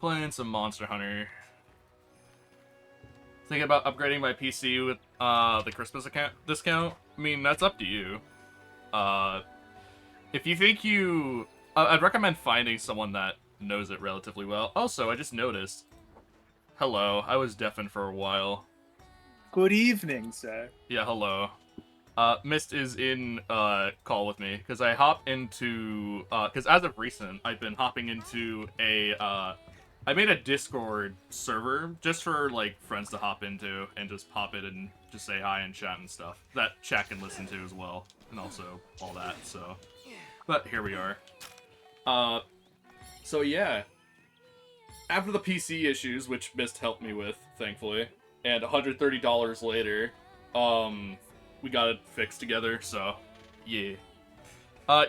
Playing some Monster Hunter. Thinking about upgrading my PC with the Christmas account discount. I mean, that's up to you. If you think you... I'd recommend finding someone that knows it relatively well. Also, I just noticed... Hello, I was deafened for a while. Good evening, sir. Yeah, hello. Mist is in call with me, because I hop into... Because as of recent, I've been hopping into a... I made a Discord server just for, like, friends to hop into and just pop it and just say hi and chat and stuff. That chat can listen to as well, and also all that, so... But here we are. So yeah. After the PC issues, which Mist helped me with, thankfully, and $130 later, we got it fixed together, so, yeah.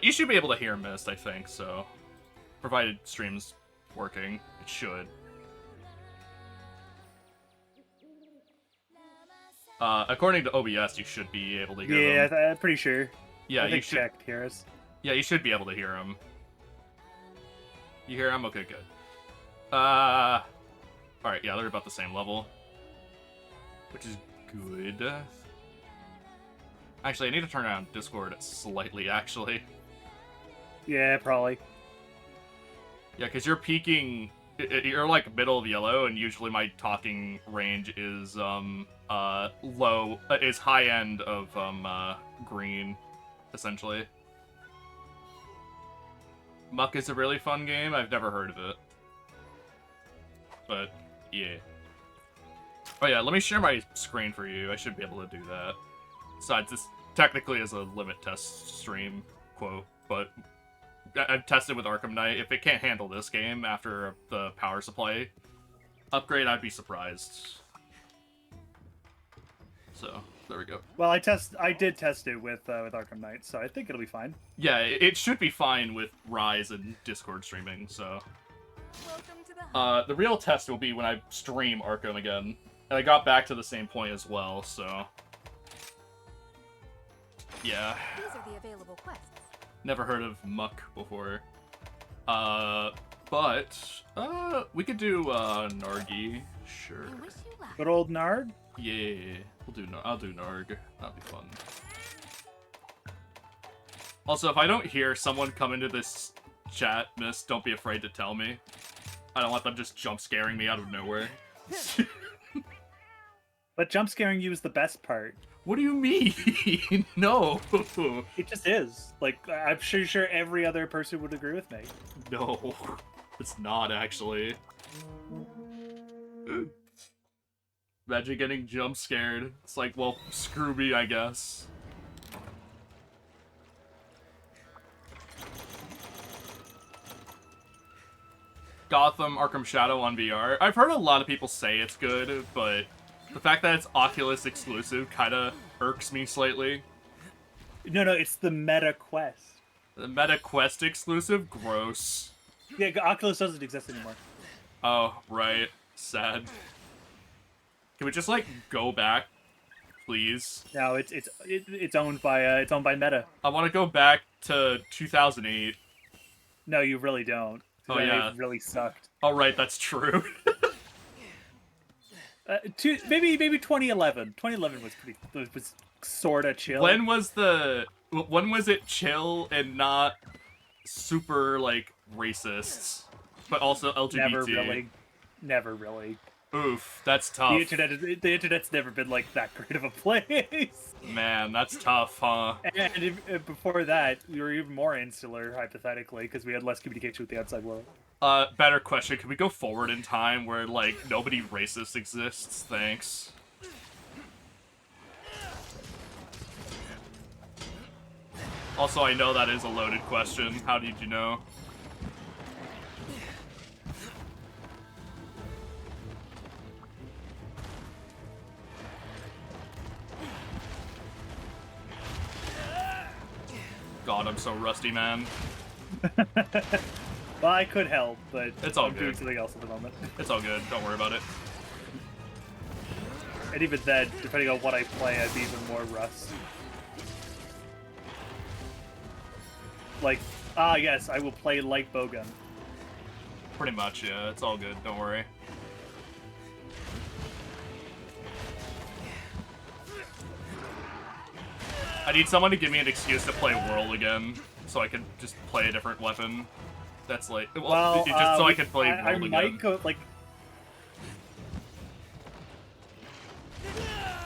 You should be able to hear Mist, I think, so... Provided stream's working. It should. According to OBS, you should be able to hear them. Yeah, I'm pretty sure. Yeah, I think you should. checked here. Yeah, you should be able to hear him. You hear him? Okay, good. Alright, yeah, they're about the same level. Which is good. Actually, I need to turn on Discord slightly, actually. Yeah, probably. Yeah, because you're peaking... You're, like, middle of yellow, and usually my talking range is, low... is high end of, green, essentially. Muck is a really fun game. I've never heard of it. But, yeah. Oh yeah, let me share my screen for you. I should be able to do that. Besides, this technically is a limit test stream, quote, but I've tested with Arkham Knight. If it can't handle this game after the power supply upgrade, I'd be surprised. So, there we go. Well, I did test it with Arkham Knight, so I think it'll be fine. Yeah, it should be fine with Rise and Discord streaming, so... the real test will be when I stream Arkham again. And I got back to the same point as well, so... Yeah. These are the available quests. Never heard of Muck before. But... we could do, Nargi. Sure. I wish you luck. Good old Nard? Yeah. I'll do Narg. That'll be fun. Also, if I don't hear someone come into this chat, Miss, don't be afraid to tell me. I don't want them just jump scaring me out of nowhere. But jump scaring you is the best part. What do you mean? No. It just is. Like, I'm sure every other person would agree with me. No. It's not, actually. Imagine getting jump scared. It's like, well, screw me, I guess. Gotham Arkham Shadow on VR. I've heard a lot of people say it's good, but the fact that it's Oculus exclusive kind of irks me slightly. No, it's the Meta Quest. The Meta Quest exclusive? Gross. Yeah, Oculus doesn't exist anymore. Oh, right. Sad. Can we just, like, go back, please? No, it's owned by Meta. I want to go back to 2008. No, you really don't. Oh, yeah. It really sucked. Oh, right, that's true. Maybe 2011. 2011 was sort of chill. When was it chill and not super, like, racist, but also LGBT? Never really. Oof, that's tough. The internet's never been like that great of a place. Man, that's tough, huh? And before that, we were even more insular, hypothetically, because we had less communication with the outside world. Better question. Can we go forward in time where, like, nobody racist exists? Thanks. Also, I know that is a loaded question. How did you know? God, I'm so rusty, man. Well, I could help, but It's all I'm doing good. something else at the moment. It's all good. Don't worry about it. And even then, depending on what I play, I'd be even more rust. Like, yes, I will play light bowgun. Pretty much, yeah. It's all good. Don't worry. I need someone to give me an excuse to play Whirl again, so I can just play a different weapon. That's like, well, just so I can play Whirl again. I might go, like...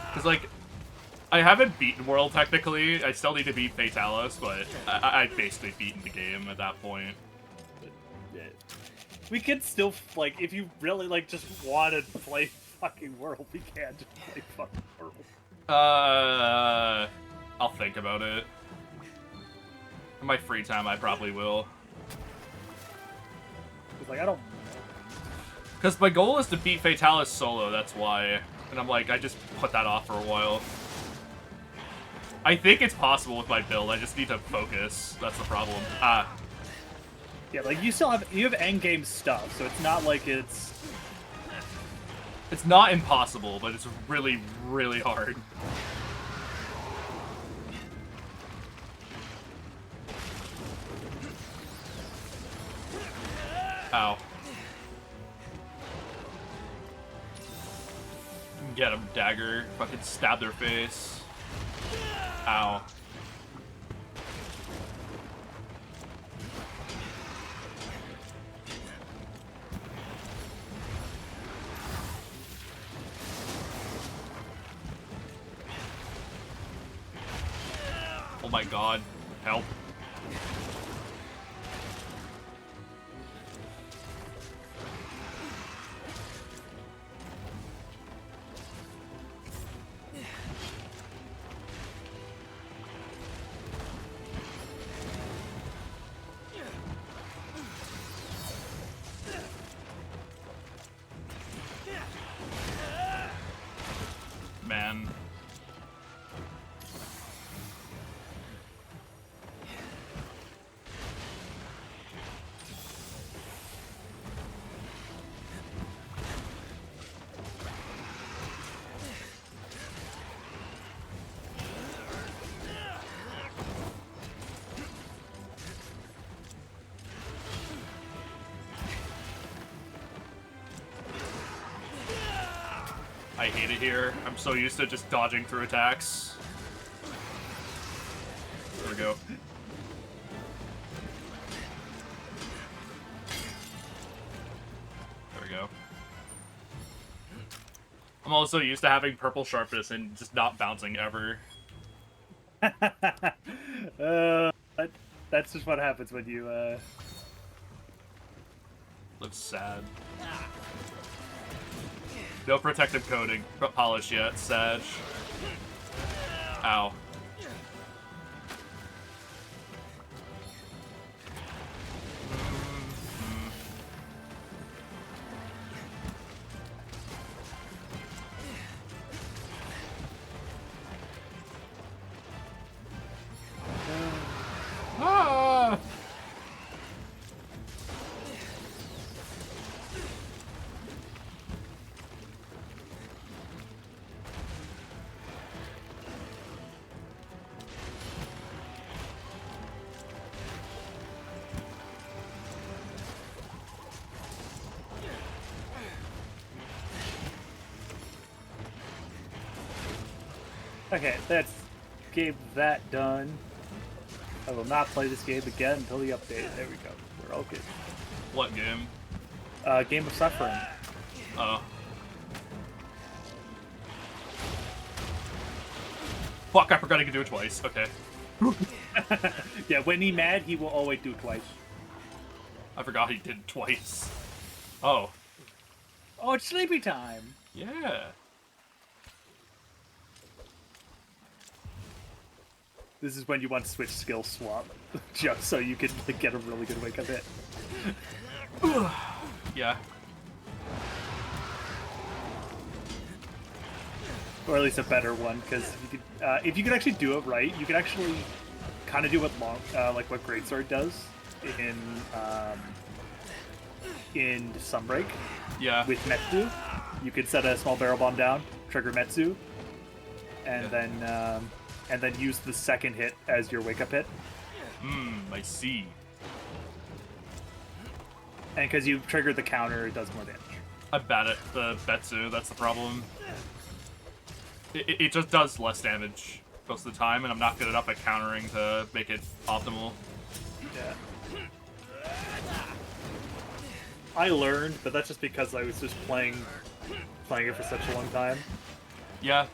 Because, like, I haven't beaten Whirl technically. I still need to beat Fatalis, but I've basically beaten the game at that point. We could still, like, if you really, like, just want to play fucking Whirl, we can just play fucking Whirl. I'll think about it. In my free time, I probably will. Cause, like, I don't know. Because my goal is to beat Fatalis solo, that's why. And I'm like, I just put that off for a while. I think it's possible with my build, I just need to focus. That's the problem. Yeah, like, you have endgame stuff, so it's not like it's... It's not impossible, but it's really, really hard. Ow. Get him, dagger. Fucking stab their face. Ow. Oh my god. Help. Man. I hate it here. I'm so used to just dodging through attacks. There we go. There we go. I'm also used to having purple sharpness and just not bouncing ever. That's just what happens when you, Looks sad. No protective coating polish yet, Sag. Ow. Ah! Okay, that's game that done. I will not play this game again until the update. There we go. We're all good. What game? Game of Suffering. Oh. Fuck, I forgot I could do it twice. Okay. Yeah, when he's mad, he will always do it twice. I forgot he did it twice. Oh. Oh, it's sleepy time. Yeah. This is when you want to switch skill swap, just so you can like, get a really good wake up hit. Yeah. Or at least a better one, because if you could actually do it right, you could actually kind of do what like what Greatsword does in Sunbreak. Yeah. With Metsu, you could set a small barrel bomb down, trigger Metsu, and then use the second hit as your wake up hit. I see. And because you triggered the counter, it does more damage. I'm bad at the Betsu, that's the problem. It just does less damage most of the time, and I'm not good enough at countering to make it optimal. Yeah. I learned, but that's just because I was just playing it for such a long time. Yeah.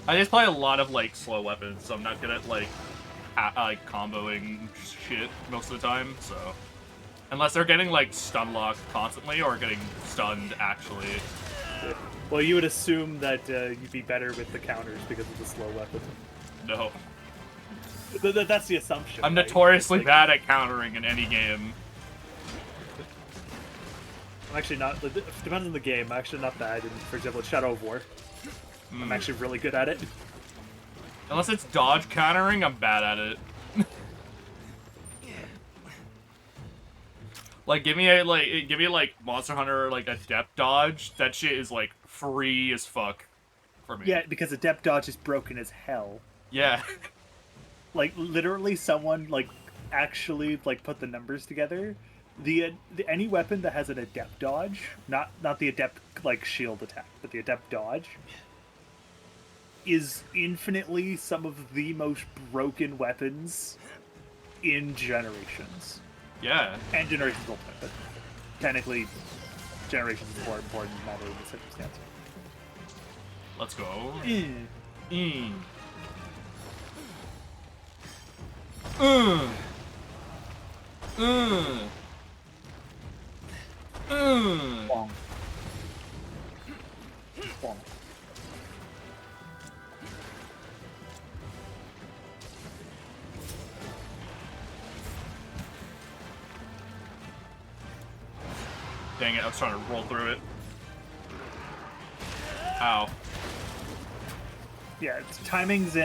I just play a lot of, like, slow weapons, so I'm not good at, like, comboing shit most of the time, so... Unless they're getting, like, stun locked constantly, or getting stunned, actually. Well, you would assume that you'd be better with the counters because of the slow weapon. No. That's the assumption. I'm right? notoriously Like, bad at countering in any game. I'm actually not... It depends on the game. I'm actually not bad in, for example, Shadow of War. I'm actually really good at it. Unless it's dodge countering, I'm bad at it. Like, give me Monster Hunter, like, Adept dodge. That shit is, like, free as fuck for me. Yeah, because Adept Dodge is broken as hell. Yeah. Like, literally someone, like, actually, like, put the numbers together. Any weapon that has an Adept Dodge, not the Adept, like, shield attack, but the Adept Dodge, is infinitely some of the most broken weapons in Generations. Yeah. And Generations Ultimate, but technically, Generations is more important matter in the circumstance. Let's go. Mm. Mm. Bong. Bong. Dang it, I was trying to roll through it. Ow. Yeah, timings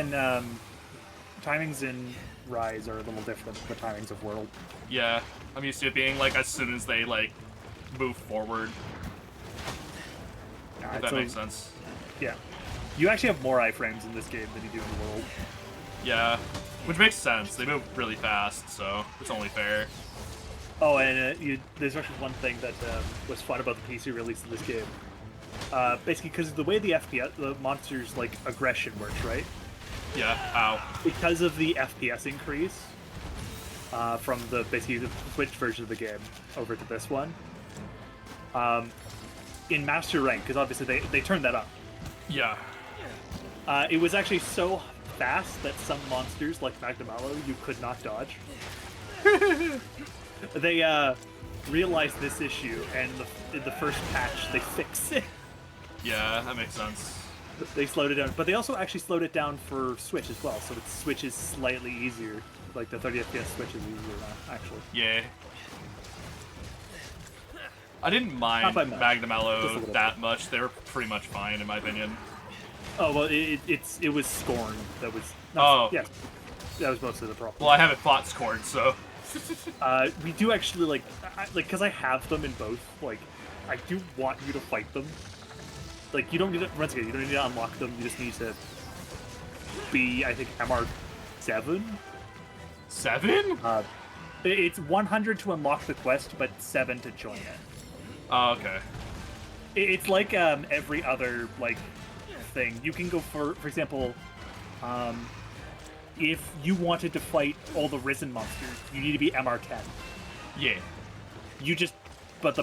in Rise are a little different from the timings of World. Yeah, I'm used to it being, like, as soon as they, like, move forward. If that makes sense. Yeah. You actually have more iframes in this game than you do in World. Yeah, which makes sense. They move really fast, so it's only fair. Oh, and there's actually one thing that was fun about the PC release of this game. Basically, because of the way the FPS, the monsters' like aggression works, right? Yeah. Ow. Because of the FPS increase from basically the Switch version of the game over to this one. In Master Rank, because obviously they turned that up. Yeah. It was actually so fast that some monsters, like Magdamallo, you could not dodge. They realized this issue, and in the first patch, they fixed it. Yeah, that makes sense. They slowed it down, but they also actually slowed it down for Switch as well, so the Switch is slightly easier. Like the 30 FPS Switch is easier now, actually. Yeah. I didn't mind Magdamallo that much. They were pretty much fine, in my opinion. Oh well, it was Scorn that was. Yeah, that was mostly the problem. Well, I haven't fought Scorn, so. We do actually like because I have them in both. Like, I do want you to fight them. Like, you don't need to once again. You don't need to unlock them. You just need to be, I think, MR 7. 7? It's 100 to unlock the quest, but 7 to join it. Oh, okay. It's like every other like thing. You can go for example, if you wanted to fight all the Risen monsters, you need to be MR 10. Yeah. You just, but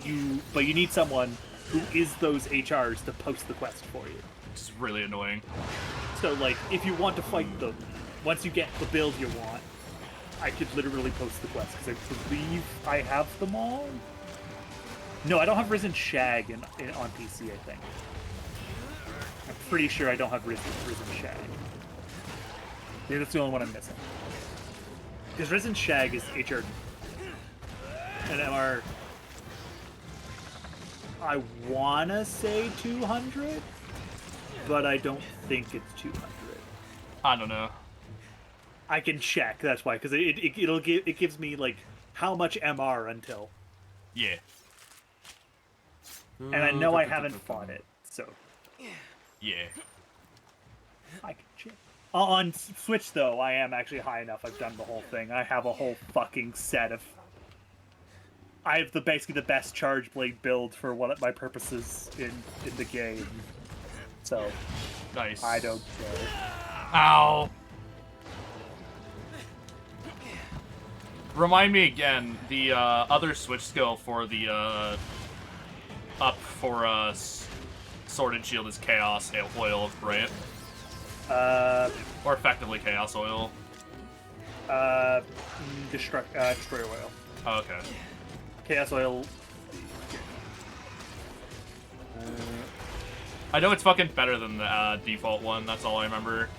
you need someone who is those HRs to post the quest for you. It's really annoying. So like, if you want to fight them, once you get the build you want, I could literally post the quest because I believe I have them all. No, I don't have Risen Shag on PC. I think. I'm pretty sure I don't have Risen Shag. I think that's the only one I'm missing. Because Risen Shag is HR and MR. I wanna say 200, but I don't think it's 200. I don't know. I can check. That's why, because it gives me like how much MR until. Yeah. And I know I haven't fought it, so. Yeah. I can check. On Switch though, I am actually high enough. I've done the whole thing. I have a whole fucking set of. I have basically the best Charge Blade build for what my purposes in the game. So Nice. I don't care. Ow. Remind me again, the other switch skill for the up for Sword and Shield is Chaos Oil, right? Or effectively Chaos Oil. Destroy Oil. Oh, okay. Chaos Oil. I know it's fucking better than the default one. That's all I remember.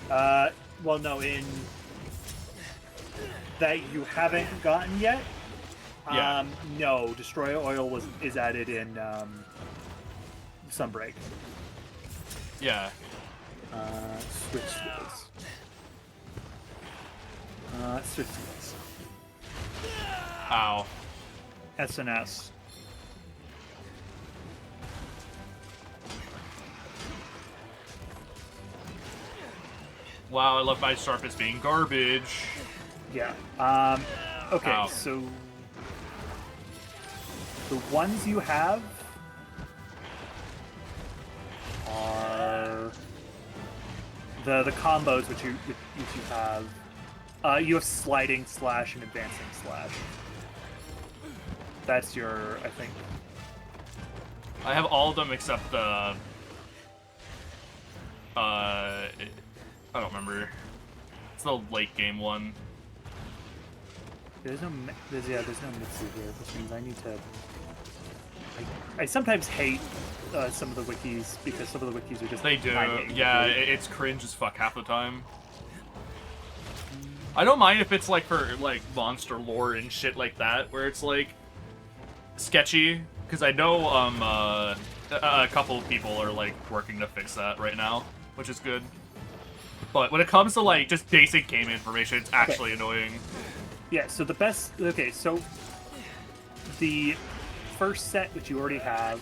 Well, no, in that you haven't gotten yet. Yeah. No, Destroy Oil is added in Sunbreak. Yeah. Switch skills. Switch skills. Ow. SNS. Wow, I love my sharpness being garbage. Yeah. Okay, Ow. so the ones you have are the combos which you have. You have sliding slash and advancing slash. That's your, I think. I have all of them except the I don't remember. It's the late game one. There's no Mitsu here, which means I need to. I sometimes hate some of the wikis because some of the wikis are just. They do. timing. Yeah, it's cringe as fuck half the time. I don't mind if it's like for like monster lore and shit like that, where it's like sketchy, because I know a couple of people are like working to fix that right now, which is good. But when it comes to like just basic game information, it's actually annoying. Yeah, so the best. Okay, so the first set, which you already have.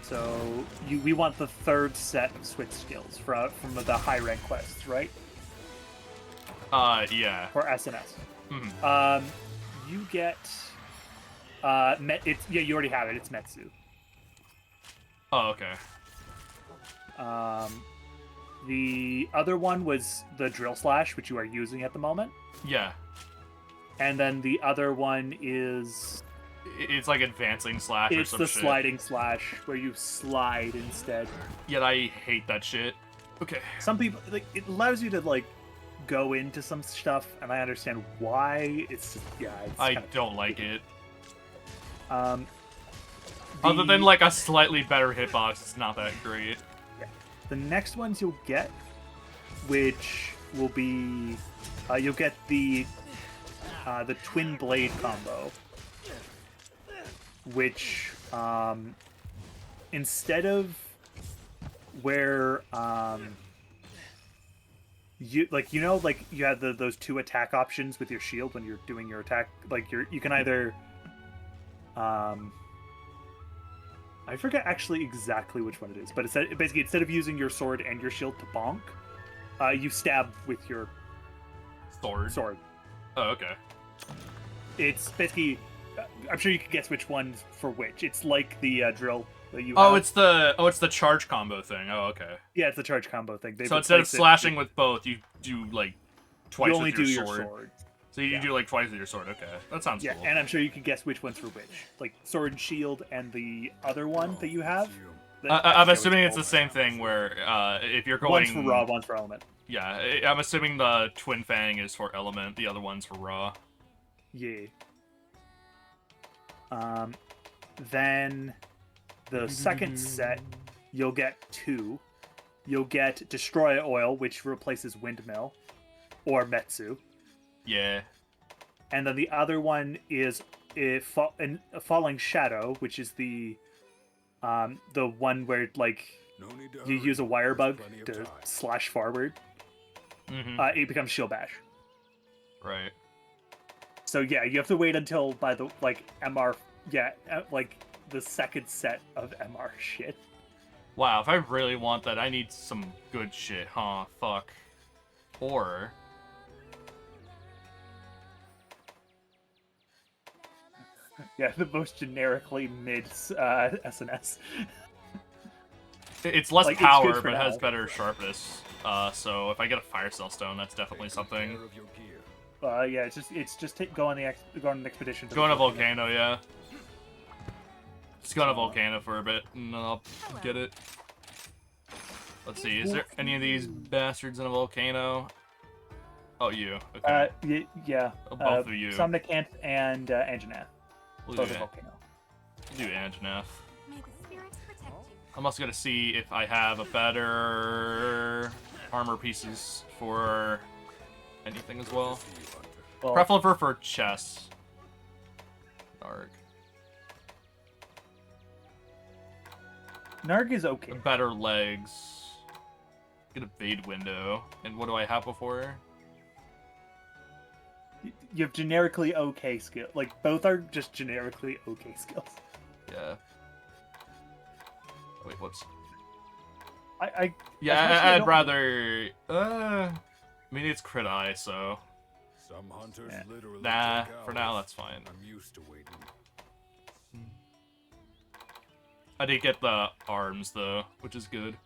So we want the third set of switch skills from the high rank quests, right? Yeah. Or SNS. Mhm. You get. You already have it. It's Metsu. Oh, okay. The other one was the Drill Slash, which you are using at the moment. Yeah. And then the other one is... It's like advancing slash or It's some the shit. sliding slash, where you slide instead. Yet I hate that shit. Okay. Some people... like it allows you to, like, go into some stuff, and I understand why. It's just... Yeah, it's I kind of don't like it. The Other than like a slightly better hitbox, it's not that great. The next ones you'll get, which will be... you'll get the Twin Blade combo, which instead of where you have those two attack options with your shield when you're doing your attack, like you can either I forget actually exactly which one it is, but it's basically instead of using your sword and your shield to bonk, you stab with your sword. Oh, okay. It's basically, I'm sure you can guess which one's for which. It's like the drill that you Oh, have. it's the charge combo thing. Oh, okay. Yeah, it's the charge combo thing. So instead of slashing with both, you do like twice you only with your do sword. your sword. So you do like twice with your sword. Okay, that sounds Yeah, cool. and I'm sure you can guess which one's for which. Like sword and shield, and the other one that you have. I'm assuming it's the same thing where if you're going One's for raw, one's for element. Yeah, I'm assuming the Twin Fang is for element, the other one's for raw. Yeah. Then the second set, you'll get two. You'll get Destroy Oil, which replaces Windmill, or Metsu. Yeah. And then the other one is Falling Shadow, which is the one where like you use a wire bug to slash forward. Mm-hmm. It becomes Shield Bash. Right. So yeah, you have to wait until by the MR. Yeah, like the second set of MR shit. Wow, if I really want that, I need some good shit, huh? Fuck. Or... Yeah, the most generically mid SNS. It's less Like, it's good power, for but it has now. better sharpness. So if I get a Fire Cell Stone, that's definitely something. Yeah, go on go on an expedition to Go on the a volcano. Volcano, yeah. Just go on a Volcano for a bit, and then I'll get it. Let's see, is there any of these bastards in a Volcano? Oh, you. Okay. Yeah. Oh, both of you. Somnicant and Anjanath. We'll Both do, are volcano. we'll do Anjanath. May the spirits protect you. I'm also gonna see if I have a better armor pieces for anything as well. Well, Preferable for chests. Narg. Narg is okay. Better legs. Get a Vade window. And what do I have before? You have generically okay skill. Like, both are just generically okay skills. Yeah. Oh, wait, whoops. I Yeah, I I'd don't- rather. I mean, it's crit eye, so. Some hunters Yeah. literally Nah, take for now hours. that's fine. I'm used to waiting. I did get the arms though, which is good.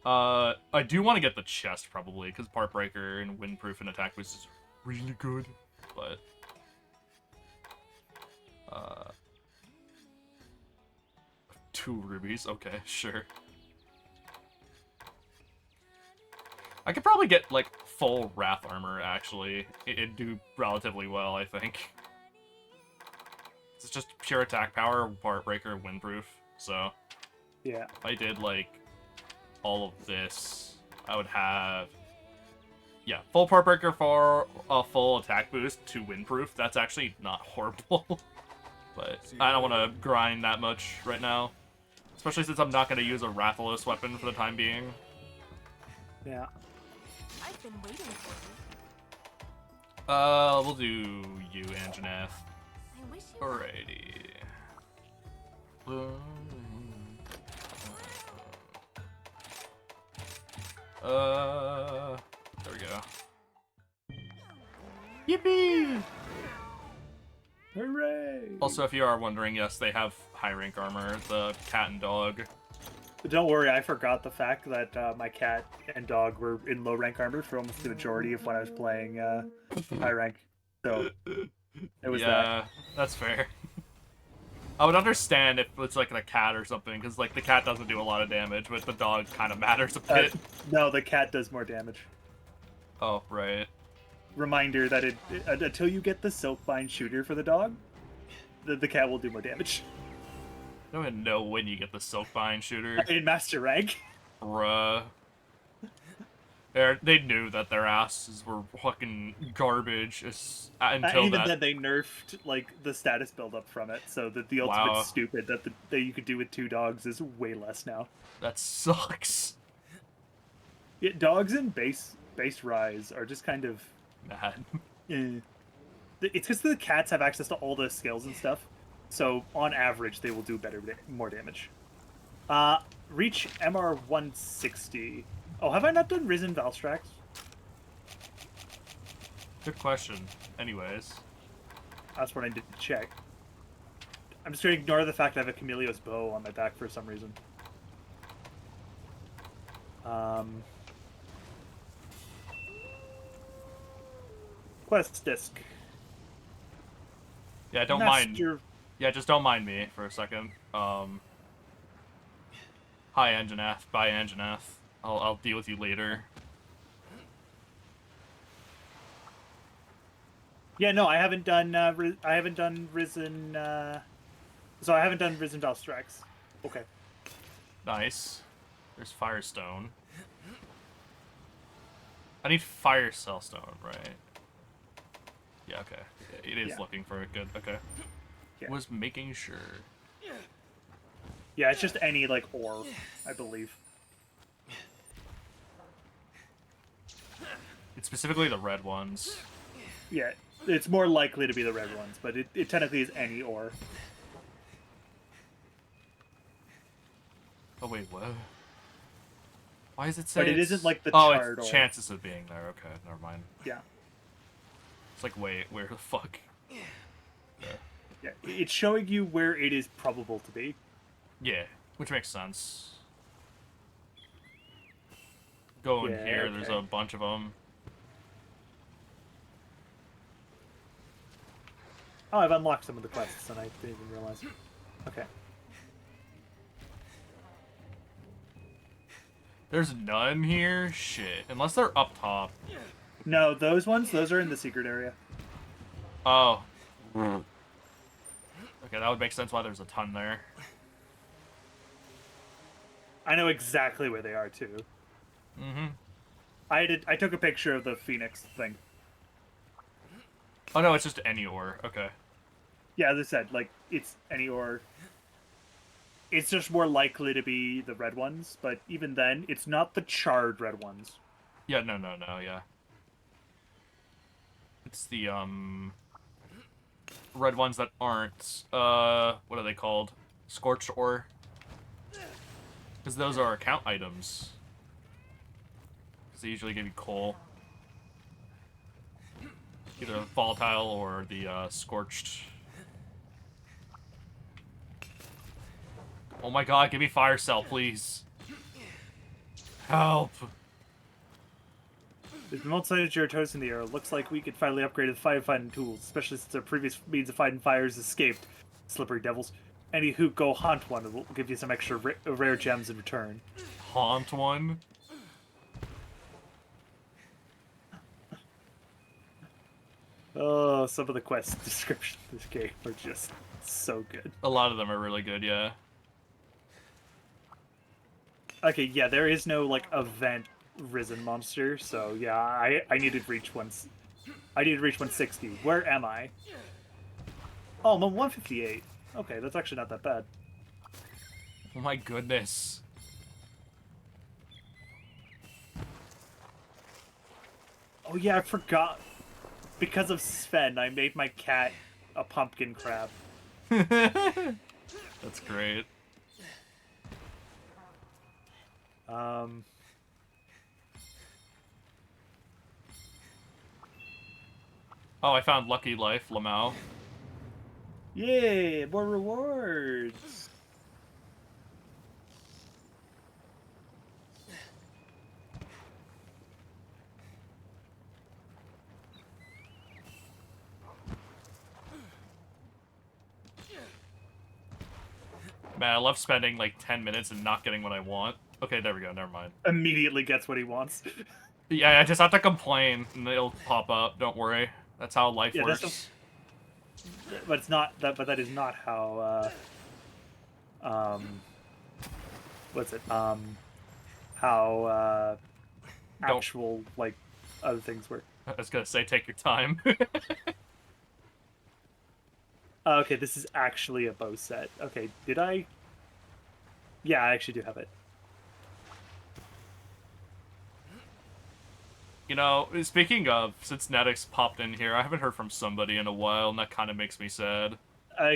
I do want to get the chest probably, because Part Breaker and Windproof and Attack Boost is really good, but. 2 rubies, okay, sure. I could probably get, like, full Wrath armor, actually. It'd do relatively well, I think. It's just pure attack power, Part Breaker, Windproof, so... Yeah. If I did, like, all of this, I would have... Yeah, full Part Breaker for a full attack boost to Windproof. That's actually not horrible. But I don't want to grind that much right now. Especially since I'm not going to use a Rathalos weapon for the time being. Yeah. I've been waiting for you. We'll do you, Anjanath. I wish you Alrighty. There we go. Yippee! Hooray! Also, if you are wondering, yes, they have high rank armor, the cat and dog. Don't worry, I forgot the fact that my cat and dog were in low rank armor for almost the majority of when I was playing high rank. So it was Yeah, that's fair. I would understand if it's like a cat or something, because like the cat doesn't do a lot of damage, but the dog kind of matters a that. bit. No, the cat does more damage. Oh, right. Reminder that until you get the Silkbind shooter for the dog, the cat will do more damage. I don't even know when you get the Silkbind shooter. In Master Rank. Bruh. They knew that their asses were fucking garbage until Even that. then, they nerfed like the status buildup from it, so that the ultimate Wow. stupid that you could do with 2 dogs is way less now. That sucks. Yeah, dogs in base rise are just kind of. Man. Eh. It's because the cats have access to all the skills and stuff, so on average they will do more damage. Reach MR 160. Oh, have I not done Risen Valstrax? Good question. Anyways. That's what I did check. I'm just going to ignore the fact I have a Chameleos bow on my back for some reason. Quest disc. Yeah, don't mind. Master... Yeah, just don't mind me for a second. Hi, Anjanath. Bye, Anjanath. I'll deal with you later. Yeah, no, I haven't done. I haven't done Risen. So I haven't done Risen Valstrax. Okay. Nice. There's Firestone. I need Fire Cell Stone, right? Yeah, okay. It is Yeah. looking for it. Good. Okay. Yeah. Was making sure. Yeah, it's just any like ore, I believe. It's specifically the red ones. Yeah, it's more likely to be the red ones, but it technically is any ore. Oh wait, what? Why does it say? But it it's- isn't like the oh, charred it's ore. chances of being there. Okay, never mind. Yeah. It's like, wait, where the fuck? Yeah, it's showing you where it is probable to be. Yeah, which makes sense. Go in Yeah, here, there's a okay. bunch of them. Oh, I've unlocked some of the quests, and I didn't even realize. Okay. There's none here? Shit. Unless they're up top. No, those ones, those are in the secret area. Oh. Okay, that would make sense why there's a ton there. I know exactly where they are, too. Mm-hmm. I took a picture of the Phoenix thing. Oh no, it's just any ore. Okay. Yeah, as I said, like, it's any ore. It's just more likely to be the red ones, but even then, it's not the charred red ones. Yeah, no, yeah. It's the, red ones that aren't, what are they called? Scorched ore? Because those are account items. Because they usually give you coal. Either volatile or the, scorched. Oh my god, give me fire cell, please. Help! There's been multiple Geratones in the air. Looks like we could finally upgrade the firefighting tools, especially since our previous means of fighting fires escaped. Slippery devils. Any who go hunt one will give you some extra rare gems in return. Haunt one? Oh, some of the quest descriptions in this game are just so good. A lot of them are really good, yeah. Okay, yeah, there is no, like, event risen monster, so yeah, I need to reach I need to reach 160. Where am I? Oh, I'm on 158. Okay, that's actually not that bad. Oh my goodness. Oh yeah, I forgot. Because of Sven, I made my cat a pumpkin crab. That's great. Oh, I found Lucky Life, Lamau. Yay, more rewards. Man, I love spending like 10 minutes and not getting what I want. Okay, there we go, never mind. Immediately gets what he wants. Yeah, I just have to complain and it'll pop up, don't worry. That's how life Yeah, that's works. But it's not that. But that is not how. What's it? How actual like other things work. I was gonna say, take your time. Okay, this is actually a bow set. Okay, did I? Yeah, I actually do have it. You know, speaking of, since Netix popped in here, I haven't heard from somebody in a while, and that kind of makes me sad.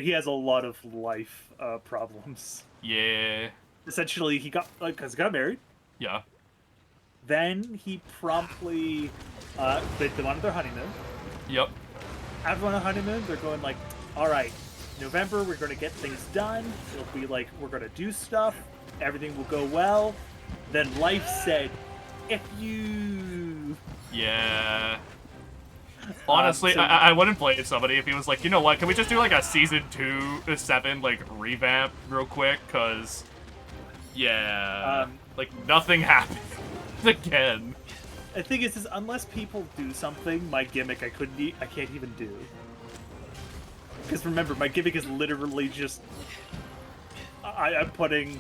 He has a lot of life problems. Yeah. Essentially, he got because he got married. Yeah. Then he promptly they wanted their honeymoon. Yep. After on a honeymoon, they're going like, all right, November, we're going to get things done. It'll be like, we're going to do stuff. Everything will go well. Then life said, if you... Yeah. Honestly, so- I wouldn't blame somebody if he was like, you know what, can we just do like a season 7 like revamp real quick? Cause, yeah, like nothing happened again. The thing is unless people do something, my gimmick I can't even do. Because remember, my gimmick is literally just I'm putting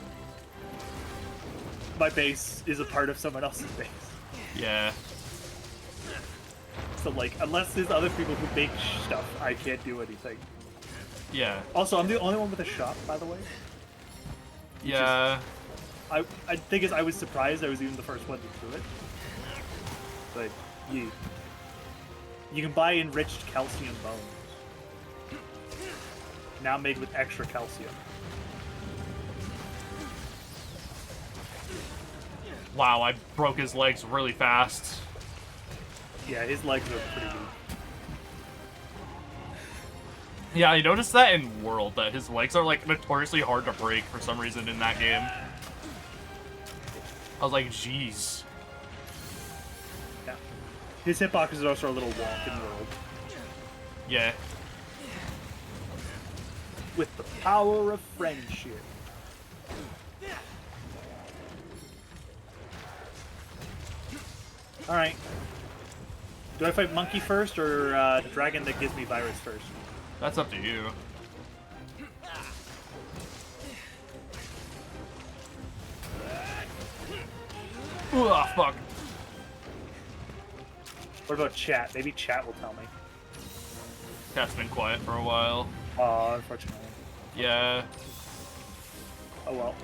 my base is a part of someone else's base. Yeah. So like, unless there's other people who make stuff, I can't do anything. Yeah. Also, I'm the only one with a shop, by the way. Yeah. I think I was surprised I was even the first one to do it. But you can buy enriched calcium bones. Now made with extra calcium. Wow, I broke his legs really fast. Yeah, his legs are pretty weak. Yeah, I noticed that in World, that his legs are, like, notoriously hard to break for some reason in that game. I was like, jeez. Yeah. His hitboxes are also a little wonk in World. Yeah. With the power of friendship. Alright. Do I fight Monkey first, or the dragon that gives me virus first? That's up to you. Ooh, ah, fuck. What about chat? Maybe chat will tell me. Cat's been quiet for a while. Oh, unfortunately. Yeah. Oh well.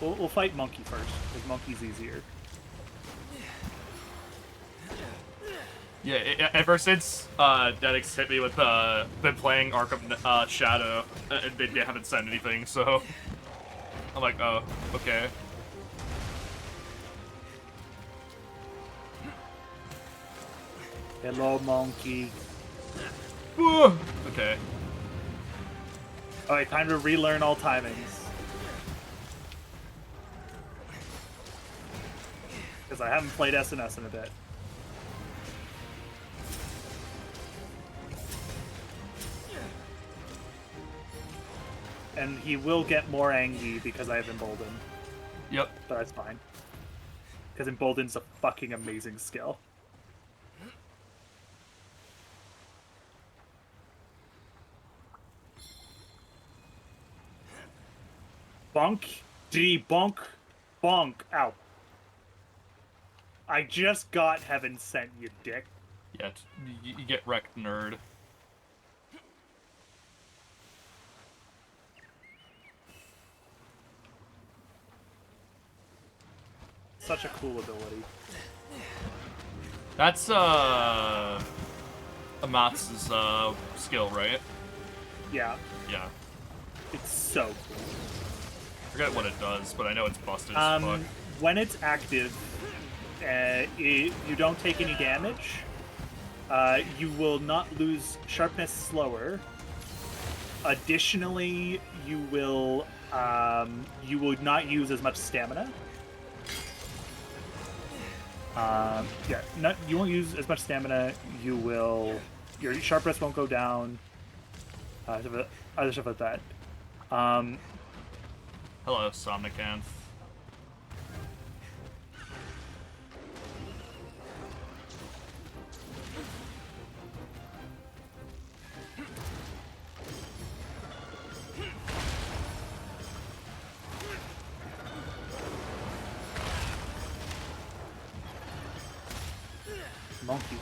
We'll fight Monkey first, because Monkey's easier. Yeah, ever since Dedix hit me with been playing Arkham Shadow, they haven't said anything, so I'm like, oh, okay. Hello, Monkey. Okay. Alright, time to relearn all timings. Because I haven't played SNS in a bit. And he will get more angry because I have Emboldened. Yep. But that's fine. Because Emboldened's a fucking amazing skill. Bonk. Bonk. Bonk. Ow. I just got heaven sent, you dick. Yeah, you get wrecked, nerd. Such a cool ability. That's, Amats's, skill, right? Yeah, Yeah. it's so cool. Forget what it does, but I know it's busted as fuck. When it's active, you don't take any damage. You will not lose sharpness slower. Additionally, you will not use as much stamina. You won't use as much stamina. Your sharpness won't go down. Other stuff like that. Hello, Somnicanth. Monkey.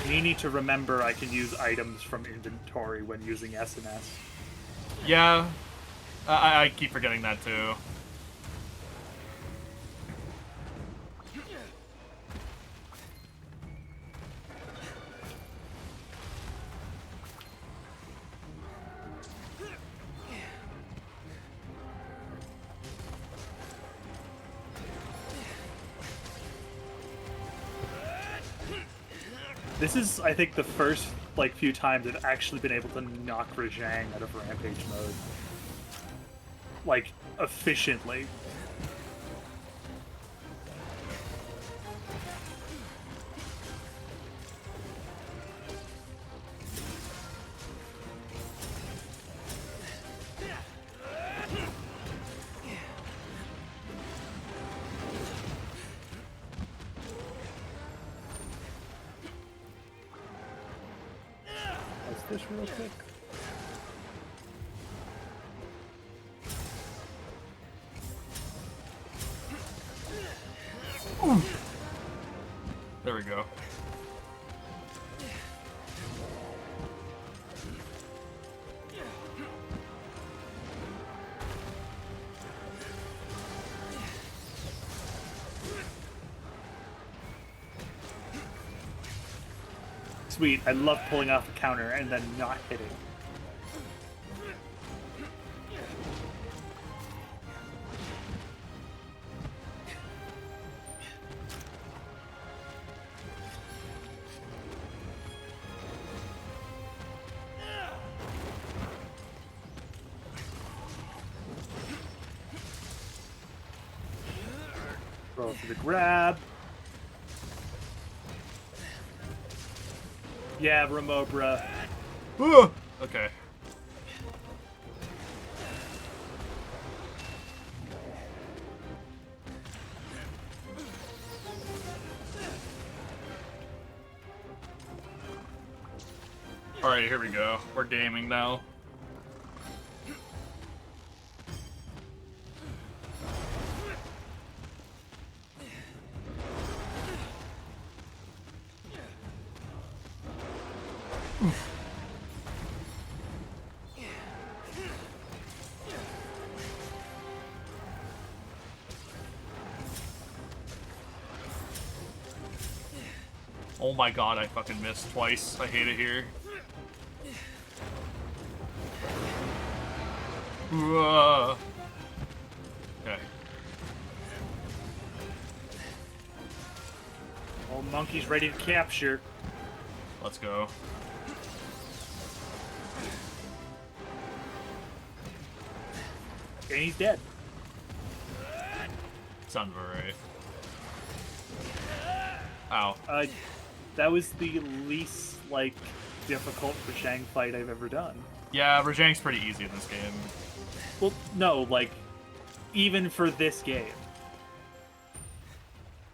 You need to remember I can use items from inventory when using SNS. Yeah, I keep forgetting that too. This is, I think, the first few times I've actually been able to knock Rajang out of Rampage mode. Efficiently. What's this real quick? There we go. Sweet, I love pulling off a counter and then not hitting. Roll for the grab. Yeah, Remobra. Okay. Alright, here we go. We're gaming now. Oh my god, I fucking missed twice. I hate it here. Okay. All monkeys ready to capture. Let's go. And he's dead. Sounds about right. Ow. That was the least, like, difficult Rajang fight I've ever done. Yeah, Rajang's pretty easy in this game. Well, no, like, even for this game.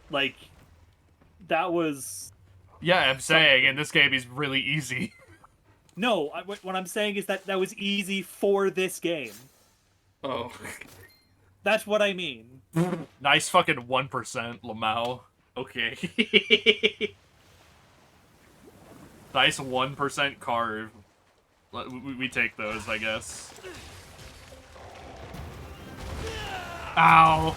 Like, that was... Yeah, I'm saying, in this game he's really easy. No, what I'm saying is that was easy for this game. Oh. That's what I mean. Nice fucking 1%, Lamau. Okay. Nice 1% carve. We take those, I guess. Ow!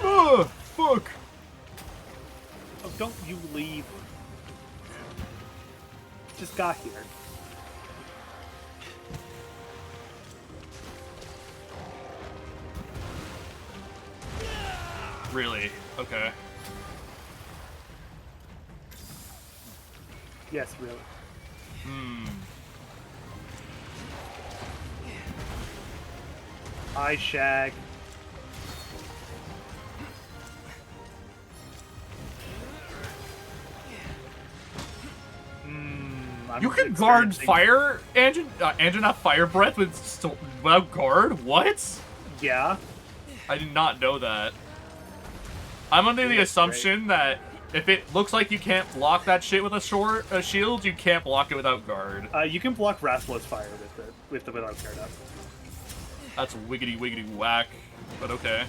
Ugh, fuck! Oh, don't you leave. Just got here. Really? Okay. Yes, really. Hi, Shag. You can guard fire, Anjanath Fire Breath without guard? What? Yeah. I did not know that. I'm under the assumption that if it looks like you can't block that shit with a shield, you can't block it without guard. You can block Raslo's fire with the without guard up. That's wiggity wiggity whack, but okay.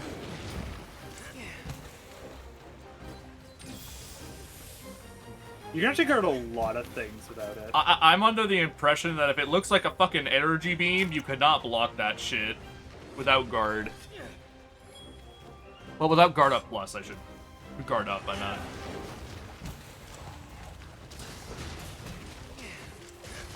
You can actually guard a lot of things without it. I'm under the impression that if it looks like a fucking energy beam, you cannot block that shit without guard. Well, without guard up plus, I should. Guard up, I meant.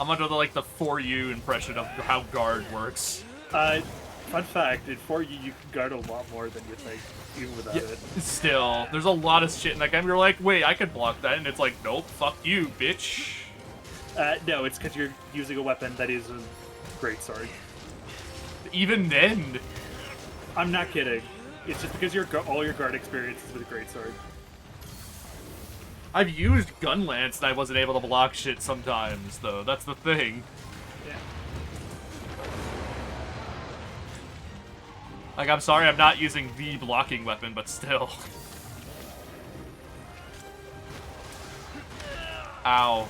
I'm under the, like, the 4U impression of how guard works. Fun fact, in 4U you can guard a lot more than you think, even without it. Still, there's a lot of shit in that game. You're like, wait, I could block that, and it's like, nope, fuck you, bitch. No, it's because you're using a weapon that is a greatsword. Even then. I'm not kidding. It's just because all your guard experience is with a greatsword. I've used Gunlance and I wasn't able to block shit sometimes, though. That's the thing. Yeah. Like, I'm sorry I'm not using the blocking weapon, but still. Ow.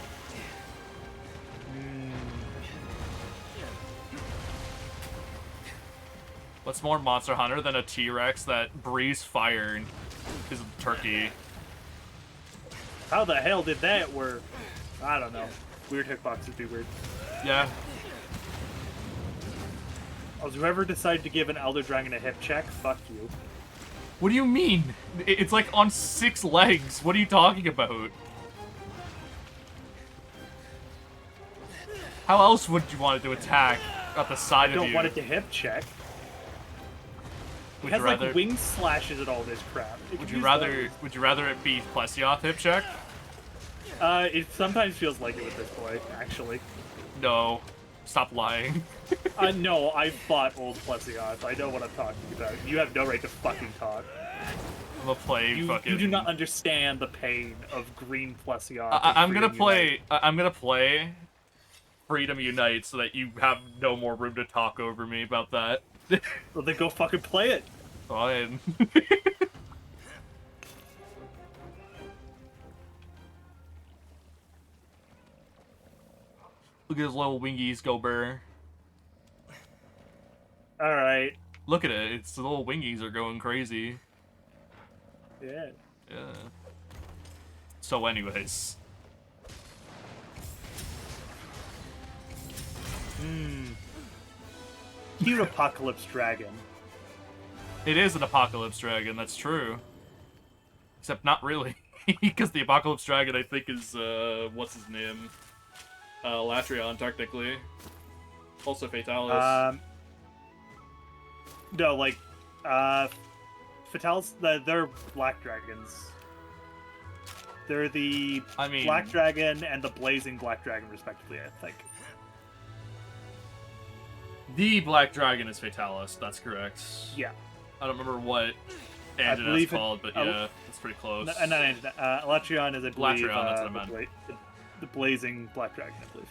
What's more Monster Hunter than a T-Rex that breathes fire and is a turkey? How the hell did that work? I don't know. Weird hitboxes do weird. Yeah. Was whoever decided to give an Elder Dragon a hip check, fuck you. What do you mean? It's like on 6 legs. What are you talking about? How else would you want it to attack at the side I of you? don't want it to hip check. It Would has you rather? like wing slashes and all this crap. It Would could you use rather? those. Would you rather it be Plesioth hip check? It sometimes feels like it with this boy, actually. No. Stop lying. No, I fought old Plesioth. I know what I'm talking about. You have no right to fucking talk. I'm gonna play You, fucking. you do not understand the pain of green Plesioth. I'm gonna play. I'm gonna play Freedom Unite so that you have no more room to talk over me about that. Well, then go fucking play it. Fine. Look at his little wingies go burr. All right. Look at it. Its little wingies are going crazy. Yeah. Yeah. So, anyways. Cute Apocalypse Dragon. It is an Apocalypse Dragon, that's true. Except not really. Because the Apocalypse Dragon, I think, is, what's his name? Latrion, technically. Also Fatalis. No, like, Fatalis, they're black dragons. They're the I mean... Black Dragon and the Blazing Black Dragon, respectively, I think. The Black Dragon is Fatalis, that's correct. Yeah. I don't remember what I Anjanath's believe called, but yeah, it's pretty close. And then Latrion is, I believe, Latrion, that's what I meant. the Blazing Black Dragon, I believe.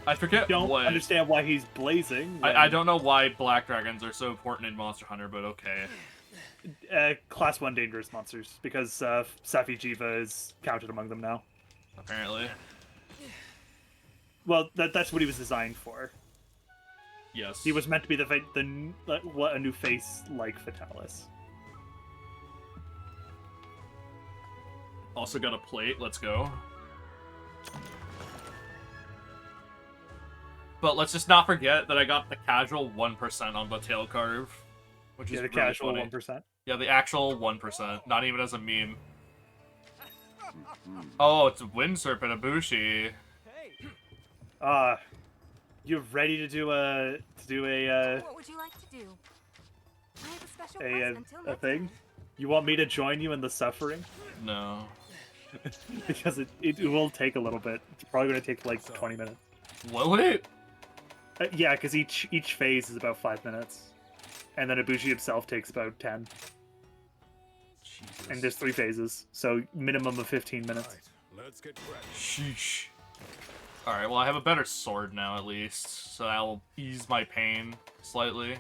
I forget Don't what... understand why he's blazing. I don't know why Black Dragons are so important in Monster Hunter, but okay. Class 1 dangerous monsters, because Safi Jiva is counted among them now. Apparently. Well, that's what he was designed for. Yes. He was meant to be a new face like Fatalis. Also got a plate, let's go. But let's just not forget that I got the casual 1% on the tail carve. Which is The really casual funny. 1%. Yeah, the actual 1%, not even as a meme. Oh, it's Wind Serpent Ibushi. You ready to do a What would you like to do? I have a special present until a next thing? time. You want me to join you in the suffering? No. Because it will take a little bit. It's probably going to take like 20 minutes. Will it? Yeah, because each phase is about 5 minutes. And then Ibushi himself takes about 10. Jesus. And there's 3 phases, so minimum of 15 minutes. Right, let's get ready. Sheesh. Alright, well I have a better sword now at least, so that'll ease my pain slightly.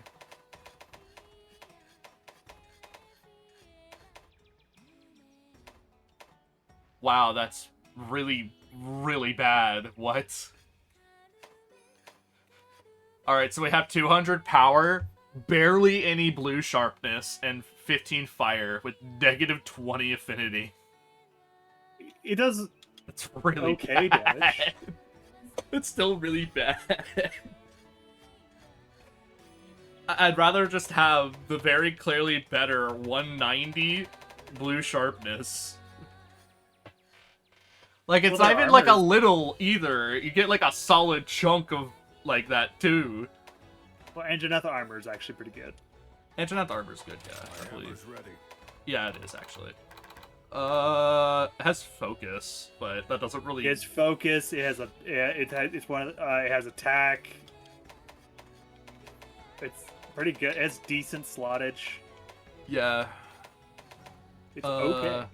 Wow, that's really, really bad. What? Alright, so we have 200 power, barely any blue sharpness, and 15 fire with negative 20 affinity. It does That's really okay bad. damage. It's still really bad. I'd rather just have the very clearly better 190 blue sharpness. Like, it's Well, not their even like a armor is- little either. You get like a solid chunk of like that too. Well, Anjanetha armor is actually pretty good. Anjanath armor's good, yeah, I My believe. hammer's ready. Yeah, it is actually. It has focus, but that doesn't really. It's focus. It has it has attack. It's pretty good. It's decent slottage. Yeah. It's okay.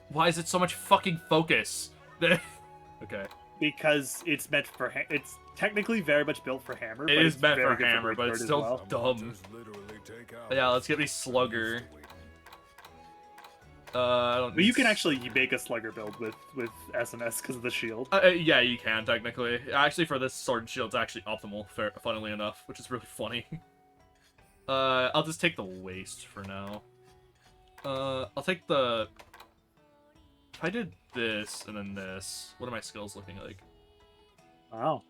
Why is it so much fucking focus? Okay. Because it's meant for it's technically very much built for hammer. It but is it's meant very for good hammer, but greatsword it's as still well. dumb. Hunters literally take out Yeah, let's get me Slugger. I don't. But you can actually make a slugger build with SMS because of the shield. Yeah, you can technically. Actually, for this sword and shield, it's actually optimal. Funnily enough, which is really funny. I'll just take the waist for now. I'll take the. If I did this and then this, what are my skills looking like? Wow,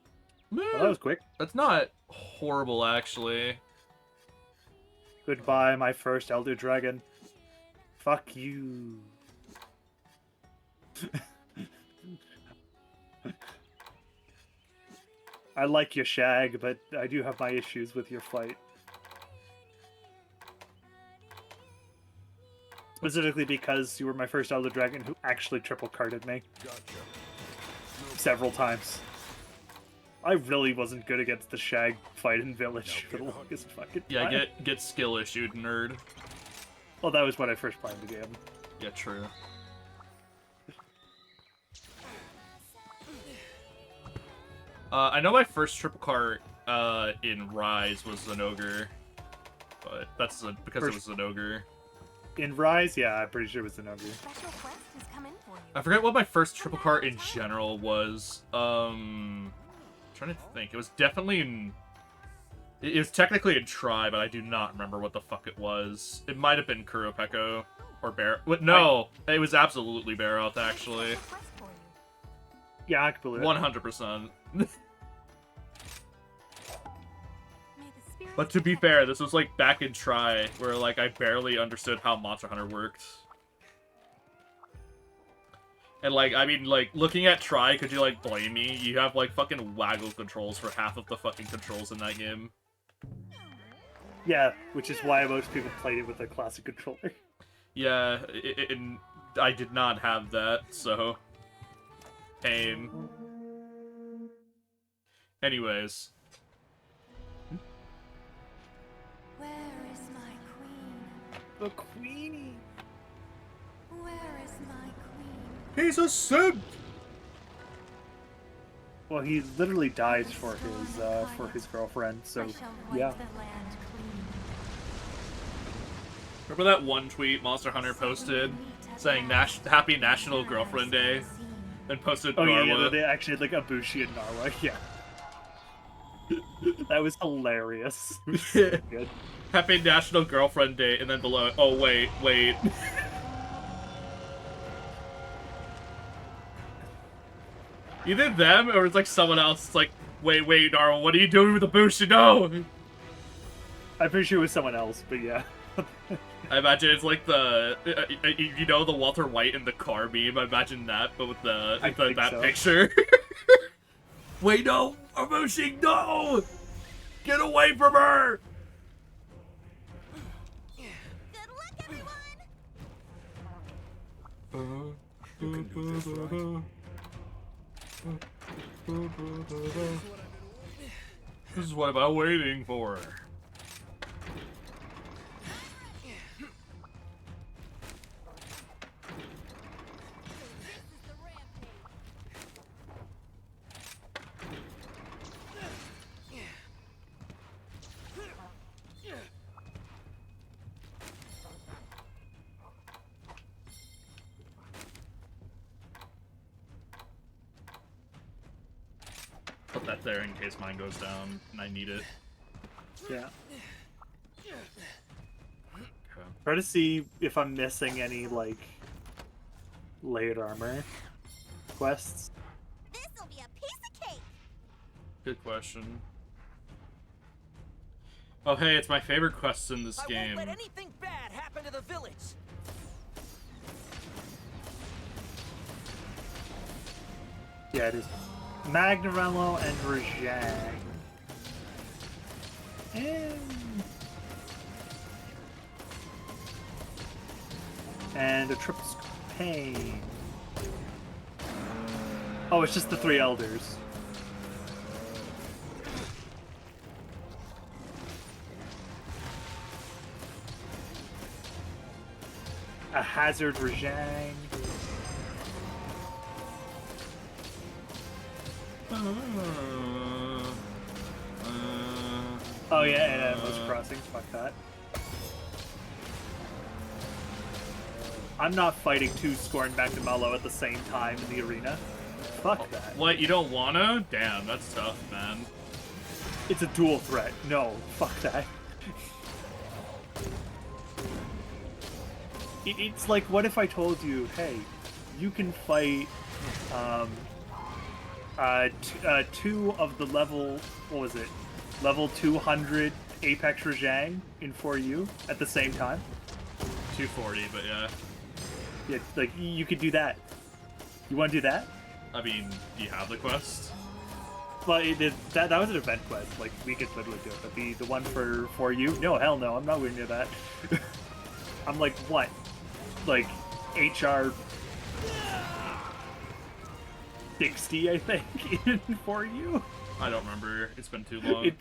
well, that Meh, was quick. that's not horrible, actually. Goodbye, my first Elder Dragon. Fuck you. I like your shag, but I do have my issues with your fight. Specifically because you were my first Elder Dragon who actually triple carded me. Gotcha. Several times. I really wasn't good against the shag fight in Village for the get on. longest fucking Yeah, time. get skill issued, nerd. Well, that was when I first played the game. Yeah, true. I know my first triple cart in Rise was an ogre, but that's because it was an ogre. In Rise, yeah, I'm pretty sure it was an ogre. Special quest has come in for you. I forget what my first triple cart in general was. Trying to think. It was definitely in. It was technically in Tri, but I do not remember what the fuck it was. It might have been Kuropeko or Bear. No, it was absolutely Barroth actually. Special quest for you. Yeah, I can believe it. 100%. May the spirits But to be protect fair, you. this was like back in Tri, where like I barely understood how Monster Hunter worked. And like, I mean, like, looking at Tri, could you like blame me? You have like fucking waggle controls for half of the fucking controls in that game. Yeah, which is why most people played it with a classic controller. Yeah, and I did not have that, so... Pain. Anyways. Where is my queen? The Queenie! Where is my queen? He's a simp! Well, he literally dies for his girlfriend, so I shall wipe yeah. the land clean. Remember that one tweet Monster Hunter posted saying Happy National Girlfriend Day? And posted Oh yeah, Narwa. they actually had like Ibushi and Narwa, yeah. That was hilarious. It was so good. Happy National Girlfriend Day, and then below, oh wait. Either them, or it's like someone else. It's like, wait, Narwa, what are you doing with the Bushi? No! I'm pretty sure it was someone else, but yeah. I imagine it's like the, you know, the Walter White in the car meme. I imagine that, but with I think that so. picture. Wait, no! Ibushi, no! Get away from her! Good luck, everyone! You can do this, right? This is what I've been waiting for. Put that there in case mine goes down and I need it. Yeah. Okay. Try to see if I'm missing any, like, layered armor quests. This'll be a piece of cake! Good question. Oh hey, it's my favorite quest in this I game. won't let anything bad happen to the village. Yeah, it is. Magnarello and Rajang. And a triple pain. Oh, it's just the three elders. A hazard Rajang. Oh yeah, and Endless Crossing. Fuck that. I'm not fighting two Scorn Magnamalo at the same time in the arena. Fuck that. What, you don't wanna? Damn, that's tough, man. It's a dual threat. No, fuck that. It's like, what if I told you, hey, you can fight two of the level, what was it? Level 200 Apex Rajang in 4U at the same time? 240, but yeah. Yeah, like, you could do that. You want to do that? I mean, do you have the quest? Well, that was an event quest. Like, we could literally do it. But the one for you? No, hell no. I'm not going to do that. I'm like, what? Like, HR 60, I think, in for you? I don't remember. It's been too long.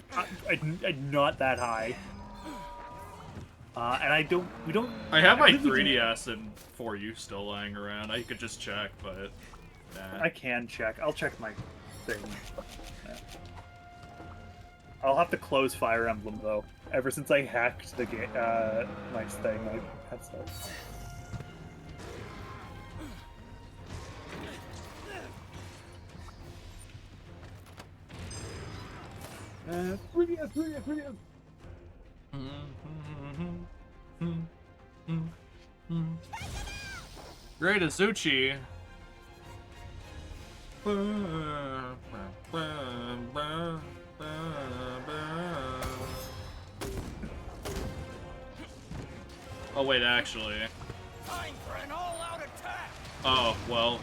Not that high. And we don't... I have my believe we do- 3DS and 4U still lying around. I could just check, but... Nah. I can check. I'll check my thing. I'll have to close Fire Emblem, though. Ever since I hacked the game, my thing, I had stuff. Great Azuchi. Oh wait, actually. Time for an all-out attack. Oh, well.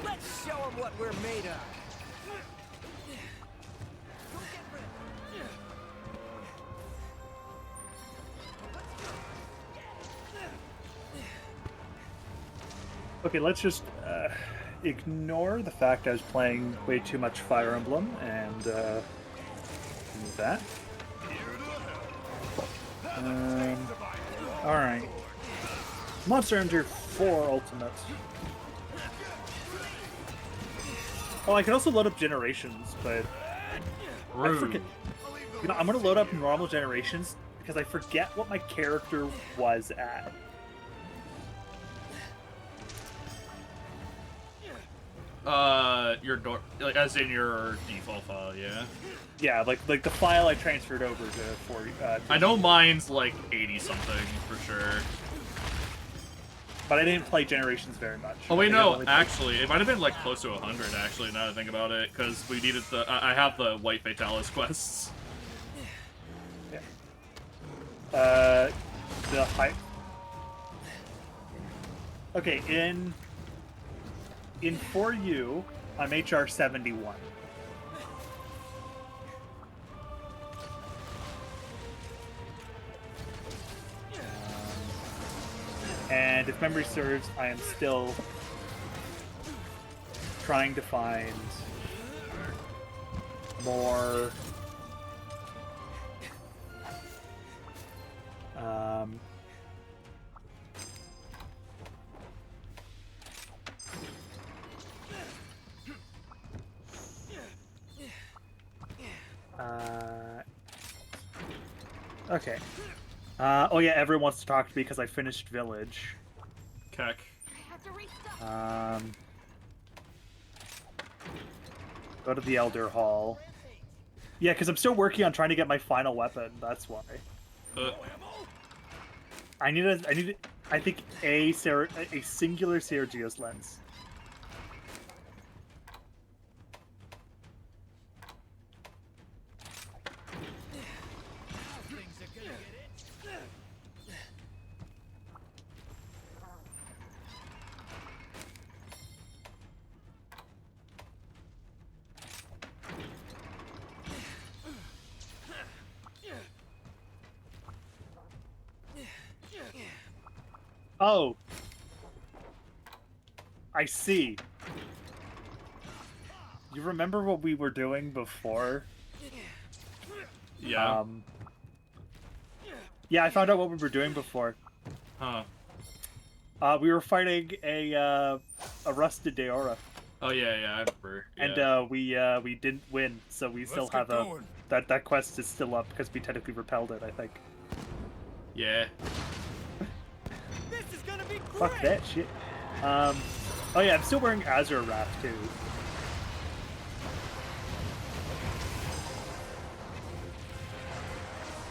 Let's show them what we're made of. Okay, let's just ignore the fact I was playing way too much Fire Emblem and move that. Alright. Monster Hunter 4 Ultimate. Oh, I can also load up Generations, but I Rude. forget. You know, I'm gonna load up normal Generations because I forget what my character was at. Your door, like, as in your default file, yeah? Yeah, like the file I transferred over to I know mine's like 80-something, for sure. but I didn't play Generations very much. Oh wait, I think I no, only played- actually, it might have been like close to 100, actually, now that I think about it, because we needed the, I have the White Fatalis quests. The high. Okay, in 4U, I'm HR 71. And if memory serves, I am still trying to find more okay. Oh yeah, everyone wants to talk to me because I finished Village. Keck. I have to restock. Go to the Elder Hall. Yeah, because I'm still working on trying to get my final weapon. That's why. I think a singular Sergio's lens. Oh. I see. You remember what we were doing before? Yeah. Yeah, I found out what we were doing before. Huh. We were fighting a rusted Deora, Oh yeah, yeah, I remember. and Yeah. we didn't win, so we still Let's have get going. that quest is still up because we technically repelled it. I think. Yeah. This is gonna be great. Fuck that shit. Oh yeah, I'm still wearing Azure Wrath too.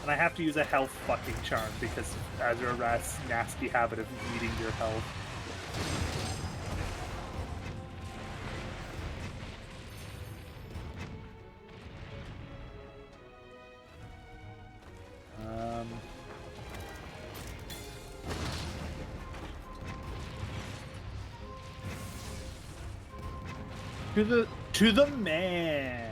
And I have to use a health fucking charm because Azure Wrath's nasty habit of eating your health. To the man.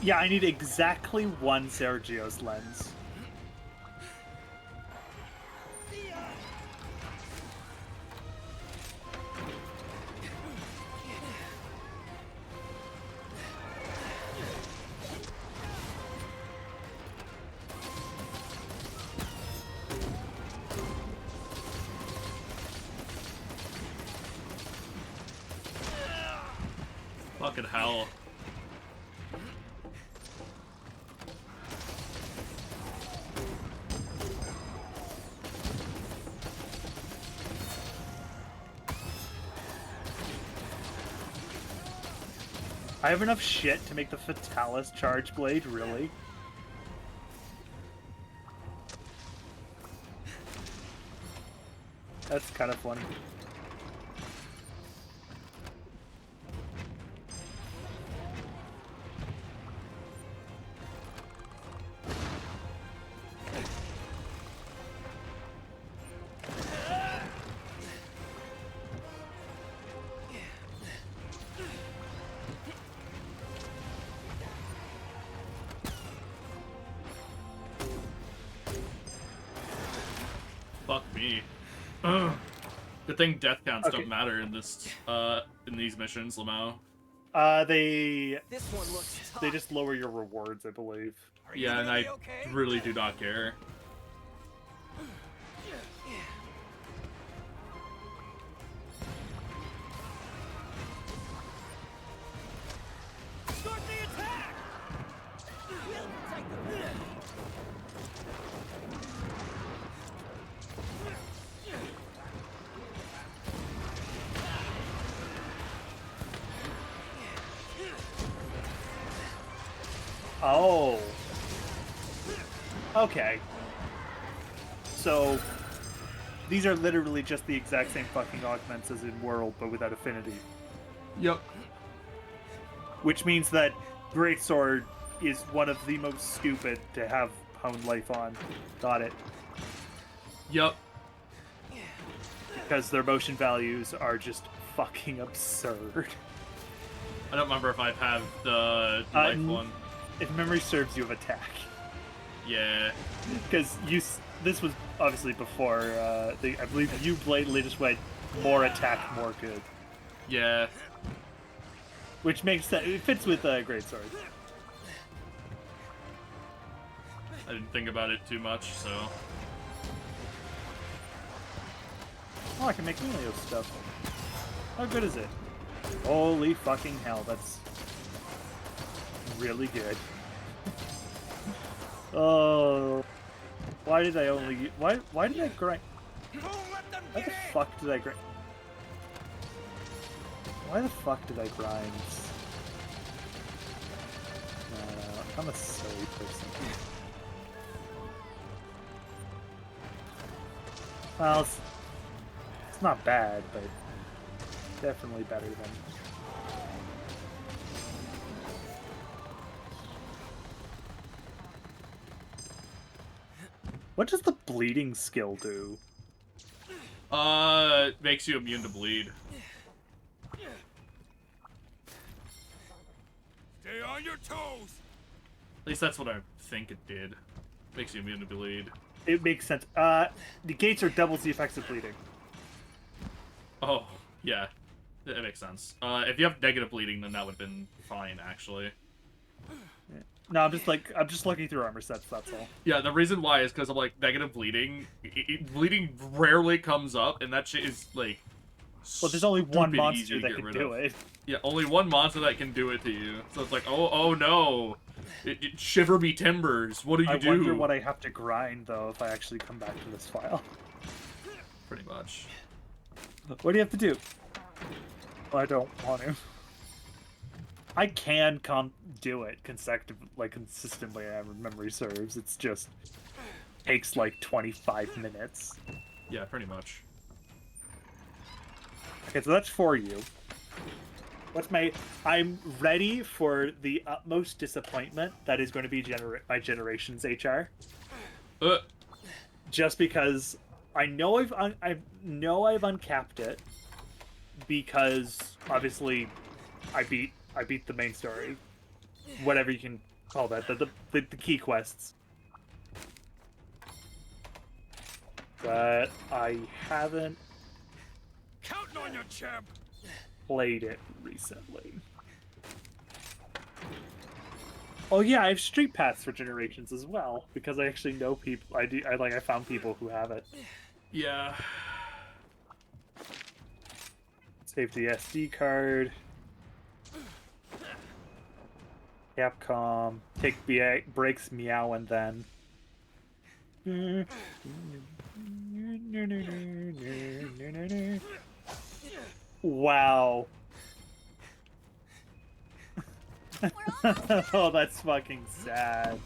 Yeah, I need exactly one Sergio's lens. Fucking hell. I have enough shit to make the Fatalis Charge Blade, really? That's kind of funny. Fuck me. Ugh. Good thing death counts Okay. don't matter in this in these missions, Lamau. They This one looks tough. they just lower your rewards, I believe. Are you Yeah, and I really okay? really do not care. Start the attack! We'll take them. Oh. Okay. So, these are literally just the exact same fucking augments as in World, but without affinity. Yep. Which means that Greatsword is one of the most stupid to have Hound Life on. Got it. Yep. Because their motion values are just fucking absurd. I don't remember if I have the life one. If memory serves, you have attack. Yeah. Because this was obviously before, I believe you blatantly just went more attack, more good. Yeah. Which makes sense. It fits with Greatsword. I didn't think about it too much, so. Oh, I can make Melio stuff. How good is it? Holy fucking hell, that's really good. Oh, why did I only? Why did I grind? Don't let them Why get the in! fuck did I grind? Why the fuck did I grind? No, I'm a silly person. Well, it's not bad, but definitely better than. What does the bleeding skill do? Makes you immune to bleed. Stay on your toes. At least that's what I think it did. Makes you immune to bleed. It makes sense. Negates or doubles the effects of bleeding. Oh, yeah. It makes sense. If you have negative bleeding, then that would have been fine, actually. No, I'm just looking through armor sets. That's all. Yeah, the reason why is because of, like, negative bleeding. Bleeding rarely comes up, and that shit is, like, Well, there's only one stupid monster easy to that get can rid do of. it. Yeah, only one monster that can do it to you. So it's like, oh no. Shiver me timbers. What do you I do? wonder what I have to grind though if I actually come back to this file. Pretty much. What do you have to do? I don't want to. I can do it consistently. Memory serves. It's just takes like 25 minutes. Yeah, pretty much. Okay, so that's for you. I'm ready for the utmost disappointment that is going to be my generation's HR. Uh, Just because I know I've uncapped it, because obviously I beat the main story, whatever you can call that, the key quests. But I haven't Counting on your champ. played it recently. Oh yeah, I have street paths for generations as well, because I actually know people. I found people who have it. yeah. Save the SD card. Capcom. Take breaks meow and then. Wow. Oh, that's fucking sad.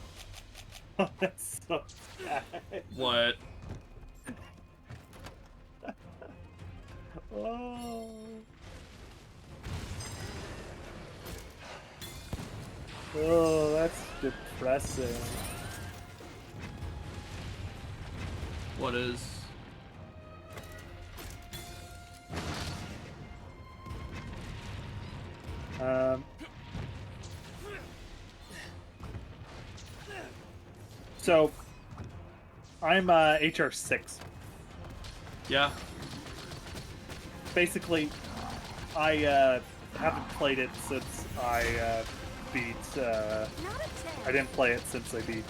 Oh, that's so sad. What? Oh. Oh, that's depressing. What is? So, I'm HR 6. Yeah. Basically, I haven't played it since I beat. Not a 10. I didn't play it since I beat.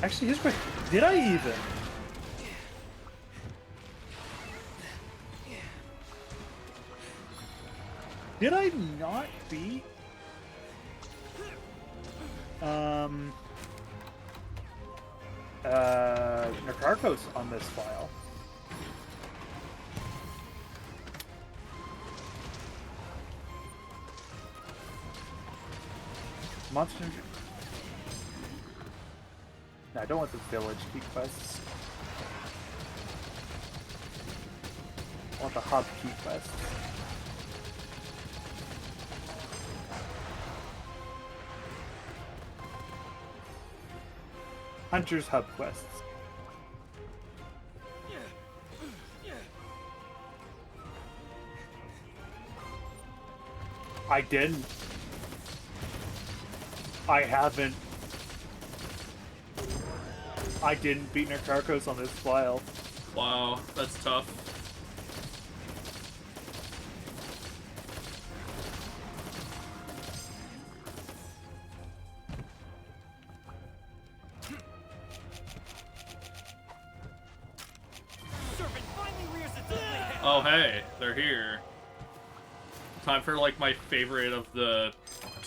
Actually, here's my. Did I even? Did I not beat? Nakarkos on this file. Monster. No, I don't want the village key quests. I want the hub key quests. Hunter's hub quests. I didn't. I haven't. I didn't beat Nakarkos on this file. Wow, that's tough. Serpent finally rears its ugly head. Oh hey, they're here. Time for like my favorite of the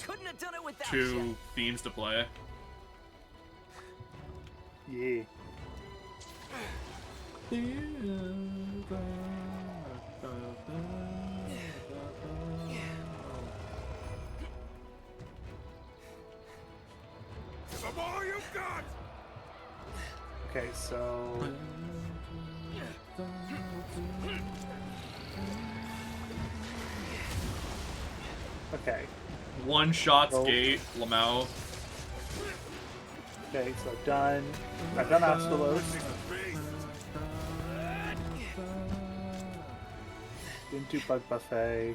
Couldn't have done it without two you. themes to play. Yeah. Come all you got. Okay, so. Okay. One shot Oh. skate, Lamau. Okay, so done. I've done Astalos. Into Bug Buffet.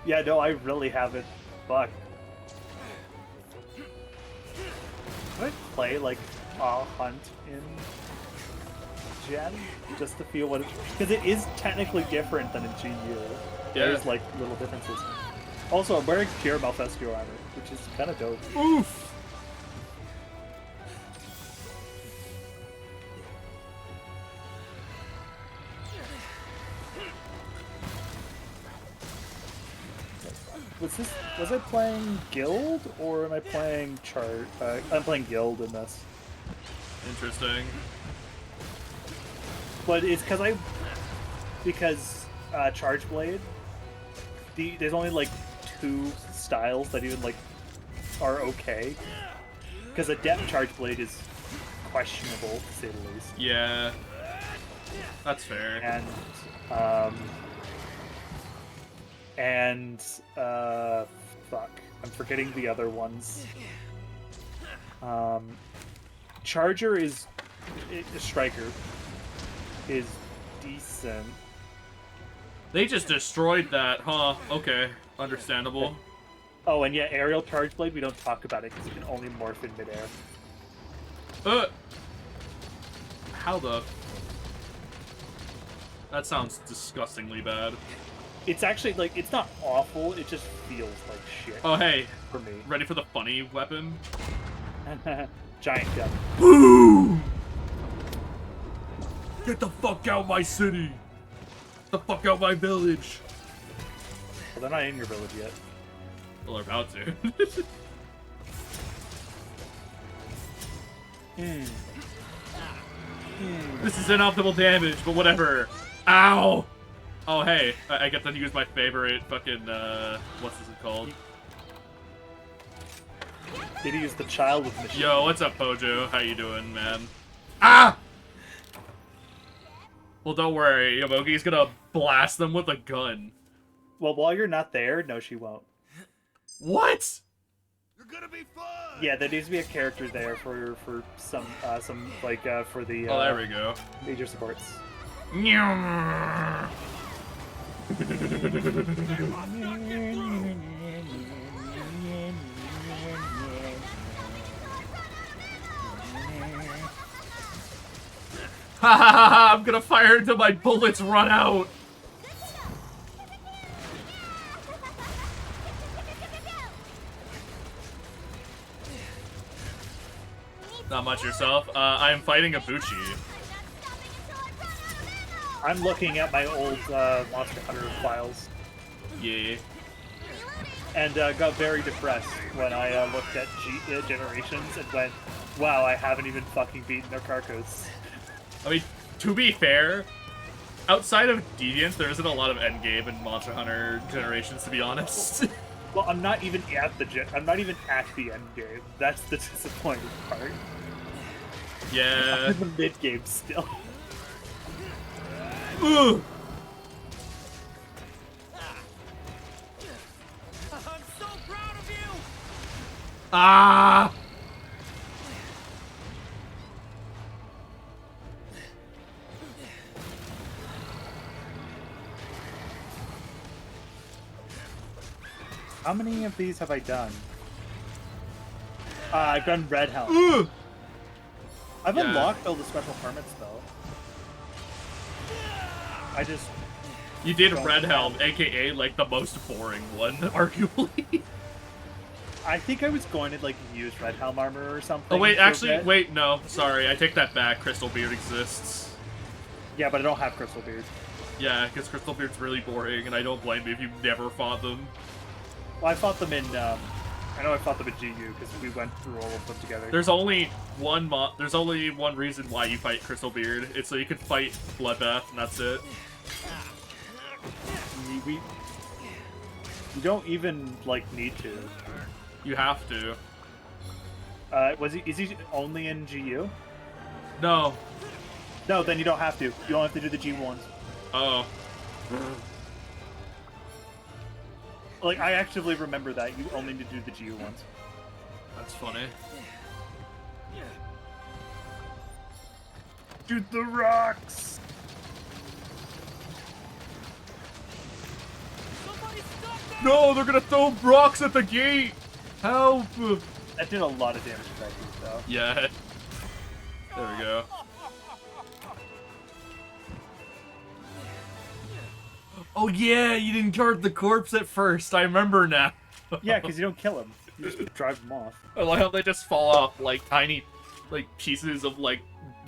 Yeah, no, I really haven't. Fuck. Could I play like a hunt in Gen just to feel what it, because it is technically different than in GU. Yeah. There's like little differences. Also, I'm wearing pure Malfestio armor, which is kind of dope. Oof! Was I playing Guild or am I playing Chart? I'm playing Guild in this. Interesting. But it's because Charge Blade, there's only like 2 styles that even like are okay. Because Adept Charge Blade is questionable, to say the least. Yeah. That's fair. Fuck, I'm forgetting the other ones. Charger is Striker is decent. They just destroyed that, huh? Okay, understandable. Oh, and yeah, Aerial Charge Blade, we don't talk about it because you can only morph in midair. How the... That sounds disgustingly bad. It's actually, like, it's not awful, it just feels like shit. Oh, hey. For me. Ready for the funny weapon? Giant gun. Boom! Get the fuck out my city! Get the fuck out my village! Well, they're not in your village yet. Well, they're about to. This is inoptimal damage, but whatever. Ow! Oh, hey, I get to use my favorite fucking, what's this called? Did he use the child with machine? Yo, what's up, Pojo? How you doing, man? Ah! Well, don't worry, Yomogi's gonna blast them with a gun. Well, while you're not there, no, she won't. What? You're gonna be fun. Yeah, there needs to be a character there for some like for the Oh, there we go. major supports. Ha ha ha ha! I'm gonna fire until my bullets run out! Not much yourself. I am fighting Ibuchi. I'm looking at my old Monster Hunter files. Yeah. And got very depressed when I looked at Generations and went, wow, I haven't even fucking beaten their Carcos. I mean, to be fair, outside of Deviants, there isn't a lot of endgame in Monster Hunter Generations, to be honest. Well, I'm not even at the end game. That's the disappointing part. Yeah. I'm in the mid game still. Ugh. I'm so proud of you! Ah! How many of these have I done? I've done Red Helm. Ugh. I've Yeah. unlocked all the special permits though. I just You did Red Helm, aka like the most boring one, arguably. I think I was going to like use Red Helm armor or something. Oh wait, for a actually, bit. wait, no, sorry, I take that back. Crystal Beard exists. Yeah, but I don't have Crystal Beard. Yeah, because Crystal Beard's really boring, and I don't blame you if you've never fought them. Well, I fought them in. I know I fought them in GU because we went through all of them together. There's only one There's only one reason why you fight Crystal Beard. It's so you can fight Bloodbath, and that's it. You don't even like need to. You have to. Is he only in GU? No. No, then you don't have to. You don't have to do the G ones. Oh. Like, I actively remember that. You only need to do the GU ones. That's funny. Shoot the rocks! No, they're gonna throw rocks at the gate! Help! That did a lot of damage to that dude, though. Yeah. There we go. Oh yeah, you didn't guard the corpse at first. I remember now. Yeah, because you don't kill him. You just drive him off. I like how they just fall off like tiny, like pieces of like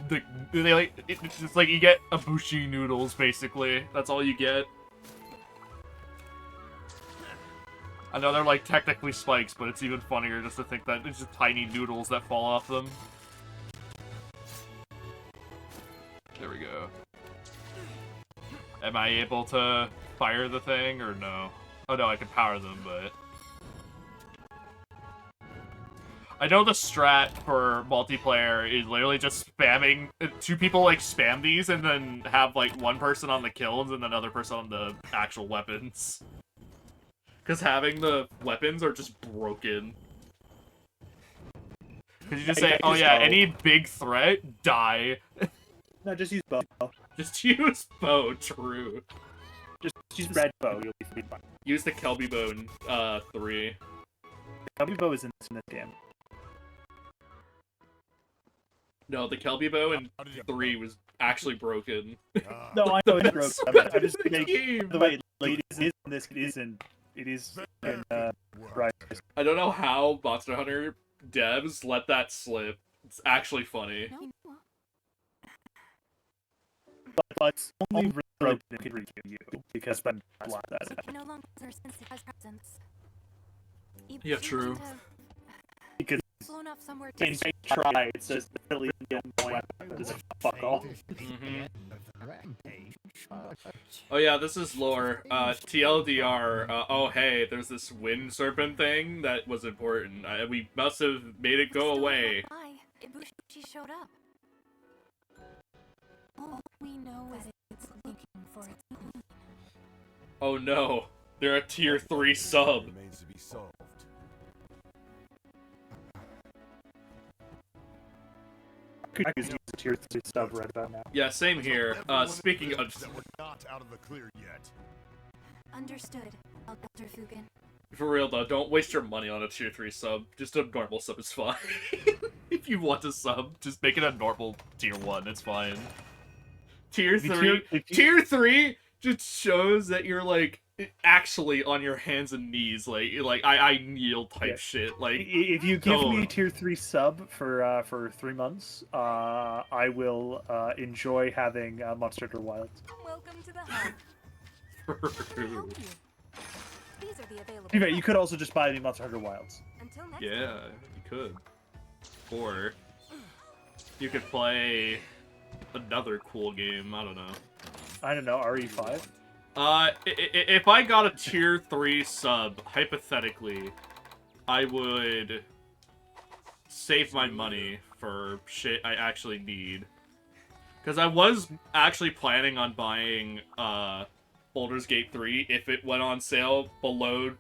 it's just like you get Ibushi noodles basically. That's all you get. I know they're like technically spikes, but it's even funnier just to think that it's just tiny noodles that fall off them. There we go. Am I able to fire the thing or no? Oh no, I can power them, but... I know the strat for multiplayer is literally just spamming... Two people, like, spam these and then have, like, one person on the kills and another person on the actual weapons. Because having the weapons are just broken. Because you just say, oh yeah, any big threat, die. No, just use bow. Just use bow, true. Just use red bow, you'll be fine. Use the Kelby bow in 3. Kelby bow is in this game. No, the Kelby bow in 3 was actually broken. No, I know it's broken. I just the think game. the way it is in this, it is in Rise. I don't know how Monster Hunter devs let that slip. It's actually funny. No, But it's only really broken in you because Ben blocked that. I no longer sense his presence. He Yeah, seems true. to have Because flown off somewhere when you try, it's just really annoying. Just fuck off. Mm-hmm. Oh yeah, this is lore. TLDR, oh hey, there's this wind serpent thing that was important. We must have made it go away. Ibushi showed up. All we know is it's looking for its queen. Oh no, they're a tier 3 sub. Remains to be solved. Could use tier 3 stuff right about now. Yeah, same here. Speaking of... That we're not out of the clear yet. Understood, Elder Fugen. For real though, don't waste your money on a tier 3 sub. Just a normal sub is fine. If you want to sub, just make it a normal tier 1, it's fine. Tier 3, tier 3 just shows that you're like actually on your hands and knees, like I kneel type shit. Like if you give me a tier 3 sub for 3 months, I will enjoy having Monster Hunter Wilds. Welcome to the hub. How can I help you? These are the available. Okay, you could also just buy me Monster Hunter Wilds. Until next yeah, time. you could. Or you could play another cool game. I don't know. I don't know, RE5? If I got a tier 3 sub, hypothetically, I would save my money for shit I actually need. Because I was actually planning on buying Baldur's Gate 3 if it went on sale below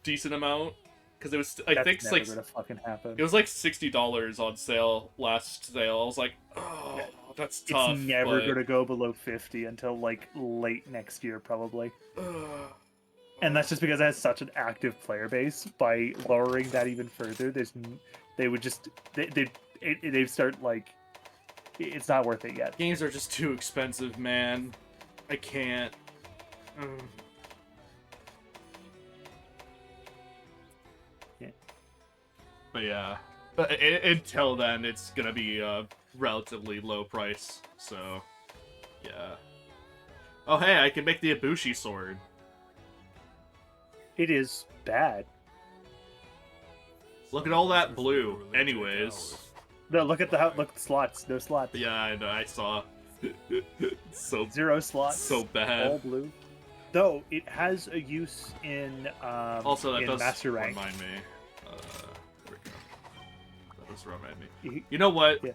decent amount. Because it was, I think, never gonna fucking happen. it was like $60 on sale last sale. I was like, oh, that's tough. It's never but... gonna go below 50 until like late next year, probably. And that's just because it has such an active player base. By lowering that even further, they would just they'd start like it's not worth it yet. Games are just too expensive, man. I can't. Yeah. But yeah, but until then, it's gonna be a relatively low price. So, yeah. Oh hey, I can make the Ibushi sword. It is bad. Look at all that blue. Anyways. No, look at the slots. No slots. Yeah, I know. I saw. So 0 slots. So bad. All blue. Though it has a use in Also, that in does Master Rank. remind me. There we go. That does remind me. You- You know what? Yeah.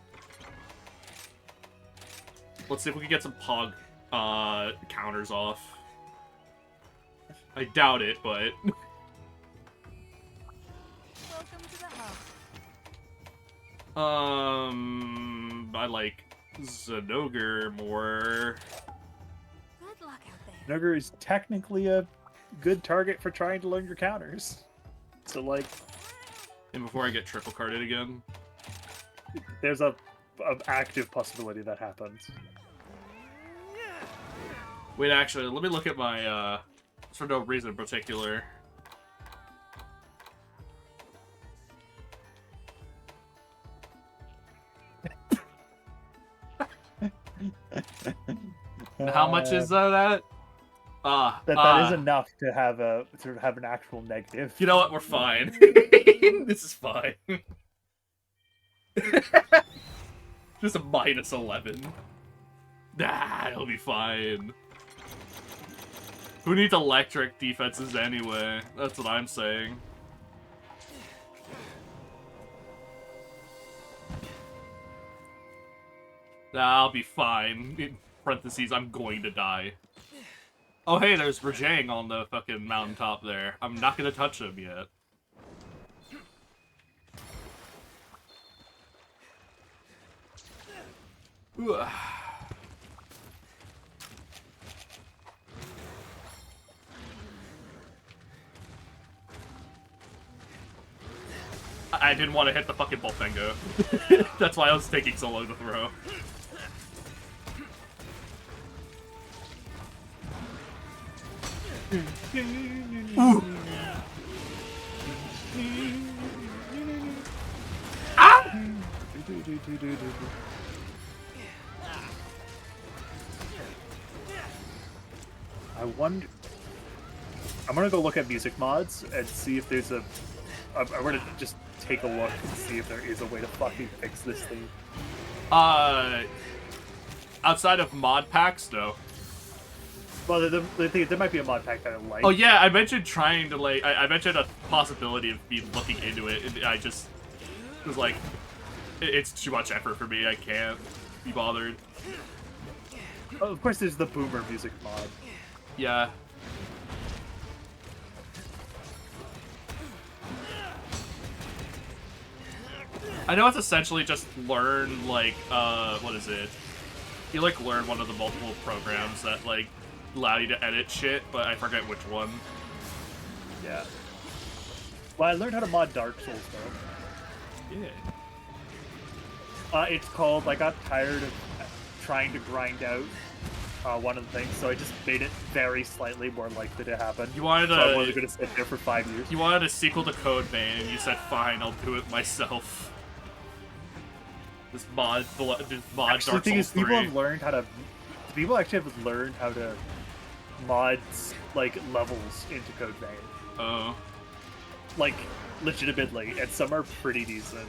Let's see if we can get some Pog counters off. I doubt it, but Welcome to the hub. I like Zenogre more. Good luck out there. Nugger is technically a good target for trying to learn your counters. So like, And before I get triple carded again. there's a active possibility that happens. Wait, actually, let me look at my for no reason in particular. And how much is that at? That is enough to have an actual negative. You know what? We're fine. This is fine. Just a -11. Nah, it'll be fine. Who needs electric defenses anyway? That's what I'm saying. I'll be fine. In parentheses, I'm going to die. Oh hey, there's Rajang on the fucking mountaintop there. I'm not gonna touch him yet. Ugh. I didn't want to hit the fucking Bolfengo. That's why I was taking so long to throw. Ooh. Ah! I wonder. I'm gonna go look at music mods and see if there's a. I'm gonna just take a look and see if there is a way to fucking fix this thing. Outside of mod packs, though. Well, there might be a mod pack that I like. Oh yeah, I mentioned trying to like. I mentioned a possibility of me looking into it, and I just was like, it's too much effort for me. I can't be bothered. Oh, of course, there's the Boomer music mod. Yeah. I know it's essentially just learn, like, what is it? You, like, learn one of the multiple programs that, like, allow you to edit shit, but I forget which one. Yeah. Well, I learned how to mod Dark Souls, though. Yeah. It's called, I got tired of trying to grind out one of the things, so I just made it very slightly more likely to happen. You wanted so a... I wasn't going to sit there for 5 years. You wanted a sequel to Code Vein, and you said, fine, I'll do it myself. This mod Actually, Dark the thing Souls is, people 3. have learned how to... People actually have learned how to mod, like, levels into Code Vein. Oh. Like, legitimately, and some are pretty decent.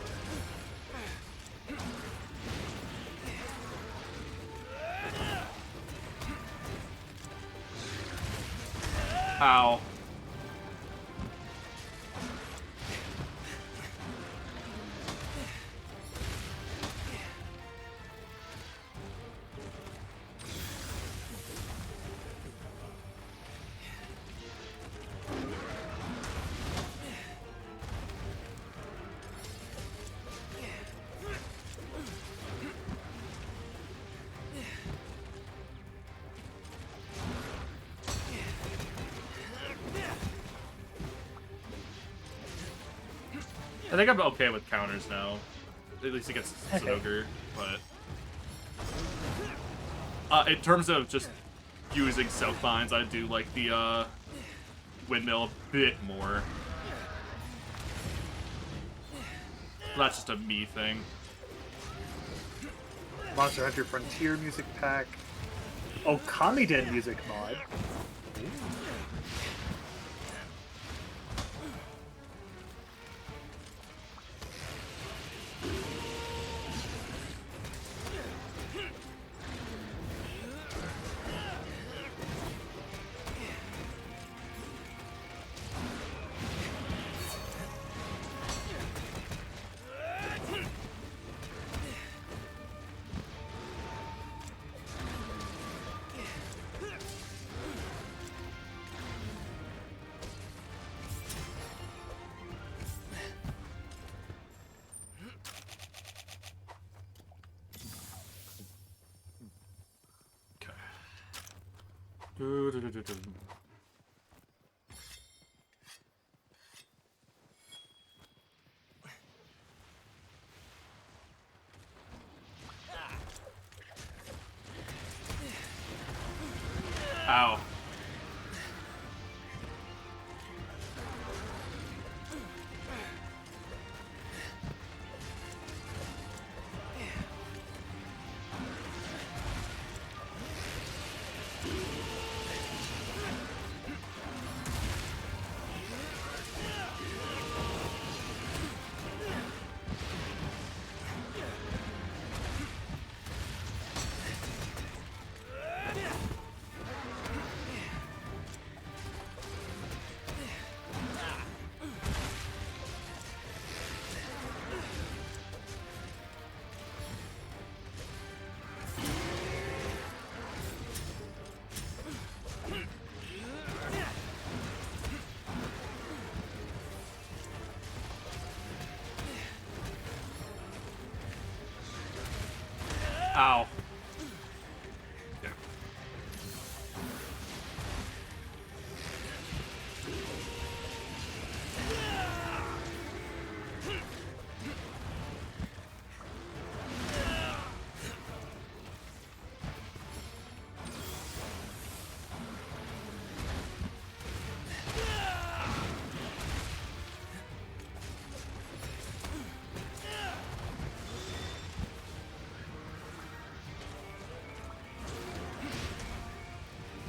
Ow. I think I'm okay with counters now. At least against Snoker, but... in terms of just using South Vines, I do like the, windmill a bit more. That's just a me thing. Monster Hunter Frontier music pack. Oh, Kamiden music mod. Ow. Ow.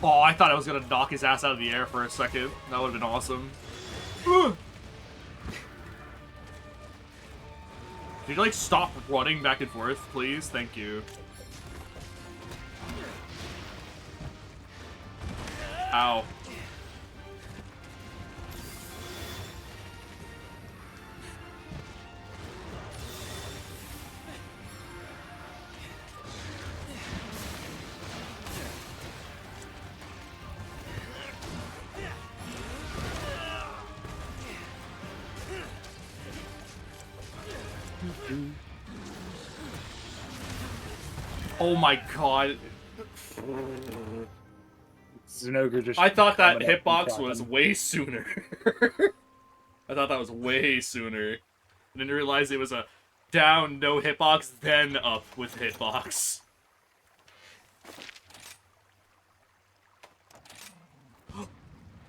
Oh, I thought I was gonna knock his ass out of the air for a second. That would've been awesome. Ugh. Could you, like, stop running back and forth, please? Thank you. Ow. Oh my god. Zinogre just. I thought that coming up hitbox and was talking. way sooner. I thought that was way sooner. I didn't realize it was a down, no hitbox, then up with hitbox.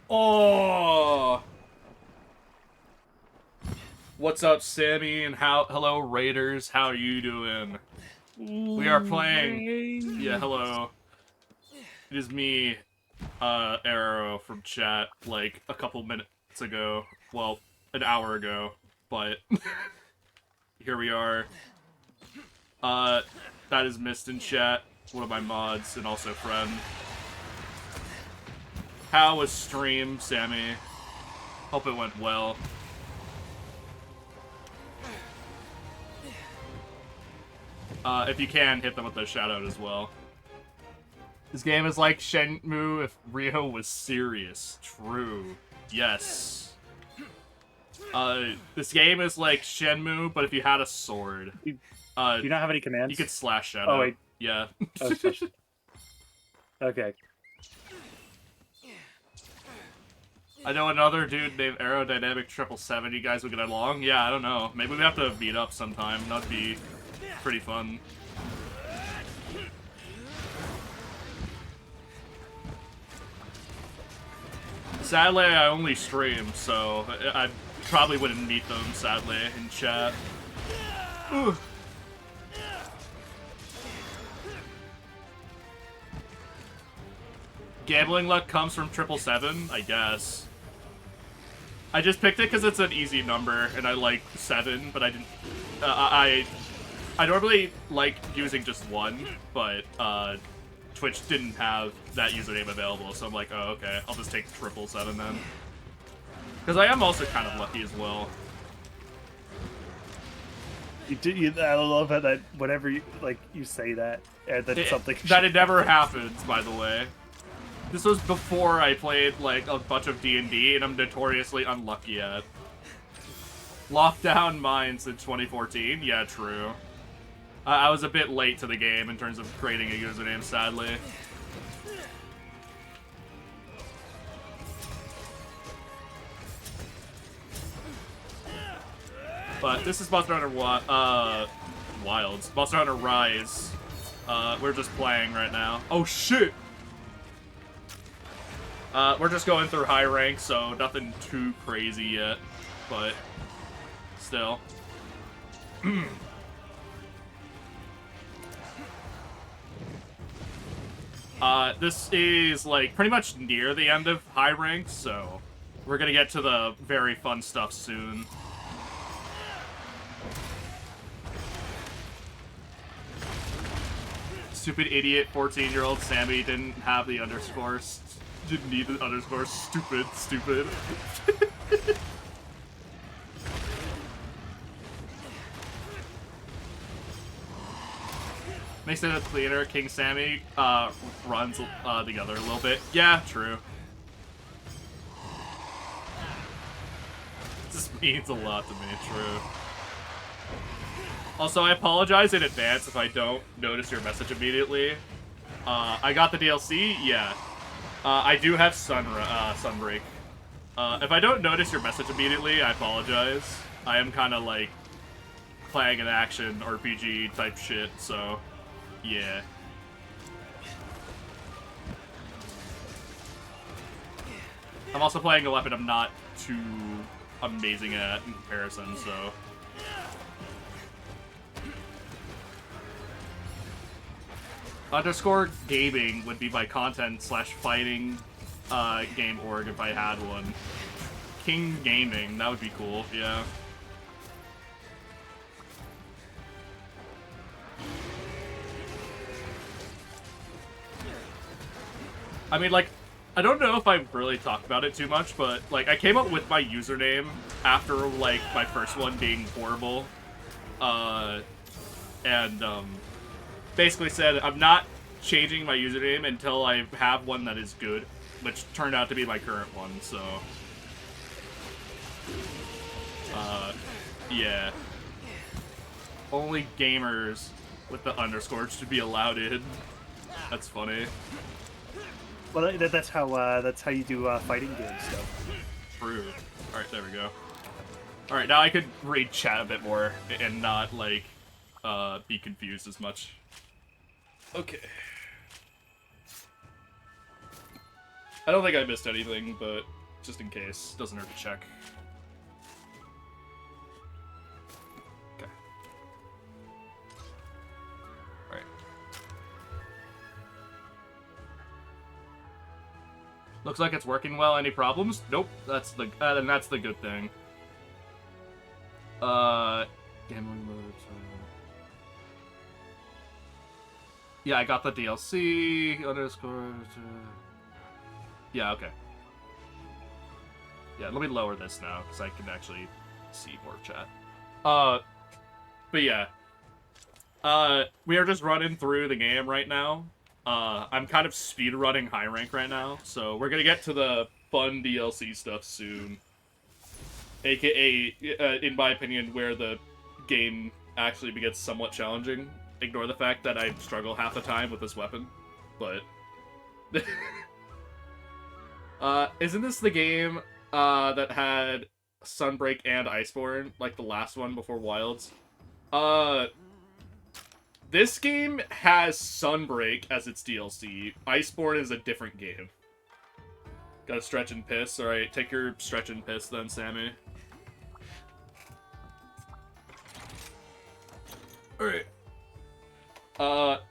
Oh! What's up, Sammy? And hello, Raiders. How are you doing? We are playing. Yeah, hello. It is me, Arrow from chat, like a couple minutes ago. Well, an hour ago, but here we are. That is Mist in chat, one of my mods and also friend. How was stream, Sammy? Hope it went well. If you can, hit them with a shout-out as well. This game is like Shenmue if Ryo was serious. True. Yes. This game is like Shenmue, but if you had a sword. Do you not have any commands? You could slash shadow. Oh, wait. Yeah. Oh, slash- okay. I know another dude named Aerodynamic 777. You guys would get along? Yeah, I don't know. Maybe we have to meet up sometime. That'd be pretty fun. Sadly, I only stream, so I probably wouldn't meet them, sadly, in chat. Ooh. Gambling luck comes from 777, I guess. I just picked it because it's an easy number, and I like 7, but I didn't... I normally like using just 1, but Twitch didn't have that username available, so I'm like, oh, okay, I'll just take 777 then. Because I am also kind of lucky as well. I love how that whenever you say that, that's something That it never happens, by the way. This was before I played, like, a bunch of D&D, and I'm notoriously unlucky at. Lockdown Mines in 2014? Yeah, true. I was a bit late to the game in terms of creating a username, sadly. But this is Monster Hunter Wilds. Monster Hunter Rise. We're just playing right now. Oh, shit! We're just going through high rank, so nothing too crazy yet, but still. This is, like, pretty much near the end of high rank, so we're gonna get to the very fun stuff soon. Stupid idiot 14-year-old Sammy didn't have the underscores. Didn't need the underscore. Stupid, stupid. Makes it cleaner. King Sammy runs the other a little bit. Yeah, true. This means a lot to me. True. Also, I apologize in advance if I don't notice your message immediately. I got the DLC, yeah. I do have Sunbreak. If I don't notice your message immediately, I apologize. I am kind of like playing an action RPG type shit, so yeah. I'm also playing a weapon I'm not too amazing at in comparison, so. Underscore gaming would be my content / fighting game org if I had one. King Gaming, that would be cool, yeah. I mean, like, I don't know if I've really talked about it too much, but, like, I came up with my username after, like, my first one being horrible. Basically said, I'm not changing my username until I have one that is good, which turned out to be my current one, so... yeah. Only gamers with the underscores should be allowed in. That's funny. Well, that's how you do fighting games, though. True. Alright, there we go. Alright, now I could read chat a bit more and not, like, be confused as much. Okay. I don't think I missed anything, but just in case, doesn't hurt to check. Okay. Alright. Looks like it's working well. Any problems? Nope. That's the and that's the good thing. Gambling mode. Yeah, I got the DLC underscore. Yeah, okay. Yeah, let me lower this now because I can actually see more chat. But yeah. We are just running through the game right now. I'm kind of speed running high rank right now, so we're gonna get to the fun DLC stuff soon. AKA, in my opinion, where the game actually gets somewhat challenging. Ignore the fact that I struggle half the time with this weapon, but... isn't this the game, that had Sunbreak and Iceborne, like the last one before Wilds? This game has Sunbreak as its DLC. Iceborne is a different game. Gotta stretch and piss. Alright, take your stretch and piss then, Sammy. Alright.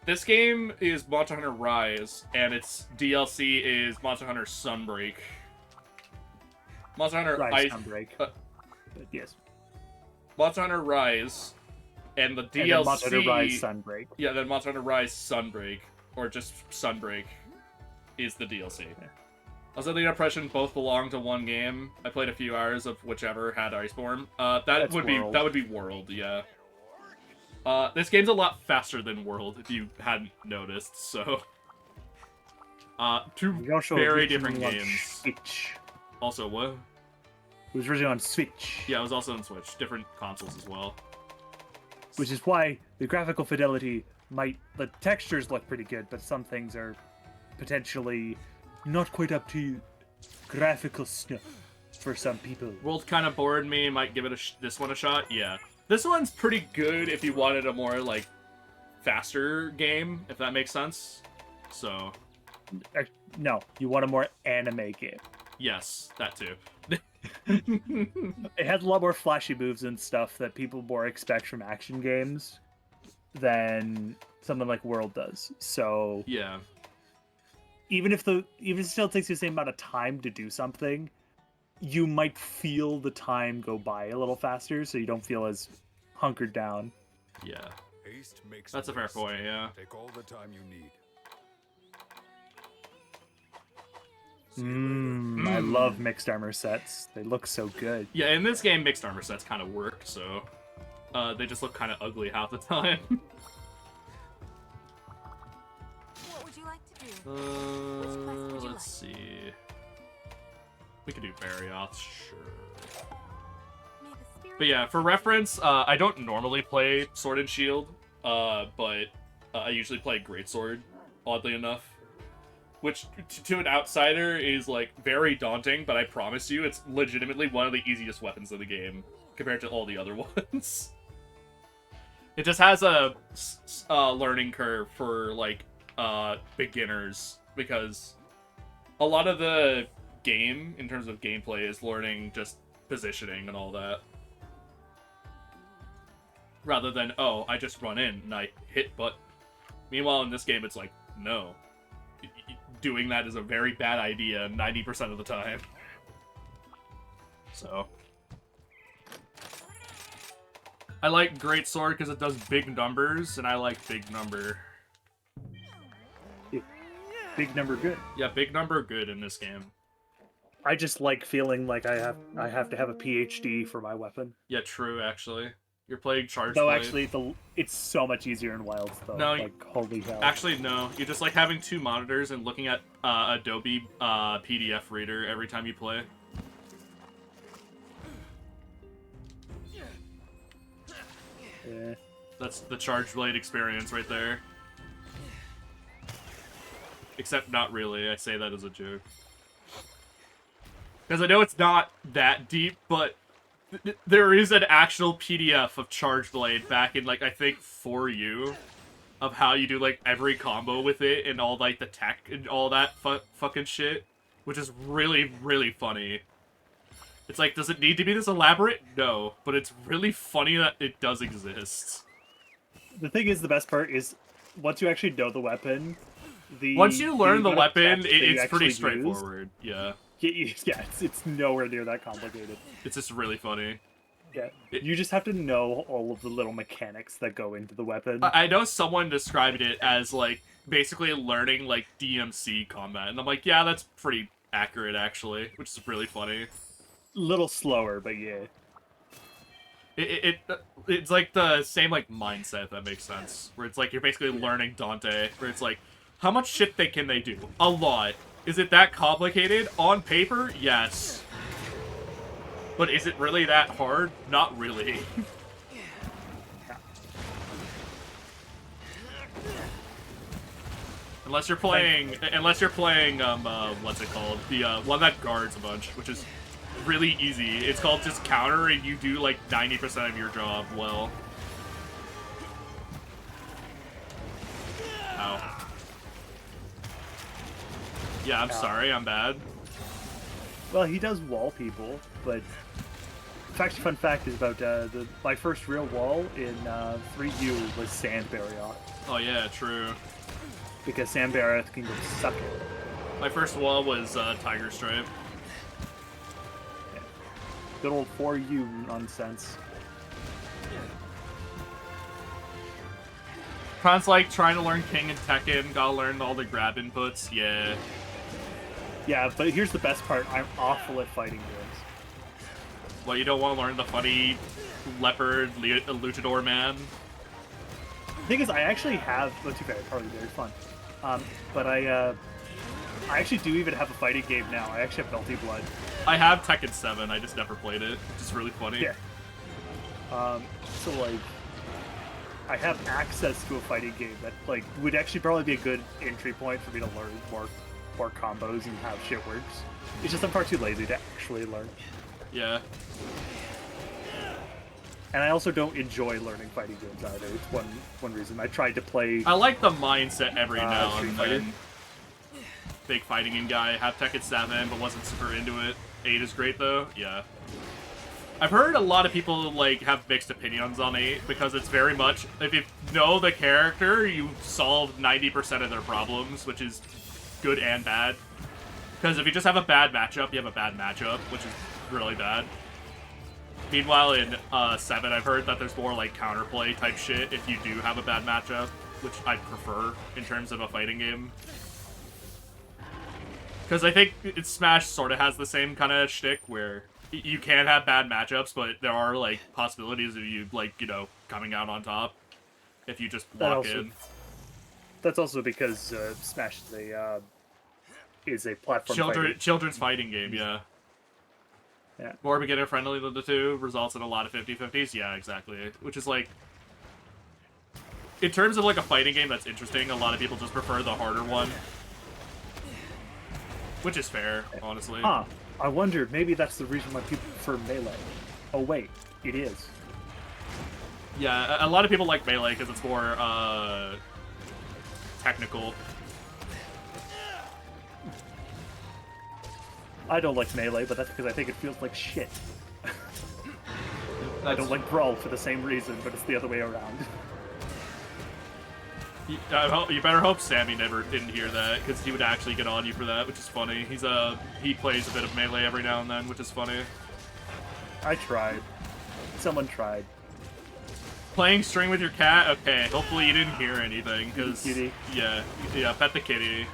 This game is Monster Hunter Rise, and its DLC is Monster Hunter Sunbreak. Monster Hunter Sunbreak. Yes. Monster Hunter Rise, and the DLC... And then Monster Hunter Rise Sunbreak. Yeah, then Monster Hunter Rise Sunbreak, or just Sunbreak, is the DLC. Yeah. I was under the impression both belong to one game. I played a few hours of whichever had Iceborne. That would be World, yeah. This game's a lot faster than World, if you hadn't noticed, so... two very different games. Switch. Also, what? It was originally on Switch. Yeah, it was also on Switch. Different consoles as well. Which is why the graphical fidelity might... The textures look pretty good, but some things are potentially not quite up to graphical snuff for some people. World kind of bored me. Might give it this one a shot. Yeah. This one's pretty good if you wanted a more, like, faster game, if that makes sense. So... No, you want a more anime game. Yes, that too. It has a lot more flashy moves and stuff that people more expect from action games than something like World does. So... Yeah. Even if it still takes you the same amount of time to do something, you might feel the time go by a little faster, so you don't feel as hunkered down. Yeah. Haste makes That's a fair waste. point, yeah. Take all the time you need. I love mixed armor sets. They look so good. Yeah, in this game, mixed armor sets kind of work, so... they just look kind of ugly half the time. What would you like to do? Let's see... We could do Barioth, sure. May the spirit But yeah, for reference, I don't normally play Sword and Shield, but I usually play Greatsword, oddly enough. Which, to an outsider, is, like, very daunting, but I promise you, it's legitimately one of the easiest weapons in the game, compared to all the other ones. It just has a learning curve for, like, beginners, because a lot of the game, in terms of gameplay, is learning just positioning and all that. Rather than, oh, I just run in and I hit button. Meanwhile, in this game, it's like, no. Doing that is a very bad idea 90% of the time. So. I like Greatsword because it does big numbers, and I like big number. Big number good. Yeah, big number good in this game. I just like feeling like I have to have a PhD for my weapon. Yeah, true, actually. You're playing Charge Though Blade. actually, it's so much easier in Wilds, though. No, like, holy hell. Actually, no. You just like having two monitors and looking at Adobe PDF reader every time you play. Yeah. That's the Charge Blade experience right there. Except not really. I say that as a joke. Because I know it's not that deep, but there is an actual PDF of Charge Blade back in, like, I think 4U of how you do, like, every combo with it and all, like, the tech and all that fucking shit, which is really, really funny. It's like, does it need to be this elaborate? No, but it's really funny that it does exist. The thing is, the best part is, once you actually know the weapon, once you learn the amount of weapon, text that you it's pretty actually straightforward. Yeah. Yeah, it's nowhere near that complicated. It's just really funny. Yeah, you just have to know all of the little mechanics that go into the weapon. I know someone described it as, like, basically learning, like, DMC combat. And I'm like, yeah, that's pretty accurate, actually. Which is really funny. Little slower, but yeah. It's like the same, like, mindset, if that makes sense. Where it's like, you're basically learning Dante. Where it's like, how much shit can they do? A lot. Is it that complicated? On paper? Yes. But is it really that hard? Not really. Unless you're playing, what's it called? The one that guards a bunch, which is really easy. It's called just counter, and you do like 90% of your job well. Ow. Yeah, I'm sorry, I'm bad. Well, he does wall people, but fun fact is about my first real wall in 3U was Sand Barrier. Oh yeah, true. Because Sand Barrier can go suck it. My first wall was Tiger Stripe. Yeah. Good old 4U nonsense. Sounds like trying to learn King and Tekken, gotta learn all the grab inputs, yeah. Yeah, but here's the best part, I'm awful at fighting games. Well, you don't want to learn the funny leopard luchador man? The thing is, I actually have, well, too bad, probably very fun. But I actually do even have a fighting game now. I actually have Melty Blood. I have Tekken 7, I just never played it, which is really funny. Yeah. So, like, I have access to a fighting game that, like, would actually probably be a good entry point for me to learn more combos and how shit works. It's just I'm far too lazy to actually learn. Yeah. And I also don't enjoy learning fighting games either. It's one reason. I tried to play... I like the mindset every now and Street then. Big fighting game guy, have Tekken 7, but wasn't super into it. 8 is great, though. Yeah. I've heard a lot of people, like, have mixed opinions on 8, because it's very much... If you know the character, you solve 90% of their problems, which is good and bad. Because if you just have a bad matchup, you have a bad matchup, which is really bad. Meanwhile, in 7, I've heard that there's more, like, counterplay type shit if you do have a bad matchup, which I prefer in terms of a fighting game. Because I think Smash sort of has the same kind of shtick, where you can have bad matchups, but there are, like, possibilities of you, like, you know, coming out on top if you just lock in. That's also because Smash is a platform children's fighting game, yeah. Yeah. More beginner friendly than the two results in a lot of 50-50s. Yeah, exactly. Which is like, in terms of like a fighting game that's interesting, a lot of people just prefer the harder one. Which is fair, honestly. Huh. I wonder, maybe that's the reason why people prefer Melee. Oh wait, it is. Yeah, a lot of people like Melee because it's more, technical. I don't like Melee, but that's because I think it feels like shit. I don't like Brawl for the same reason, but it's the other way around. You better hope Sammy didn't hear that, because he would actually get on you for that, which is funny. He plays a bit of Melee every now and then, which is funny. I tried. Someone tried. Playing string with your cat? Okay, hopefully you didn't hear anything, because... Kitty. Yeah, pet the kitty.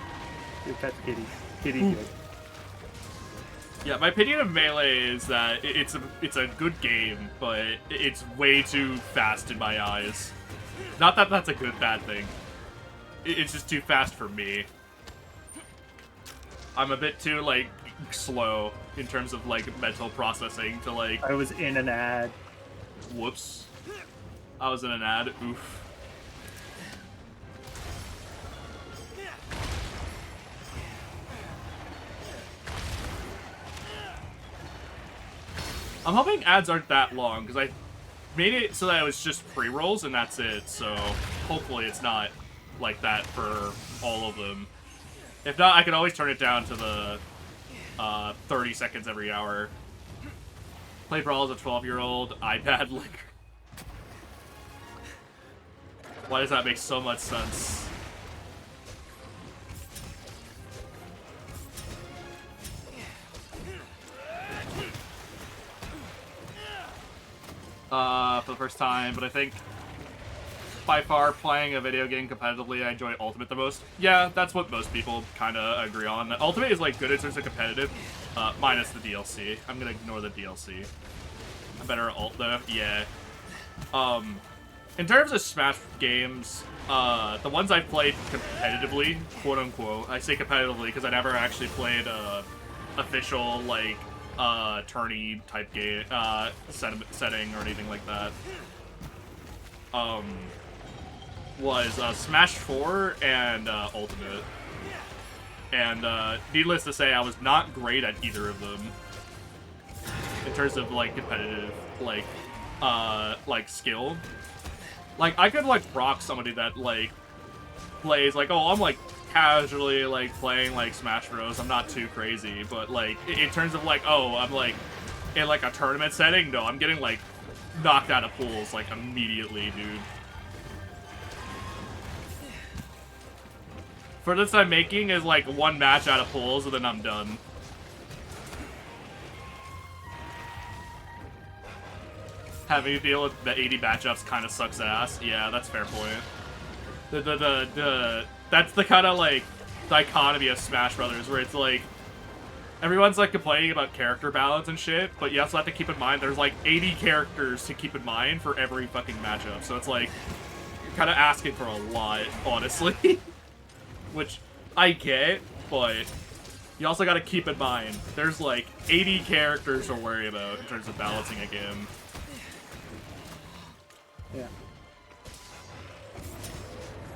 Your pet's kitty. Kitty good. Yeah, my opinion of Melee is that it's a good game, but it's way too fast in my eyes. Not that that's a bad thing. It's just too fast for me. I'm a bit too, like, slow in terms of, like, mental processing to, like... I was in an ad. Whoops. I was in an ad. Oof. I'm hoping ads aren't that long, because I made it so that it was just pre-rolls and that's it, so hopefully it's not like that for all of them. If not, I can always turn it down to the 30 seconds every hour. Play Brawl as a 12-year-old, iPad, like... Why does that make so much sense? For the first time, but I think by far playing a video game competitively, I enjoy Ultimate the most. Yeah, that's what most people kind of agree on. Ultimate is like good in terms of competitive, minus the DLC. I'm gonna ignore the DLC. I'm better at Ult though. Yeah. In terms of Smash games, the ones I've played competitively, quote unquote, I say competitively because I never actually played official like tourney type game setting or anything like that. Was Smash 4 and Ultimate. And needless to say, I was not great at either of them in terms of like competitive like skill. Like I could like rock somebody that like plays like, oh, I'm like casually like playing like Smash Bros. I'm not too crazy, but like in terms of like, oh, I'm like in like a tournament setting, no, I'm getting like knocked out of pools like immediately, dude. Furthest I'm making is like one match out of pools and then I'm done. Having to deal with the 80 matchups kind of sucks ass. Yeah, that's fair point. That's the kind of like dichotomy of Smash Brothers where it's like everyone's like complaining about character balance and shit, but you also have to keep in mind there's like 80 characters to keep in mind for every fucking matchup. So it's like you're kind of asking for a lot, honestly. Which I get, but you also got to keep in mind there's like 80 characters to worry about in terms of balancing a game. Yeah.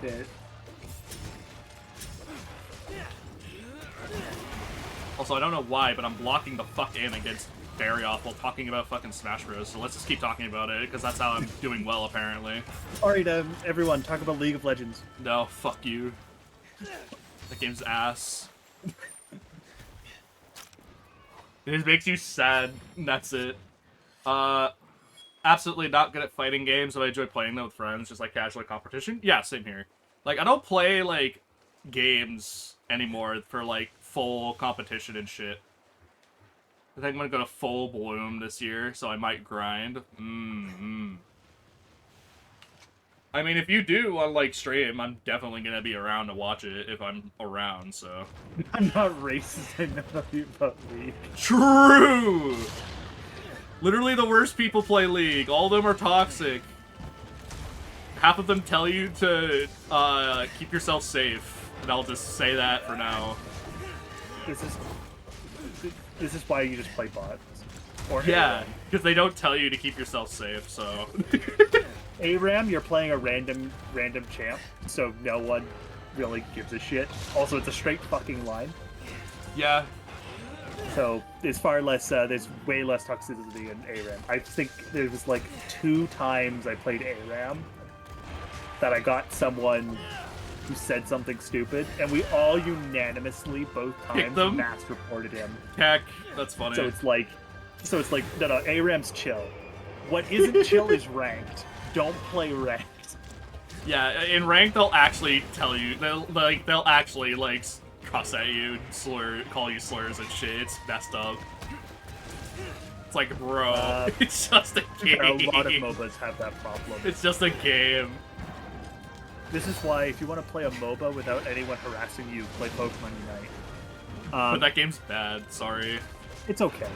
Yeah. Also, I don't know why, but I'm blocking the fuck in against Barryoff while talking about fucking Smash Bros. So let's just keep talking about it, because that's how I'm doing well, apparently. Alright, everyone, talk about League of Legends. No, fuck you. That game's ass. It just makes you sad, and that's it. Absolutely not good at fighting games, but I enjoy playing them with friends, just like casual competition. Yeah, same here. Like, I don't play, like, games anymore for, like, full competition and shit. I think I'm gonna go to full bloom this year, so I might grind. I mean, if you do on, like, stream, I'm definitely gonna be around to watch it if I'm around, so... I'm not racist, I know nothing about League. True! Literally the worst people play League. All of them are toxic. Half of them tell you to keep yourself safe, and I'll just say that for now. This is why you just play bots. Or Yeah, because they don't tell you to keep yourself safe, so... ARAM, you're playing a random champ, so no one really gives a shit. Also, it's a straight fucking line. Yeah. So there's far less, there's way less toxicity in ARAM. I think there was like 2 times I played ARAM that I got someone who said something stupid, and we all unanimously both times them? mass reported him. Heck, that's funny. So it's like, no, ARAM's chill. What isn't chill is ranked. Don't play ranked. Yeah, in rank they'll actually tell you, they'll actually, like, cuss at you, call you slurs and shit. It's messed up. It's like, bro, it's just a game. A lot of MOBAs have that problem. It's just a game. This is why, if you want to play a MOBA without anyone harassing you, play Pokemon Unite. But that game's bad, sorry. It's okay.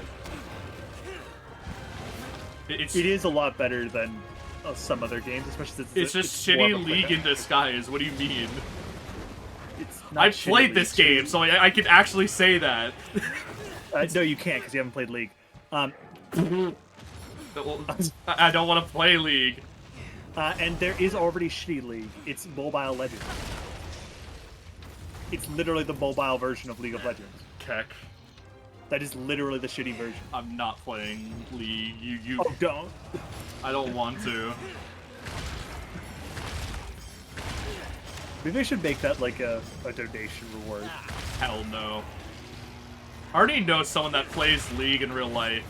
It is a lot better than some other games, especially since it's just more of shitty a League in quick- disguise, what do you mean? It's not I shitty played League, this it's game, shitty- so I can actually say that. No, you can't, because you haven't played League. I don't want to play League. And there is already shitty League. It's Mobile Legends. It's literally the mobile version of League of Legends. Keck. That is literally the shitty version. I'm not playing League. You. Oh, don't. I don't want to. Maybe I should make that like a donation reward. Hell no. I already know someone that plays League in real life,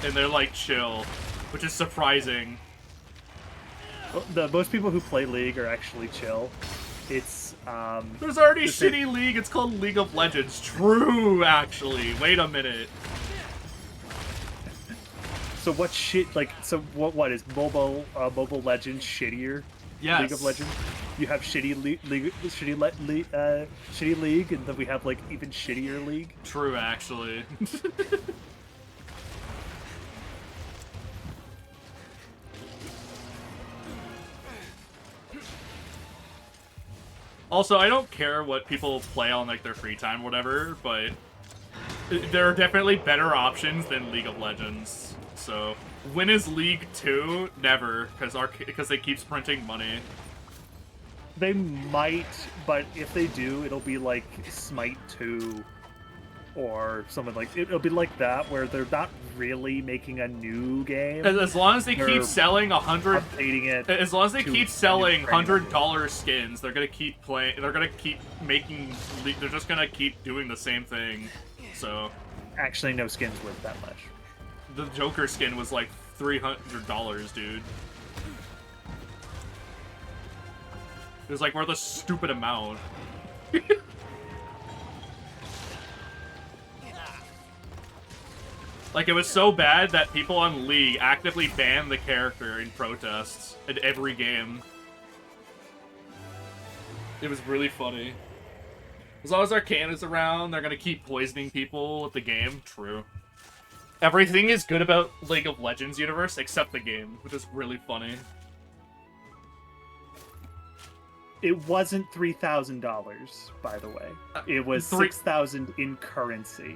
and they're like chill, which is surprising. Well, most people who play League are actually chill. It's There's already the thing- shitty League. It's called League of Legends. True, actually. Wait a minute. so what shit like so what is Mobile Legends shittier? Yes. League of Legends. You have shitty shitty League, and then we have like even shittier League. True, actually. Also, I don't care what people play on like their free time, whatever, but there are definitely better options than League of Legends. So, when is League 2? Never, because they keep printing money. They might, but if they do, it'll be like Smite 2 or something like it'll be like that, where they're not really making a new game. As long as they They're keep selling updating it. as long as they to keep a selling new frame. $100 skins, they're gonna keep playing. They're gonna keep making. They're just gonna keep doing the same thing. So, Actually, no skin's worth that much. the Joker skin was like $300, dude. It was like worth a stupid amount. Like, it was so bad that people on League actively banned the character in protests in every game. It was really funny. As long as Arcane is around, they're gonna keep poisoning people with the game. True. Everything is good about League of Legends universe except the game, which is really funny. It wasn't $3,000, by the way. It was $6,000 in currency.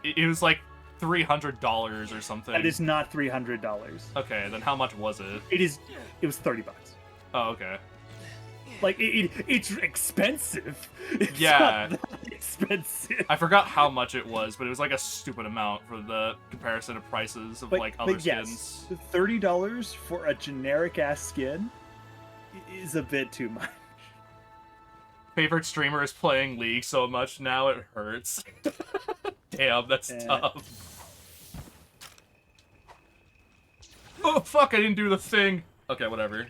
It was like $300 or something. That is not $300. Okay, then how much was it? It was $30. Oh, okay. Like it's expensive. It's Yeah. not that expensive. I forgot how much it was, but it was like a stupid amount for the comparison of prices of like other skins. Yes, $30 for a generic ass skin is a bit too much. Favorite streamer is playing League so much now it hurts. Damn, that's tough. Oh fuck, I didn't do the thing. Okay, whatever.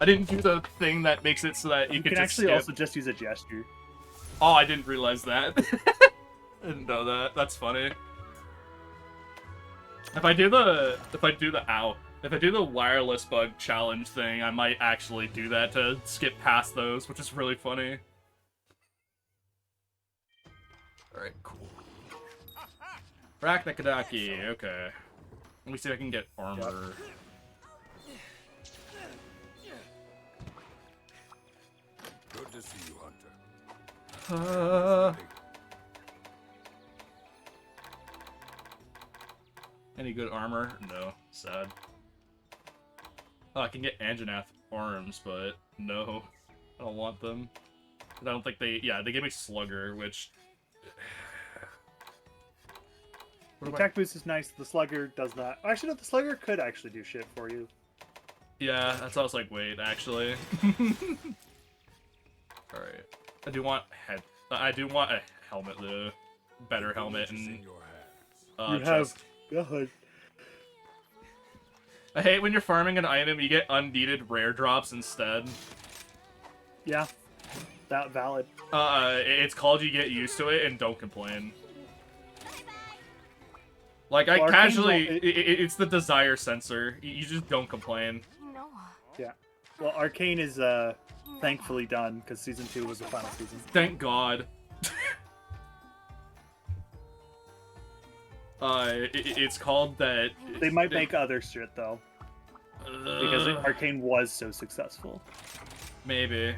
I didn't do the thing that makes it so that you, You can can just actually skip. also just use a gesture. Oh, I didn't realize that. I didn't know that. That's funny. If I do the wireless bug challenge thing, I might actually do that to skip past those, which is really funny. Alright, cool. Raknakadaki, okay. Let me see if I can get armor. Good to see you, Hunter. Any good armor? No. Sad. Oh, I can get Anjanath arms, but no. I don't want them. I don't think they... Yeah, they give me Slugger, which... The attack boost is nice. The Slugger does not. Actually, no, the Slugger could actually do shit for you. Yeah, that's why I was like, wait, actually. Alright. I do want a helmet, though. Better helmet, In and... your hands. chest. God. I hate when you're farming an item, you get unneeded rare drops instead. Yeah. That valid. It's called you get used to it and don't complain. Like, I Well, casually... Arcane's It's the desire sensor. You just don't complain. Noah. Yeah. Well, Arcane is thankfully done because season 2 was the final season. Thank God. It's called that... They might make other shit though because Arcane was so successful. Maybe.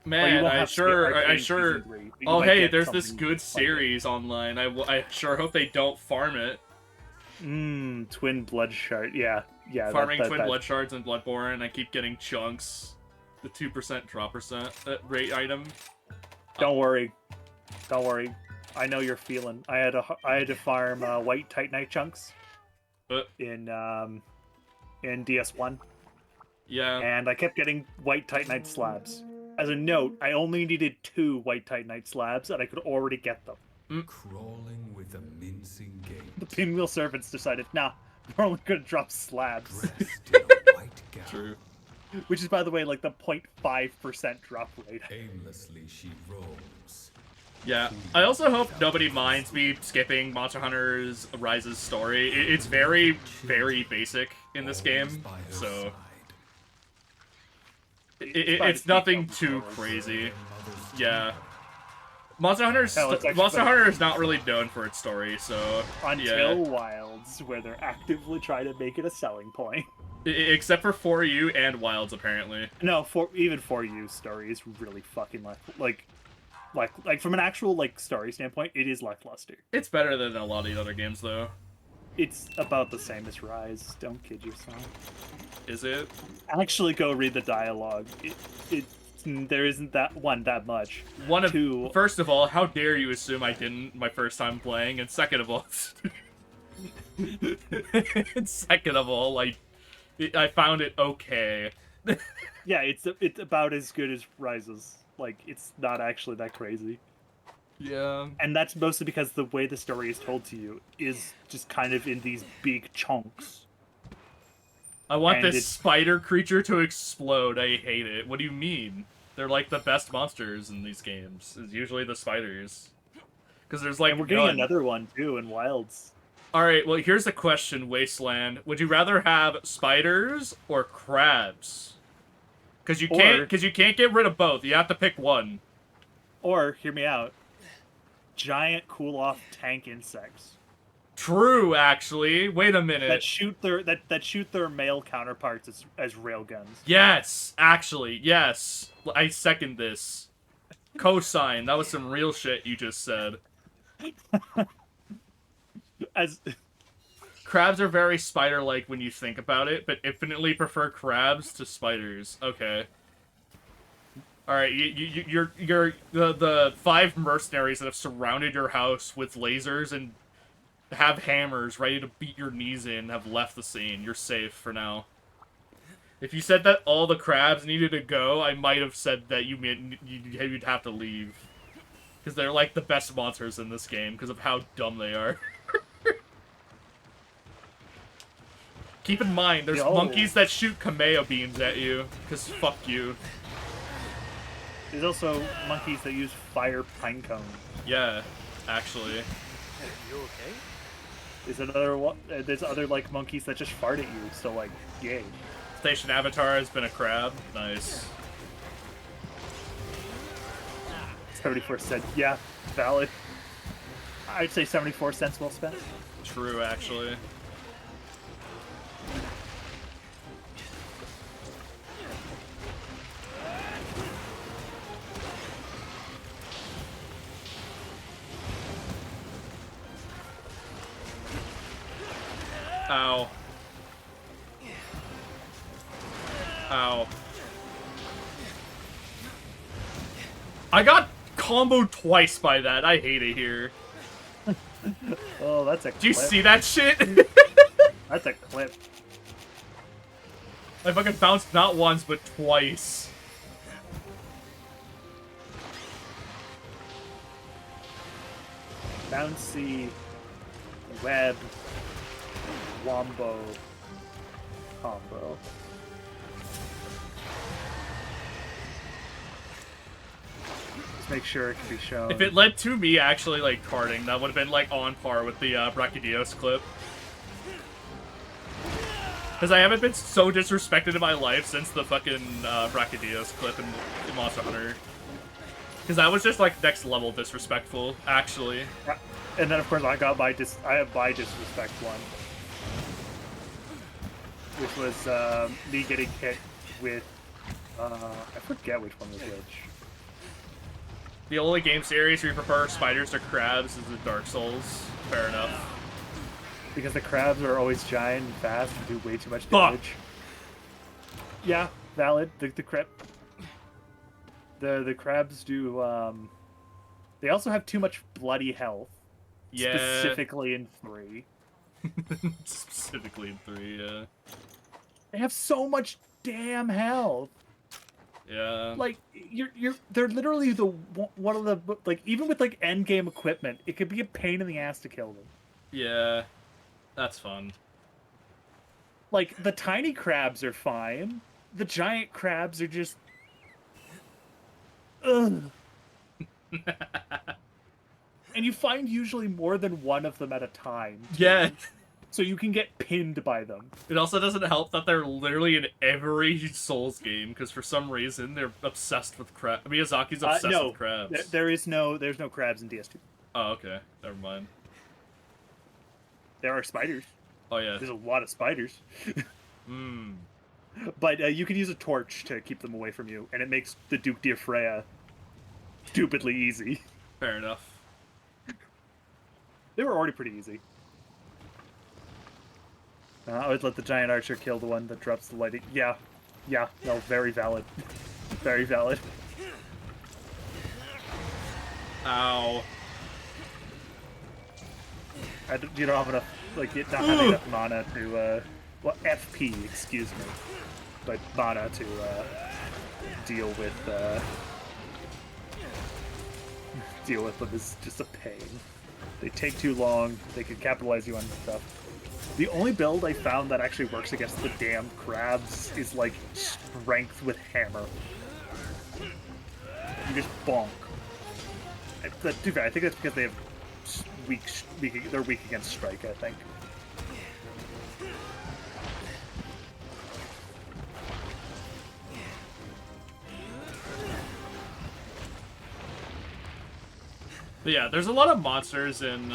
But you Man, won't I have to get sure... Arcane I sure... season 3, but you Oh, might hey, get there's this something good like series online. I sure hope they don't farm it. it. Twin Blood Shard. Yeah. Farming that- Twin that- Blood Shards and Bloodborne, I keep getting chunks. The 2% drop percent rate item. Don't worry. I know you're feeling. I had to farm white Titanite chunks in DS1, Yeah. and I kept getting white Titanite slabs. As a note, I only needed 2 white Titanite slabs, and I could already get them. Crawling with a mincing gait. The Pinwheel Servants decided, nah, we're only gonna drop slabs. Dressed in a white gown. True. Which is, by the way, like the 0.5% drop rate. Aimlessly she roams. Yeah. I also hope nobody minds me skipping Monster Hunter's Rise's story. It's very, very basic in this Always game, by her so side. it's nothing too crazy. Yeah. Monster Hunter is not really known for its story, so Until yeah. Wilds, where they're actively trying to make it a selling point. Except for For You and Wilds, apparently. No, even for you, story is really fucking like from an actual like story standpoint, it is lackluster. It's better than a lot of the other games, though. It's about the same as Rise. Don't kid yourself. Is it? Actually, go read the dialogue. There isn't that much. Two. First of all, how dare you assume I didn't my first time playing, and second of all, like, I found it okay. Yeah, it's about as good as Rises. Like, it's not actually that crazy. Yeah. And that's mostly because the way the story is told to you is just kind of in these big chunks. I want And this it's- spider creature to explode. I hate it. What do you mean? They're like the best monsters in these games. It's usually the spiders. Because there's like And we're getting none. another one too in Wilds. Alright, well here's the question, Wasteland. Would you rather have spiders or crabs? Because you can't get rid of both. You have to pick one. Or, hear me out, giant cool-off tank insects True, actually. Wait a minute. that shoot their male counterparts as railguns. Yes, actually, yes. I second this. Cosign. That was some real shit you just said. As Crabs are very spider-like when you think about it, but infinitely prefer crabs to spiders. Okay. All right, you're the 5 mercenaries that have surrounded your house with lasers and have hammers ready to beat your knees in have left the scene. You're safe for now. If you said that all the crabs needed to go, I might have said that you'd have to leave. Because they're like the best monsters in this game because of how dumb they are. Keep in mind, there's monkeys that shoot Kameo beams at you. Because fuck you. there's also monkeys that use fire pine cone. Yeah, actually. You okay? There's another one. There's other like monkeys that just fart at you. So like, yay. Station Avatar has been a crab. Nice. 74 cents. Yeah, valid. I'd say 74 cents well spent. True, actually. Ow. Ow. I got comboed twice by that. I hate it here. Oh, that's a clip. Do you see that shit? That's a clip. I fucking bounced not once, but twice. Bouncy web wombo combo. Let's make sure it can be shown. If it led to me actually, like, carding, that would have been, like, on par with the Brachydios clip. Because I haven't been so disrespected in my life since the fucking Brachydios clip in Monster Hunter. Because that was just, like, next level disrespectful, actually. Yeah. And then, of course, I have my disrespect one. Which was me getting hit with... I forget which one was which. The only game series where you prefer spiders to crabs is the Dark Souls. Fair enough. Because the crabs are always giant and fast and do way too much Fuck. damage. Yeah, valid. The crabs do, they also have too much bloody health. Yeah. Specifically in 3. Specifically in 3, yeah. They have so much damn health. Yeah. Like, they're literally one of the, like, even with, like, end game equipment, it could be a pain in the ass to kill them. Yeah. That's fun. Like, the tiny crabs are fine. The giant crabs are just... Ugh. And you find usually more than one of them at a time. Too. Yeah. So you can get pinned by them. It also doesn't help that they're literally in every Souls game, because for some reason they're obsessed with crab. Miyazaki's obsessed No, with crabs. there's no crabs in DS2. Oh, okay. Never mind. There are spiders. Oh, yeah. There's a lot of spiders. Mmm. But you can use a torch to keep them away from you, and it makes the Duke de Freya stupidly easy. Fair enough. They were already pretty easy. I would let the giant archer kill the one that drops the lighting. Yeah. Yeah. No, very valid. Very valid. Ow. You don't have enough, like, you not having enough mana to, well, FP, excuse me. But mana to, deal with them is just a pain. They take too long, they can capitalize you on stuff. The only build I found that actually works against the damn crabs is, like, strength with hammer. You just bonk. That's too bad. I think that's because they have they're weak against strike, I think. But yeah, there's a lot of monsters in,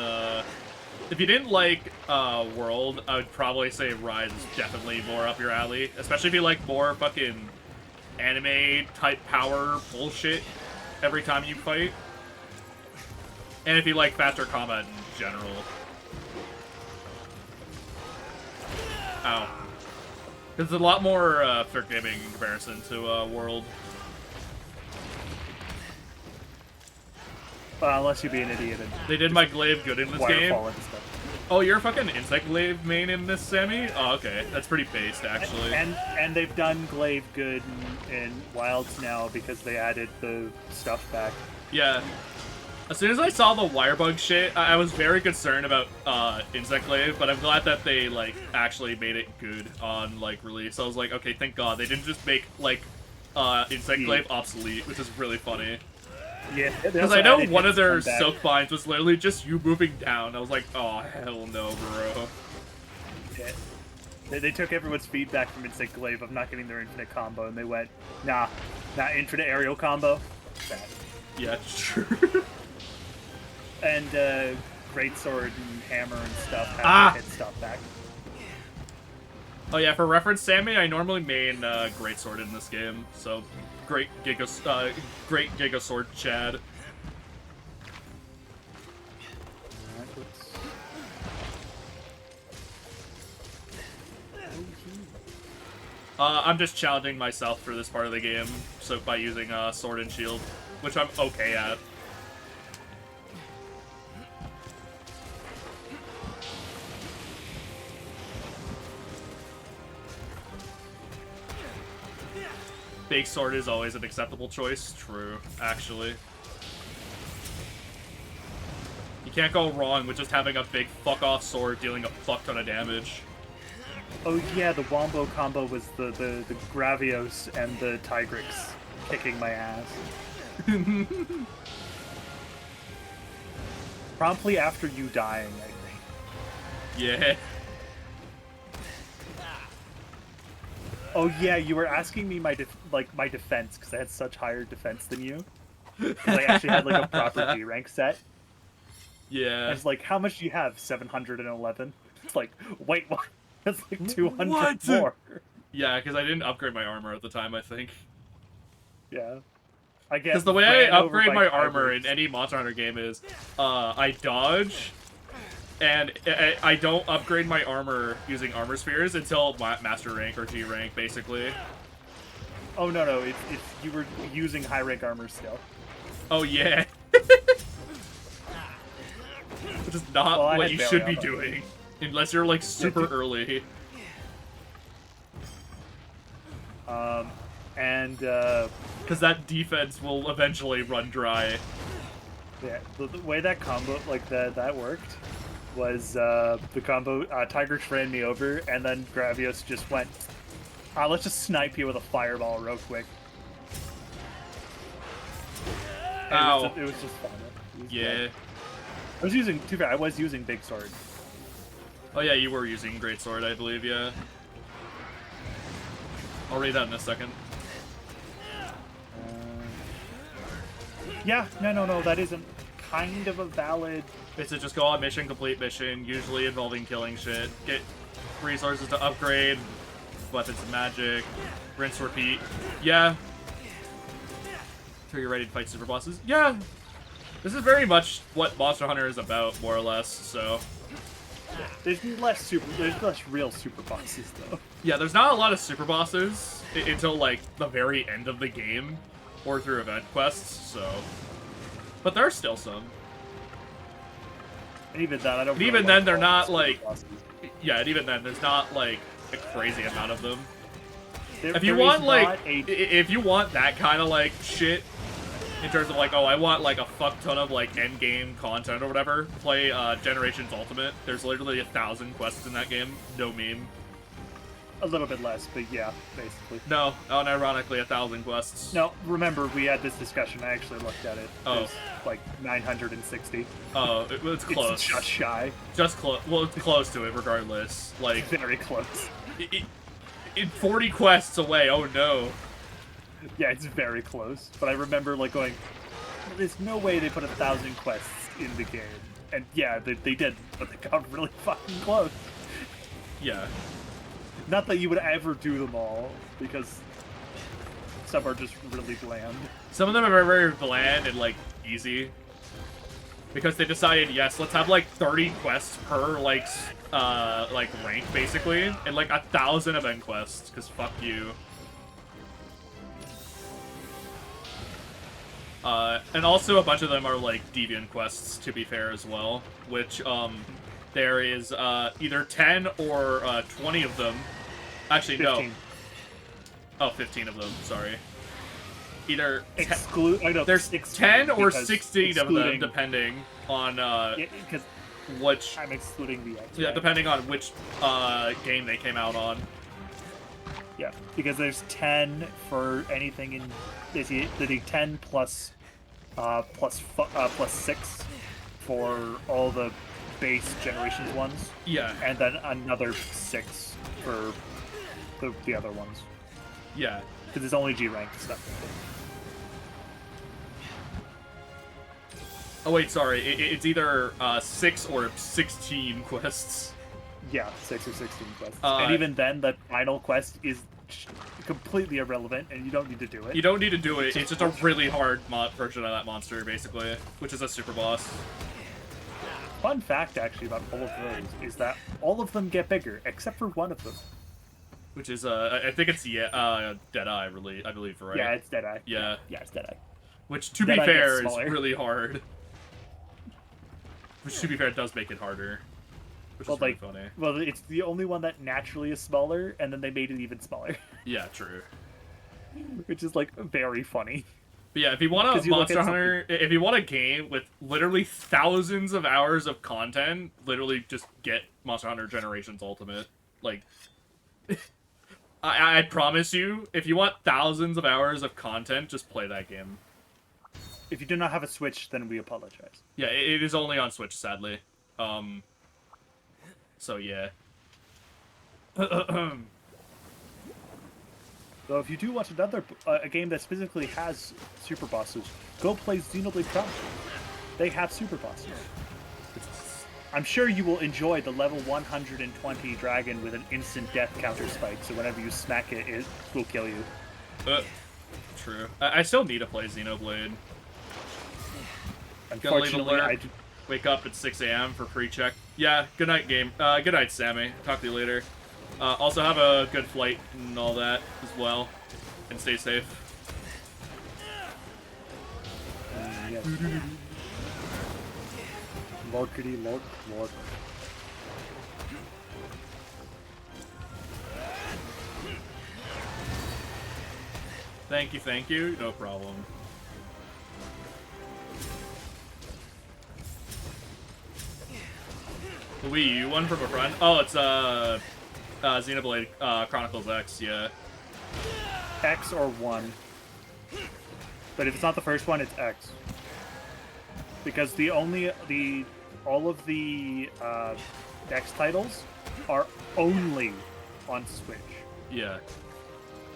if you didn't like, World, I would probably say Rise is definitely more up your alley. Especially if you like more fucking anime-type power bullshit every time you fight. And if you like faster combat in general. Ow. It's a lot more, forgiving in comparison to, World. Unless you be an idiot and They did my glaive good in this game. wirefall and stuff. Oh, you're a fucking insect glaive main in this, Sammy? Oh, okay. That's pretty based, actually. And they've done glaive good in Wilds now because they added the stuff back. Yeah. As soon as I saw the wirebug shit, I was very concerned about insect glaive, but I'm glad that they, like, actually made it good on, like, release. I was like, okay, thank God. They didn't just make, like, insect glaive obsolete, which is really funny. Yeah, Because I know one of their silk binds was literally just you moving down. I was like, oh, hell no, bro. Yeah. They took everyone's feedback from Insect Glaive of not getting their infinite combo, and they went, nah, not infinite aerial combo. Bad. Yeah, it's true. And Greatsword and Hammer and stuff have hit stuff back. Oh yeah, for reference, Sammy, I normally main Greatsword in this game, so great Giga Sword Chad. I'm just challenging myself for this part of the game, so by using Sword and Shield, which I'm okay at. Big sword is always an acceptable choice. True, actually. You can't go wrong with just having a big fuck-off sword dealing a fuck ton of damage. Oh yeah, the Wombo combo was the Gravios and the Tigrex kicking my ass. Promptly after you dying, I think. Yeah. Oh yeah, you were asking me my defense because I had such higher defense than you. 'Cause I actually had like a proper G rank set. Yeah. I was like, how much do you have? 711. It's like, wait, what? That's like 200 What? more. Yeah, because I didn't upgrade my armor at the time, I think. Yeah. I guess Because the way I ran over upgrade by my armor Tigrex. in any Monster Hunter game is, I dodge, and I don't upgrade my armor using armor spheres until Master Rank or G Rank, basically. Oh no, it's you were using high rank armor still. Oh yeah. Which is not Well, I what had you should be Barry on doing. Unless you're like super early. And Because that defense will eventually run dry. yeah, the way that combo that worked was the combo Tigrex ran me over, and then Gravios just went, let's just snipe you with a fireball real quick. And Ow. it was just fun. It was Yeah. fun. I was using I was using big sword. Oh yeah, you were using Greatsword, I believe, yeah. I'll read that in a second. Yeah, no, that isn't kind of a valid. It's to just go on mission, complete mission, usually involving killing shit, get resources to upgrade, weapons and magic, rinse, repeat. Yeah. Until you're ready to fight super bosses. Yeah. This is very much what Monster Hunter is about, more or less, so. There's less real super bosses though. Yeah, there's not a lot of super bosses until, like, the very end of the game, or through event quests, so. But there are still some. And even then, I don't. And really even like then, they're all not, the like, super bosses. yeah, and even then, there's not, like, a crazy amount of them. If There you is want, like, not a- if you want that kind of, like, shit, in terms of, like, oh, I want, like, a fuck ton of, like, endgame content or whatever, play Generations Ultimate. There's literally 1,000 quests in that game. No meme. a little bit less, but yeah, basically. No, unironically, 1,000 quests. No, remember we had this discussion. I actually looked at it. Oh. There's like 960. Oh, it's close. It's just shy. Just close. Well, it's close to it, regardless. Like, Very close. in 40 quests away, oh no. Yeah, it's very close. But I remember like going, there's no way they put 1,000 quests in the game. And yeah, they did, but they got really fucking close. Yeah. Not that you would ever do them all, because some are just really bland. Some of them are very, very bland and, like, easy. Because they decided, yes, let's have, like, 30 quests per, like, rank, basically. And, like, 1,000 event quests, because fuck you. And also a bunch of them are, like, Deviant quests, to be fair, as well. Which, there is, either 10 or, 20 of them. Actually, 15. no. Oh, 15 of them, sorry. Either... There's There's 10 or 16 of them, depending on, because which... I'm excluding the X. Yeah, depending on which, game they came out on. Yeah, because there's 10 for anything in... They do 10 plus 6 for all the base Generations ones, Yeah, and then another 6 for the other ones. yeah. Because it's only G-rank stuff. Oh wait, sorry, it's either, 6 or 16 quests. Yeah, 6 or 16 quests. Uh, and even then, the final quest is completely irrelevant, and you don't need to do it. You don't need to do it, it's just a really hard version of that monster, basically. Which is a super boss. Fun fact, actually, about all of those is that all of them get bigger, except for one of them. which is I think it's Deadeye, really, I believe, right? Yeah, it's Deadeye. Yeah. Yeah, it's Deadeye. Which, to Deadeye be gets fair, is smaller. really hard. Which, to be fair, does make it harder. Which is really funny. Well, it's the only one that naturally is smaller, and then they made it even smaller, Yeah, true. which is like very funny. But yeah, if you want 'Cause a you look Monster at Hunter, if you want a game with literally thousands of hours of content, literally just get Monster Hunter Generations Ultimate. Like, I promise you, if you want thousands of hours of content, just play that game. If you do not have a Switch, then we apologize. Yeah, it is only on Switch, sadly. So yeah. So if you do want another a game that specifically has super bosses, go play Xenoblade Chronicles. They have super bosses. I'm sure you will enjoy the level 120 dragon with an instant death counter spike, so whenever you smack it, it will kill you. True. I still need to play Xenoblade. Unfortunately, alert. Wake up at 6 a.m. for pre-check. Yeah, good night, game. Good night, Sammy. Talk to you later. Also, have a good flight and all that as well. And stay safe. Yes. Lorkity, lork, lork. Thank you. No problem. The Wii U one from a friend? Oh, it's, Xenoblade, Chronicles X, yeah. X or 1. But if it's not the first one, it's X. Because all of the X titles are only on Switch. Yeah.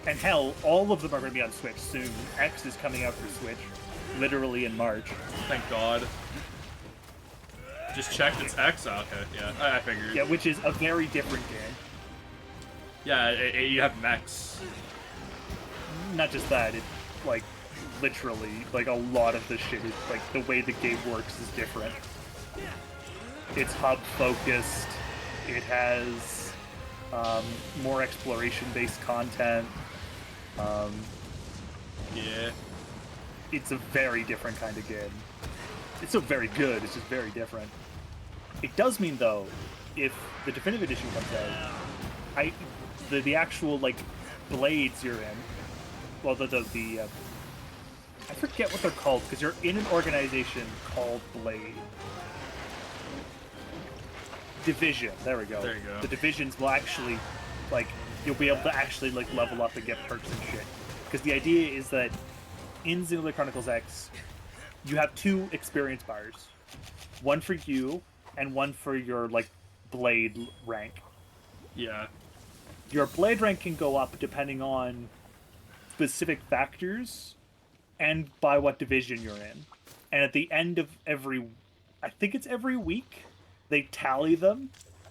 And hell, all of them are going to be on Switch soon. X is coming out for Switch, literally in March. Thank God. Just checked, it's X? Oh, okay, yeah, I figured. Yeah, which is a very different game. Yeah, you have mechs. Not just that, it, like, literally, like, a lot of the shit is, like, the way the game works is different. It's hub-focused, it has, more exploration-based content, Yeah. it's a very different kind of game. It's still very good, it's just very different. It does mean, though, if the Definitive Edition comes out, the actual, like, blades you're in, well, I forget what they're called, because you're in an organization called Blade. Division, there we go. There you go. The divisions will actually, like, you'll be able to actually, like, level up and get perks and shit. Because the idea is that in Xenoblade Chronicles X, you have 2 experience bars. One for you, and one for your, like, blade rank. Yeah. Your blade rank can go up depending on specific factors and by what division you're in. And at the end of I think it's every week, they tally them,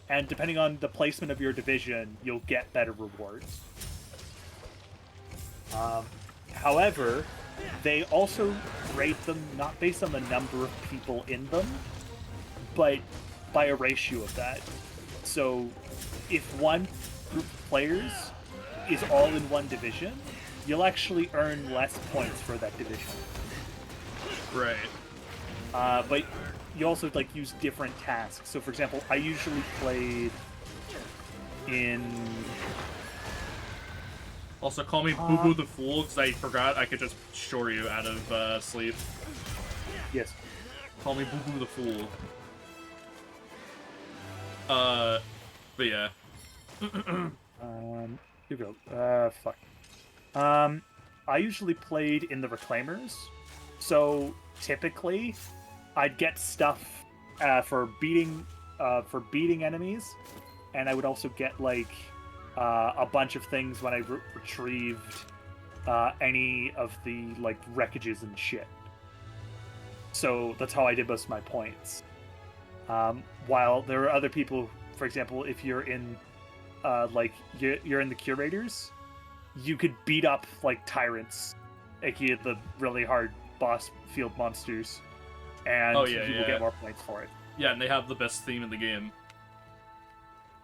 and depending on the placement of your division, you'll get better rewards. However, they also rate them not based on the number of people in them, but by a ratio of that. So if one group of players is all in one division, you'll actually earn less points for that division. Right. But you also like use different tasks. So for example, I usually played in... Also, call me Boo Boo the Fool, because I forgot I could just shore you out of sleep. Yes. Call me Boo Boo the Fool. But yeah. Here we go. Fuck. I usually played in the Reclaimers, so typically I'd get stuff for beating enemies, and I would also get like a bunch of things when I retrieved any of the like wreckages and shit. So that's how I did most of my points. While there are other people, for example, if you're in like you're in the Curators, you could beat up like tyrants, aka the really hard boss field monsters, and you will get more points for it. Yeah, and they have the best theme in the game.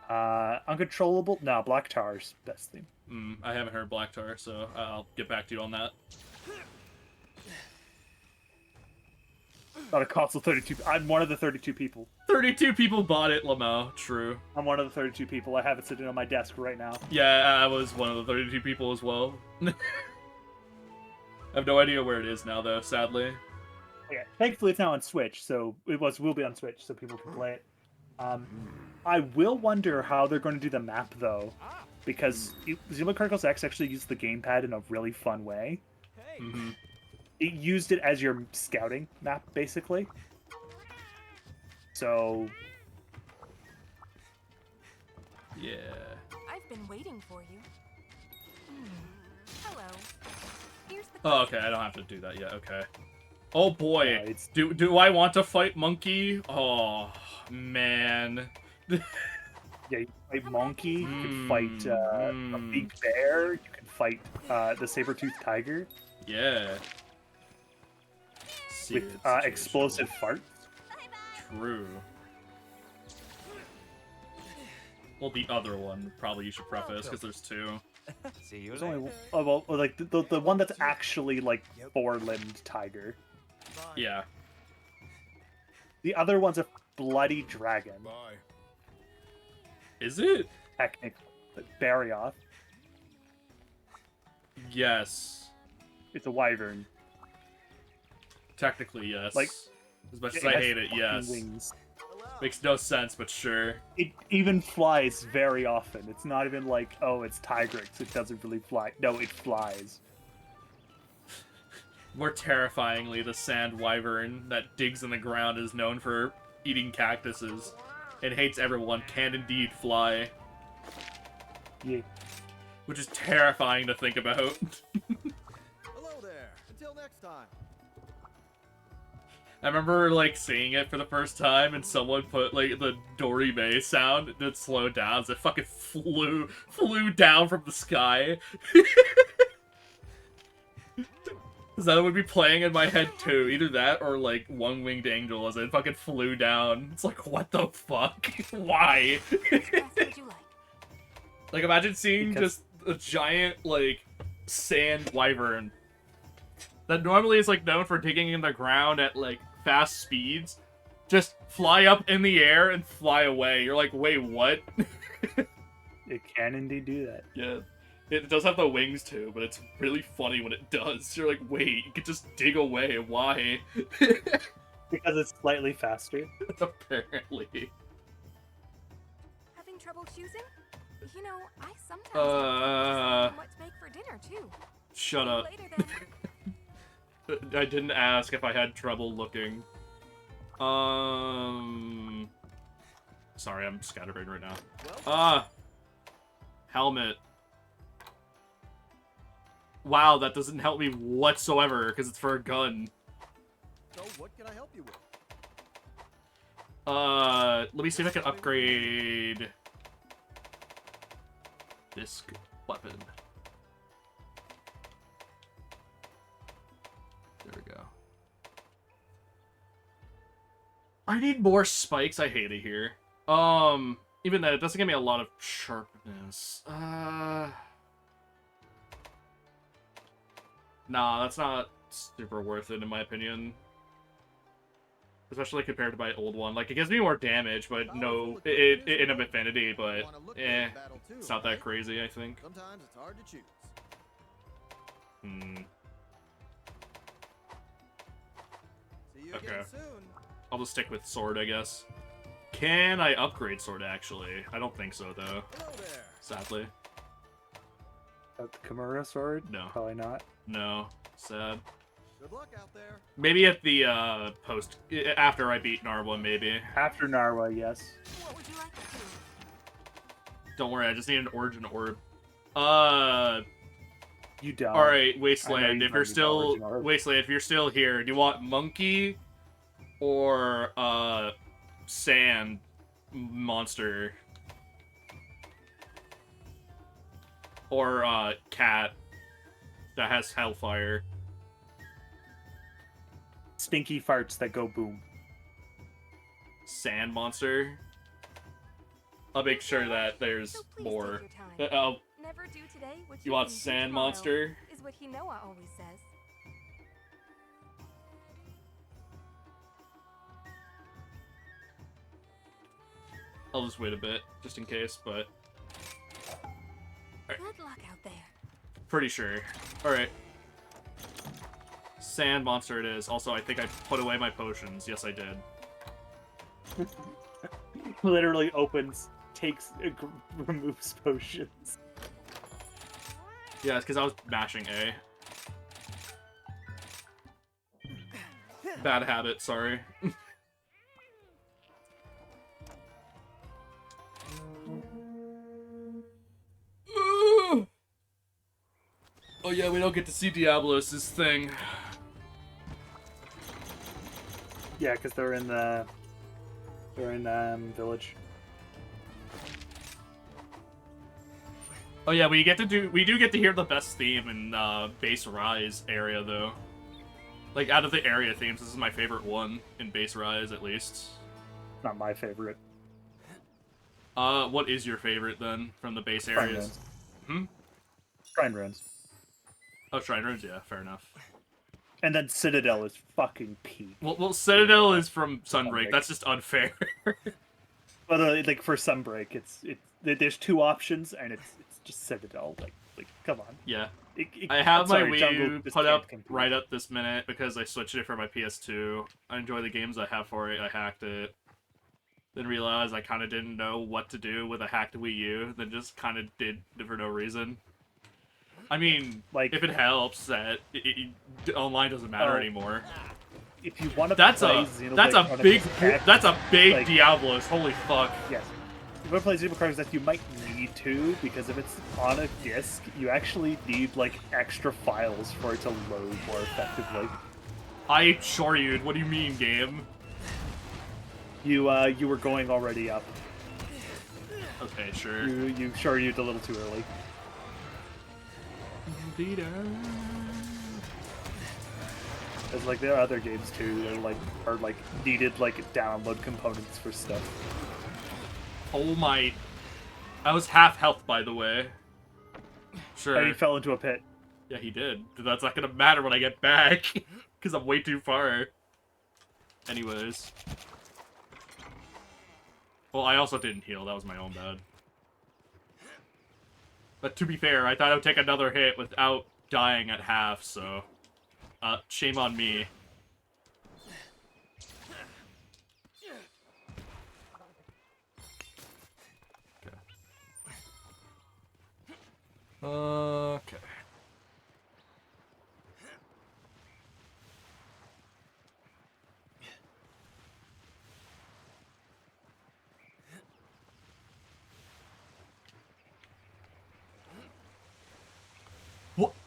Uncontrollable? No, Black Tar's best theme. I haven't heard Black Tar, so I'll get back to you on that. Not a console 32. I'm one of the 32 people. 32 people bought it, Lamo. True. I'm one of the 32 people. I have it sitting on my desk right now. Yeah, I was one of the 32 people as well. I have no idea where it is now, though, sadly. Okay. Thankfully, it's now on Switch, so will be on Switch, so people can play it. I will wonder how they're going to do the map, though, because Xenoblade Chronicles X actually used the gamepad in a really fun way. Mm-hmm. It used it as your scouting map, basically. So, Yeah. I've been waiting for you. Hello. Here's the Oh, okay, I don't have to do that yet, okay. Oh boy, Yeah, it's- do I want to fight Monkey? Oh, man. yeah, you can fight Monkey, you can fight a big bear, you can fight the saber-toothed tiger Yeah. with explosive farts. True. Well, the other one, probably you should preface, because there's two. See you There's later. only well, like the one that's actually like four-limbed tiger. Yeah. The other one's a bloody dragon, Bye. Is it? technically. Barioth. Yes. It's a wyvern. Technically, yes. Like, as much as It I has hate it, fucking yes. wings. Makes no sense, but sure. It even flies very often. It's not even like, oh, it's Tigrex. It doesn't really fly. No, it flies. More terrifyingly, the sand wyvern that digs in the ground is known for eating cactuses and hates everyone can indeed fly, Yeah. which is terrifying to think about. Hello there. Until next time. I remember, like, seeing it for the first time, and someone put, like, the Dorime sound that slowed down as it fucking flew down from the sky. That would be playing in my head, too. Either that or, like, One-Winged Angel as it fucking flew down. It's like, what the fuck? Why? What would you like? Like, imagine seeing Because- just a giant, like, sand wyvern that normally is, like, known for digging in the ground at, like, fast speeds, just fly up in the air and fly away. You're like, wait, what? It can indeed do that. Yeah. It does have the wings, too, but it's really funny when it does. You're like, wait, you could just dig away. Why? Because it's slightly faster. Apparently. Having trouble choosing? You know, I sometimes have trouble deciding what to make for dinner too. Shut See you up. later then. I didn't ask if I had trouble looking. Sorry, I'm scattering right now. Helmet. Wow, that doesn't help me whatsoever, because it's for a gun. So, what can I help you with? Let me see if I can upgrade this weapon. There we go. I need more spikes. I hate it here. Even that, it doesn't give me a lot of sharpness. Nah, that's not super worth it in my opinion. Especially compared to my old one. Like, it gives me more damage, but no, it in of affinity, but it's not that crazy, I think. Sometimes it's hard to choose. See you Okay. again soon. I'll just stick with sword, I guess. Can I upgrade sword, actually? I don't think so, though. Hello there. Sadly. The Kimura sword? No. Probably not. No. Sad. Good luck out there. Maybe at the, after I beat Narwa, maybe. After Narwa, yes. What would you like to do? Don't worry, I just need an origin orb. You don't. Alright, I Wasteland, know if you you're don't need the still... origin orb. Wasteland, if you're still here, do you want Monkey or, Sand Monster? Or, Cat that has Hellfire? Stinky farts that go boom. Sand Monster? I'll make sure that there's So please more. take your time. Oh, Never do today what you want can do Sand tomorrow, Monster? is what Hinoa always says. I'll just wait a bit, just in case, but Good luck out there. pretty sure. Alright. Sand Monster it is. Also, I think I put away my potions. Yes, I did. Literally opens, takes, removes potions. Yeah, it's because I was mashing A. Bad habit, sorry. Oh yeah, we don't get to see Diablos' thing. Yeah, because they're in village. Oh yeah, we do get to hear the best theme in Base Rise area though. Like out of the area themes, this is my favorite one in Base Rise at least. Not my favorite. What is your favorite then from the base Shrine areas? Ruins. Shrine Ruins. Oh, Shrine Ruins, yeah, fair enough. And then Citadel is fucking peak. Well, Citadel is from Sunbreak. Sunbreak. That's just unfair. But like for Sunbreak, there's two options, and it's just Citadel. Like come on. Yeah. I I have my sorry, Jungle Wii just put can't up compete. right up this minute because I switched it for my PS2. I enjoy the games I have for it. I hacked it. Then realized I kind of didn't know what to do with a hacked Wii U. Then just kind of did for no reason. I mean, Like- if it helps that online doesn't matter Oh. anymore. If you want to That's play a Xenoblade big Chronicles like- Diablos. Holy fuck. yes. If you want to play Xenoblade Chronicles, you might need to, because if it's on a disc, you actually need like extra files for it to load more effectively. I shoryu'd. What do you mean, game? You were going already up. Okay, sure. You shoryu'd a little too early. Because like there are other games too that are like needed like download components for stuff. Oh my... I was half health, by the way. Sure. And he fell into a pit. Yeah, he did. But that's not gonna matter when I get back. Because I'm way too far. Anyways. Well, I also didn't heal. That was my own bad. But to be fair, I thought I would take another hit without dying at half, so... shame on me. Okay.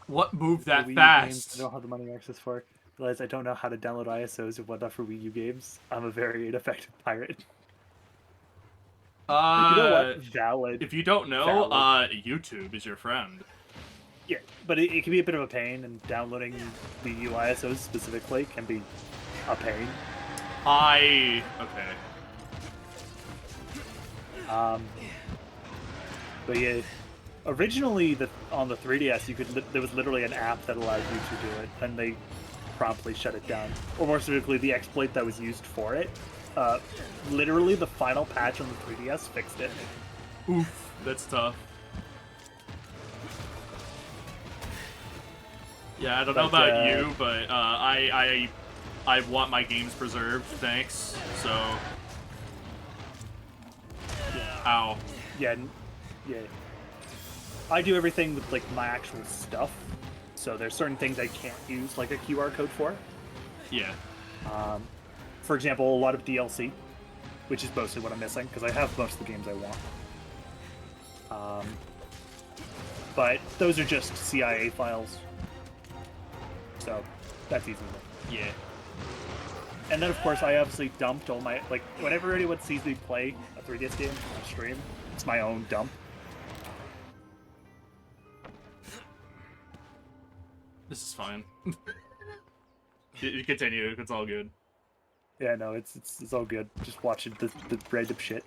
What moved that Wii U games fast? I don't have the money access for. Realize I don't know how to download ISOs and whatnot for Wii U games. I'm a very ineffective pirate. You know what? Valid. If you don't know, Valid. YouTube is your friend. Yeah, but it can be a bit of a pain, and downloading Wii U ISOs specifically can be a pain. Okay. But yeah, originally on the 3DS, there was literally an app that allowed you to do it, and they promptly shut it down. Or more specifically, the exploit that was used for it. Literally, the final patch on the 3DS fixed it. Oof, that's tough. Yeah, I don't know But, about you, but I want my games preserved, thanks. So, ow. Yeah. I do everything with like my actual stuff, so there's certain things I can't use like a QR code for. Yeah. For example, a lot of DLC, which is mostly what I'm missing because I have most of the games I want. But those are just CIA files, so that's easy. Yeah. And then, of course, I obviously dumped all my like whenever anyone sees me play a 3DS game on stream, it's my own dump. This is fine. You continue. It's all good. Yeah, no, it's all good. Just watching the random shit.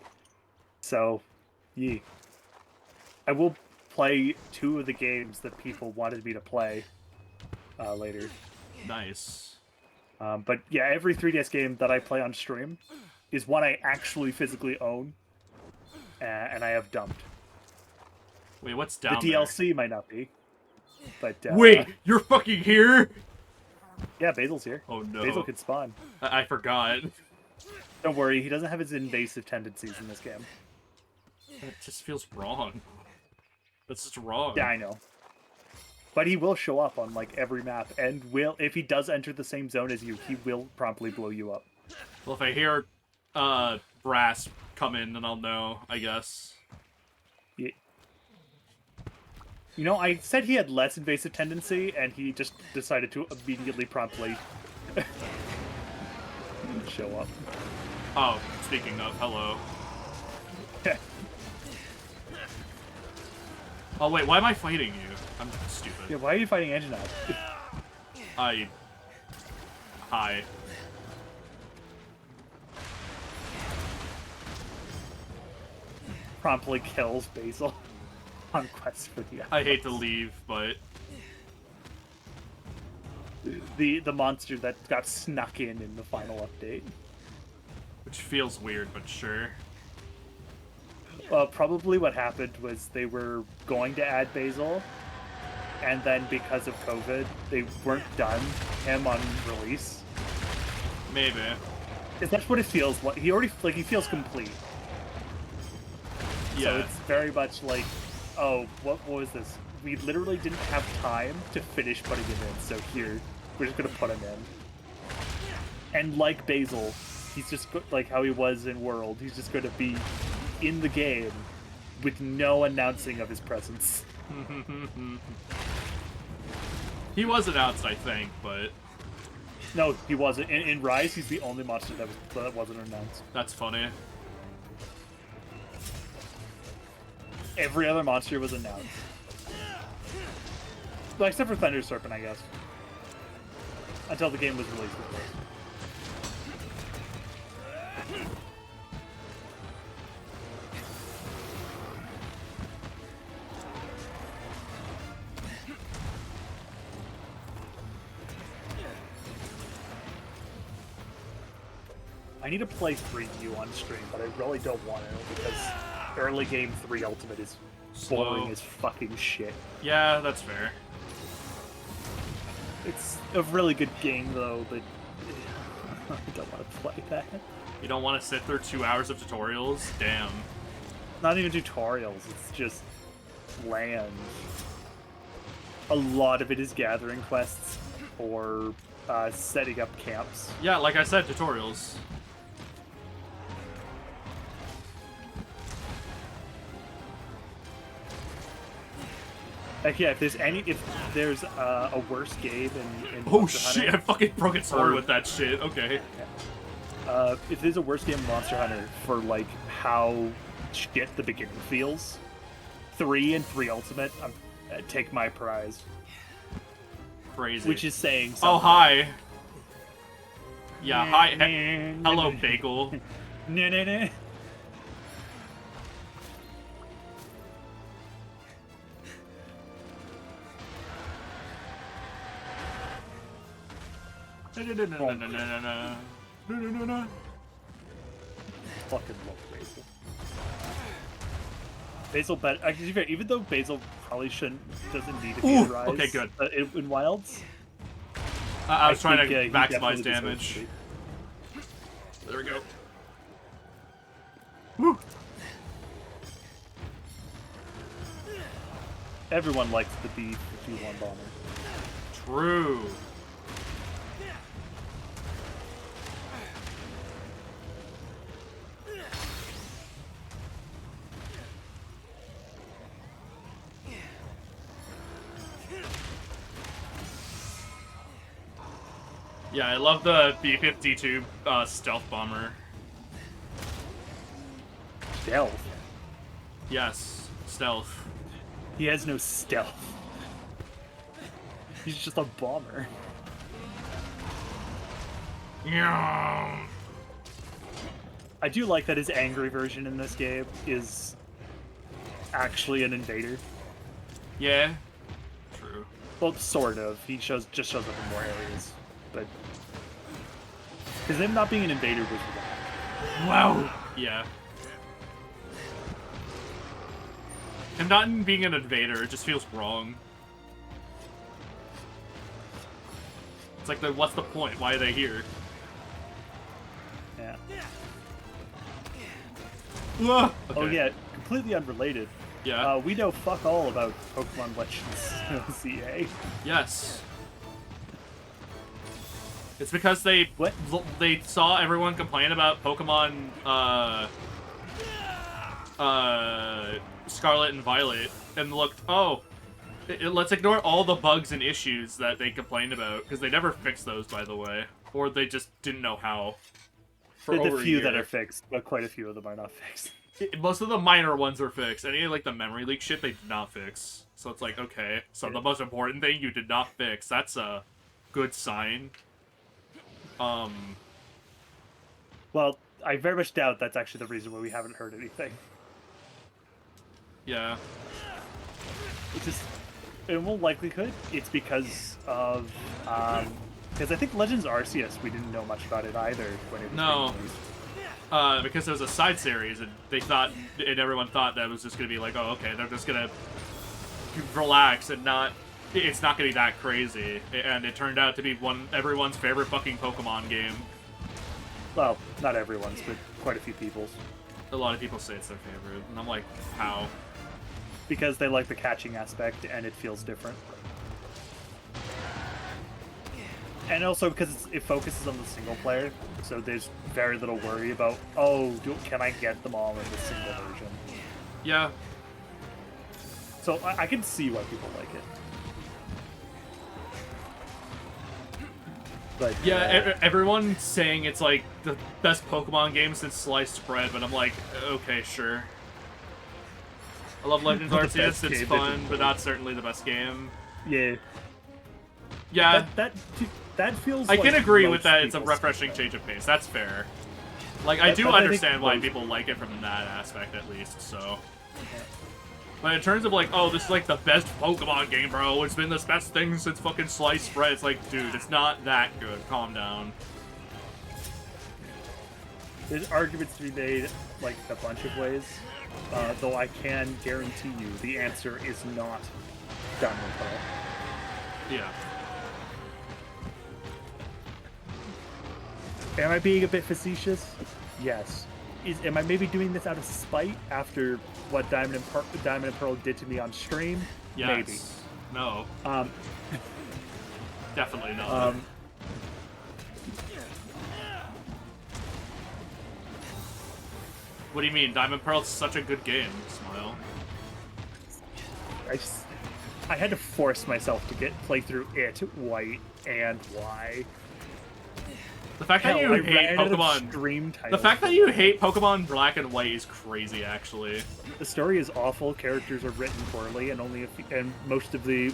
So, Yee. I will play 2 of the games that people wanted me to play later. Nice. But yeah, every 3DS game that I play on stream is one I actually physically own, and I have dumped. Wait, what's The down there? DLC might not be, but Wait, you're fucking here? yeah, Basil's here. Oh no. Basil can spawn. I forgot. Don't worry, he doesn't have his invasive tendencies in this game. It just feels wrong. That's just wrong. Yeah, I know. But he will show up on like every map, and will if he does enter the same zone as you, he will promptly blow you up. Well, if I hear Brass come in, then I'll know, I guess. Yeah. You know, I said he had less invasive tendency, and he just decided to immediately promptly show up. Oh, speaking of, hello. Oh wait, why am I fighting you? I'm stupid. Yeah, why are you fighting Anjanath? Hi. Promptly kills Basil on quest for the I hate to leave, but the monster that got snuck in the final update. which feels weird, but sure. Probably what happened was they were going to add Basil, and then because of COVID, they weren't done him on release. Maybe. Because that's what it feels like. He already he feels complete. So Yeah. it's very much like, oh, what was this? We literally didn't have time to finish putting him in, so here, we're just gonna put him in. And like Basil, he's just like how he was in World. He's just gonna be in the game with no announcing of his presence. He was announced, I think, but No, he wasn't. In Rise, he's the only monster that wasn't announced. that's funny. Every other monster was announced. Well, except for Thunder Serpent, I guess. Until the game was released, of course. I need to play 3U on stream, but I really don't want to because early game 3 Ultimate is boring Slow. as fucking shit. Yeah, that's fair. It's a really good game though, but I don't want to play that. You don't want to sit through 2 hours of tutorials? Damn. Not even tutorials, it's just land. A lot of it is gathering quests or setting up camps. Yeah, like I said, tutorials. Like, yeah, if there's a worse game in Oh Monster shit, I Hunter, fucking broke its sword Or- with that shit. Okay. if there's a worse game in Monster Hunter for like how shit the beginning feels, 3 and 3 Ultimate, take my prize, Crazy. which is saying something. Oh, hi. Yeah, hi. Hello, Bagel. Nah, nah, nah. Fucking love Basil. Basil, but actually, even though Basil probably doesn't need to be Ooh, a rise. okay, good. In Wilds, I was trying think, to he maximize definitely deserves damage. to be. There we go. Woo. Everyone likes the B-51 bomber. True. Yeah, I love the B-52 stealth bomber. Stealth. Yes, stealth. He has no stealth. He's just a bomber. Yeah. I do like that his angry version in this game is actually an invader. Yeah. True. Well, sort of. He just shows up in more areas, but because him not being an invader was wrong. Wow. Yeah. Him not being an invader, it just feels wrong. It's like, what's the point? Why are they here? Yeah. Ugh. Oh Okay. yeah, completely unrelated. Yeah. We know fuck all about Pokemon Legends CA. Yes. It's because they What? they saw everyone complain about Pokemon Scarlet and Violet and looked, oh, let's ignore all the bugs and issues that they complained about, because they never fixed those, by the way, or they just didn't know how. For The over a few that year. are fixed, but quite a few of them are not fixed. Most of the minor ones are fixed. Any like the memory leak shit they did not fix. So it's like, okay, so the most important thing you did not fix. That's a good sign. Well, I very much doubt that's actually the reason why we haven't heard anything. Yeah. It's just, in all likelihood, it's because of, because I think Legends Arceus, we didn't know much about it either when it was No. being released. Because it was a side series, and they thought, and everyone thought that it was just gonna be like, oh, okay, they're just gonna relax and not, it's not gonna be that crazy. And it turned out to be everyone's favorite fucking Pokemon game. Well, not everyone's, but quite a few people's. A lot of people say it's their favorite, and I'm like, how? Because they like the catching aspect and it feels different. And also because it focuses on the single player, so there's very little worry about, oh, can I get them all in the single version? Yeah. So I can see why people like it. But Yeah, everyone's saying it's like the best Pokemon game since Sliced Bread, but I'm like, okay, sure. I love Legends The Arceus, best it's game fun, that but not certainly the best game. yeah, Yeah, that feels. I like can agree most with that. It's a people's refreshing feedback. change of pace. That's fair. Like, I But- do but I think understand why most- people like it from that aspect, at least, so. But in terms of, like, oh, this is, like, the best Pokemon game, bro, it's been the best thing since fucking Sliced Bread, it's like, dude, it's not that good. Calm down. There's arguments to be made, like, a bunch of ways. Though I can guarantee you the answer is not Diamond and Pearl. Yeah. Am I being a bit facetious? Yes. Am I maybe doing this out of spite after what Diamond and Pearl did to me on stream? Yes. Maybe. No. Um, Definitely not. What do you mean? Diamond Pearl's such a good game. Smile. I had to force myself to play through it, White, and Y. The fact that Hell, you I hate ran out of Pokemon... stream The titles. fact that you hate Pokemon Black and White is crazy, actually. The story is awful. Characters are written poorly, and most of the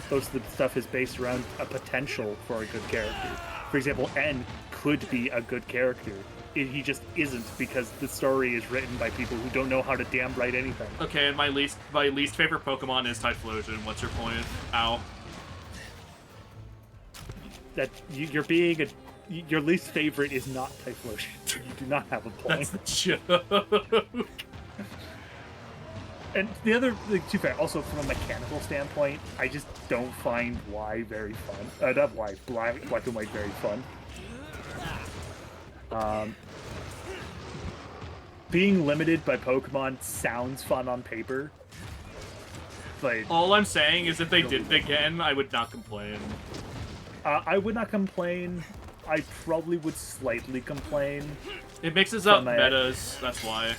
stuff is based around a potential for a good character. For example, N could be a good character. He just isn't because the story is written by people who don't know how to damn write anything. Okay, and my least favorite Pokemon is Typhlosion. What's your point? Ow. That you're being your least favorite is not Typhlosion. You do not have a point. That's the joke. And the other, to be fair, also from a mechanical standpoint, I just don't find Y very fun. Not Y, Black and White very fun. Being limited by Pokemon sounds fun on paper, but All I'm saying is if they did it again, I would not complain. I would not complain. I probably would slightly complain. It mixes up From a- metas, that's why.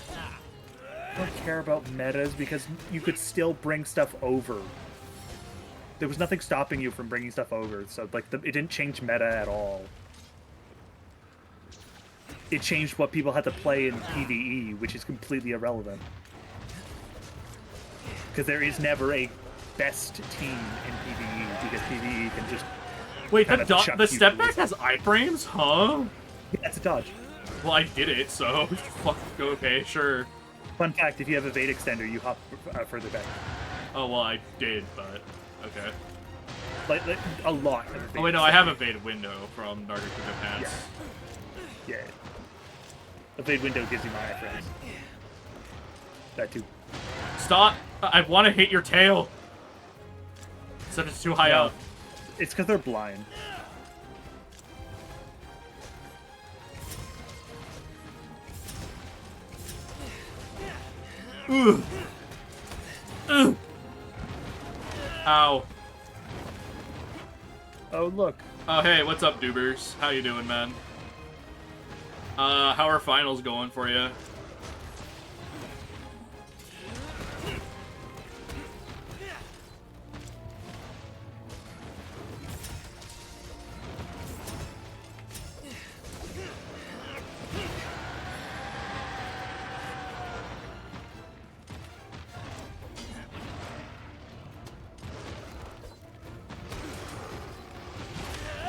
I don't care about metas because you could still bring stuff over. There was nothing stopping you from bringing stuff over, so like it didn't change meta at all. It changed what people had to play in PvE, which is completely irrelevant. Because there is never a best team in PvE, because PvE can just... Wait, Kinda chuck the you step to back has iframes? Huh? Yeah, it's a dodge. Well, I did it, so fuck, okay, sure. Fun fact: if you have a Evade extender, you hop further back. Oh well, I did, but okay. Like a lot. Of Oh wait, no, I have Evade window from Naruto Pants. Yeah. Evade window gives you my friends. That too. Stop! I want to hit your tail. Except it's too high No. up. It's because they're blind. Ugh. Ugh. Ow. Oh look. Oh hey, what's up, Dubers? How you doing, man? How are finals going for you?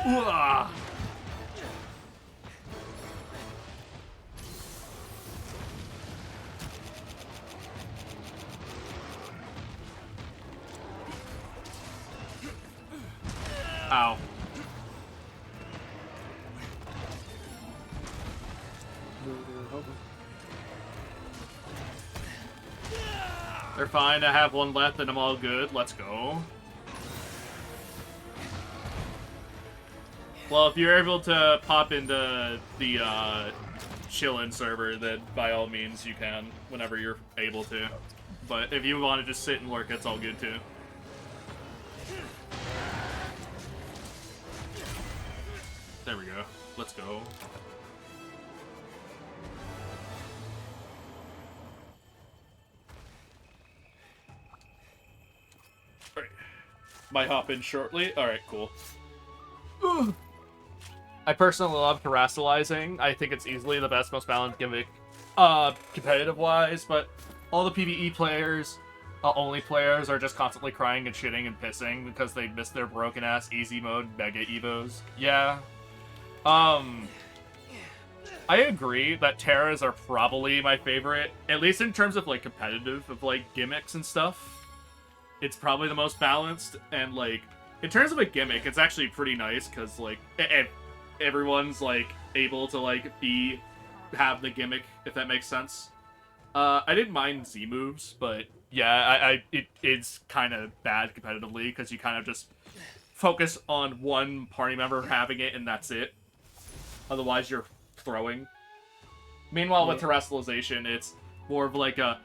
Ooh-ah. Ow. They're fine. I have one left and I'm all good. Let's go. Well, if you're able to pop into the chillin' server, then by all means you can, whenever you're able to. But if you want to just sit and lurk, it's all good too. There we go. Let's go. Alright. Might hop in shortly. Alright, cool. I personally love terrestrializing. I think it's easily the best, most balanced gimmick, competitive-wise, but all the PvE players, only players, are just constantly crying and shitting and pissing because they missed their broken-ass easy mode Mega Evos. Yeah. I agree that Terras are probably my favorite, at least in terms of, like, competitive, of, like, gimmicks and stuff. It's probably the most balanced, and, like, in terms of a gimmick, it's actually pretty nice, because, like, everyone's, like, able to, like, have the gimmick, if that makes sense. I didn't mind Z moves, but, yeah, it is kind of bad competitively, because you kind of just focus on one party member having it, and that's it. Otherwise, you're throwing. Meanwhile, with terrestrialization, it's more of like a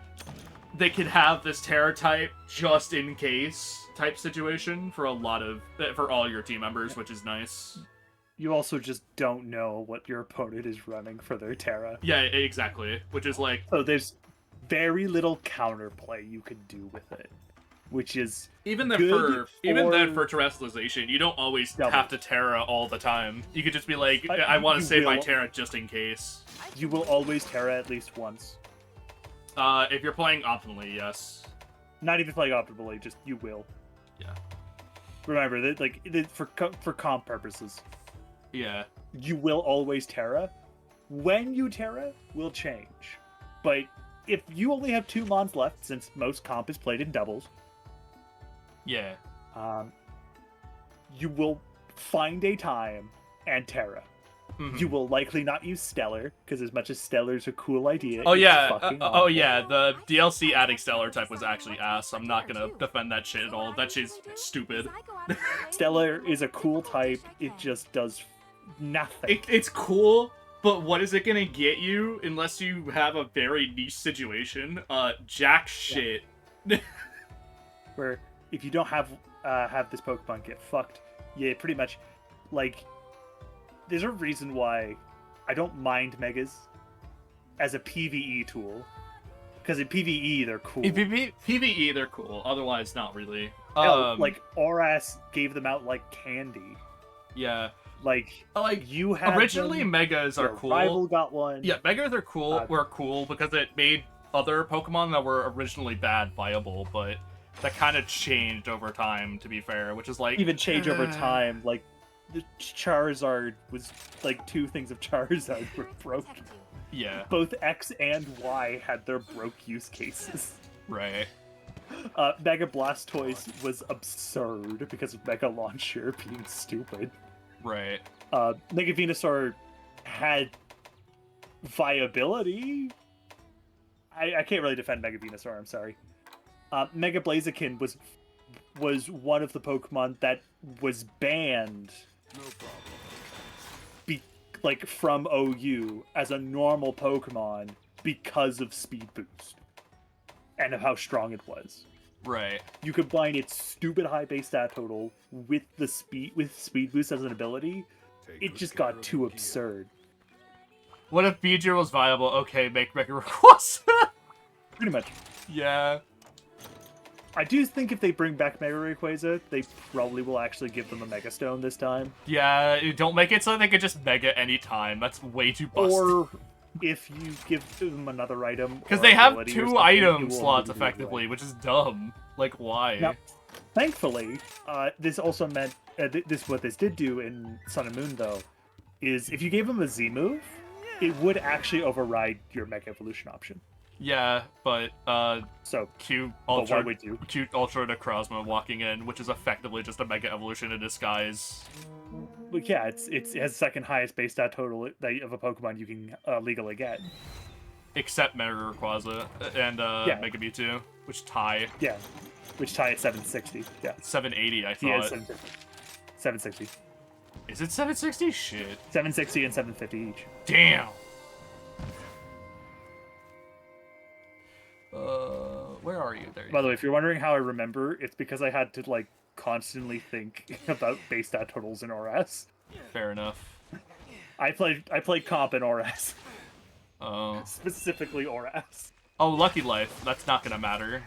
they could have this Terra type just in case type situation for all your team members, which is nice. You also just don't know what your opponent is running for their Terra. Yeah, exactly. Which is like So there's very little counterplay you can do with it, which is even then good for terrestrialization, you don't always have to Terra all the time. You could just be like, I want to save my Terra just in case. You will always Terra at least once. If you're playing optimally, yes. Not even playing optimally, just you will. Yeah. Remember that, like, for comp purposes. Yeah. You will always Terra. When you Terra will change, but if you only have 2 mons left, since most comp is played in doubles, yeah, you will find a time and Terra. Mm-hmm. You will likely not use Stellar, because as much as Stellar's a cool idea, oh it's yeah, fucking oh yeah, the DLC adding Stellar type was actually ass. I'm not gonna defend that shit at all. That shit's stupid. Stellar is a cool type. It just does nothing. It's cool, but what is it gonna get you unless you have a very niche situation? Jack shit. Yeah. Where if you don't have this Pokemon get fucked, yeah, pretty much, like, there's a reason why I don't mind Megas as a PvE tool. Because in PvE, they're cool. In PvE, they're cool. Otherwise, not really. Like, Oras gave them out like candy. Yeah. Like you have originally them, Megas are your cool. Rival got one. Yeah, Megas are cool. Were cool because it made other Pokemon that were originally bad viable, but that kind of changed over time. To be fair, which is like even change over time. Like the Charizard was like 2 things of Charizard were broken. Yeah, both X and Y had their broke use cases. right. Mega Blastoise was absurd because of Mega Launcher being stupid. Right. Mega Venusaur had viability. I can't really defend Mega Venusaur, I'm sorry. Mega Blaziken was one of the Pokemon that was banned from OU as a normal Pokemon because of Speed Boost and of how strong it was. Right. You combine its stupid high base stat total with Speed Boost as an ability, it just got too absurd. What if Beedrill was viable? Okay, make Mega Rayquaza. Pretty much. Yeah. I do think if they bring back Mega Rayquaza, they probably will actually give them a Mega Stone this time. Yeah, don't make it so they can just Mega anytime. That's way too busted. Or if you give them another item. Because or they have ability or 2 something, item it will slots, immediately effectively, work. which is dumb. Like, why? Now, thankfully, this also meant... what this did do in Sun and Moon, though, is if you gave them a Z move, it would actually override your Mega Evolution option. Yeah, but, So, cute but why Ultra... would you? Cute Ultra Necrozma walking in, which is effectively just a Mega Evolution in disguise. But yeah, it has second highest base stat total of a Pokemon you can legally get. Except Mega Rayquaza and Yeah. Mega Mewtwo, which tie. Yeah, which tie at 760. Yeah, 780, I he has thought. 760. Is it 760? Shit. 760 and 750 each. Damn. Where are you? There you By the way, if you're wondering how I remember, it's because I had to constantly think about base stat totals in ORAS. Fair enough. I played comp in ORAS, Oh. specifically ORAS. Oh, Lucky Life. That's not gonna matter.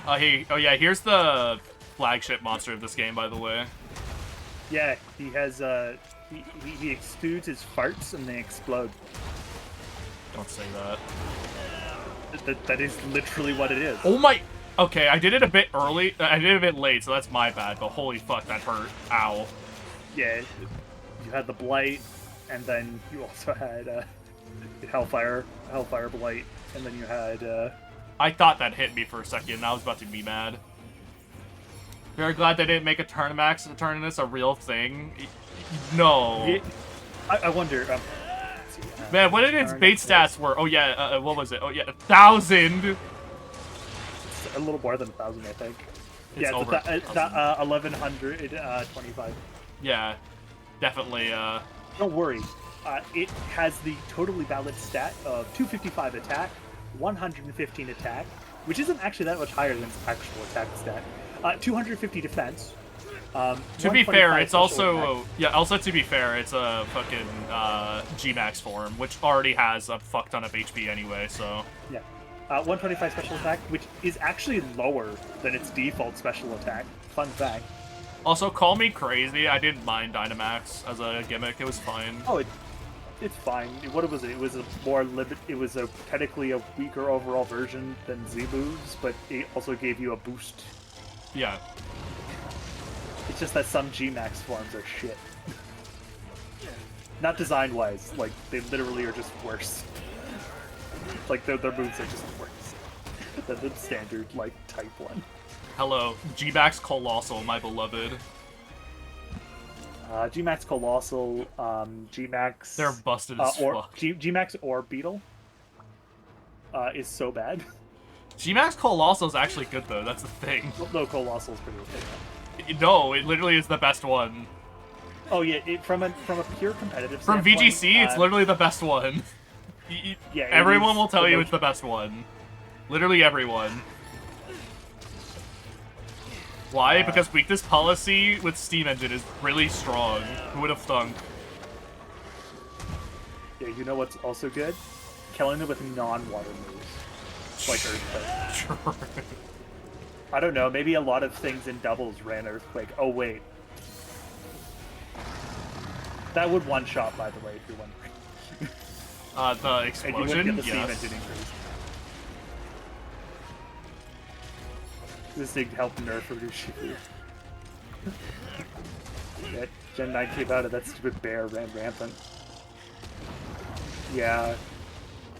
Oh, yeah, here's the flagship monster of this game, by the way. Yeah, he has he exudes his farts and they explode. Don't say that. That is literally what it is. Oh my... Okay, I did it a bit early. I did it a bit late, so that's my bad, but holy fuck, that hurt. Ow. Yeah, you had the Blight, and then you also had Hellfire Blight, and then you had I thought that hit me for a second, and I was about to be mad. Very glad they didn't make a Turnimax turn this a real thing. No. yeah, I wonder. Let's see, Man, what did its Turn- base stats were? Oh yeah, what was it? Oh yeah, 1,000! It's a little more than 1,000, I think. It's Yeah, over 1,125. Yeah, definitely, Don't worry. It has the totally valid stat of 255 attack, 115 attack, which isn't actually that much higher than its actual attack stat. 250 defense. to be fair, 125 it's special also... attack. Yeah, also to be fair, it's a fucking, G-Max form, which already has a fuck ton of HP anyway, so... Yeah. 125 special attack, which is actually lower than its default special attack. Fun fact. Also, call me crazy, I didn't mind Dynamax as a gimmick, it was fine. Oh, it's fine. What was it? It was a more It was technically a weaker overall version than Z-Moves, but it also gave you a boost. Yeah. It's just that some G-Max forms are shit. Not design-wise, like, they literally are just worse. Like, their moves are just worse than the standard, like, type one. Hello, G-Max Colossal, my beloved. G-Max Colossal, G-Max... They're busted as fuck. G-Max or Beetle is so bad. G-Max Colossal is actually good, though, that's the thing. No, Colossal is pretty okay. No, it literally is the best one. Oh yeah, from a pure competitive From standpoint, VGC, it's literally the best one. Yeah, it Everyone is will tell the you most- it's the best one. Literally everyone. Why? Because weakness policy with Steam Engine is really strong. Who would have thunk? Yeah, you know what's also good? Killing it with non-water moves, like Earthquake. Sure. I don't know, maybe a lot of things in doubles ran Earthquake. Oh wait, that would one-shot, by the way, if you're wondering. The And you wouldn't explosion? get the Steam Yes. Engine increase. This thing helped nerf reduce Shifu. That Gen 9 came out of that stupid bear ran rampant. Yeah.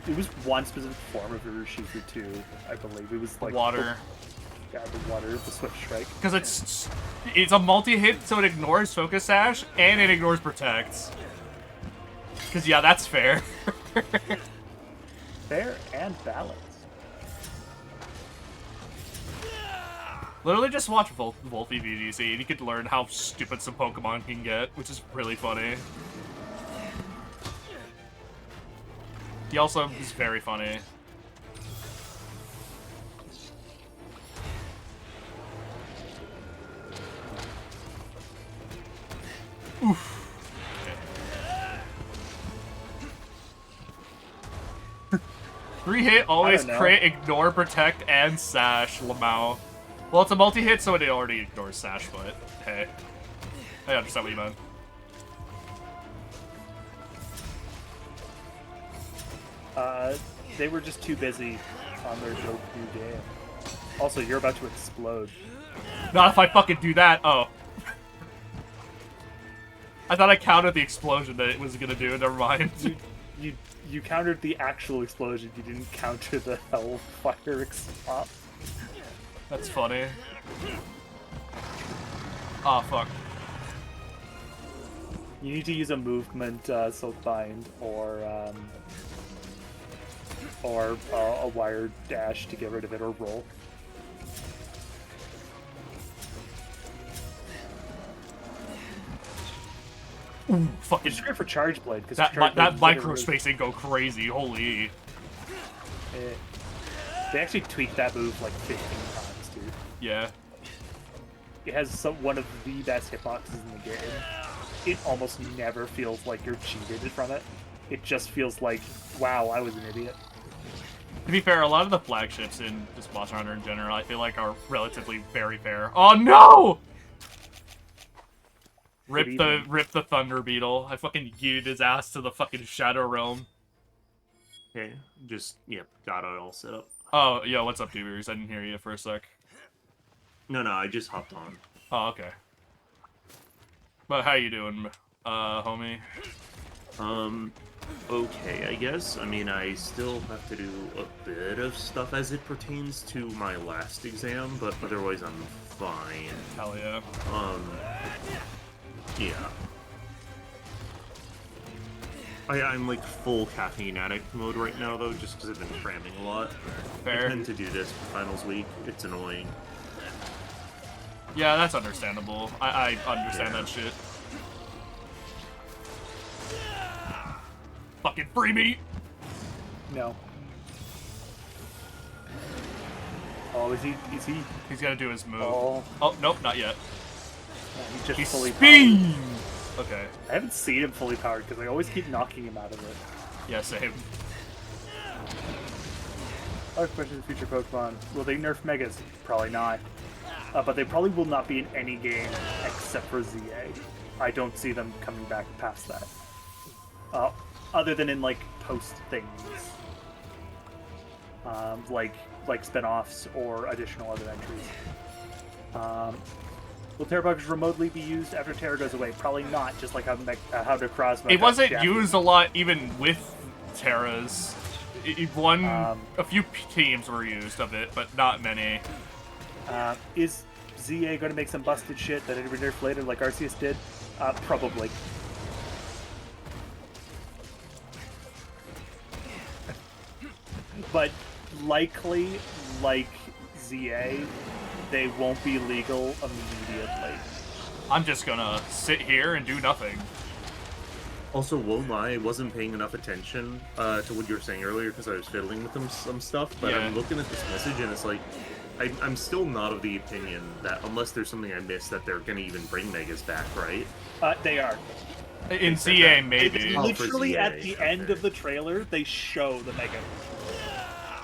It was one specific form of Urushifu too, I believe. It was like Water. The water, the Swift Strike. Because it's a multi-hit, so it ignores Focus Sash, and it ignores Protect. Because, yeah, that's fair. Fair and balanced. Literally just watch Wolfie VGC, and you could learn how stupid some Pokemon can get, which is really funny. He also is very funny. Oof. 3-hit, always crit, ignore, protect, and sash, Lamau. Well, it's a multi-hit, so it already ignores sash, but hey. I understand what you meant. They were just too busy on their dope new game. Also, you're about to explode. Not if I fucking do that. Oh. I thought I counted the explosion that it was gonna do. Never mind. You countered the actual explosion. You didn't counter the hellfire explode. That's funny. Oh, fuck. You need to use a movement Silk Bind or a wire dash to get rid of it, or roll. Ooh, fucking. It's great for Charge Blade because that micro spacing go crazy. Holy. They actually tweaked that move like 15 times, dude. Yeah. It has one of the best hitboxes in the game. It almost never feels like you're cheated from it. It just feels like, wow, I was an idiot. To be fair, a lot of the flagships in just Monster Hunter in general, I feel like are relatively very fair. Oh no! Rip the Thunder Beetle. I fucking yeeted his ass to the fucking Shadow Realm. Okay, just, got it all set up. Oh, yo, what's up, Dubers? I didn't hear you for a sec. No, I just hopped on. Oh, okay. But how you doing, homie? Okay, I guess. I mean, I still have to do a bit of stuff as it pertains to my last exam, but otherwise I'm fine. Hell yeah. Yeah. I'm like full caffeine addict mode right now, though, just because I've been cramming a lot. Fair. I tend to do this for finals week. It's annoying. Yeah, that's understandable. I understand that shit. Fucking free me! No. Oh, is he? He's gonna do his move. Oh, Nope, not yet. he's just He's fully spin! Okay. I haven't seen him fully powered because I always keep knocking him out of it. Yeah, same. Other question: future Pokemon, will they nerf Megas? Probably not. But they probably will not be in any game except for ZA. I don't see them coming back past that. Other than in like post things, like spin-offs or additional other entries. Will Terra Bugs remotely be used after Terra goes away? Probably not. Just like how Necrozma. It wasn't used a lot even with Terras. A few teams were used of it, but not many. Is ZA going to make some busted shit that it'll be nerfed later like Arceus did? Probably. But likely, like ZA, they won't be legal immediately. I'm just gonna sit here and do nothing. Also, won't lie, I wasn't paying enough attention to what you were saying earlier because I was fiddling with some stuff, but Yeah. I'm looking at this message and it's like, I'm still not of the opinion that unless there's something I missed that they're gonna even bring Megas back, right? They are. In CA, maybe. Oh, for Literally ZA, at the end okay. of the trailer, they show the Mega.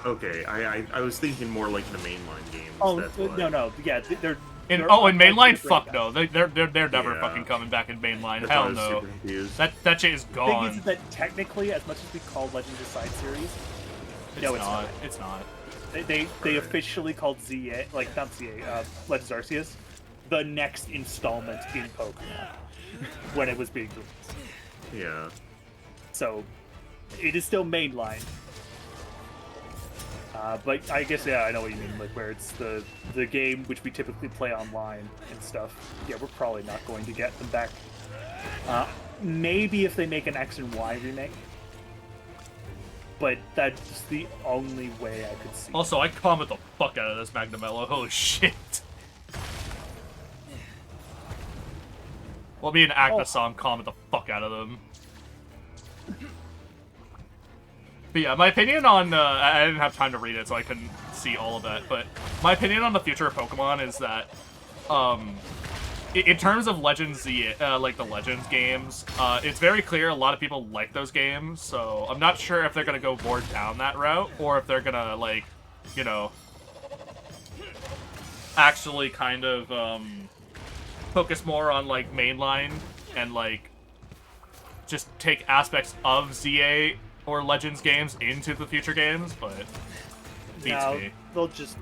Okay, I was thinking more like the mainline games. Oh, that's why. no. Yeah, they're... In they're mainline, unlikely to fuck bring no. back. They're never Yeah. fucking coming back in mainline. That's why I Hell was no. super confused. That shit is The thing gone. is that technically, as much as we call Legends of Side Series, no, it's not. It's not. They Right. officially called ZA, like, not ZA, Legends Arceus, the next installment in Pokemon when it was being released. Yeah. So, it is still mainline. But I guess, yeah, I know what you mean, like where it's the game which we typically play online and stuff. Yeah, we're probably not going to get them back. Maybe if they make an X and Y remake. But that's the only way I could see. Also, I comment the fuck out of this Magnamello. Holy shit. Well, me and Agnesong comment the fuck out of them. But yeah, my opinion on, I didn't have time to read it, so I couldn't see all of that, but my opinion on the future of Pokemon is that, in terms of Legends Z, like the Legends games, it's very clear a lot of people like those games, so I'm not sure if they're gonna go more down that route, or if they're gonna, like, you know, actually kind of, focus more on, like, mainline, and, like, just take aspects of ZA or Legends games into the future games, but beats No, me. they'll just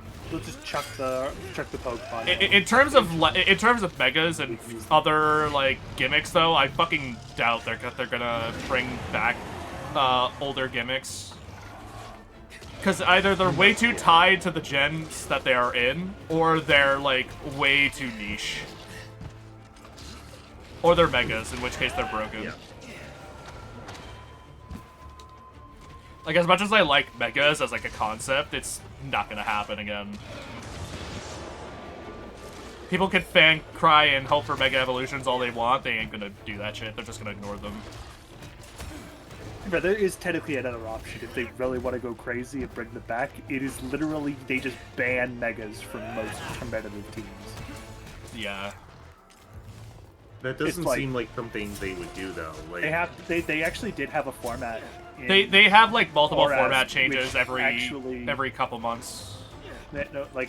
chuck the Pokemon. In terms of megas and other like gimmicks, though, I fucking doubt they're gonna bring back older gimmicks, because either they're way too tied to the gens that they are in, or they're like way too niche, or they're megas, in which case they're broken. Yeah. Like, as much as I like megas as like a concept, it's not gonna happen again. People can fan cry and hope for mega evolutions all they want. They ain't gonna do that shit. They're just gonna ignore them. But there is technically another option if they really want to go crazy and bring them back. It is literally they just ban megas from most competitive teams. Yeah. That doesn't like- seem like something they would do though. Like They actually did have a format. In, They have like multiple Oras, format changes which actually- every couple months. they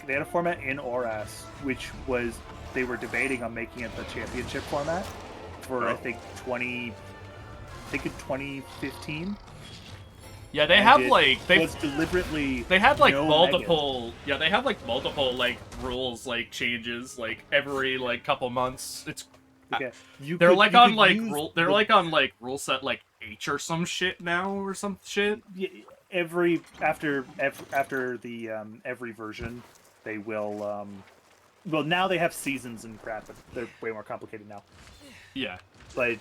had a format in Oras, which was they were debating on making it the championship format for I Oh. think in 2015. Yeah, they And have it like was deliberately they have like no multiple they have like multiple like rules like changes like every like couple months. It's megas. Okay. they're like on like use rule they're the- like on like rule set like H or some shit now or some shit. Yeah, after the every version they will well now they have seasons and crap, but they're way more complicated now. Yeah. But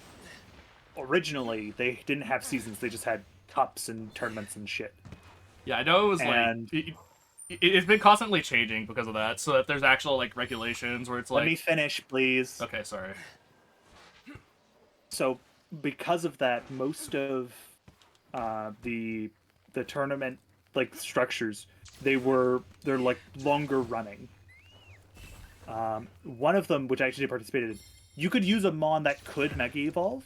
originally they didn't have seasons, they just had cups and tournaments and shit. Yeah, I know it was And- like it's been constantly changing because of that, so that there's actual like regulations where it's Let like me finish, please. okay, sorry. So because of that, most of the tournament like structures they're like longer running. One of them, which I actually participated in, you could use a mon that could mega evolve.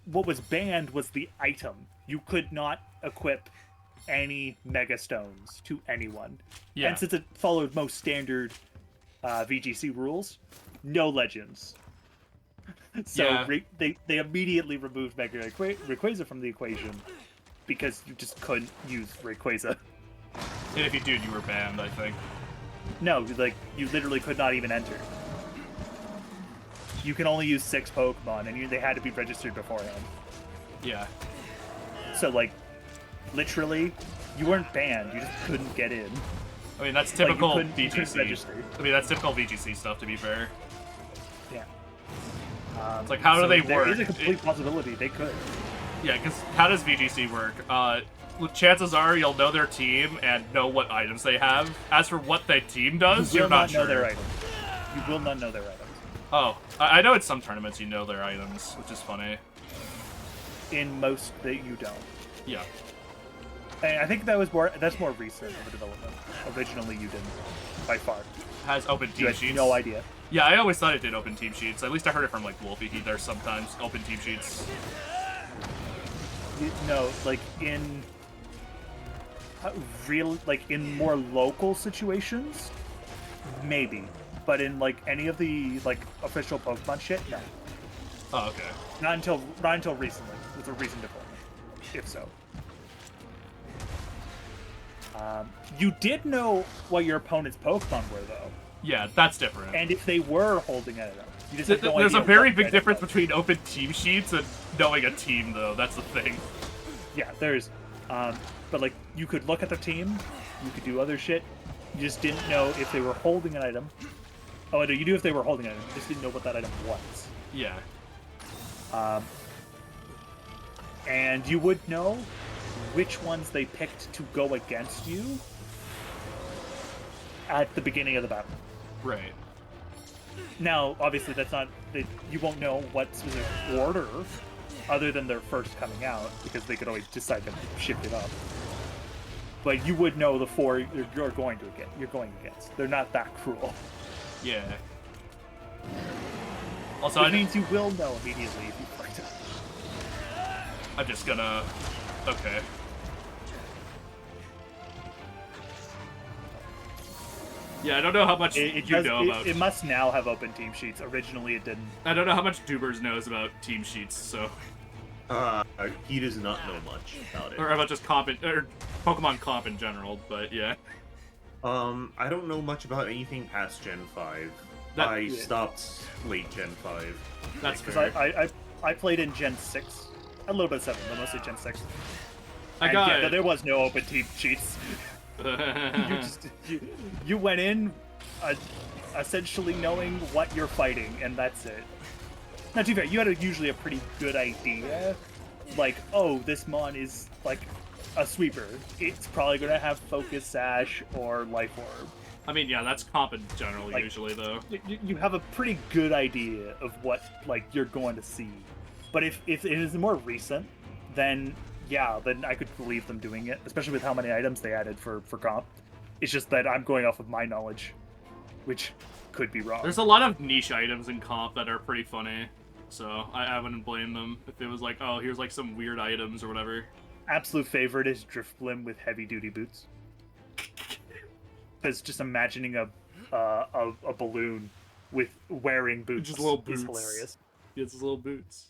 What was banned was the item. You could not equip any mega stones to anyone. Yeah. And since it followed most standard VGC rules, no legends. So Yeah. they immediately removed Mega Rayquaza from the equation because you just couldn't use Rayquaza. And if you did, you were banned, I think. No, like you literally could not even enter. You can only use 6 Pokemon, and they had to be registered beforehand. Yeah. So like, literally, you weren't banned. You just couldn't get in. I mean, that's Like, you typical couldn't VGC. register. I mean, that's typical VGC stuff, to be fair. Yeah. It's like, how do so they there work? is a complete possibility they could. Yeah, because how does VGC work? Chances are you'll know their team and know what items they have. As for what their team does, You you're will not not sure. know their items. You will not know their items. Oh, I know in some tournaments you know their items, which is funny. In most, that you don't. Yeah. And I think that's more recent of a development. Originally, you didn't, by far. Has open You team had sheets. no idea. Yeah, I always thought it did open team sheets. At least I heard it from like Wolfie. There's sometimes open team sheets. No, like in in more local situations, maybe. But in like any of the like official Pokemon shit, no. Oh, okay. Not until recently. With a recent development, if so. You did know what your opponent's Pokemon were, though, Yeah, that's different. and if they were holding it up. You just had no There's a idea very what big item difference was. between open team sheets and knowing a team, though. That's the thing. Yeah, there's, but like you could look at the team, you could do other shit. You just didn't know if they were holding an item. Oh, no, you knew if they were holding an item. You just didn't know what that item was. Yeah. And you would know which ones they picked to go against you at the beginning of the battle. Right. Now, obviously, that's not that you won't know what specific order, other than their first coming out, because they could always decide to shift it up. But you would know the four you're going against. They're not that cruel. Yeah. Also, Which means you will know immediately if you fight them. I'm just gonna. Okay. Yeah, I don't know how much It must now have open team sheets. Originally, it didn't. I don't know how much Dubers knows about team sheets, so. He does not know much about it. Or about just comp or Pokemon comp in general, but yeah. I don't know much about anything past Gen 5. I stopped late Gen 5. That's because fair. I played in Gen 6, a little bit 7, but mostly Gen 6. Yeah, there was no open team sheets. you went in essentially knowing what you're fighting, and that's it. Now, to be fair, you had usually a pretty good idea. Like, oh, this mon is like a sweeper. It's probably going to have Focus Sash or Life Orb. I mean, yeah, that's comp in general Like, usually, though. You have a pretty good idea of what like you're going to see. But if it is more recent, then yeah, then I could believe them doing it, especially with how many items they added for comp. It's just that I'm going off of my knowledge, which could be wrong. There's a lot of niche items in comp that are pretty funny, so I wouldn't blame them if it was like, oh, here's like some weird items or whatever. Absolute favorite is Drifblim with heavy-duty boots. Because just imagining a balloon with wearing boots, Just little boots. is hilarious. He has his little boots.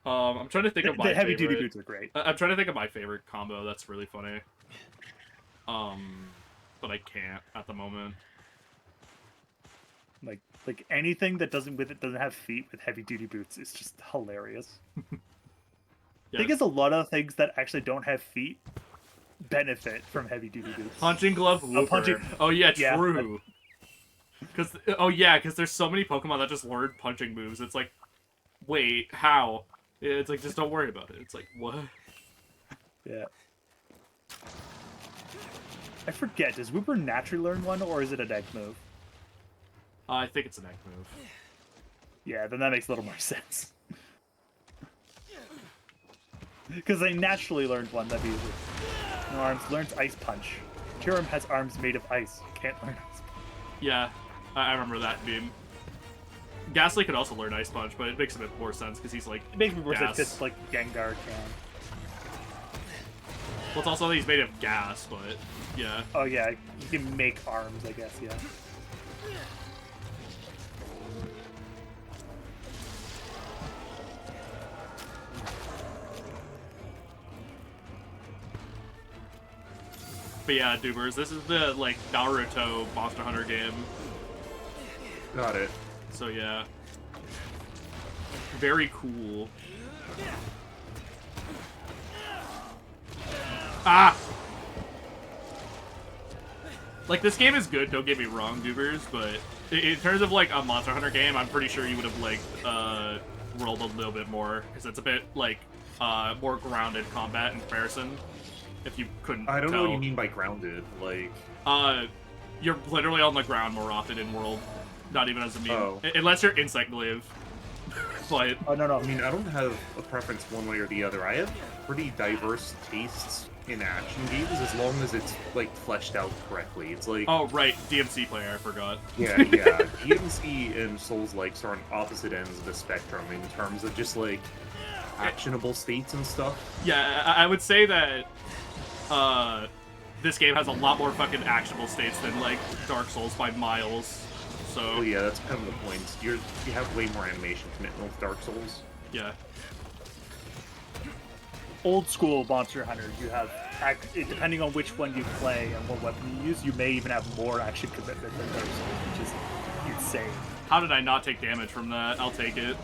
I'm trying to think of my The heavy-duty favorite. boots are great. I'm trying to think of my favorite combo that's really funny. But I can't at the moment. Like anything that doesn't have feet with heavy-duty boots is just hilarious. Yeah. I think it's a lot of things that actually don't have feet benefit from heavy-duty boots. Punching glove Wooper. punching- Oh yeah, Yeah, true. Because there's so many Pokemon that just learn punching moves. It's like, wait, how? It's like, just don't worry about it. It's like, what? Yeah. I forget, does Wooper naturally learn one, or is it an egg move? I think it's an egg move. Yeah, then that makes a little more sense. Because they naturally learned one, that'd be easy. No arms, learns Ice Punch. Kyurem has arms made of ice, can't learn Ice Punch. Yeah, I remember that meme. Ghastly could also learn Ice Punch, but it makes a bit more sense because he's like It makes me more sense gas. because, like, Gengar can. Well, it's also that he's made of gas, but yeah. Oh yeah, you can make arms, I guess, yeah. But yeah, Dubers, this is the like Naruto Monster Hunter game. Got it. So yeah. Very cool. Ah! Like, this game is good, don't get me wrong, Dubers, but in terms of, like, a Monster Hunter game, I'm pretty sure you would have, like, rolled a little bit more, because it's a bit, like, more grounded combat in comparison, if you couldn't I don't know tell. what you mean by grounded. Like, You're literally on the ground more often in World, not even as a meme. Oh. Unless you're Insect Glaive. But, Oh, no. I mean, I don't have a preference one way or the other. I have pretty diverse tastes in action games as long as it's, like, fleshed out correctly. It's like... oh, right, DMC player, I forgot. Yeah. DMC and Souls-likes are on opposite ends of the spectrum in terms of just, like, actionable states and stuff. Yeah, I would say that this game has a lot more fucking actionable states than, like, Dark Souls by miles. So, Well, yeah, that's kind of the point. You have way more animation commitment with Dark Souls. yeah. Old school Monster Hunter, you have, depending on which one you play and what weapon you use, you may even have more action commitment than Dark Souls, which is insane. How did I not take damage from that? I'll take it.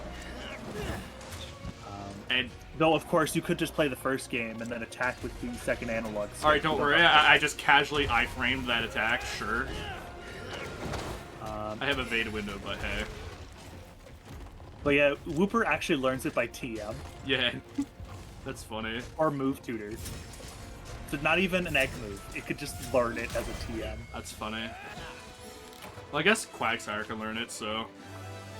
And Though, of course, you could just play the first game and then attack with the second analog stick. all right, don't worry. I just casually iframed that attack. Sure. I have a Veda window, but hey. But yeah, Wooper actually learns it by TM Yeah. That's funny. or move tutors. So not even an egg move. It could just learn it as a TM. That's funny. Well, I guess Quagsire can learn it, so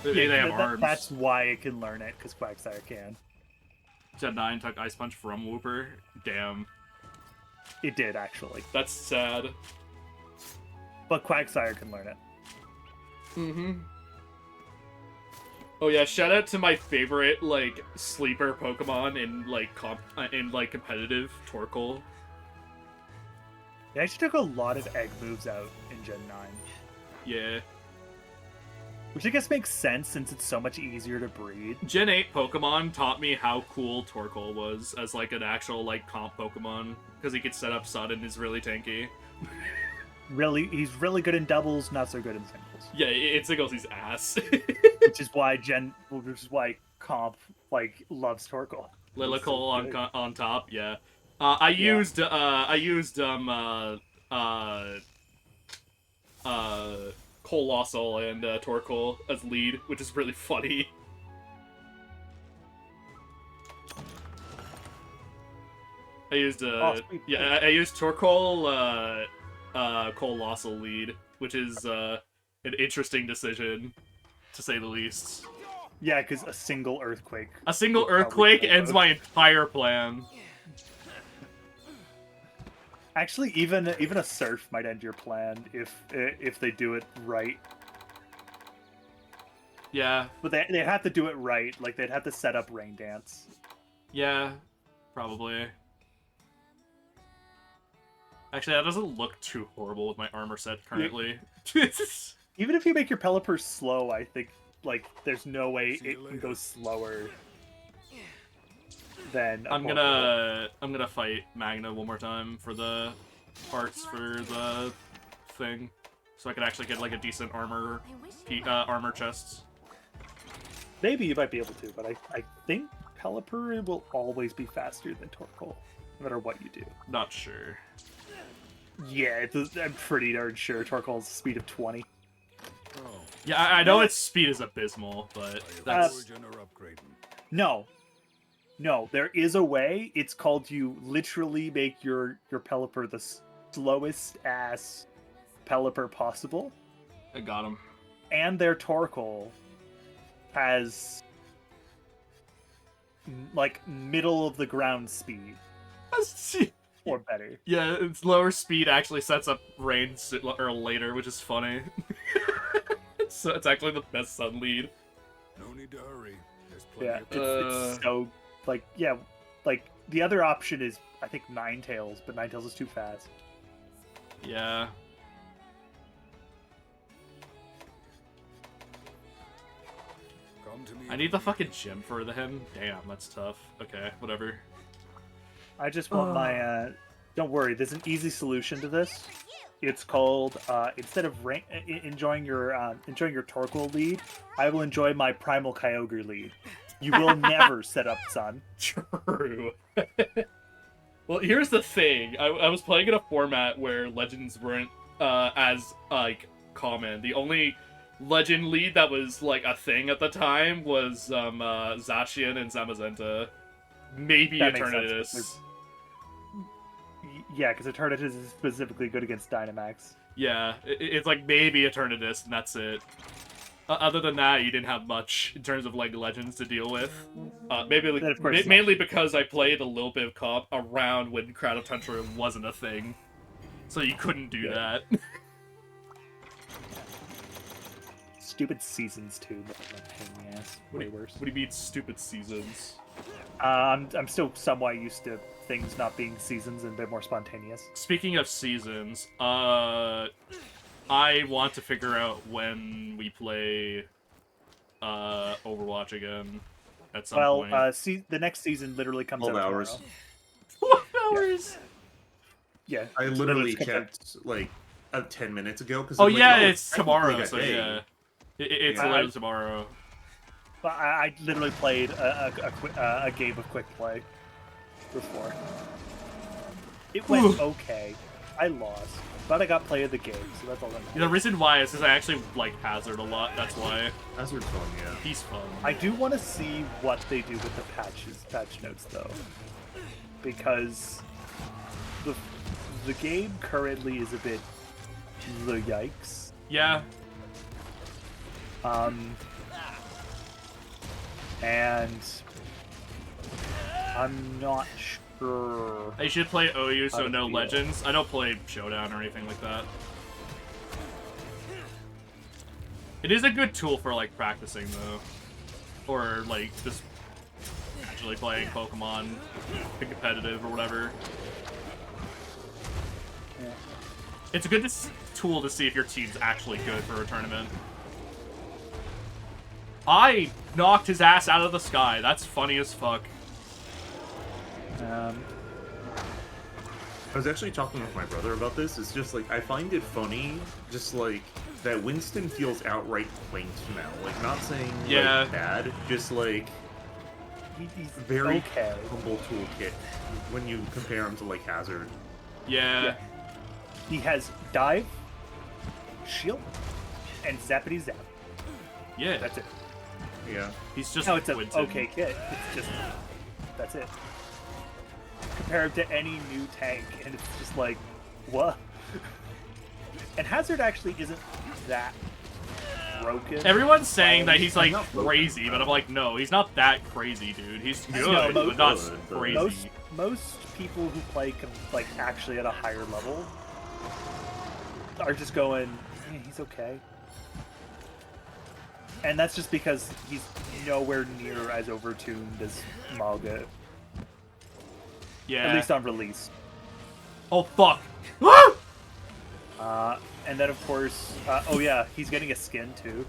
they Yeah, have arms. That's why it can learn it, because Quagsire can. Gen 9 took Ice Punch from Wooper. Damn. It did, actually. That's sad. But Quagsire can learn it. Mm-hmm. Oh yeah, shout out to my favorite, like, sleeper Pokemon in, like, competitive, Torkoal. They actually took a lot of egg moves out in Gen 9. Yeah. Which I guess makes sense since it's so much easier to breed. Gen 8 Pokemon taught me how cool Torkoal was as, like, an actual, like, comp Pokemon. Because he could set up Sudden, is really tanky. Really, he's really good in doubles, not so good in singles. Yeah, it singles his ass. Which is why Comp, like, loves Torkoal. Lilical So on top, yeah. I used Colossal and Torkoal as lead, which is really funny. I used sweet. I used Torkoal Colossal lead, which is an interesting decision, to say the least. Yeah, because a single earthquake. A single would probably earthquake kill ends both. my entire plan. Actually, even a surf might end your plan if they do it right. Yeah, But they have to do it right. Like they'd have to set up Rain Dance. yeah, probably. Actually, that doesn't look too horrible with my armor set currently. Even if you make your Pelipper slow, I think like there's no way See you it can later. go slower than. a I'm Torkoal. gonna fight Magna one more time for the parts for the thing, so I could actually get like a decent armor I wish you armor chests. Maybe you might be able to, but I think Pelipper will always be faster than Torkoal, no matter what you do. Not sure. Yeah, I'm pretty darn sure Torkoal's speed of 20. Oh, Yeah, I know its speed is abysmal, but that's origin or upgrading. No, there is a way. It's called you literally make your Pelipper the slowest ass Pelipper possible, I got him. and their Torkoal has like middle of the ground speed or better. Yeah, its lower speed actually sets up rain or later, which is funny. So it's actually the best sun lead. No need to hurry. There's plenty Yeah, of time. it's so like like the other option is I think Ninetales, but Ninetales is too fast. Yeah. Come to me I need the fucking gym for him. Damn, that's tough. Okay, whatever. I just want my. Don't worry, there's an easy solution to this. It's called instead of enjoying your Torkoal lead, I will enjoy my Primal Kyogre lead. You will never set up Sun. True. Well, here's the thing. I was playing in a format where legends weren't as like common. The only legend lead that was like a thing at the time was Zacian and Zamazenta. Maybe That makes Eternatus. sense, Yeah, because Eternatus is specifically good against Dynamax. Yeah, it's like maybe Eternatus, and that's it. Other than that, you didn't have much in terms of like legends to deal with. Maybe Then, of course, mainly because I played a little bit of comp around when Crowd of Tundra wasn't a thing, so you couldn't do Yeah. that. Stupid seasons too, but like pain in the ass. Way worse. What do you mean, stupid seasons? I'm still somewhat used to things not being seasons and a bit more spontaneous. Speaking of seasons, I want to figure out when we play Overwatch again at some point. The next season literally comes out 12 hours. tomorrow. 12 hours? Yeah, I it's literally comes out- checked like 10 minutes ago. Cause Oh I'm like, yeah, oh, it's technically tomorrow, that so day. yeah. It's Yeah. literally tomorrow. But I literally played a game of quick play before. It went okay. I lost, but I got play of the game, so that's all that matters. The reason why is because I actually like Hazard a lot. That's why. Hazard's fun, yeah. He's fun. I do want to see what they do with the patch notes, though, because the game currently is a bit the yikes. Yeah. And I'm not sure. I should play OU, so How to no feel. Legends. I don't play Showdown or anything like that. It is a good tool for, like, practicing, though. Or, like, just actually playing Pokemon competitive or whatever. Yeah. It's a good tool to see if your team's actually good for a tournament. I knocked his ass out of the sky. That's funny as fuck. I was actually talking with my brother about this. It's just like, I find it funny, just like, that Winston feels outright quaint now. Like, not saying, Yeah. like, bad, just like, He's very okay. humble toolkit when you compare him to, like, Hazard. Yeah. He has dive, shield, and zappity zap. Yeah. That's it. Yeah. He's just No, it's an Winston. okay kit. It's just that's it. Compared to any new tank, and it's just like, what? And Hazard actually isn't that broken. Everyone's saying by that he's, like, not broken, crazy, but I'm like, no, he's not that crazy, dude. He's good, No, but not good, but- crazy. most people who play like actually at a higher level are just going, yeah, he's okay. And that's just because he's nowhere near as overtuned as Malga, Yeah. at least on release. Oh, fuck. And then of course, oh yeah, he's getting a skin too.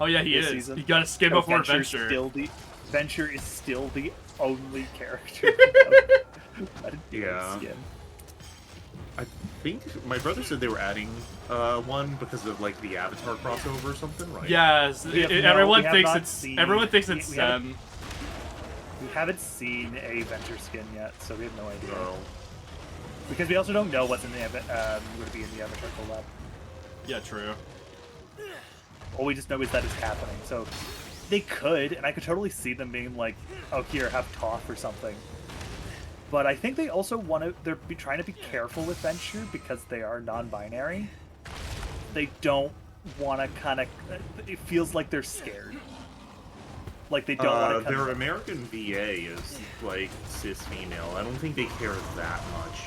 Oh, yeah, he This is. season. He got a skin So before Venture's Venture. Venture is still the only character. that didn't get a Yeah. skin. I think my brother said they were adding one because of, like, the Avatar crossover or something, right? Yes, We have everyone we have thinks not it's seen- everyone thinks it's we haven't- Zen. We haven't seen a Venture skin yet, so we have no idea. So, Because we also don't know what's in the going to be in the Avatar collab. Yeah, true. All we just know is that it's happening. So they could, and I could totally see them being like, "Oh, here, have Toph or something." But I think they also want to. They're trying to be careful with Venture because they are non-binary. They don't want to kind of. It feels like they're scared. Like they don't want to. their American VA is, like, cis female. I don't think they care that much.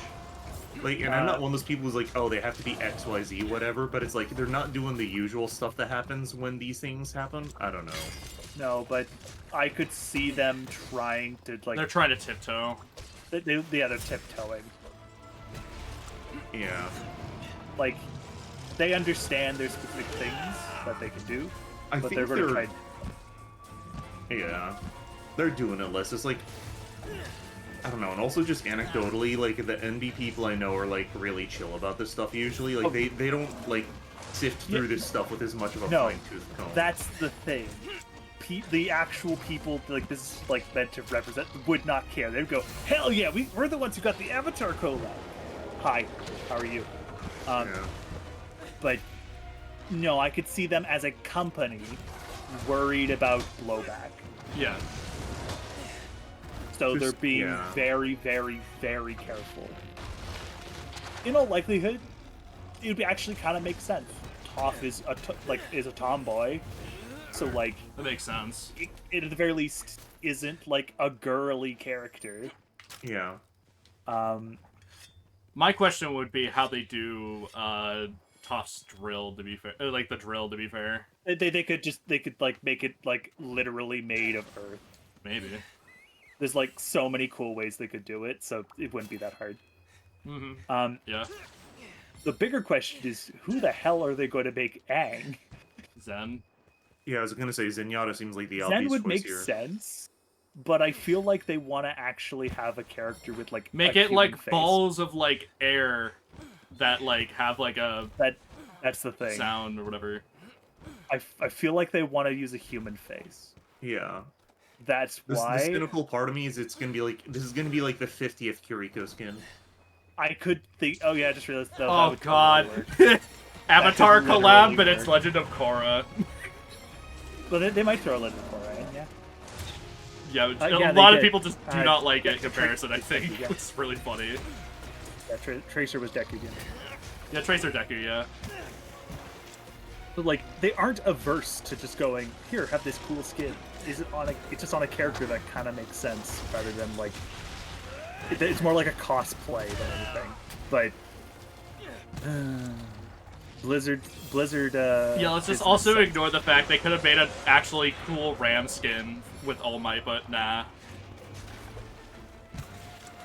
Like, and I'm not one of those people who's like, oh, they have to be XYZ, whatever, but it's like, they're not doing the usual stuff that happens when these things happen. I don't know. No, but I could see them trying to like. They're trying to tiptoe. They're tiptoeing. Yeah. Like, they understand there's specific things that they can do, I but think they're going to try. Yeah. They're doing it less. It's like, I don't know, and also just anecdotally, like, the NB people I know are, like, really chill about this stuff usually. Like, Oh. they don't, like, sift through Yeah. this stuff with as much of a No, fine-tooth comb. That's the thing. The actual people, like, this is, like, meant to represent, would not care. They'd go, hell yeah, we're the ones who got the Avatar collab. Hi, how are you? Yeah. But, no, I could see them as a company worried about blowback. Yeah. So Just- they're being yeah. very, very, very careful. In all likelihood, it would actually kind of make sense. Toph is a tomboy, so like That makes sense. it at the very least isn't like a girly character. Yeah. My question would be how they do Toph's drill, to be fair. Like the drill, to be fair. They could like make it like literally made of Earth. Maybe. There's like so many cool ways they could do it, so it wouldn't be that hard. Mm-hmm. Yeah. The bigger question is, who the hell are they going to make Aang? Zen. Yeah, I was gonna say, Zenyatta seems like the Zen obvious would choice make here. sense, but I feel like they want to actually have a character with like Make a it like human face. balls of like air that like have like a That's the thing. sound or whatever. I feel like they want to use a human face. Yeah. That's The why cynical part of me is it's gonna be like this is gonna be like the 50th Kiriko skin. I could think. Oh yeah, I just realized. That Oh would god. totally work. Avatar literally collab, but it's work. Legend of Korra. But they might throw a Legend of Korra in, yeah. Yeah, yeah, a they lot of did. people just do not like it in yeah, comparison, I think. yeah. It's really funny. Yeah, Tracer was Deku again. Yeah, Tracer Deku, yeah. But like, they aren't averse to just going, here, have this cool skin. It's just on a character that kind of makes sense rather than like. It's more like a cosplay than anything. But Blizzard. Yeah, let's just business also sucks. ignore the fact they could have made an actually cool Ram skin with All Might, but nah.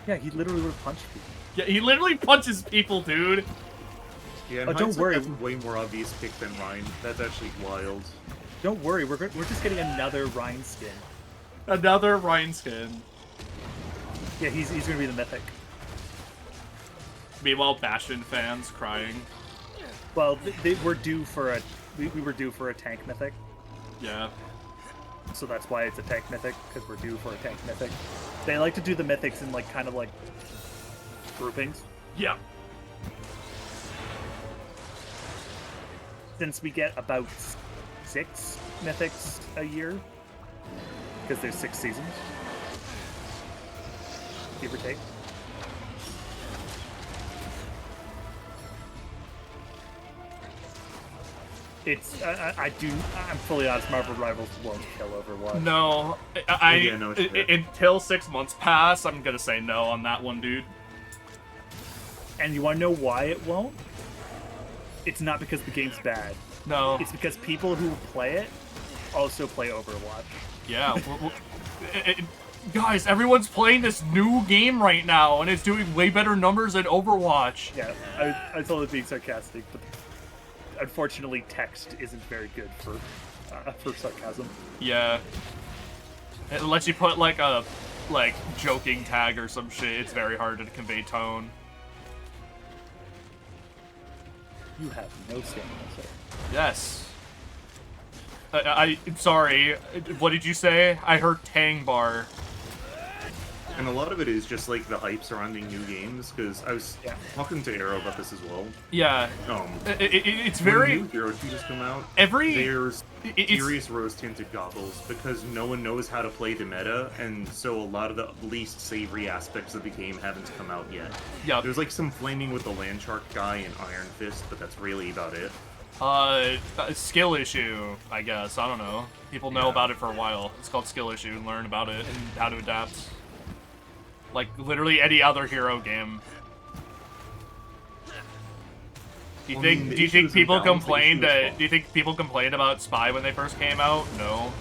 Yeah, he literally would punch people. Yeah, he literally punches people, dude. Yeah, in Oh, don't hindsight, worry. That's a way more obvious pick than Ryan. That's actually wild. Don't worry, we're just getting another Rhine skin. Another Ryan skin. Yeah, he's gonna be the mythic. Meanwhile, Bastion fans crying. Well, they were due for we were due for a tank mythic, Yeah. so that's why it's a tank mythic, because we're due for a tank mythic. They like to do the mythics in like kind of like groupings. Yeah. Since we get about 6 mythics a year, because there's 6 seasons, give or take. I'm fully honest, Marvel Rivals won't kill Overwatch. No, Yeah, no shit. until 6 months pass, I'm gonna say no on that one, dude. And you want to know why it won't? It's not because the game's bad. No. It's because people who play it also play Overwatch. Yeah. Guys, everyone's playing this new game right now, and it's doing way better numbers than Overwatch. Yeah, I was only being sarcastic, but unfortunately, text isn't very good for sarcasm. Yeah. It lets you put like a joking tag or some shit. It's very hard to convey tone. You have no stamina, sir. Yes. I'm sorry. What did you say? I heard Tang Bar. And a lot of it is just like the hype surrounding new games, because I was talking to Arrow about this as well. Yeah. It's very. When new Hero 2 just come out, Every. there's it's- serious rose-tinted goggles because no one knows how to play the meta, and so a lot of the least savory aspects of the game haven't come out yet. Yeah. There's like some flaming with the Land Shark guy and Iron Fist, but that's really about it. Skill issue, I guess. I don't know. People know about it for a while. It's called skill issue. Learn about it and how to adapt. Like literally any other hero game. Do you Well, I mean, think? the Do you issue think isn't people balance, the complained? issue is fun. Do you think people complained about Spy when they first came out? No.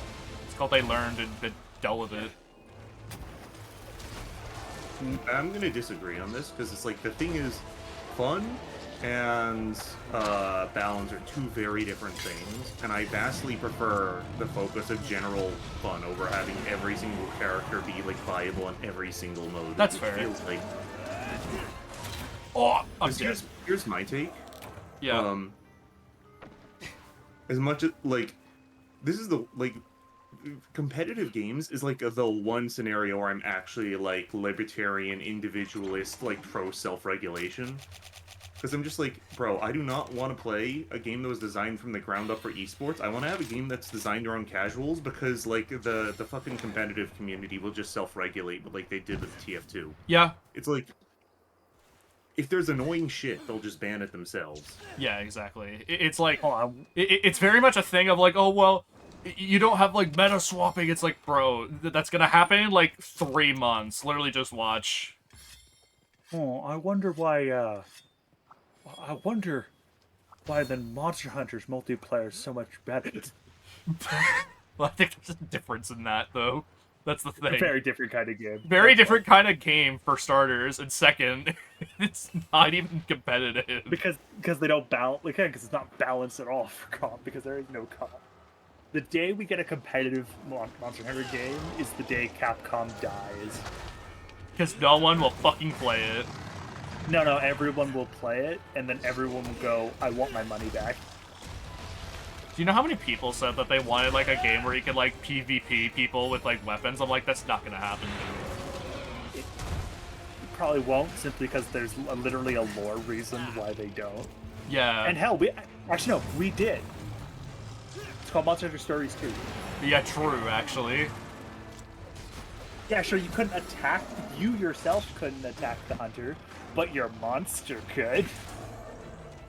It's called they learned and dealt with it. I'm gonna disagree on this because it's like the thing is, fun and balance are two very different things, and I vastly prefer the focus of general fun over having every single character be like viable in every single mode. That's It fair. Feels like Oh, I'm dead. here's my take. Yeah. As much as like, this is the like. Competitive games is like the one scenario where I'm actually like libertarian, individualist, like pro self-regulation. Because I'm just like, bro, I do not want to play a game that was designed from the ground up for esports. I want to have a game that's designed around casuals because like the fucking competitive community will just self-regulate, like they did with TF2. Yeah. It's like, if there's annoying shit, they'll just ban it themselves. Yeah. Exactly. It's like Oh, it's very much a thing of like, oh well. You don't have like meta swapping. It's like, bro, that's gonna happen in like 3 months. Literally, just watch. I wonder why. I wonder why the Monster Hunter's multiplayer is so much better. Well, I think there's a difference in that, though. That's the thing. Very different kind of game. Very different kind of game for starters, and second, it's not even competitive. Because they don't balance. Because it's not balanced at all for comp. Because there is no comp. The day we get a competitive Monster Hunter game is the day Capcom dies. Because no one will fucking play it. No, everyone will play it, and then everyone will go, I want my money back. Do you know how many people said that they wanted like a game where you could like PvP people with like weapons? I'm like, that's not gonna happen. It probably won't, simply because there's literally a lore reason why they don't. Yeah. And hell, we did. It's called Monster Hunter Stories 2. Yeah, true, actually. Yeah, sure, you yourself couldn't attack the hunter, but your monster could.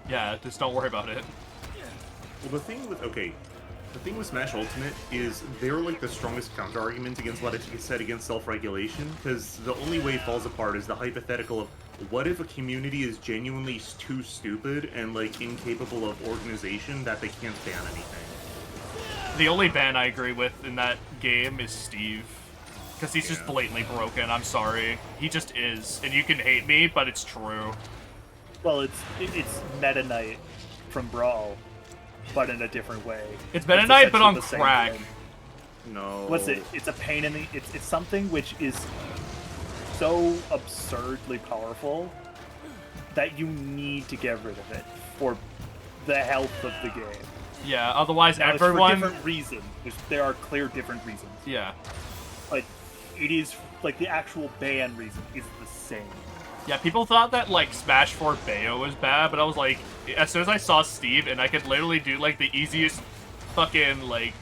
Yeah, just don't worry about it. Well, the thing with Smash Ultimate is they're like the strongest counter argument against what it said against self-regulation, because the only way it falls apart is the hypothetical of what if a community is genuinely too stupid and like incapable of organization that they can't ban anything. The only ban I agree with in that game is Steve. Because he's just blatantly broken, I'm sorry. He just is. And you can hate me, but it's true. Well, it's Meta Knight from Brawl, but in a different way. It's Meta Knight, but on essentially the same crack. thing. No. What's it? It's a pain in the... It's something which is so absurdly powerful that you need to get rid of it for the health of the game. Yeah, otherwise Now, everyone... it's for different reasons. There are clear different reasons. Yeah. But it is, like, the actual ban reason is the same. Yeah, people thought that, like, Smash 4 Bayo was bad, but I was like, as soon as I saw Steve and I could literally do, like, the easiest fucking, like,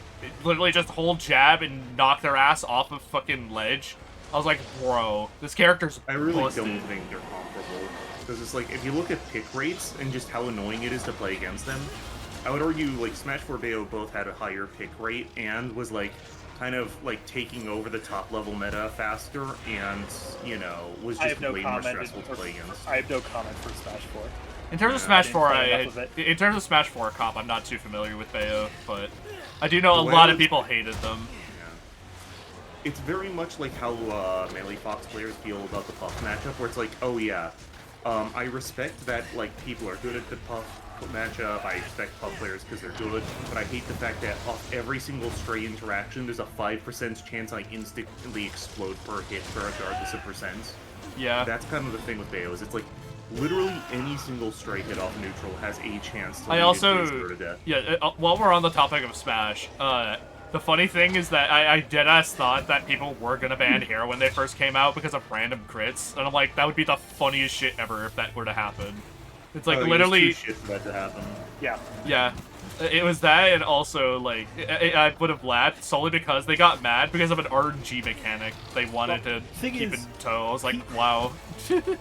literally just hold jab and knock their ass off of fucking ledge, I was like, bro, this character's I really busted. don't think they're comparable. Because it's like, if you look at pick rates and just how annoying it is to play against them, I would argue, like, Smash 4 Bayo both had a higher pick rate and was, like, kind of, like, taking over the top-level meta faster and, you know, was just way more stressful to play against. I have no comment for Smash 4. In terms of Smash 4, enough of it. in terms of Smash 4 comp, I'm not too familiar with Bayo, but I do know a Well, lot of people hated them. Yeah. It's very much like how Melee Fox players feel about the Puff matchup, where it's like, oh yeah, I respect that like people are good at the Puff matchup, I respect Puff players because they're good, but I hate the fact that off every single stray interaction, there's a 5% chance I instantly explode per hit, regardless of percents. Yeah. That's kind of the thing with Bayo, is it's like, literally any single stray hit off neutral has a chance to I lead also, into to death. yeah, while we're on the topic of Smash, the funny thing is that I deadass thought that people were gonna ban Hero when they first came out because of random crits, and I'm like, that would be the funniest shit ever if that were to happen. It's like literally, too shit for that to happen. Yeah. yeah, it was that, and also like I would have laughed solely because they got mad because of an RNG mechanic they wanted to thing keep is, in tow. I was like, wow.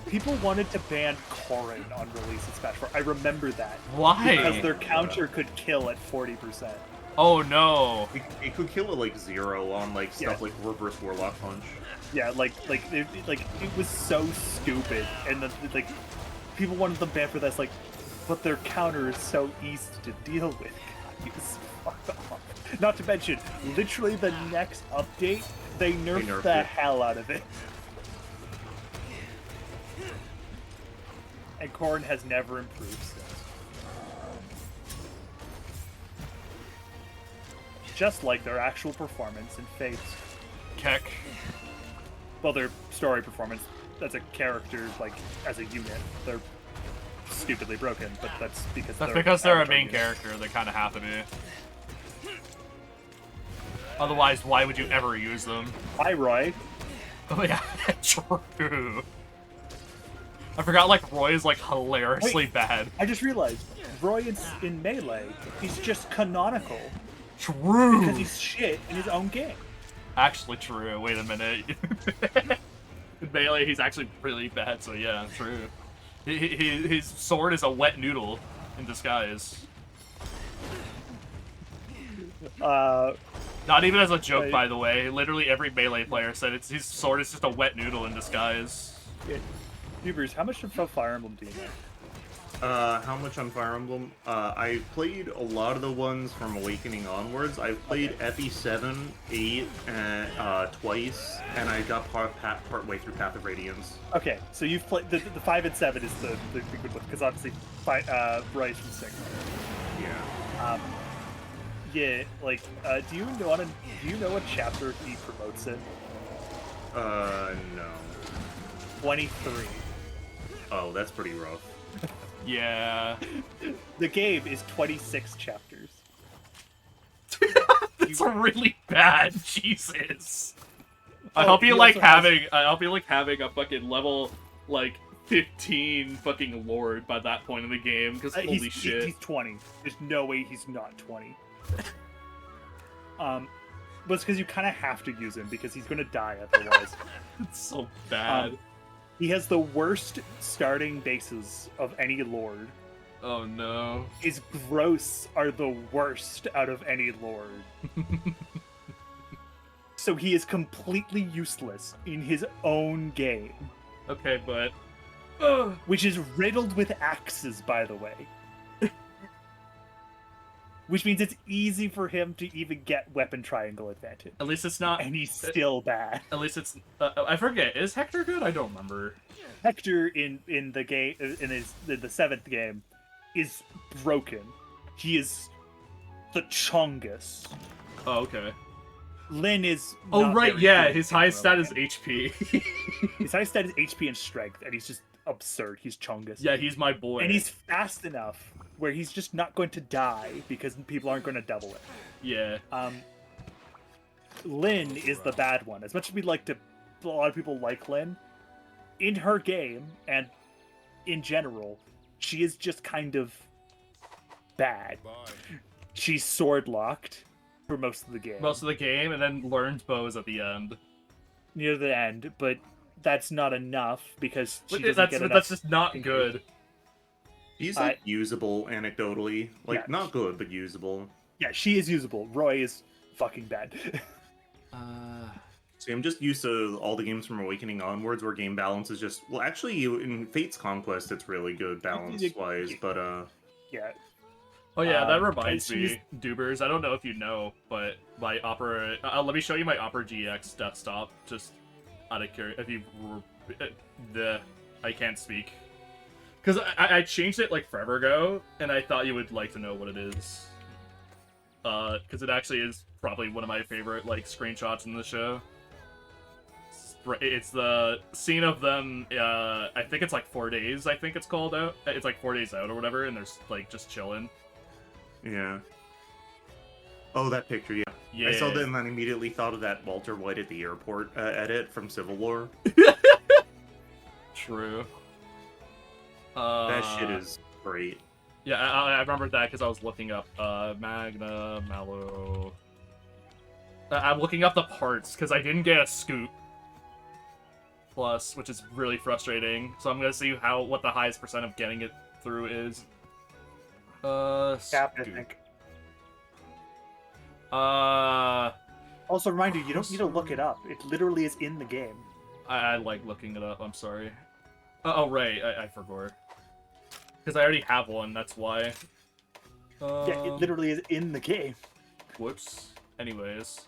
People wanted to ban Corrin on release of Smash 4. I remember that. Why? Because their counter could kill at 40%. Oh no. It could kill at like 0 on like stuff like Reverse Warlock Punch. Yeah, it was so stupid, and like people wanted them banned for this. Like, but their counter is so easy to deal with. Guys, fuck off. Not to mention, literally the next update, they nerfed the hell out of it. And Corrin has never improved since. Just like their actual performance in Fates. Keck. Well, their story performance as a character, like, as a unit, they're stupidly broken, but that's because they're a main character. They kind of have to be. Otherwise, why would you ever use them? Hi, Roy. Oh yeah, true. I forgot, like, Roy is, like, hilariously bad. I just realized, Roy in Melee, he's just canonical. True! Because he's shit in his own game. Actually true, wait a minute. In Melee, he's actually really bad, so yeah, true. His sword is a wet noodle in disguise. Not even as a joke, right. by the way. Literally every Melee player said his sword is just a wet noodle in disguise. Yeah. Hubers, how much of Fire Emblem do you know? How much on Fire Emblem? I played a lot of the ones from Awakening onwards. I've played FE7, 8, twice, and I got part way through Path of Radiance. Okay, so you've played the 5 and 7 is the good one, because obviously Rise from 6. Yeah. Yeah, like, do you know what chapter he promotes in? No. 23. Oh, that's pretty rough. Yeah. The game is 26 chapters. It's really bad. Jesus. I Oh, hope you he like also has- having. I hope you like having a fucking level like 15 fucking lord by that point in the game. Because holy shit. He's 20. There's no way he's not 20. But it's because you kind of have to use him because he's going to die otherwise. It's so bad. He has the worst starting bases of any lord. Oh no. His growths are the worst out of any lord. So he is completely useless in his own game, Okay, but. which is riddled with axes, by the way. Which means it's easy for him to even get weapon triangle advantage. At least it's not. And he's still bad. At least it's. I forget. Is Hector good? I don't remember. Hector in the game in the seventh game is broken. He is the Chongus. Oh, okay. Lyn is. Oh, not right. very Yeah, good his in highest stat is broken. HP. His highest stat is HP and strength, and he's just absurd. He's Chongus. Yeah, he's my boy. And he's fast enough where he's just not going to die because people aren't going to double it. Yeah. Lyn is the bad one. As much as we like to, a lot of people like Lyn, in her game and in general, she is just kind of bad. Bye. She's sword locked for most of the game, Most of the game, and then learns bows at the end. near the end, but that's not enough because she But doesn't get enough. that's just not good. He's like usable anecdotally. Like Yeah. not good, but usable. Yeah, she is usable. Roy is fucking bad. See, I'm just used to all the games from Awakening onwards where game balance is just well actually in Fate's Conquest it's really good balance wise, but Yeah. Oh yeah, that and reminds she's- me, Dubers. I don't know if you know, but my Opera. Let me show you my Opera GX desktop. Just out of curiosity, if you, I can't speak, because I changed it like forever ago, and I thought you would like to know what it is. Because it actually is probably one of my favorite like screenshots in the show. It's the scene of them. I think it's like 4 days. I think it's called out. It's like 4 days out or whatever, and they're like just chilling. yeah. Oh, that picture, yeah. Yeah. I saw that and then immediately thought of that Walter White at the airport edit from Civil War. True. That shit is great. Yeah, I remember that because I was looking up Magna Mallow. I'm looking up the parts because I didn't get a scoop plus, which is really frustrating. So I'm gonna see what the highest percent of getting it through is. Cap, I scoop. think. Also, remind you don't need to look it up. It literally is in the game. I like looking it up. I'm sorry. Oh right, I forgot. Because I already have one. That's why. Yeah, it literally is in the game. Whoops. Anyways.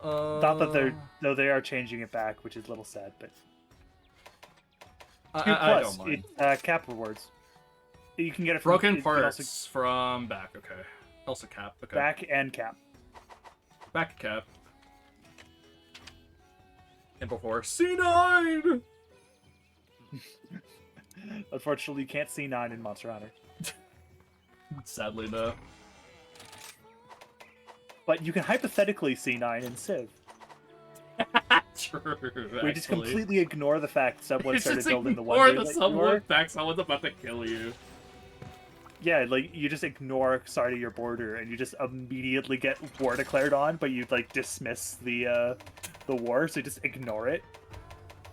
Not that they are changing it back, which is a little sad, but I don't mind. It's cap rewards. You can get it from Broken you can also parts from back. Okay. Also cap. Okay. back and cap. Back cap. And before C9. Unfortunately, you can't see 9 in Monster Hunter, Sadly, no. but you can hypothetically see 9 in Civ. True. We just actually. completely ignore the fact someone It's started just building the ignore wonder the that you someone were. fact someone's about to kill you. Yeah, like you just ignore side of your border, and you just immediately get war declared on, but you like dismiss the war, so you just ignore it.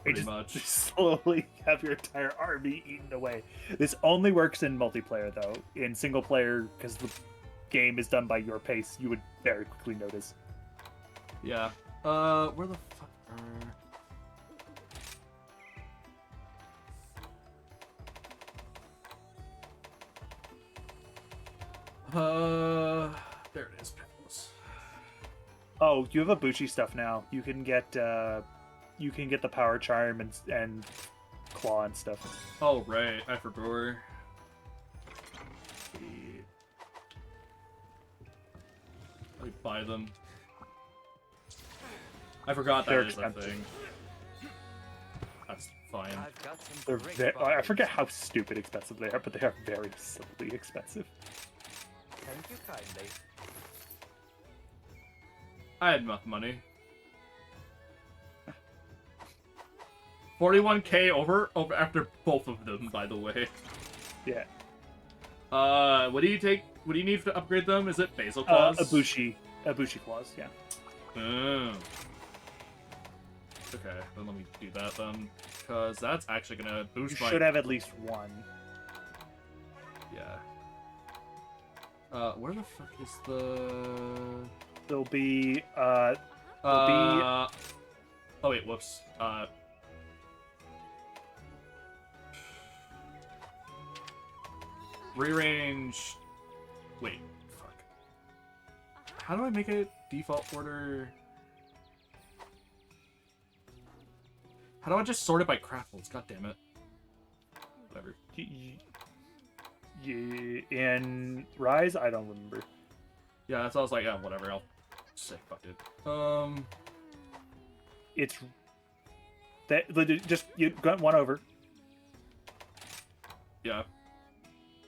And Pretty just much. slowly have your entire army eaten away. This only works in multiplayer, though. In single player, because the game is done by your pace, you would very quickly notice. Yeah. Where the fuck there it is, Pebbles. Oh, you have a Bucci stuff now. You can get the power charm and claw and stuff. Oh, right. I forgot. Let me buy them. I forgot that They're is a expensive. thing. That's fine. I've got some They're great I forget bargains. how stupid expensive they are, but they are very silly expensive. Thank you kindly. I had enough money. 41k over after both of them, by the way. Yeah. What do you take? What do you need to upgrade them? Is it Basil Claws? Ibushi claws. Yeah. Oh. Okay, then let me do that then, because that's actually gonna You boost my. should have at least one. Yeah. Where the fuck is the? There'll be Oh wait, whoops. Rearrange. Wait, fuck. How do I make it default order? How do I just sort it by craftles? God damn it. Whatever. In Rise, I don't remember. Yeah, that's why I was like, yeah, whatever. I'll say fuck it. It's that just you got one over. Yeah.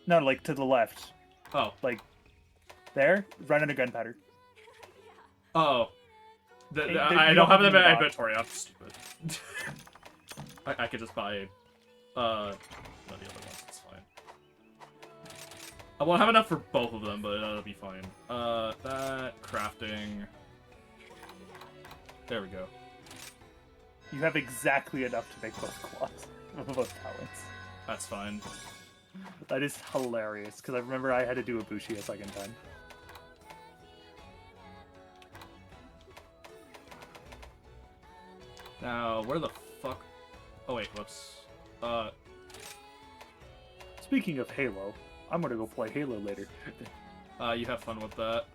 No, like to the left, Oh. like there. Run into gunpowder. Oh. You I don't don't have have them in any my box. inventory. I'm stupid. I could just buy, no, the other ones. It's fine. I won't have enough for both of them, but that'll be fine. That crafting. There we go. You have exactly enough to make both claws, both talents. That's fine. That is hilarious because I remember I had to do Ibushi a second time. Now, where the fuck? Oh wait, whoops. Speaking of Halo, I'm gonna go play Halo later. You have fun with that.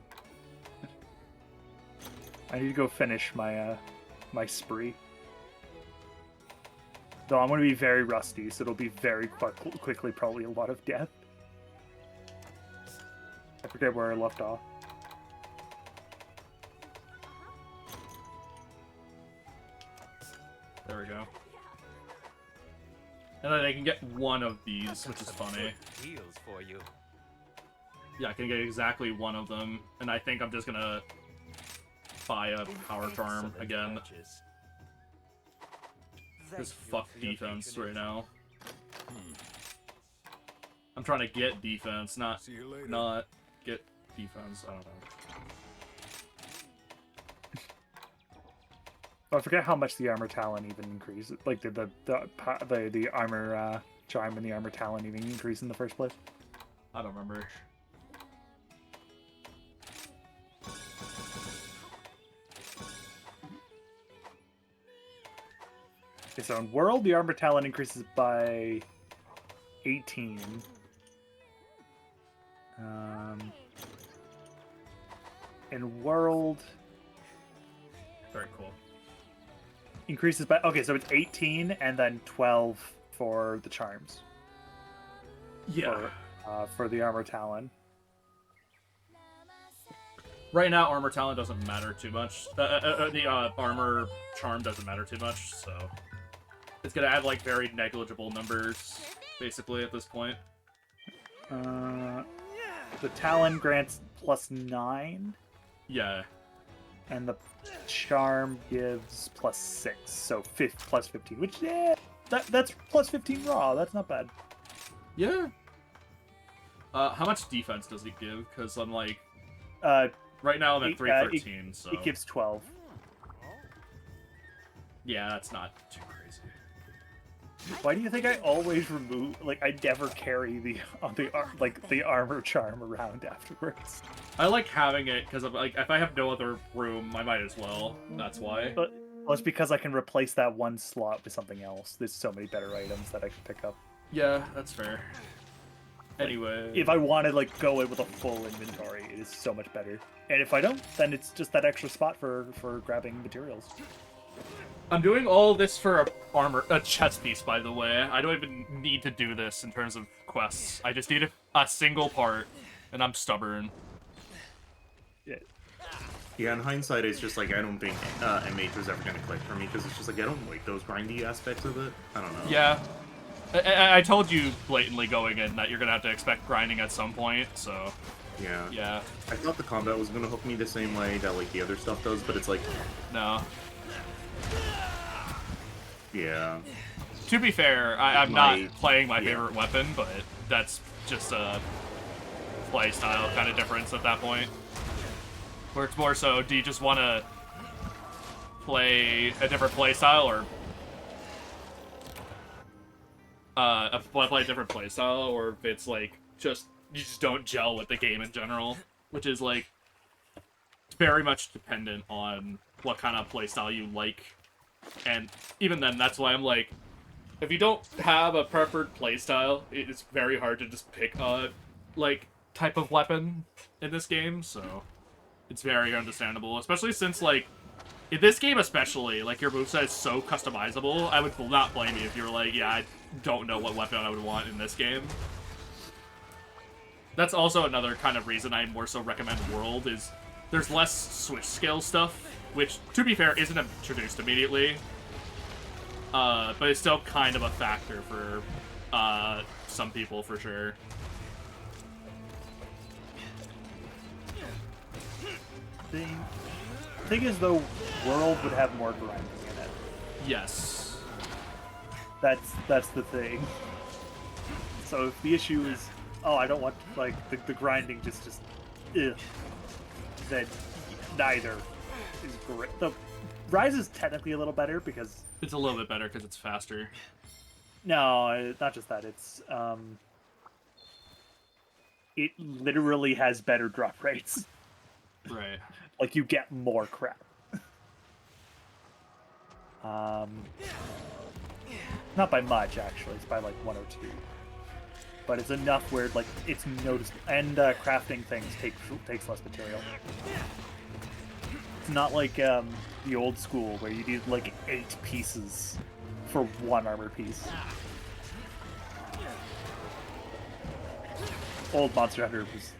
I need to go finish my my spree. Though I'm gonna be very rusty, so it'll be very quickly probably a lot of death. I forget where I left off. There we go. And then I can get one of these, which is funny. Deals for you. Yeah, I can get exactly one of them, and I think I'm just gonna buy a power charm again. Just fuck defense right now. I'm trying to get defense, not See you later. get defense. I don't know. Oh, I forget how much the armor talent even increased. Like the armor charm and the armor talent even increased in the first place. I don't remember. Okay, so in World, the armor talent increases by 18. In World, Very cool. increases by... Okay, so it's 18 and then 12 for the charms. Yeah. For the armor talent. Right now, armor talent doesn't matter too much. The armor charm doesn't matter too much, so it's gonna add like very negligible numbers, basically at this point. The talent grants +9, Yeah. and the charm gives +6, so plus 15. Which that's plus 15 raw. That's not bad. Yeah. How much defense does it give? Because I'm like, right now I'm at It- 313, so It gives 12. yeah, that's not too crazy. Why do you think I always remove? Like I never carry the armor charm around afterwards. I like having it because like if I have no other room, I might as well. That's why. But well, it's because I can replace that one slot with something else. There's so many better items that I can pick up. Yeah, that's fair. Anyway, If I want to like go in with a full inventory, it is so much better. And if I don't, then it's just that extra spot for grabbing materials. I'm doing all this for a chest piece, by the way. I don't even need to do this in terms of quests. I just need a single part, and I'm stubborn. Yeah, in hindsight, it's just like I don't think MH was ever gonna click for me because it's just like I don't like those grindy aspects of it. I don't know. Yeah. I told you blatantly going in that you're gonna have to expect grinding at some point, so Yeah. Yeah. I thought the combat was gonna hook me the same way that like the other stuff does, but it's like, No. yeah. To be fair, I'm My- not playing my yeah. favorite weapon, but that's just a play style kind of difference at that point. Where it's more so, do you just want to play a different play style, or play a different play style, or if it's like just you just don't gel with the game in general, which is like very much dependent on what kind of play style you like. And even then, that's why I'm like, if you don't have a preferred playstyle, it's very hard to just pick a, like, type of weapon in this game, so it's very understandable. Especially since, like, in this game especially, like, your moveset is so customizable, I would not blame you if you were like, yeah, I don't know what weapon I would want in this game. That's also another kind of reason I more so recommend World, is there's less switch skill stuff, which, to be fair, isn't introduced immediately. But it's still kind of a factor for some people, for sure. Thing is, though, World would have more grinding in it. Yes. That's the thing. So if the issue is, oh, I don't want like the grinding just ugh, then neither is great. The Rise is technically a little better because It's a little bit better because it's faster. no, not just that. It's it literally has better drop rates. Right. Like you get more crap. Not by much actually. It's by like 1 or 2. But it's enough where like it's noticeable. And crafting things takes less material. It's not like the old school where you need like 8 pieces for 1 armor piece. Old Monster Hunter was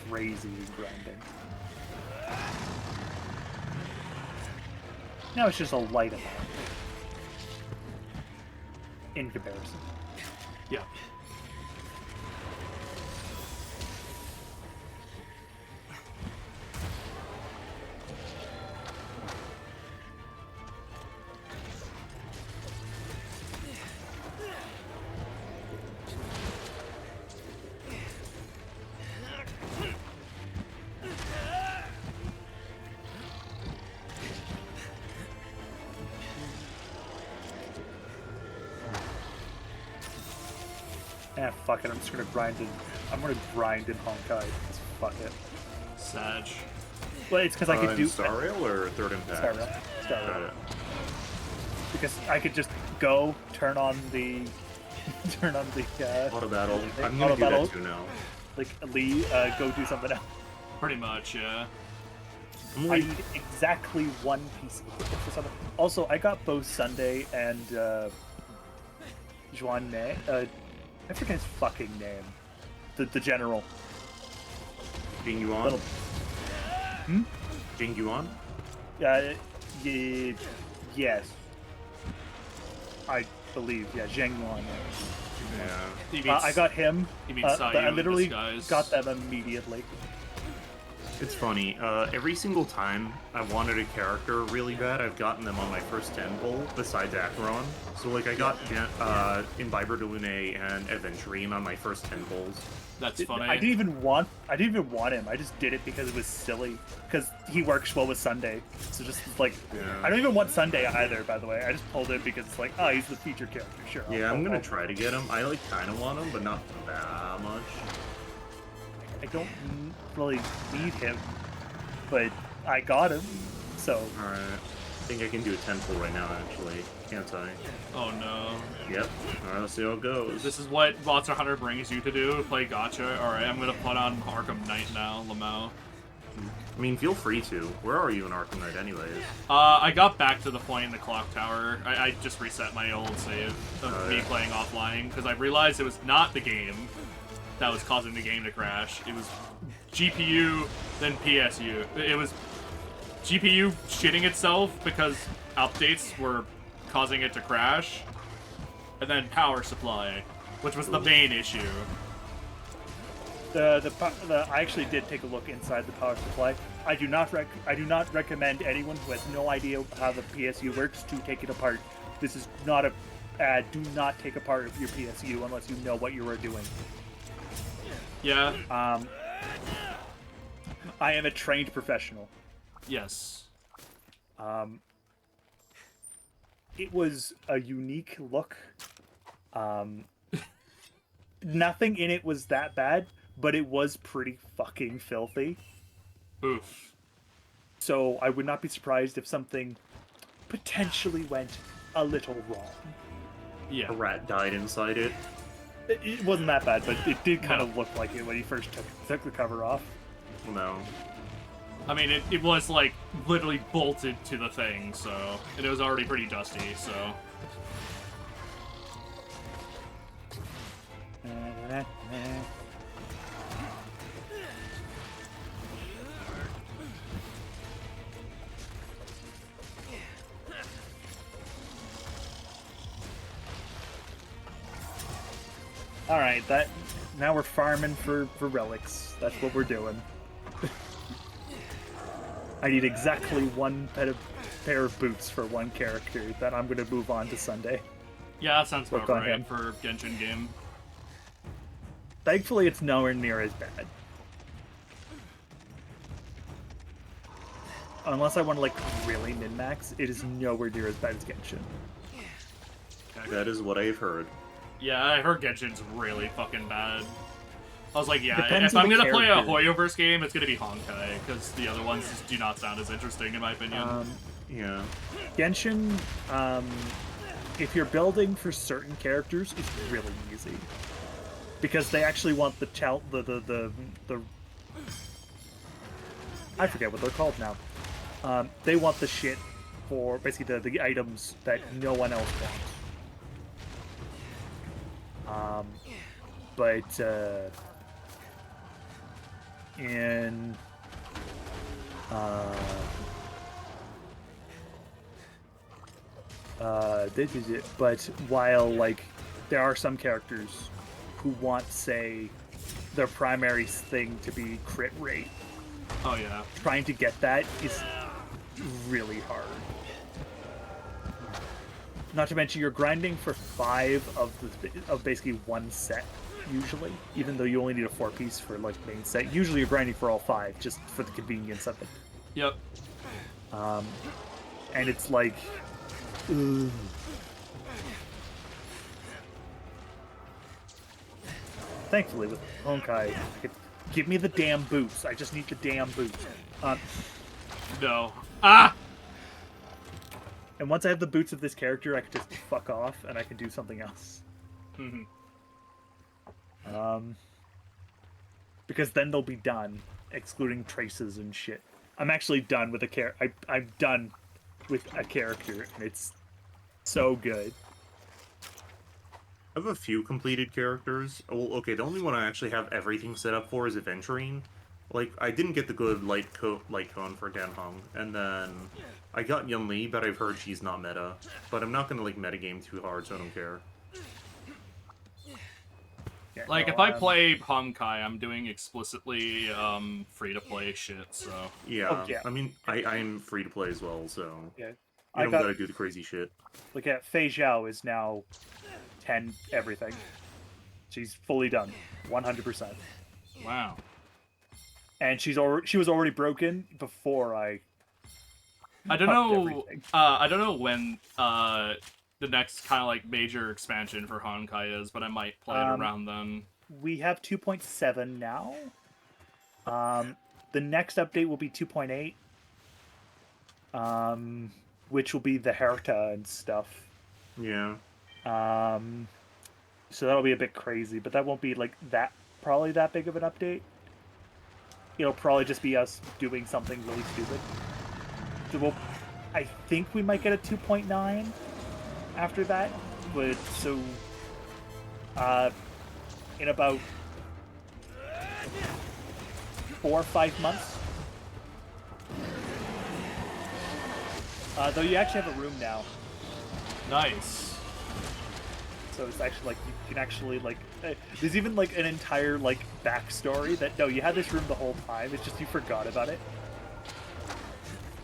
crazy grinding. Now it's just a light amount in comparison. Yeah. Fuck it, I'm just gonna grind in. I'm gonna grind in Honkai. Just fuck it. Sag. Well, it's because I could in do Star Rail or Third Impact? Star Rail. Star Got Rail. it. Because I could just go turn on the Auto battle. I'm Auto gonna do battle. that too now. like leave, go do something else. Pretty much, yeah. I'm I like, need exactly 1 piece of equipment for something. Also, I got both Sunday and Juan Ne. I forget his fucking name. The general. Jing Yuan? Little. Hmm? Jing Yuan? Yes. I believe, yeah, Zheng Yuan. Yeah. He means, I got him. he means Sayu I in literally disguise. got them immediately. It's funny. Every single time I wanted a character really bad, I've gotten them on my first 10 pull, besides Acheron. So, like, I got Imbiber de Lune and Aventurine on my first 10 pulls. That's funny. I didn't even want him. I just did it because it was silly. Because he works well with Sunday. So just like, Yeah. I don't even want Sunday either. By the way, I just pulled him because it's like, oh, he's the featured character. Sure. Yeah, I'm gonna try to get him. I, like, kind of want him, but not that much. I don't really need him, but I got him. So Alright. I think I can do a 10 pull right now, actually. Can't I? Oh no. Yep. Alright, let's see how it goes. This is what Monster Hunter brings you to do, play gacha. Alright, I'm gonna put on Arkham Knight now, Lamau. I mean, feel free to. Where are you in Arkham Knight, anyways? I got back to the point in the clock tower. I just reset my old save of me yeah. playing offline, because I realized it was not the game that was causing the game to crash. It was GPU, then PSU. It was GPU shitting itself because updates were causing it to crash, and then power supply, which was the main issue. I actually did take a look inside the power supply. I do not recommend anyone who has no idea how the PSU works to take it apart. This is not a do not take apart your PSU unless you know what you are doing. Yeah. I am a trained professional. Yes. It was a unique look. Nothing in it was that bad, but it was pretty fucking filthy. Oof. So I would not be surprised if something potentially went a little wrong. Yeah. A rat died inside it. It wasn't that bad, but it did kind No. of look like it when he first took the cover off. No. I mean, it was like literally bolted to the thing, so and it was already pretty dusty. So All right, now we're farming for relics. That's what we're doing. I need exactly one pair of boots for one character. Then I'm going to move on to Sunday. yeah, that sounds about Work on right him. for Genshin game. Thankfully, it's nowhere near as bad. Unless I want to like really min-max, it is nowhere near as bad as Genshin. That is what I've heard. Yeah, I heard Genshin's really fucking bad. I was like, yeah, Depends if on I'm the gonna play a character. Hoyoverse game, it's gonna be Honkai, because the other ones just do not sound as interesting, in my opinion. Yeah. Genshin, if you're building for certain characters, it's really easy because they actually want the I forget what they're called now. They want the shit for basically the items that no one else wants. But in this is it. But while like there are some characters who want, say, their primary thing to be crit rate, Oh yeah. trying to get that is really hard. Not to mention you're grinding for 5 of basically one set usually, even though you only need a 4-piece for like main set. Usually you're grinding for all 5 just for the convenience of it. Yep. And it's like, ugh. Thankfully with Honkai, I could give me the damn boots. I just need the damn boots. No. Ah! And once I have the boots of this character, I can just fuck off and I can do something else. Mhm. Because then they'll be done, excluding traces and shit. I'm actually done with a I'm done with a character, and it's so good. I have a few completed characters. Well, okay, the only one I actually have everything set up for is Aventurine. Like, I didn't get the good light cone for Danhong, and then I got Yun Li, but I've heard she's not meta. But I'm not gonna like metagame too hard, so I don't care. Yeah, Like, no, if I play Honkai, I'm doing explicitly free-to-play shit, so... Yeah, Oh, yeah. I mean, I'm free to play as well, so yeah, you I don't got gotta do the crazy shit. look at Fei Zhao is now 10 everything. She's fully done, 100%. Wow. And she was already broken before I. I don't Fucked know. everything. I don't know when the next kind of like major expansion for Honkai is, but I might play it around then. We have 2.7 now. The next update will be 2.8. Which will be the Herta and stuff. Yeah. So that'll be a bit crazy, but that won't be like probably that big of an update. It'll probably just be us doing something really stupid. So I think we might get a 2.9 after that, but so in about 4 or 5 months. Though you actually have a room now. Nice. So so it's actually like you can actually like there's even like an entire like backstory that no, you had this room the whole time. It's just you forgot about it.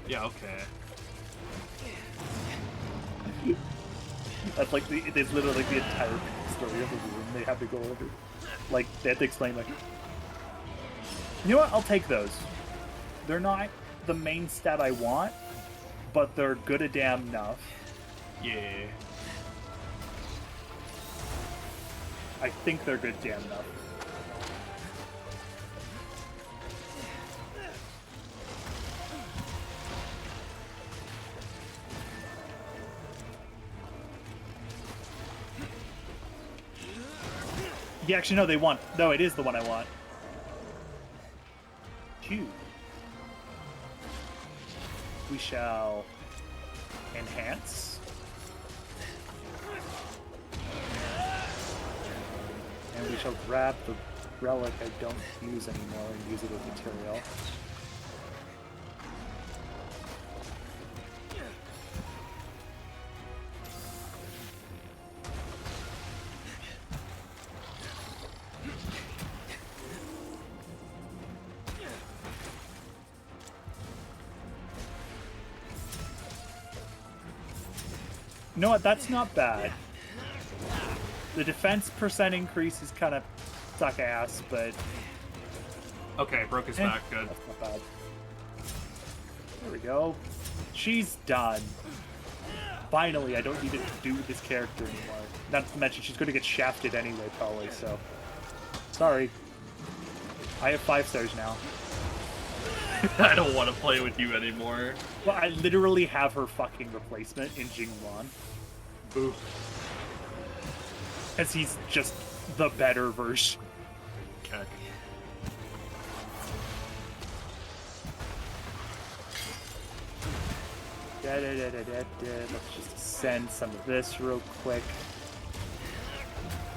Yeah, okay. That's like there's literally like the entire backstory of the room they have to go over. Like they have to explain like, you know what? I'll take those. They're not the main stat I want, but they're good a damn enough. Yeah. I think they're good damn enough. Yeah, actually, no, they want. No, it is the one I want. Q. We shall enhance. And we shall grab the relic I don't use anymore and use it as material. You know what? That's not bad. The defense percent increase is kind of suck ass, but Okay, broke his back. Good. that's not bad. There we go. She's done. Finally, I don't need to do this character anymore. Not to mention, she's going to get shafted anyway, probably, so... Sorry. I have 5 stars now. I don't want to play with you anymore. Well, I literally have her fucking replacement in Jingwan. Ooh. Because he's just the better version. Keck. Let's just send some of this real quick.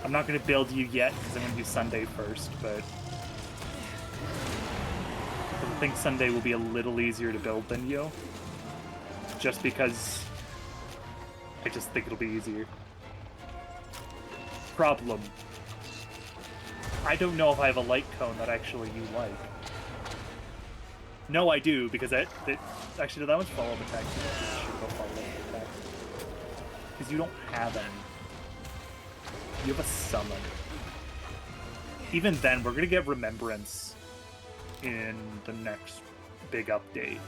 I'm not going to build you yet because I'm going to do Sunday first, but I think Sunday will be a little easier to build than you. Just because I just think it'll be easier. Problem. I don't know if I have a light cone that actually you like. No, I do, because actually, that one's follow-up attack. You should go follow-up attack. Because you don't have any. You have a summon. Even then, we're going to get Remembrance in the next big update.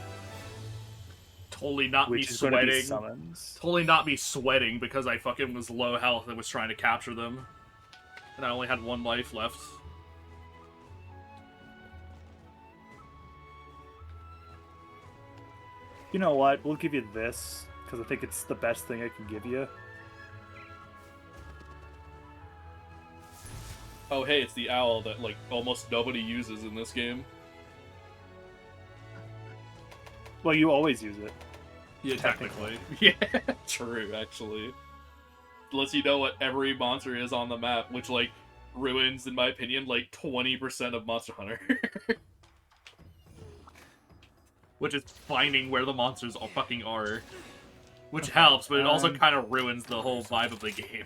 Totally not me Which is going to be sweating. summons. Totally not me sweating because I fucking was low health and was trying to capture them. And I only had 1 life left. You know what? We'll give you this, because I think it's the best thing I can give you. Oh hey, it's the owl that like almost nobody uses in this game. Well, you always use it. Yeah, technically. Yeah, true, actually. Lets you know what every monster is on the map, which, like, ruins, in my opinion, like, 20% of Monster Hunter. Which is finding where the monsters all fucking are. Which helps, but it also kind of ruins the whole vibe of the game.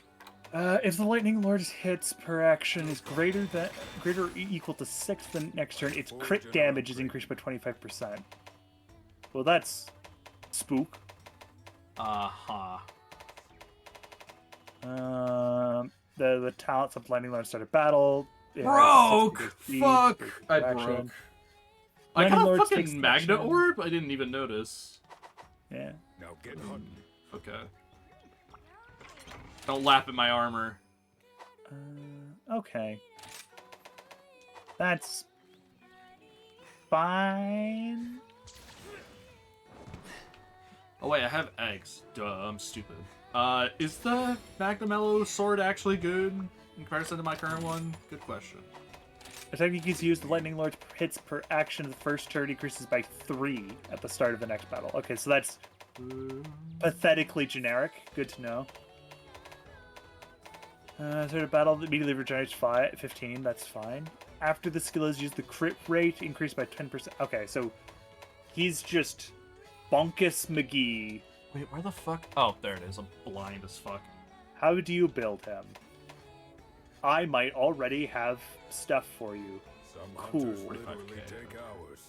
If the Lightning Lord's hits per action is greater or equal to 6 the next turn, its crit damage is increased by 25%. Well, that's spook. Uh-huh. The talents of Lightning Lord start a battle. It has Broke! 60 speed, Fuck! 30 I action. broke. I Lightning got a Lord takes fucking Magna action. Orb? I didn't even notice. Yeah. Now get hunting. Okay. Don't laugh at my armor. Okay. That's fine. Oh wait, I have eggs. Duh, I'm stupid. Is the Magnamello sword actually good in comparison to my current one? Good question. The technique is used, the Lightning Lord hits per action of the first turn increases by 3 at the start of the next battle. Okay, so that's pathetically generic. Good to know. Start a battle immediately regenerates 15. That's fine. After the skill is used, the crit rate increased by 10%. Okay, so he's just Bonkus McGee. Wait, where the fuck? Oh, there it is. I'm blind as fuck. How do you build him? I might already have stuff for you. Some Cool. hunters literally 45K. take hours.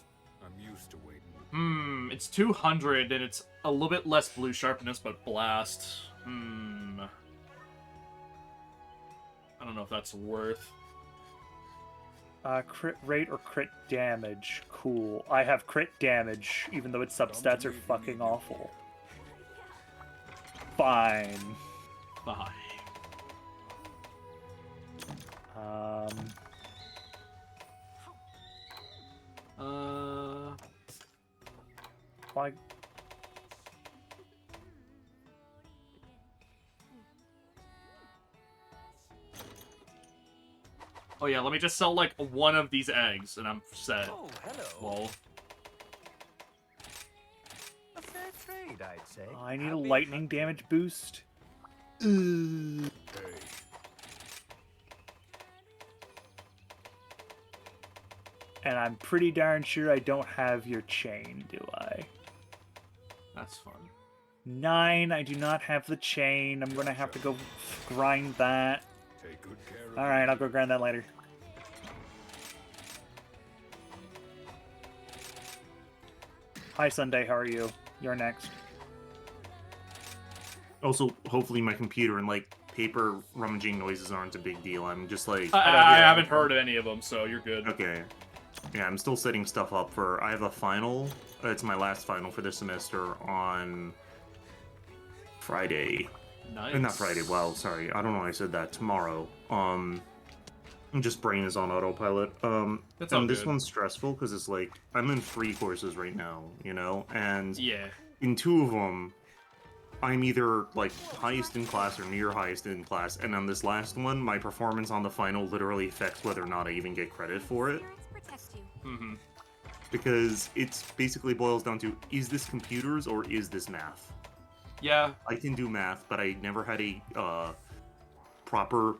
I'm used to waiting. It's 200 and it's a little bit less blue sharpness, but blast. I don't know if that's worth. Crit rate or crit damage? Cool. I have crit damage, even though its substats are fucking awful. Fine. Fine. Why? Oh yeah, let me just sell like one of these eggs and I'm set. Oh, hello. Lol. A fair trade, I'd say. I need a Happy lightning damage boost. Hey, And I'm pretty darn sure I don't have your chain, do I? That's fun. 9, I do not have the chain. I'm gonna have to go grind that. take good care of Alright, I'll go grind that later. Hi, Sunday, how are you? You're next. Also, hopefully my computer and like paper rummaging noises aren't a big deal. I'm just like, I haven't heard any of them, so you're good. okay. Yeah, I'm still setting stuff up for. I have a final. It's my last final for this semester on Friday. Nice. Not Friday. Wow, sorry. I don't know why I said that. Tomorrow. Just brain is on autopilot. That's all and this good. one's stressful because it's like I'm in 3 courses right now, you know, and Yeah. in 2 of them, I'm either like highest in class or near highest in class, and on this last one, my performance on the final literally affects whether or not I even get credit for it. Protect you. Mm-hmm. Because it's basically boils down to, is this computers or is this math? Yeah. I can do math, but I never had a proper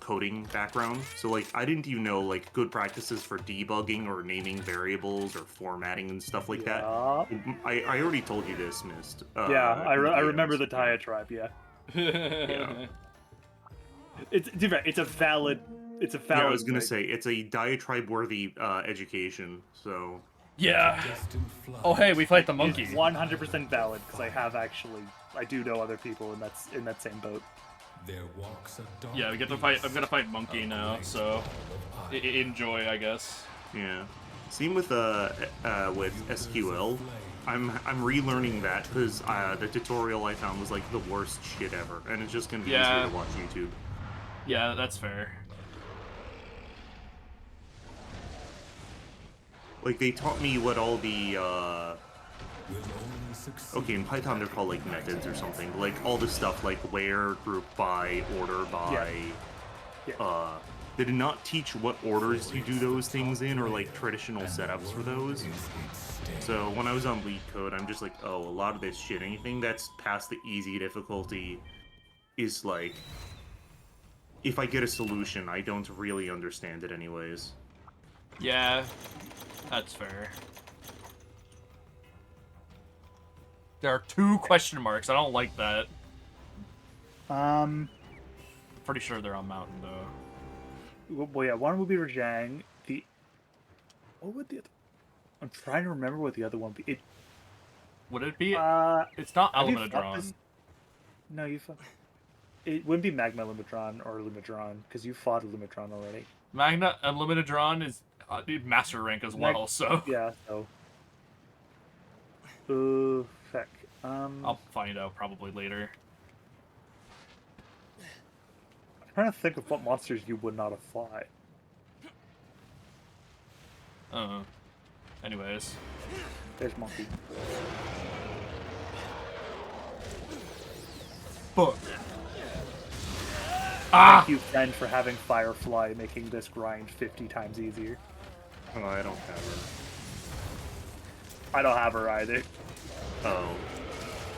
coding background. So like I didn't even know like good practices for debugging or naming variables or formatting and stuff like that. Yeah. I already told you this, Mist. Yeah, I remember the DMs. diatribe, yeah. Yeah. It's different. It's a valid. Yeah, I was gonna thing. say it's a diatribe-worthy education. So Yeah. distant flood. Oh hey, we fight the monkey. It's 100% valid because I do know other people in that same boat. Their walks are dark. Yeah, we get to fight. I'm gonna fight monkey now, so enjoy, I guess. yeah. Same with SQL. I'm relearning that because the tutorial I found was like the worst shit ever, and it's just gonna be Yeah. easier to watch YouTube. Yeah, that's fair. Like they taught me what all the Will only succeed. okay, in Python they're called like methods or something. Like all this stuff like where, group by, order by. Yeah. They did not teach what orders you do those things in or like traditional setups for those. So when I was on Lead Code, I'm just like, oh, a lot of this shit, anything that's past the easy difficulty is like, if I get a solution, I don't really understand it anyways. Yeah, that's fair. There are 2 question marks. I don't like that. Pretty sure they're on mountain though. Well, yeah, one would be Rajang. What would the other? I'm trying to remember what the other one would be. Would it be? Have It's not you Element fought Drawn. this- No, you fought. It wouldn't be Magma Limitron or Limitron because you fought a Limitron already. Magna Unlimited Drawn is master rank as well, so Yeah. So. Heck. I'll find out probably later. I'm trying to think of what monsters you would not have fought. Anyways. There's Monkey. Fuck. Ah! Thank you, friend, for having Firefly making this grind 50 times easier. Oh, I don't have her. I don't have her either. Oh.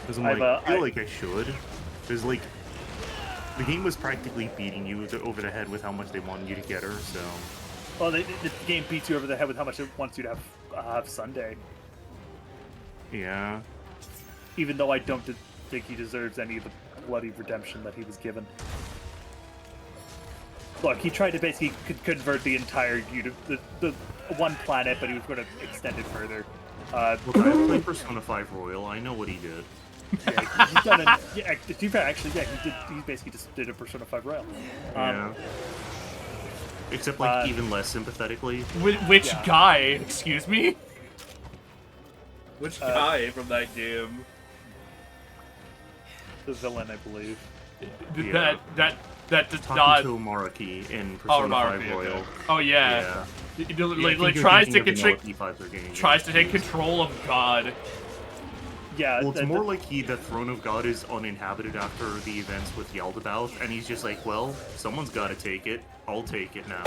Because I'm I've, like, I feel I- like I should. Because, like, the game was practically beating you over the head with how much they wanted you to get her, so... Well, the game beats you over the head with how much it wants you to have Sunday. Yeah. Even though I don't think he deserves any of the bloody redemption that he was given. Look, he tried to basically convert the entire the one planet, but he was going to extend it further. Look, I played Persona 5 Royal. I know what he did. Yeah, he's done it. Yeah, to be fair, actually, yeah, he did. He basically just did a Persona 5 Royal. Yeah. Except, like, even less sympathetically. Which Yeah. guy? Excuse me? Which guy from that game? The villain, I believe. Yeah. That does not. Takuto Maraki in Oh, Persona 5 Maraki, Royal. okay. Oh yeah. Yeah. Like, Yeah, I think like you're tries to thinking of control, Vanilla P5's game. tries to take control of God. Yeah, Well, it's more like the Throne of God is uninhabited after the events with Yaldabaoth, and he's just like, well, someone's got to take it. I'll take it now.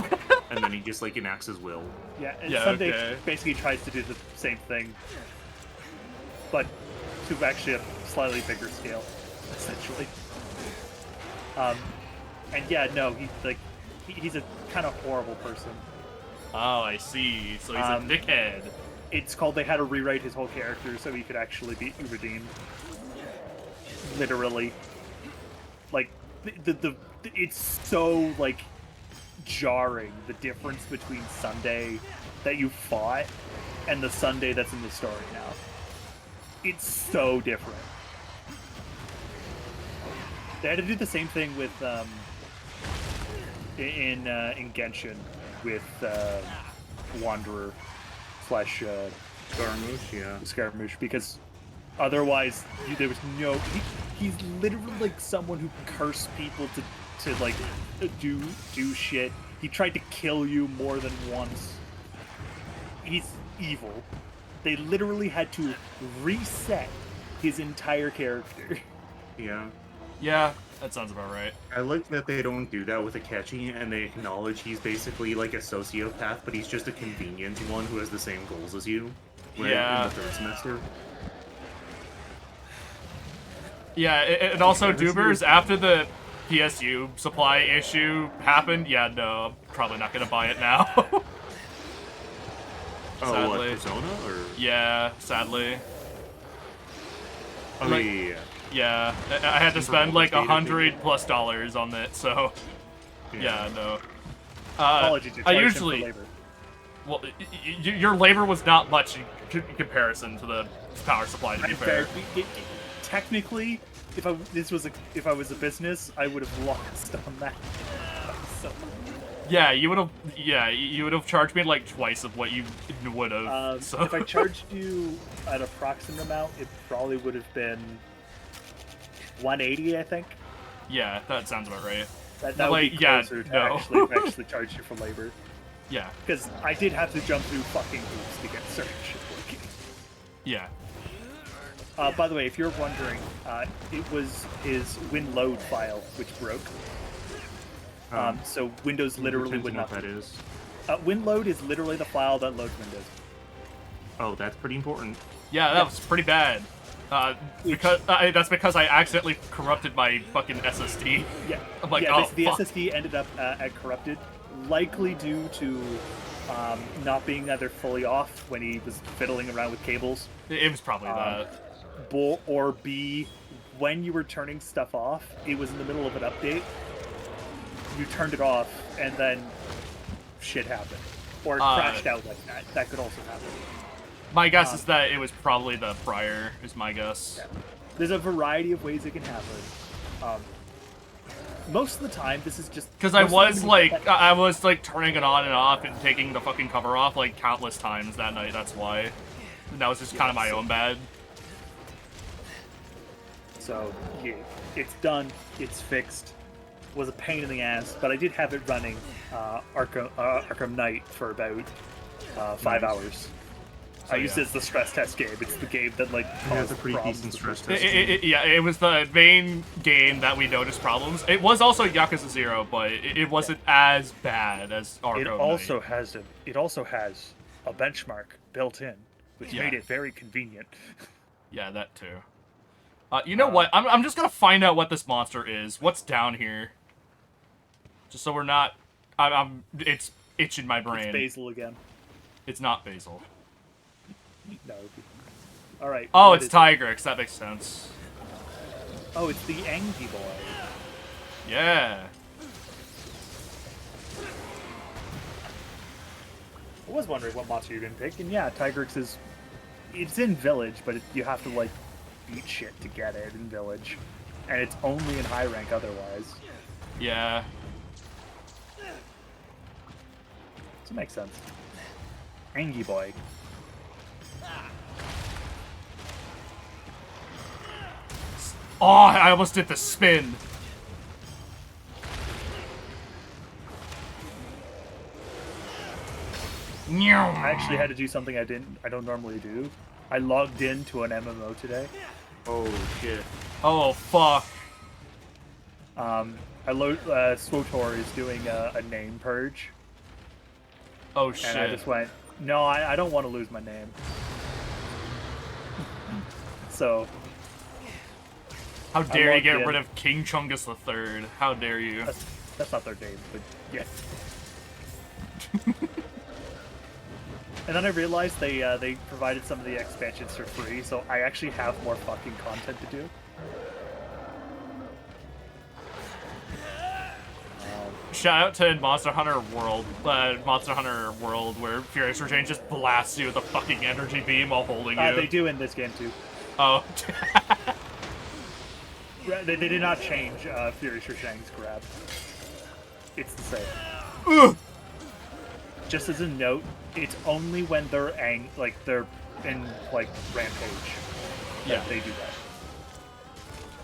And then he just, like, enacts his will. yeah. And Yeah, Sunday okay. basically tries to do the same thing, but to actually a slightly bigger scale, essentially. And yeah, no, he's a kind of horrible person. Oh, I see. So he's a Um, dickhead. It's called they had to rewrite his whole character so he could actually be redeemed. Literally. Like the it's so like jarring the difference between Sunday that you fought and the Sunday that's in the story now. It's so different. They had to do the same thing with in Genshin with Wanderer slash Scaramouche, yeah. Scaramouche, because otherwise there was no. He's literally like someone who cursed people to like do shit. He tried to kill you more than once. He's evil. They literally had to reset his entire character. Yeah. Yeah, that sounds about right. I like that they don't do that with Akechi, and they acknowledge he's basically like a sociopath, but he's just a convenient one who has the same goals as you. Yeah. In the third semester. Yeah, and also Dubers, after the PSU supply issue happened, yeah, no, I'm probably not gonna buy it now. Oh, what, Sadly. Persona? Or... Yeah, sadly. Oh, Like- yeah. Yeah, I had to Super spend like overstated, $100+ on it, so yeah, no. Apologies, you I charged him usually, for labor. well, your labor was not much in comparison to the power supply. To be I'm fair, technically, if I was a business, I would have lost on that. So, yeah, you would have charged me like twice of what you would have. So if I charged you an approximate amount, it probably would have been 180, I think. yeah, that sounds about right. That But, would like, be yeah, closer to no. actually charge you for labor. Yeah, Because I did have to jump through fucking hoops to get certain shit working. yeah. By the way, if you're wondering, it was his WinLoad file which broke. So Windows literally would not. What that is. WinLoad is literally the file that loads Windows. Oh, that's pretty important. Yeah, that was pretty bad. Because that's because I accidentally corrupted my fucking SSD. Yeah, I'm like, yeah. oh, The fuck. SSD ended up at corrupted, likely due to not being either fully off when he was fiddling around with cables, It was probably that. or B, when you were turning stuff off, it was in the middle of an update. You turned it off, and then shit happened, or it crashed out like that. That could also happen. My guess is that it was probably the prior. Is my guess. Yeah. There's a variety of ways it can happen. Most of the time, this is just Because I most of the was time like, I was like turning it on and off and taking the fucking cover off like countless times that night. That's why. And that was just kind of my own bad. So yeah, it's done. It's fixed. Was a pain in the ass, but I did have it running Arkham Knight for about 5 hours. I used it as the stress test game. It's the game that like Yeah, it's caused a pretty problems decent with stress it. test. Yeah, it was the main game that we noticed problems. It was also Yakuza 0, but it wasn't as bad as Arkham It Knight. also has a benchmark built in, which Yeah. made it very convenient. Yeah, that too. You know what? I'm just gonna find out what this monster is. What's down here? Just so we're not. It's itching my brain. It's Basil again. It's not Basil. No. All right. Oh, what it's is it? Tigrex. That makes sense. Oh, it's the Angie boy. Yeah. I was wondering what monster you're gonna pick, and yeah, Tigrex is... It's in Village, but you have to, like, beat shit to get it in Village. And it's only in high rank otherwise. Yeah. So it makes sense. Angie boy. Oh, I almost did the spin. I actually had to do something I don't normally do. I logged into an MMO today. Oh shit. Oh, fuck. SWTOR is doing a name purge. Oh, And shit. I just went, no, I don't want to lose my name. So, How dare you logged get in. rid of King Chungus III? How dare you? that's not their name, but yeah. And then I realized they provided some of the expansions for free, so I actually have more fucking content to do. Shout out to Monster Hunter World, where Furious Regime just blasts you with a fucking energy beam while holding you. They do in this game too. Oh. They did not change Furious Shang's grab. It's the same. Ugh. Just as a note, it's only when they're they're in like rampage that Yeah. they do that.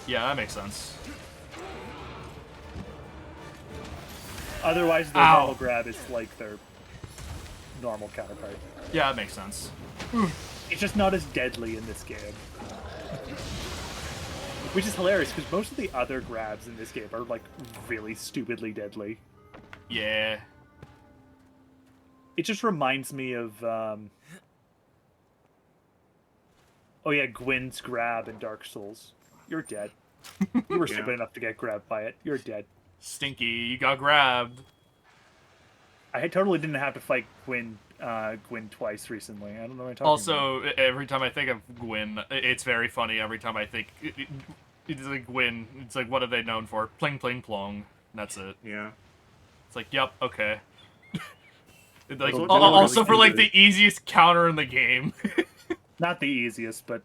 Yeah, that makes sense. Otherwise, their Ow. normal grab is like their normal counterpart. Yeah, that makes sense. It's just not as deadly in this game. Which is hilarious, because most of the other grabs in this game are, like, really stupidly deadly. Yeah. It just reminds me of, oh yeah, Gwyn's grab in Dark Souls. You're dead. You were Yeah. stupid enough to get grabbed by it. You're dead. Stinky, you got grabbed. I totally didn't have to fight Gwyn twice recently. I don't know what I'm talking about. Also, every time I think of Gwyn, it's very funny. Every time I think it's like Gwyn, it's like, what are they known for? Pling pling plong. That's it. Yeah. It's like, yep, okay. Like, Little- also really for like good. the easiest counter in the game. Not the easiest, but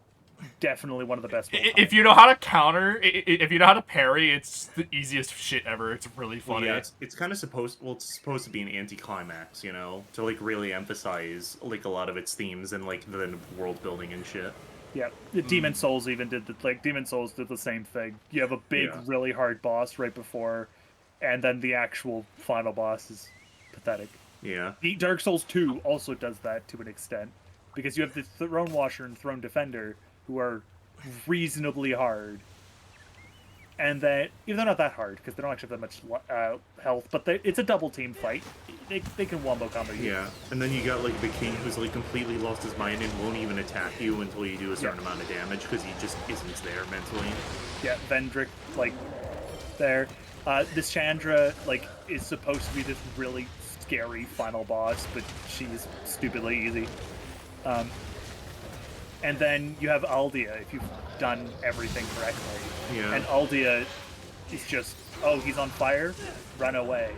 definitely one of the best. If you know how to counter, if you know how to parry, it's the easiest shit ever. It's really Well, funny. yeah, it's kind of supposed. Well, it's supposed to be an anticlimax, you know, to like really emphasize like a lot of its themes and like the world building and shit. Yeah, the Demon Souls even did Demon Souls did the same thing. You have a big, Yeah. really hard boss right before, and then the actual final boss is pathetic. Yeah. Dark Souls 2 also does that to an extent, because you have the Throne Washer and Throne Defender, who are reasonably hard. And then, even though not that hard, because they don't actually have that much health, but it's a double team fight. They can wombo combo you. Yeah, and then you got like the king who's like completely lost his mind and won't even attack you until you do a certain amount of damage because he just isn't there mentally. Yeah, Vendrick, like, there. This Chandra, like, is supposed to be this really scary final boss, but she's stupidly easy. And then you have Aldia, if you've done everything correctly. Yeah. And Aldia is just, oh, he's on fire? Run away.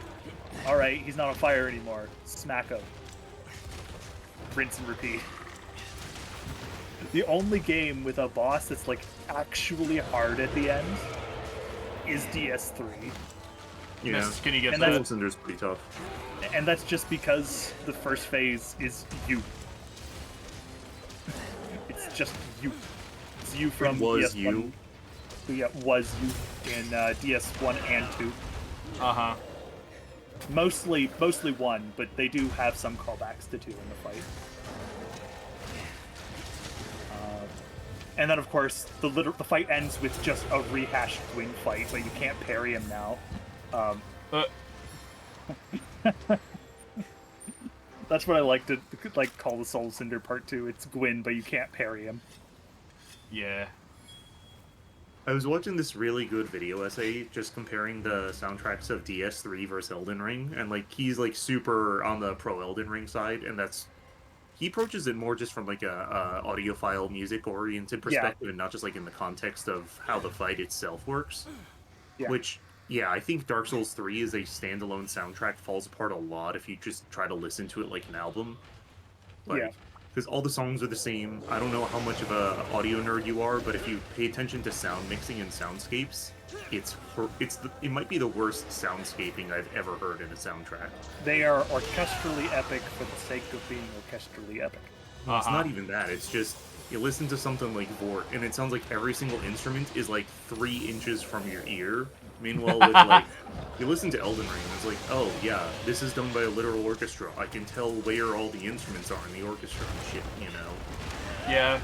Alright, he's not on fire anymore. Smack him. Rinse and repeat. The only game with a boss that's, like, actually hard at the end is DS3. Yeah. Miss, can you get And that? that's- Soul Cinder's pretty tough. And that's just because the first phase is you. It's just you. It's you from It was DS1. you. Yeah, was you in DS1 and 2. Uh-huh. Mostly 1, but they do have some callbacks to 2 in the fight. And then, of course, the fight ends with just a rehashed Gwyn fight, but you can't parry him now. That's what I like to call the Soul Cinder Part 2. It's Gwyn, but you can't parry him. Yeah. I was watching this really good video essay just comparing the soundtracks of DS3 versus Elden Ring, and like he's like super on the pro Elden Ring side, and that's he approaches it more just from like a audiophile, music-oriented perspective, and not just like in the context of how the fight itself works. Yeah. Which, yeah, I think Dark Souls 3 as a standalone soundtrack falls apart a lot if you just try to listen to it like an album. Like, Yeah. because all the songs are the same. I don't know how much of a audio nerd you are, but if you pay attention to sound mixing and soundscapes, it might be the worst soundscaping I've ever heard in a soundtrack. They are orchestrally epic for the sake of being orchestrally epic. It's not even that. It's just you listen to something like Vort, and it sounds like every single instrument is like 3 inches from your ear. Meanwhile, with like you listen to Elden Ring, and it's like, oh yeah, this is done by a literal orchestra. I can tell where all the instruments are in the orchestra and shit. You know? Yeah.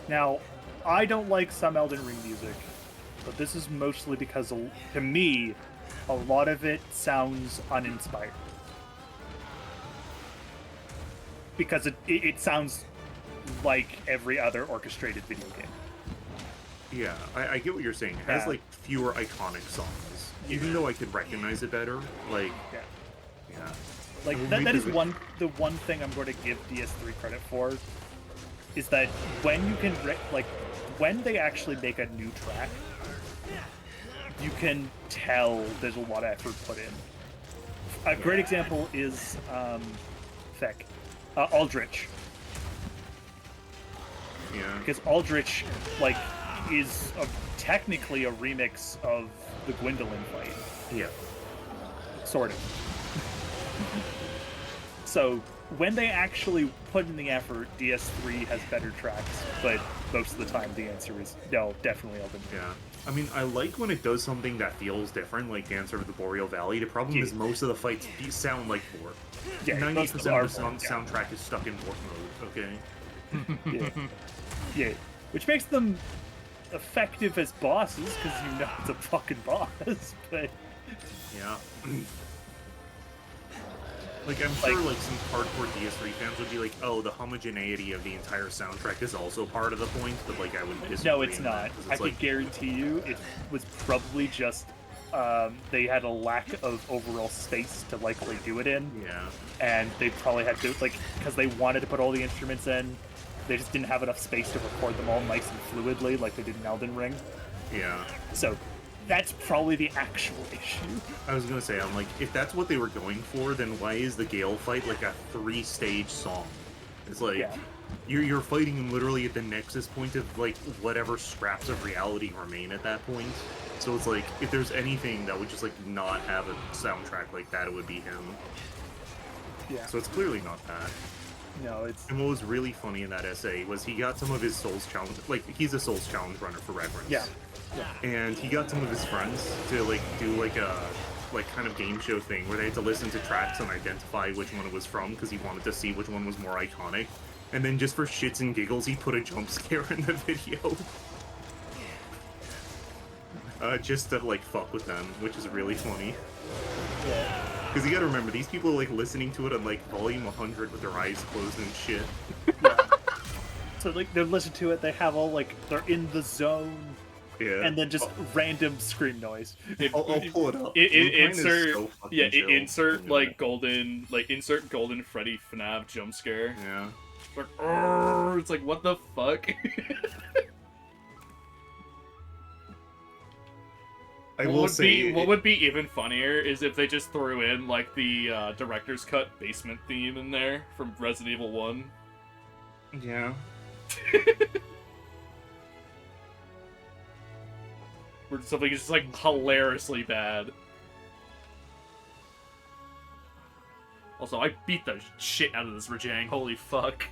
Now, I don't like some Elden Ring music, but this is mostly because, to me, a lot of it sounds uninspired. Because it sounds like every other orchestrated video game. Yeah, I get what you're saying. It has Yeah. like fewer iconic songs, even though I could recognize it better. Like, Yeah. yeah. Like Well, that is maybe- the one thing I'm going to give DS3 credit for is that when you can when they actually make a new track, you can tell there's a lot of effort put in. A great example is Aldrich, Yeah. because Aldrich is technically a remix of the Gwendolyn fight, Yeah. sort of. So when they actually put in the effort, DS3 has better tracks, but most of the time the answer is no, definitely Elden Ring. Yeah. I mean, I like when it does something that feels different, like Dancer of the Boreal Valley. The problem is most of the fights sound like Vort. Yeah, 90% most of of the them are soundtrack is stuck in Vort mode, okay? Yeah. Yeah, which makes them effective as bosses because you know it's a fucking boss. But Yeah. Like, I'm sure, like, some hardcore DS3 fans would be like, oh, the homogeneity of the entire soundtrack is also part of the point, but, like, I would disagree. no, it's on not. that, 'cause I it's can guarantee you it was probably just they had a lack of overall space to likely do it in, yeah. and they probably had to because they wanted to put all the instruments in. They just didn't have enough space to record them all nice and fluidly like they did in Elden Ring. Yeah. So that's probably the actual issue. I was gonna say, I'm like, if that's what they were going for, then why is the Gale fight like a 3-stage song? It's like, Yeah. you're fighting him literally at the nexus point of, like, whatever scraps of reality remain at that point. So it's like, if there's anything that would just, like, not have a soundtrack like that, it would be him. Yeah. So it's clearly not that. No, it's And what was really funny in that essay was he got some of his Souls Challenge, like, he's a Souls Challenge runner for reference. yeah. And he got some of his friends to like do like a kind of game show thing where they had to listen to tracks and identify which one it was from because he wanted to see which one was more iconic. And then just for shits and giggles, he put a jump scare in the video. Just to like fuck with them, which is really funny. Yeah. Because you gotta remember, these people are like listening to it on like volume 100 with their eyes closed and shit. So like they're listening to it, they have all they're in the zone, Yeah. and then just random scream noise. I'll pull it up. Blueprint is Insert so fucking yeah, chill. insert like insert golden Freddy FNAF jump scare. Yeah. Like, "Arrgh," it's like what the fuck? I will say what would be even funnier is if they just threw in like the director's cut basement theme in there from Resident Evil 1. Yeah. Where something is just like hilariously bad. Also, I beat the shit out of this Rajang. Holy fuck.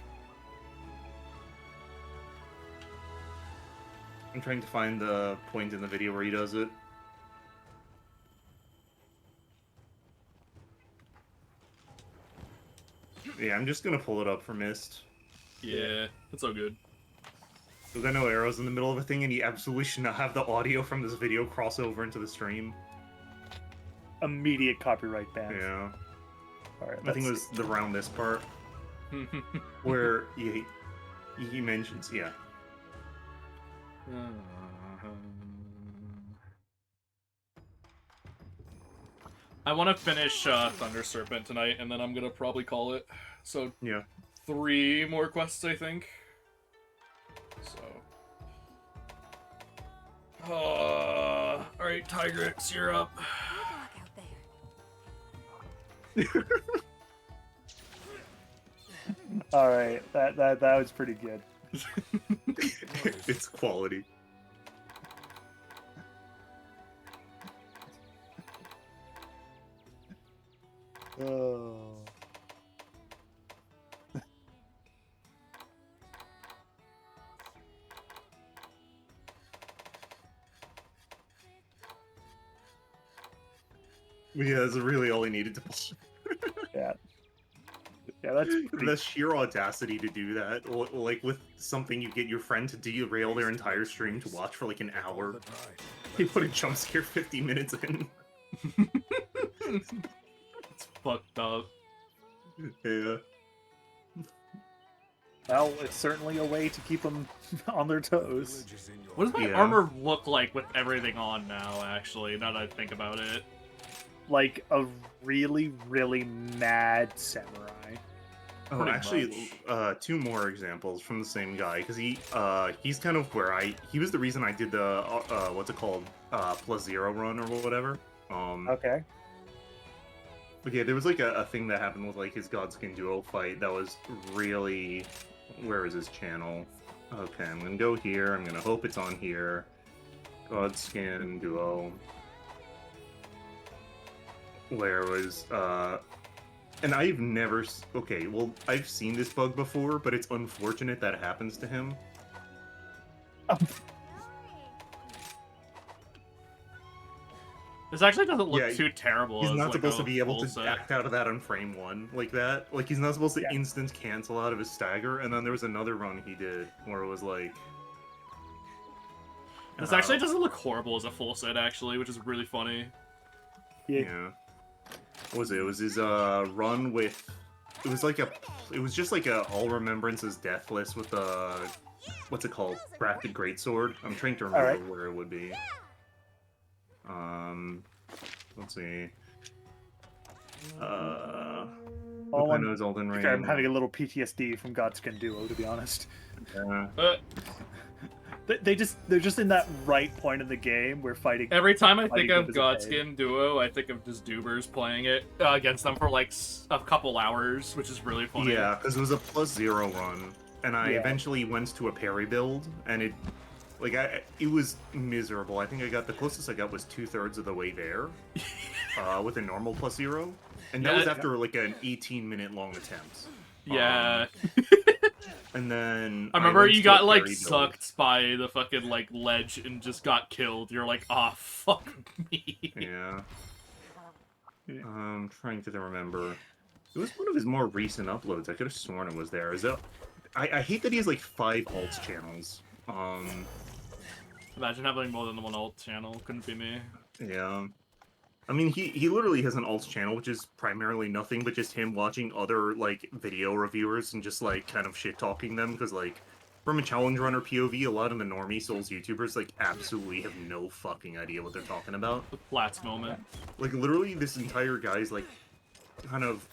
I'm trying to find the point in the video where he does it. Yeah, I'm just gonna pull it up for Mist. Yeah, it's all good. Because I know Arrow's in the middle of a thing, and he absolutely should not have the audio from this video cross over into the stream. Immediate copyright ban. Yeah. All right, I think it was around this part where he mentions, yeah. I want to finish Thunder Serpent tonight, and then I'm gonna probably call it. So Yeah. 3 more quests, I think. So. Alright, Tigrix, you're up. Good luck out there. All right, that was pretty good. It's quality. Oh. Yeah, that's really all he needed to pull. Yeah. Yeah, that's pretty... The sheer audacity to do that, like with something you get your friend to derail their entire stream to watch for like an hour. They put a jump scare 50 minutes in. It's fucked up. Yeah. Well, it's certainly a way to keep them on their toes. What does my Yeah. armor look like with everything on now, actually, now that I think about it? Like a really, really mad samurai. Oh, Pretty actually, 2 more examples from the same guy, because he's kind of where he was the reason I did the, what's it called, +0 run or whatever. Okay. But yeah, there was like a thing that happened with like his Godskin duo fight that was really, where is his channel? Okay, I'm gonna go here, I'm gonna hope it's on here. Godskin duo. Where was, and I've never, okay, well, I've seen this bug before, but it's unfortunate that it happens to him. This actually doesn't look Yeah, too terrible. He's as, not like, supposed a to be able full to set. act out of that on frame 1 like that. Like, he's not supposed to Yeah. instant cancel out of his stagger, and then there was another run he did where it was like... This actually doesn't look horrible as a full set, actually, which is really funny. Yeah. What was it? It was his run with... It was like it was just like a All Remembrances Death list with a... What's it called? Crafted Greatsword? I'm trying to remember Alright. where it would be. Let's see. All one- Lucano's Elden Ring. I'm having a little PTSD from Godskin Duo, to be honest. Yeah. They're just in that right point in the game where fighting. Every time I Fighting think of them is a pain. Godskin Duo, I think of just Dubers playing it against them for like a couple hours, which is really funny. Yeah, because it was a +0 run, and I Yeah. eventually went to a parry build, and it was miserable. I think I got the closest I got was 2/3 of the way there, with a normal +0, and that Yeah. was after like an 18-minute long attempt. Yeah. And then I remember went you to a got like parry build. sucked by the fucking like ledge and just got killed. You're like, ah, fuck me. Yeah. I'm trying to remember. It was one of his more recent uploads. I could have sworn it was there. Is that? I hate that he has like 5 alts channels. Imagine having more than one alt channel. Couldn't be me. Yeah. I mean, he literally has an alts channel, which is primarily nothing but just him watching other, like, video reviewers and just, like, kind of shit-talking them, because, like, from a challenge runner POV, a lot of the normie Souls YouTubers, like, absolutely have no fucking idea what they're talking about. The Flats moment. Like, literally, this entire guy's, like, kind of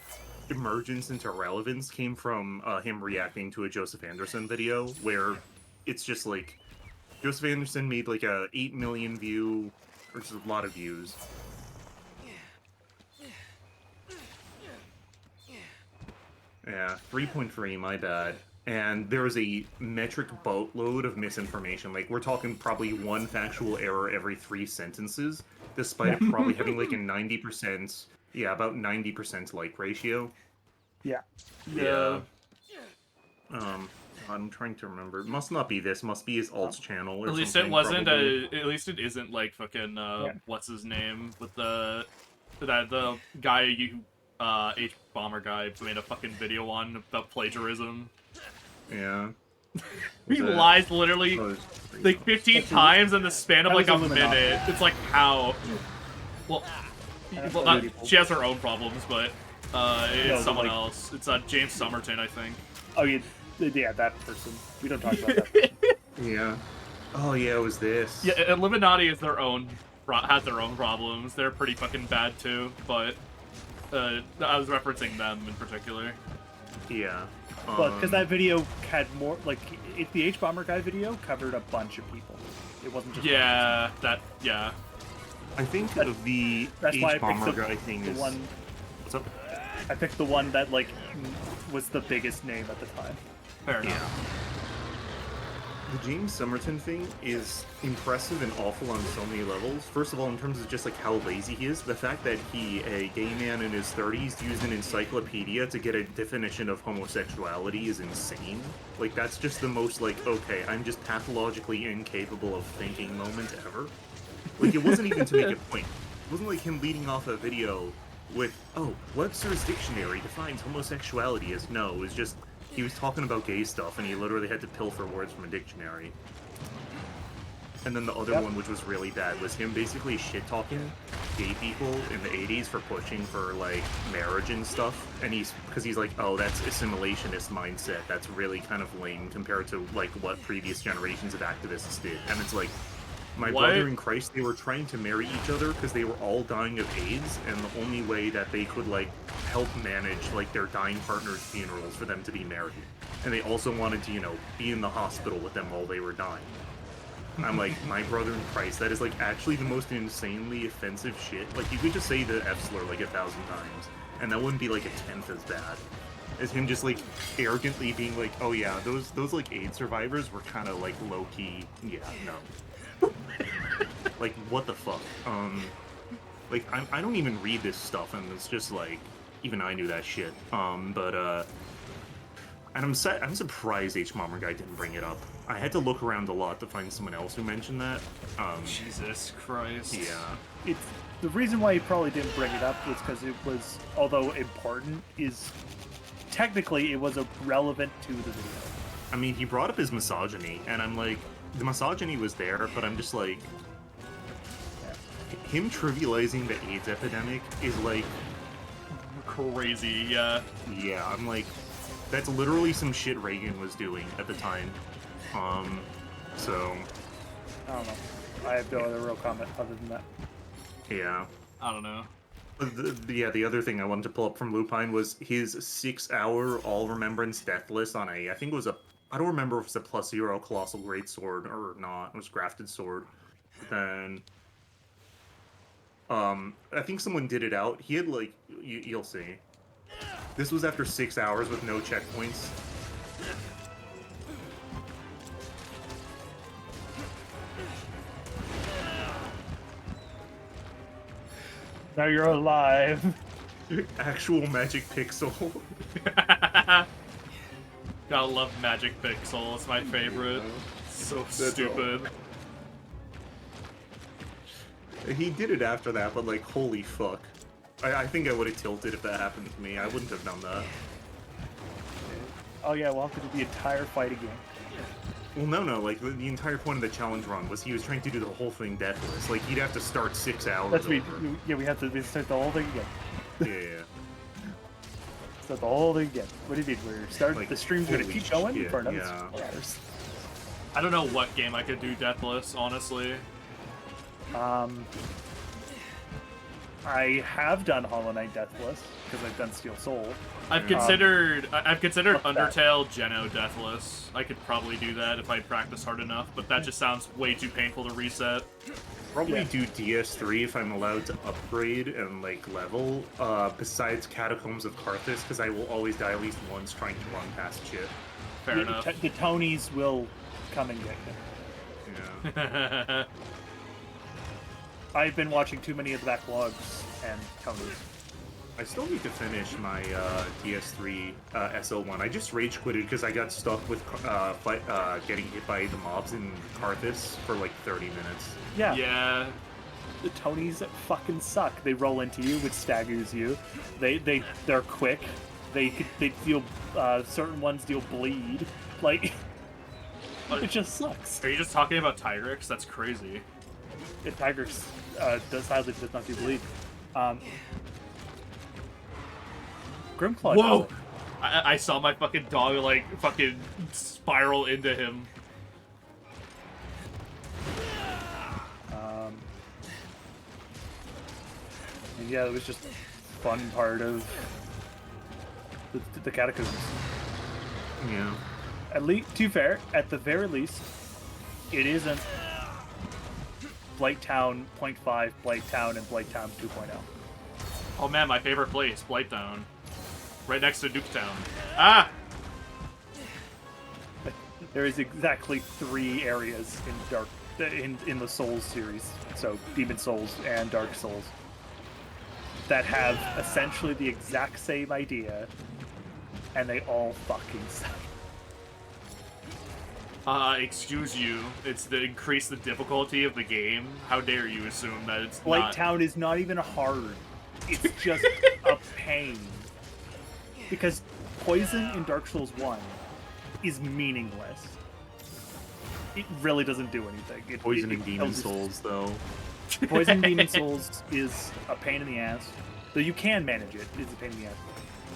emergence into relevance came from him reacting to a Joseph Anderson video, where it's just, like, Joseph Anderson made, like, a 8 million view, or just a lot of views. Yeah, 3.3, my bad. And there was a metric boatload of misinformation. Like, we're talking probably 1 factual error every 3 sentences, despite it probably having like a 90%, yeah, about 90% like ratio. Yeah. Yeah. I'm trying to remember. It must not be this. Must be his alts channel or At least something, it wasn't probably. at least it isn't like fucking Yeah. what's his name with the guy you H bomber guy made a fucking video on about plagiarism. Yeah. He Was that- lies literally oh, like 15 times in the span of That like a was Illuminati. minute. It's like how well, That's well not, unbelievable. she has her own problems, but it's No, but, someone like- else. It's James Somerton, I think. Oh, yeah, that person. We don't talk about that. Yeah. Oh yeah, it was this. Yeah, Illuminati is their own has their own problems. They're pretty fucking bad too, but I was referencing them in particular. Yeah. But because that video had more, like, the H Bomber guy video covered a bunch of people. It wasn't just Yeah, that, yeah. I think That- the that's why I H picked bomber the, guy thing the is. one. What's up? I picked the one that like was the biggest name at the time. Fair enough. Yeah. The James Somerton thing is impressive and awful on so many levels. First of all, in terms of just like how lazy he is, the fact that he, a gay man in his 30s, used an encyclopedia to get a definition of homosexuality is insane. Like, that's just the most like, okay, I'm just pathologically incapable of thinking moment ever. Like, it wasn't even to make a point. It wasn't like him leading off a video with, oh, Webster's dictionary defines homosexuality as no. It was just, he was talking about gay stuff, and he literally had to pilfer words from a dictionary. And then the other one, which was really bad, was him basically shit-talking gay people in the 80s for pushing for, like, marriage and stuff. And because he's like, oh, that's assimilationist mindset. That's really kind of lame compared to, like, what previous generations of activists did. And it's like, my What? brother in Christ, they were trying to marry each other because they were all dying of AIDS, and the only way that they could, like, help manage, like, their dying partner's funerals for them to be married. And they also wanted to, you know, be in the hospital with them while they were dying. I'm like, my brother in Christ, that is, like, actually the most insanely offensive shit. Like, you could just say the F-slur, like, 1,000 times, and that wouldn't be, like, a tenth as bad as him just, like, arrogantly being like, oh, yeah, those like, AIDS survivors were kind of, like, low-key, yeah, no. Like, what the fuck? Like, I don't even read this stuff, and it's just, like, even I knew that shit. And I'm surprised H Bomber guy didn't bring it up. I had to look around a lot to find someone else who mentioned that. Jesus Christ. Yeah. It's the reason why he probably didn't bring it up was because it was, although important, is technically it was relevant to the video. I mean, he brought up his misogyny, and I'm like, the misogyny was there, but I'm just like, him trivializing the AIDS epidemic is like, Crazy, yeah. yeah, I'm like, that's literally some shit Reagan was doing at the time. So, I don't know. I have no other real comment other than that. yeah. I don't know. The other thing I wanted to pull up from Lupine was his 6-hour All Remembrance Death List on I think it was I don't remember if it was a +0 Colossal Greatsword or not. It was Grafted Sword. Then, I think someone did it out. He had, like, you'll see. This was after 6 hours with no checkpoints. Now you're alive. Actual Magic Pixel. Gotta love Magic Pixel, it's my favorite. So stupid. He did it after that, but, like, holy fuck. I think I would have tilted if that happened to me. I wouldn't have done that. Oh yeah, we'll have to do the entire fight again. Well, no, like, the entire point of the challenge run was he was trying to do the whole thing deathless. Like, he'd have to start 6 hours That's over. yeah, we have to start the whole thing again. Yeah. Start the whole thing again. What do you mean? Like, The stream's gonna holy keep going shit, for another yeah. 6 hours. I don't know what game I could do deathless, honestly. I have done Hollow Knight Deathless because I've done Steel Soul. I've considered Fuck that. Undertale Geno deathless. I could probably do that if I practice hard enough, but that just sounds way too painful to reset. Probably Yeah. do DS3 if I'm allowed to upgrade and, like, level, besides Catacombs of Karthus, because I will always die at least once trying to run past shit. Fair The- enough. The Tonys will come and get you. Yeah. I've been watching too many of the backlogs and Tonys. I still need to finish my DS3 SO1. I just rage quitted because I got stuck with getting hit by the mobs in Karthus for like 30 minutes. Yeah, Yeah. the Tonys fucking suck. They roll into you, which staggers you. They're quick. They deal certain ones deal bleed. Like it just sucks. Are you just talking about Tyrix? That's crazy. The Tigers sadly does not do bleed. Grimclaw. Whoa! does it. I saw my fucking dog, like, fucking spiral into him. And yeah, it was just fun part of the Catacombs. Yeah. At least, to be fair, at the very least, it isn't Blighttown .5, Blighttown, and Blighttown 2.0. Oh man, my favorite place, Blighttown. Right next to Nuketown. Ah! There is exactly 3 areas in in the Souls series, so Demon Souls and Dark Souls, that have essentially the exact same idea, and they all fucking suck. Excuse you. It's to increase the difficulty of the game. How dare you assume that it's not... Blighttown is not even hard. It's just a pain. Because poison in Dark Souls 1 is meaningless. It really doesn't do anything. Poison it in Demon kills- Souls, though. Poison in Demon Souls is a pain in the ass. Though you can manage it, it's a pain in the ass.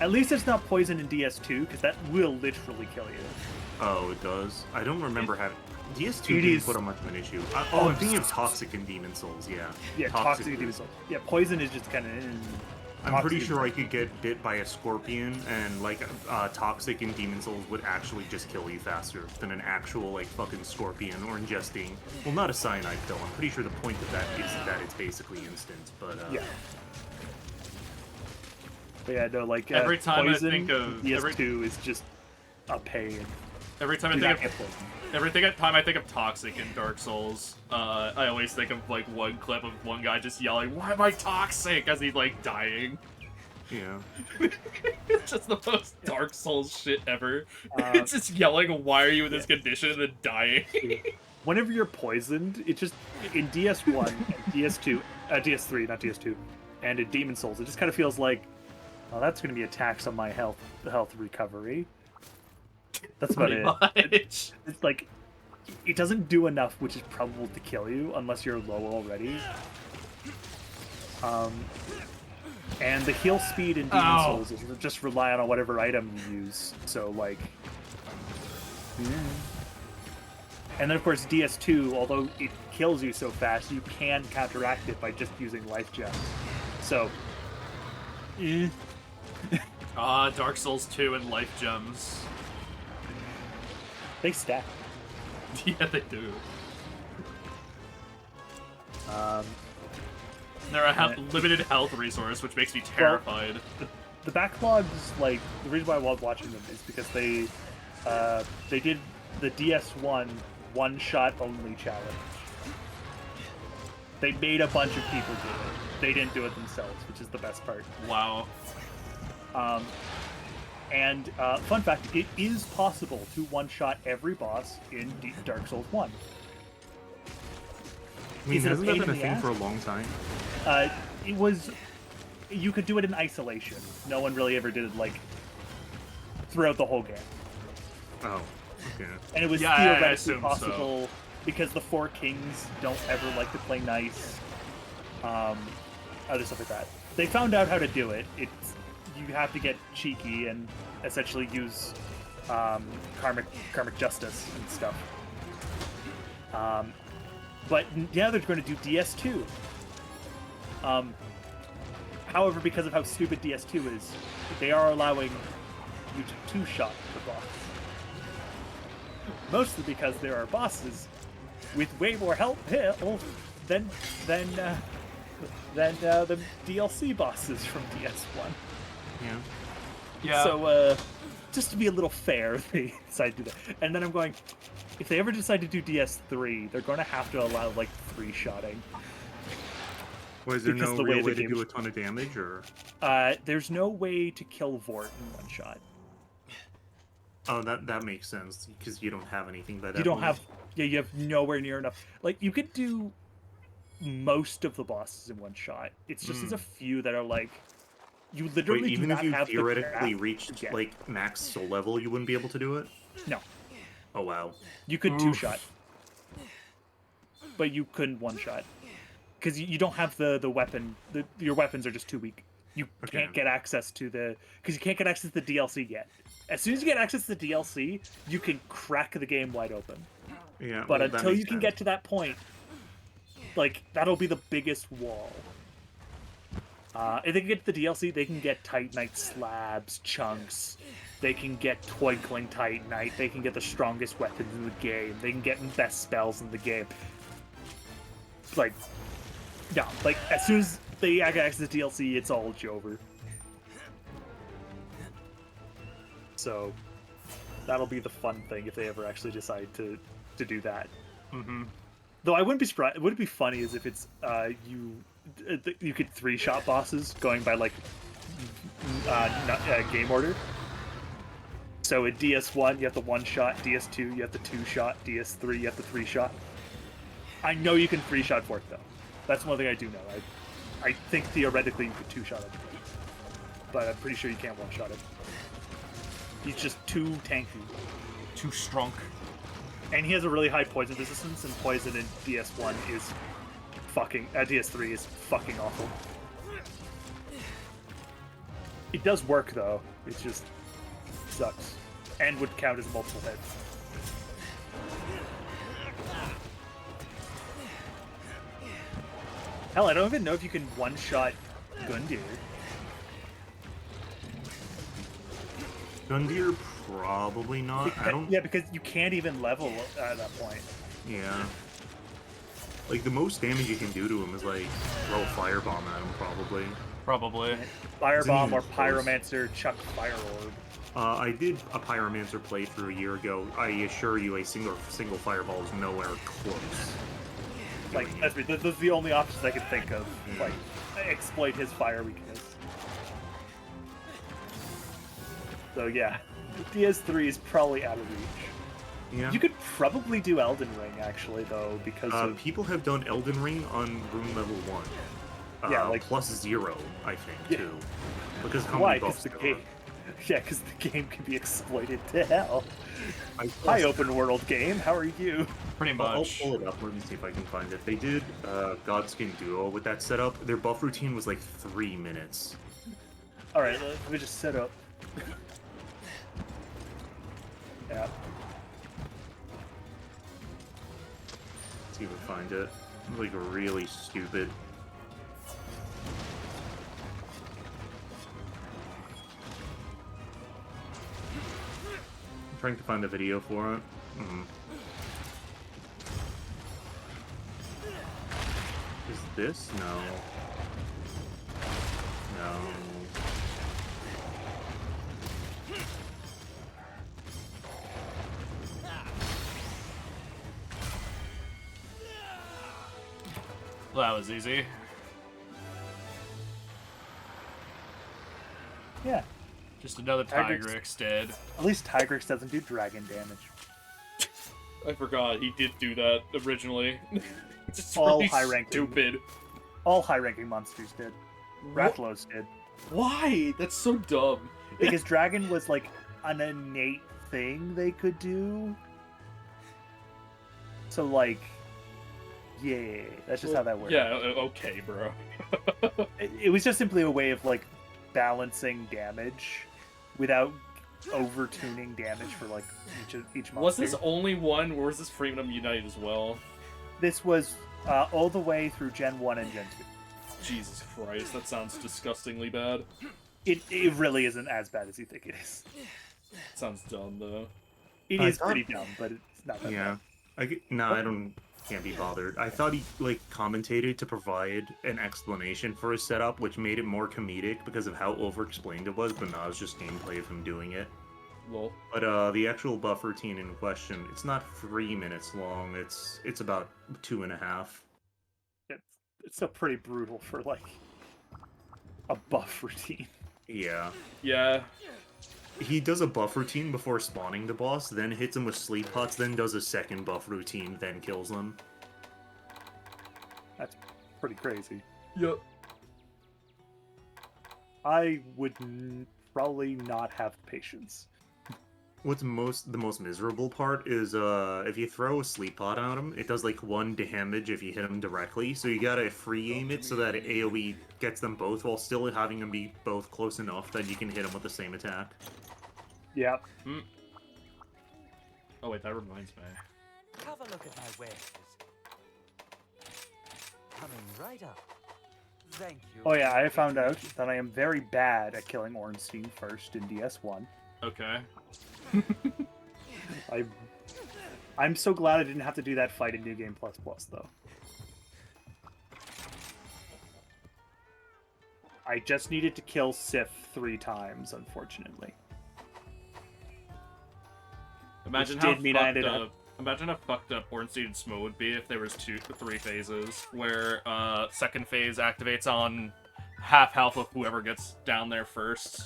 At least it's not poison in DS2, because that will literally kill you. Oh, it does? I don't remember having... DS2 It didn't is- put up much of an issue. I'm thinking of Toxic in Demon Souls, yeah. Yeah, toxic in is- Demon Souls. Yeah, poison is just kind of... I'm pretty sure I could get bit by a scorpion, and like Toxic in Demon Souls would actually just kill you faster than an actual like fucking scorpion or ingesting. Well, not a cyanide pill. I'm pretty sure the point of that is that it's basically instant. But Yeah. But yeah, no, like Every time I poison think of- DS2 is just a pain. Every time I Do think not of... get poison. Time I think of Toxic in Dark Souls, I always think of like one clip of one guy just yelling, "Why am I toxic?" as he's like dying. yeah. It's just the most Dark Souls shit ever. It's just yelling, "Why are you in this condition?" and then dying. Whenever you're poisoned, it just in DS1, and DS2, DS3, not DS2, and in Demon Souls, it just kind of feels like, oh, that's going to be a tax on my health recovery. That's about Pretty it. much. It's like, it doesn't do enough, which is probable to kill you unless you're low already. And the heal speed in Demon Ow. Souls is just rely on whatever item you use. So like, and then of course DS2, although it kills you so fast, you can counteract it by just using life gems. So, Dark Souls 2 and Life Gems. they stack. Yeah, they do. Um, They're a limited health resource, which makes me terrified. the backlogs, like the reason why I love watching them is because they did the DS1 one-shot only challenge. They made a bunch of people do it. They didn't do it themselves, which is the best part. Wow. And fun fact, it is possible to one-shot every boss in Dark Souls 1. I mean, Is it a hasn't that pain been a in the thing ass? for a long time? It was... You could do it in isolation. No one really ever did it, like, throughout the whole game. Oh, okay. And it was Yeah, I theoretically assume so. possible because the Four Kings don't ever like to play nice. Other stuff like that. They found out how to do it. It's you have to get cheeky and essentially use karmic justice and stuff. But yeah, they're going to do DS2. However, because of how stupid DS2 is, they are allowing you to two-shot the boss. Mostly because there are bosses with way more health than the DLC bosses from DS1. Yeah. Yeah. So, just to be a little fair, they decided to do that. And then I'm going, if they ever decide to do DS3, they're going to have to allow, like, three-shotting. Was there Because no the way real the way to game- do a ton of damage, or? There's no way to kill Vort in one shot. Oh, that makes sense, because you don't have anything by that You don't point. have... Yeah, you have nowhere near enough. Like, you could do most of the bosses in one shot. It's just there's a few that are, like... You literally Wait, even do if not you have the theoretically craft to reached, get. like, max soul level, you wouldn't be able to do it? No. Oh, wow. You could two-shot. But you couldn't one-shot. Because you don't have the weapon. Your weapons are just too weak. You Okay. can't get access to the... Because you can't get access to the DLC yet. As soon as you get access to the DLC, you can crack the game wide open. Yeah, But well, that until makes you can sense. get to that point, like, that'll be the biggest wall. If they can get to the DLC, they can get Titanite slabs, chunks, They can get Twinkling Titanite. They can get the strongest weapons in the game. They can get the best spells in the game. Like, yeah, like as soon as they access the DLC, it's all over. So that'll be the fun thing if they ever actually decide to do that. Mm-hmm. Though I wouldn't be surprised. What would be funny is if it's you could 3-shot bosses going by like game order. So in DS1 you have the 1-shot, DS2 you have the 2-shot, DS3 you have the 3-shot. I know you can 3-shot Fork though. That's one thing I do know. I think theoretically you could 2-shot him, but I'm pretty sure you can't 1-shot him. He's just too tanky. Too strong. And he has a really high poison resistance, and poison in DS1 is fucking... DS3 is fucking awful. It does work, though. It just sucks. And would count as multiple hits. Hell, I don't even know if you can one-shot Gundyr. Gundyr, probably not. I don't. Yeah, because you can't even level at that point. Yeah. Like the most damage you can do to him is like throw a firebomb at him, probably. Probably. Firebomb or Isn't he close? Pyromancer, chuck Fire Orb. I did a Pyromancer playthrough a year ago. I assure you, a single fireball is nowhere close. Like, that's me. Those are the only options I can think of. Like, exploit his fire weakness. So yeah, DS3 is probably out of reach. Yeah. You could probably do Elden Ring actually, though, because of People have done Elden Ring on room level 1. Yeah, like- plus 0, I think, Yeah. too. Because how why? many Because buffs the there game. Yeah, because the game can be exploited to hell. are. Hi, open world game. How are you? Pretty I'll much. pull it up. Let me see if I can find it. They did Godskin Duo with that setup. Their buff routine was like 3 minutes. All right, let me just set up. Yeah. Let's see if I find it. It's like really stupid. I'm trying to find a video for it. Is this? No. No. Well, that was easy. Yeah. Just another Tigrex. Tigrex dead. At least Tigrex doesn't do dragon damage. I forgot he did do that originally. Just All really high-ranking. stupid. All high-ranking monsters did. Rathalos did. Why? That's so dumb. Because dragon was like an innate thing they could do. So like, yeah, that's just how that works. Yeah, okay, bro. It was just simply a way of like balancing damage without over-tuning damage for like each monster. Was this only one, or was this Freedom Unite as well? This was all the way through Gen 1 and Gen 2. Jesus Christ, that sounds disgustingly bad. It really isn't as bad as you think it is. Sounds dumb, though. It I is thought- pretty dumb, but it's not that Yeah. bad. I can't be bothered. I thought he like commentated to provide an explanation for his setup, which made it more comedic because of how over-explained it was, but no, it was just gameplay of him doing it. Lol. But the actual buff routine in question, it's not 3 minutes long. It's about 2.5. It's still pretty brutal for like a buff routine. Yeah. Yeah. He does a buff routine before spawning the boss, then hits him with sleep pots, then does a second buff routine, then kills them. That's pretty crazy. Yep. I would probably not have patience. What's the most miserable part is if you throw a sleep pot at him, it does like 1 damage if you hit him directly. So you gotta free aim it so that AoE gets them both while still having them be both close enough that you can hit them with the same attack. Yeah. Oh wait, that reminds me. Have a look at my wares. Coming right up. Thank you. Oh yeah, I found out that I am very bad at killing Ornstein first in DS1. Okay. I'm so glad I didn't have to do that fight in New Game Plus Plus though. I just needed to kill Sif 3 times, unfortunately. Imagine Which how did mean I ended fucked up- up. Imagine how fucked up Ornstein and Smo would be if there was 3 phases, where second phase activates on half health of whoever gets down there first,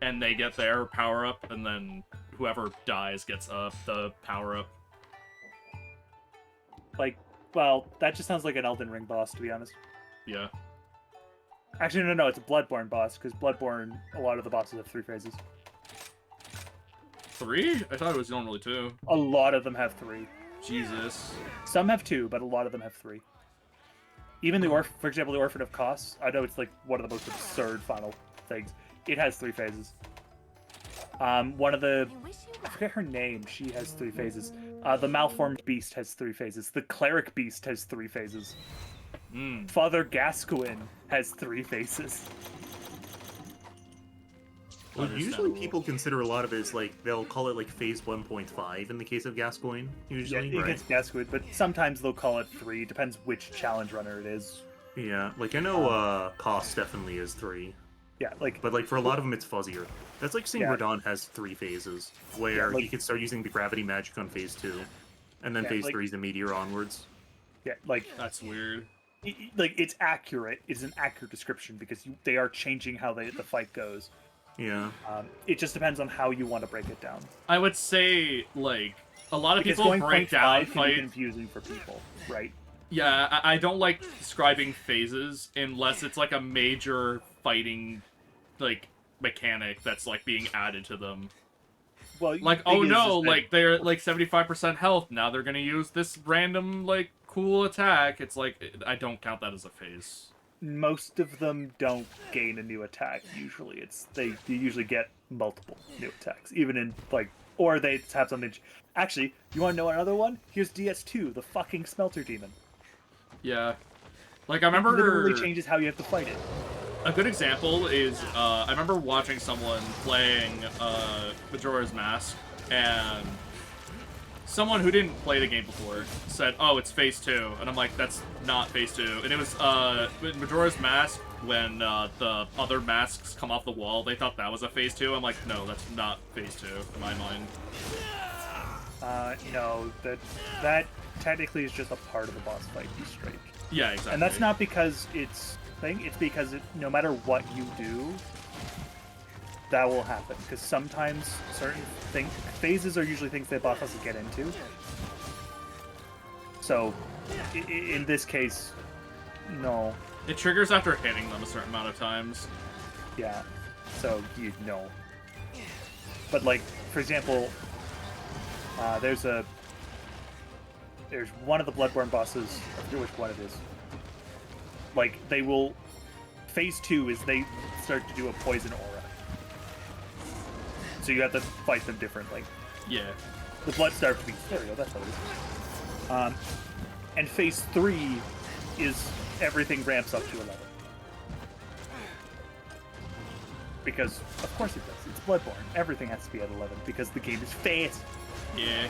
and they get their power up, and then whoever dies gets the power up. Like, well, that just sounds like an Elden Ring boss, to be honest. Yeah. Actually, no, it's a Bloodborne boss, because Bloodborne, a lot of the bosses have 3 phases. 3? I thought it was normally 2. A lot of them have 3. Jesus. Some have 2, but a lot of them have 3. Even the for example, the Orphan of Kos, I know it's like one of the most absurd final things. It has 3 phases. One of the, I wish you I forget her name, she has 3 phases. The Malformed Beast has 3 phases. The Cleric Beast has 3 phases. Father Gascoigne has 3 phases. Well, usually Understandable. people consider a lot of it as like they'll call it like phase 1.5 in the case of Gascoigne. Usually, Yeah, it right? gets Gascoigne, but sometimes they'll call it 3. Depends which challenge runner it is. Yeah, like I know Cost definitely is 3, Yeah, like but like for a lot of them it's fuzzier. That's like saying Yeah. Radon has 3 phases, where Yeah, like- you can start using the gravity magic on phase 2, and then Yeah, phase like- 3 is the meteor onwards. yeah, like That's weird. like it's accurate. It's an accurate description because they are changing how the fight goes. Yeah. It just depends on how you want to break it down. I would say, like, a lot of Because people going break 0.5 down can be fight. confusing for people, right? Yeah, I don't like describing phases unless it's like a major fighting, like, mechanic that's like being added to them. Well, Like, the thing oh is no, that like they're like 75% health. Now they're gonna use this random like cool attack. It's like I don't count that as a phase. most of them don't gain a new attack. Usually, you usually get multiple new attacks, even in like, or they have something. Actually, you want to know another one? Here's DS2, the fucking Smelter Demon. Yeah, like I remember Literally changes how you have to fight it. a good example is I remember watching someone playing Majora's Mask, and someone who didn't play the game before said, "Oh, it's phase 2," and I'm like, "That's not phase 2." And it was in Majora's Mask when the other masks come off the wall. They thought that was a phase 2. I'm like, "No, that's not phase 2 in my mind." No, that technically is just a part of the boss fight. Be straight. Yeah, exactly. And that's not because it's thing. It's because no matter what you do, that will happen. Because sometimes certain phases are usually things that boss doesn't get into. So, in this case, no. It triggers after hitting them a certain amount of times. Yeah. So you know. But like, for example, there's one of the Bloodborne bosses. I forget which one it is. Like they will. Phase 2 is they start to do a poison aura. So you have to fight them differently. Yeah. The Bloodstar Beast. There we go. That's what it is. And phase 3 is everything ramps up to 11. Because of course it does. It's Bloodborne. Everything has to be at 11 because the game is fast. Yeah.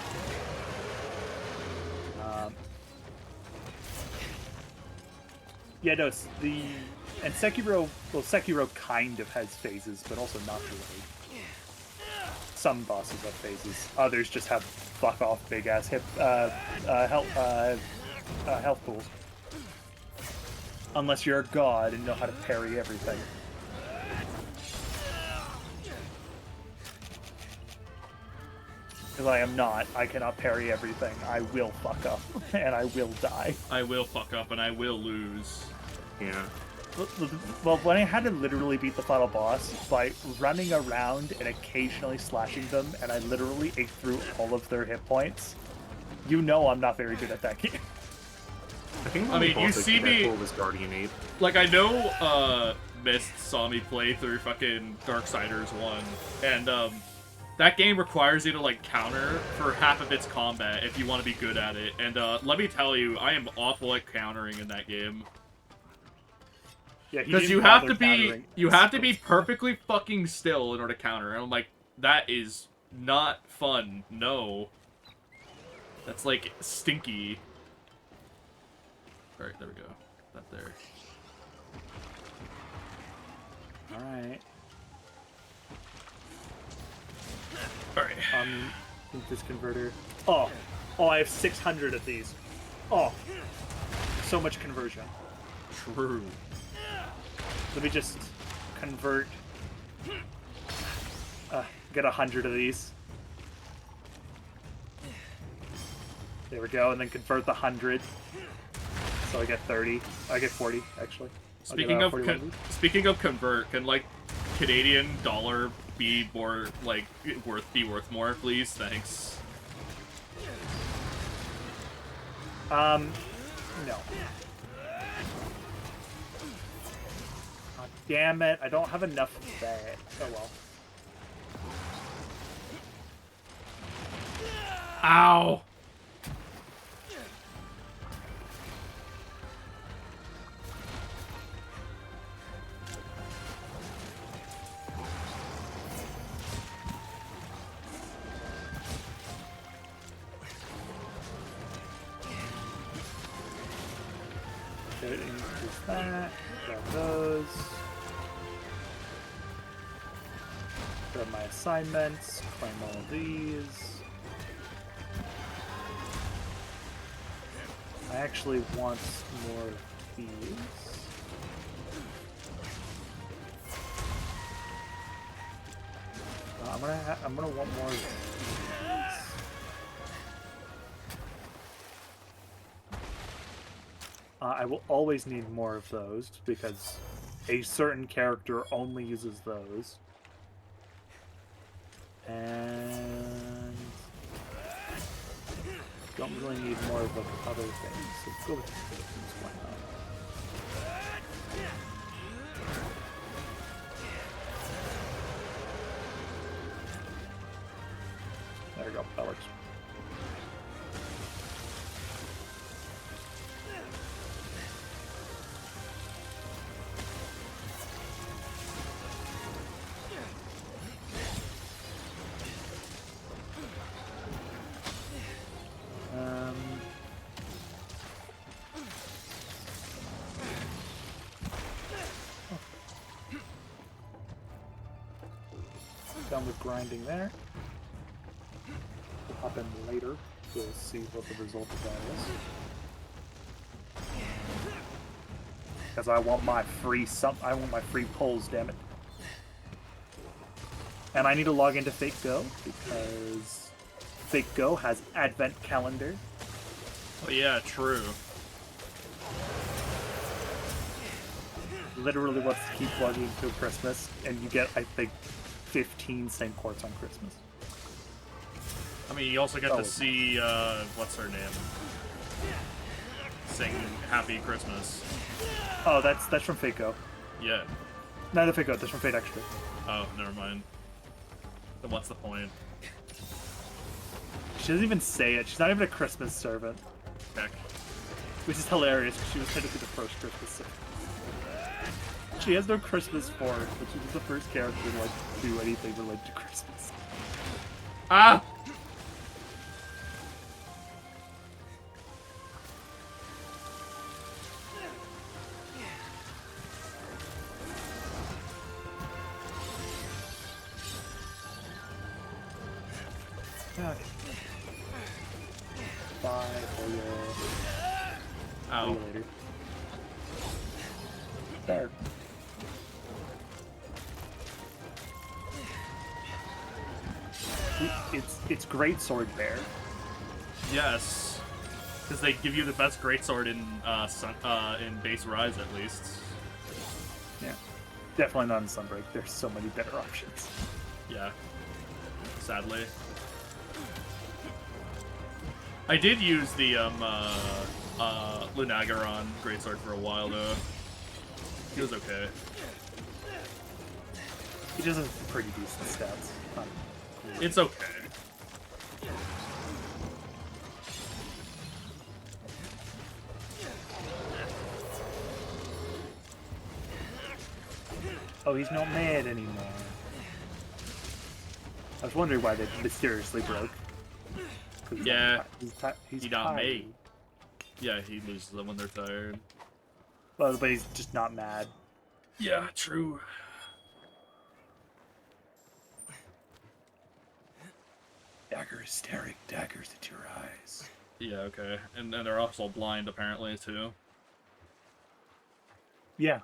Yeah, no, it's and Sekiro. Well, Sekiro kind of has phases, but also not really. Some bosses have phases. Others just have fuck off big ass health pools. Unless you're a god and know how to parry everything. Because I am not. I cannot parry everything. I will fuck up, and I will die. I will fuck up and I will lose. Yeah. Well, when I had to literally beat the final boss by running around and occasionally slashing them, and I literally ate through all of their hit points, you know I'm not very good at that game. I think I mean, you see me- was Guardian Ape. Like, I know, Mist saw me play through fucking Darksiders 1, and, that game requires you to, like, counter for half of its combat if you want to be good at it, and, let me tell you, I am awful at countering in that game. Yeah, he Because didn't you have bother to be countering. you have to be perfectly fucking still in order to counter. And I'm like, that is not fun. No. That's like stinky. Alright, there we go. That there. Alright. Alright. This converter. Oh, I have 600 of these. Oh, so much conversion. True. Let me just convert. Get 100 of these. There we go, and then convert the 100. So I get 30. I get 40 actually. Speaking of convert, can like Canadian dollar be more like worth more, please? Thanks. No. God damn it! I don't have enough of that. Oh well. Ow! Okay, increase that. Grab those. Grab my assignments. Claim all of these. I actually want more of these. I'm gonna want more of these. I will always need more of those because a certain character only uses those. And don't really need more of the other things. So go with the other things. Why not? There we go. That works. Done with grinding there. We'll hop in later to see what the result of that is. Because I want my free pulls, damn it. And I need to log into Fate Go because Fate Go has Advent Calendar. Oh yeah, true. Literally wants to keep logging till Christmas, and you get, I think, 15 same quartz on Christmas. I mean, you also get to see, what's her name? Sing Happy Christmas. Oh, that's from Fate Go. Yeah. Not the Fate Go, that's from Fate Extra. Oh, never mind. Then what's the point? She doesn't even say it. She's not even a Christmas servant. Heck. Which is hilarious, because she was technically the first Christmas servant. She has no Christmas form, but she was the first character to like do anything related to Christmas. Ah! Okay. Bye for you. Ow. See you later. There. It's Great Sword Bear. Yes. Because they give you the best greatsword in base Rise, at least. Yeah. Definitely not in Sunbreak. There's so many better options. Yeah. Sadly. I did use the, Lunagaron greatsword for a while, though. He was okay. He does have pretty decent stats. It's okay. Oh, he's not mad anymore. I was wondering why they mysteriously broke. 'Cause Yeah, he's he not tired. made. Yeah, he loses them when they're tired. Well, but he's just not mad. Yeah, true. Dagger is staring daggers at your eyes. Yeah, okay. And they're also blind, apparently, too. Yeah,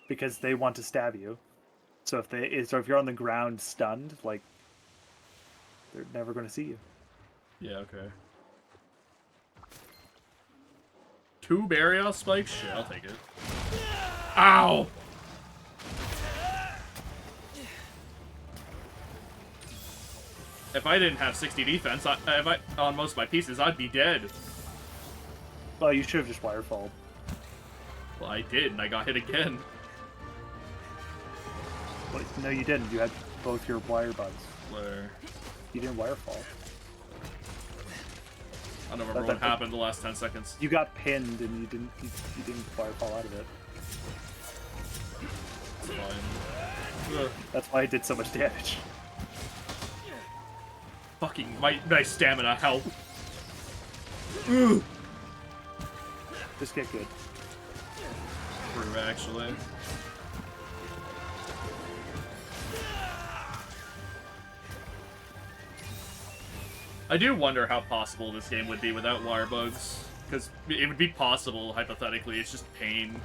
because they want to stab you. So if you're on the ground stunned, like, they're never going to see you. Yeah, okay. 2 Barrios spikes? Shit, I'll take it. Ow! If I didn't have 60 defense, on most of my pieces, I'd be dead. Well, you should have just wirefall. Well, I did, and I got hit again. But no, you didn't. You had both your wire bugs. Where? You didn't wirefall. I don't remember what happened the last 10 seconds. You got pinned and you didn't wirefall out of it. It's fine. Ugh. That's why I did so much damage. Fucking, my stamina help. Ugh. Just get good. True, actually. I do wonder how possible this game would be without wire bugs. Because it would be possible, hypothetically, it's just pain.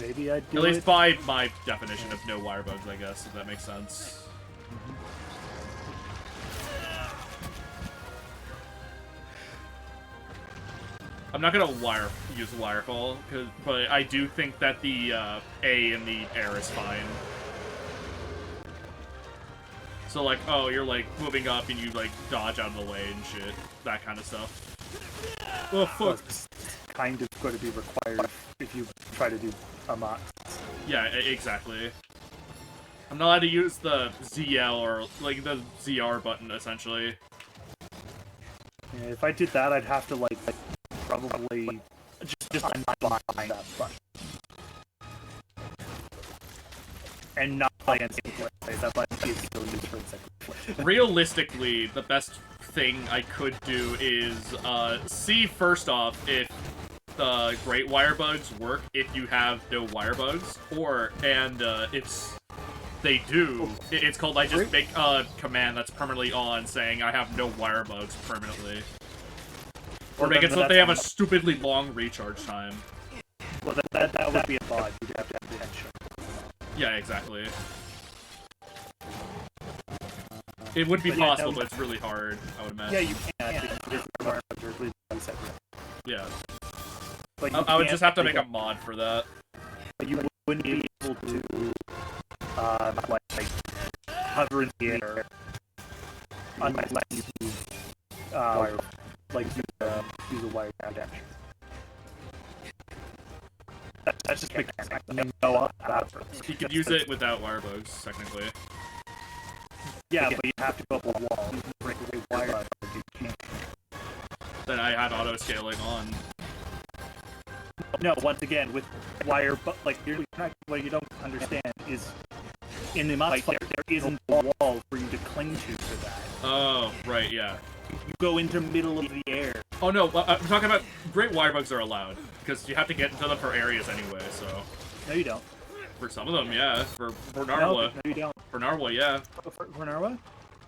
Maybe I'd do At least it. by my definition of no wire bugs, I guess, if that makes sense. I'm not gonna use wirefall, but I do think that the A in the air is fine. So like, oh, you're like moving up and you like dodge out of the way and shit, that kind of stuff. Oh fuck. It's kind of going to be required if you try to do a mod. Yeah, exactly. I'm not allowed to use the ZL or like the ZR button essentially. Yeah, if I did that, I'd have to like probably just unbind that button and not play in single play. That button is still used for second play. Realistically, the best thing I could do is see first off if the great wire bugs work if you have no wire bugs, and if they do, it's called I just make a command that's permanently on saying I have no wire bugs permanently. Or Well, make it then so that they have a that's- stupidly long recharge time. Well, that would be a mod. You'd have to have attention. Yeah, exactly. It would be But yeah, possible, no- but it's really hard, I would imagine. Yeah, you can. Because the wire bugs are really separate. Yeah. But I would can't just have to make a mod for that. You wouldn't be able to, like hover in the air unless you, use a wire dash. That's just mechanics. I mean, no, You could use it without wire bugs, technically. Yeah, but you have to go up a wall. You can break away wire bugs. You can't. Then I had auto scaling on. No, once again, with wire, but like what you don't understand is in the mod fight there isn't a wall for you to cling to for that. Oh, right, yeah. You go into middle of the air. Oh no, I'm talking about great wire bugs are allowed because you have to get into them for areas anyway. So No, you don't. for some of them, yeah. For No, Narwa, you don't. for Narwa, yeah. For Narwa?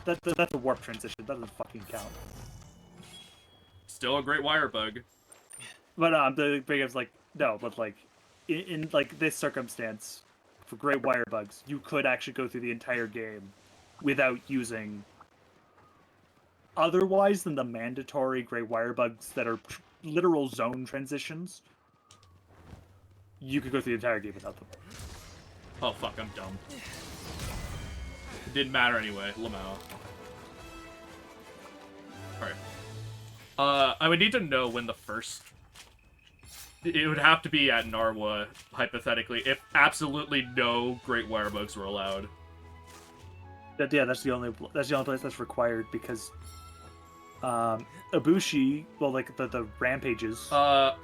That's a warp transition. That doesn't fucking count. Still a great wire bug. But the big is like no, but like in like this circumstance, for great wire bugs, you could actually go through the entire game without using otherwise than the mandatory great wire bugs that are literal zone transitions. You could go through the entire game without them. Oh fuck, I'm dumb. It didn't matter anyway. Lamau. Alright. I would need to know when the first... It would have to be at Narwa, hypothetically, if absolutely no great wire bugs were allowed. Yeah, that's the only place that's required because Ibushi, well, like the rampages,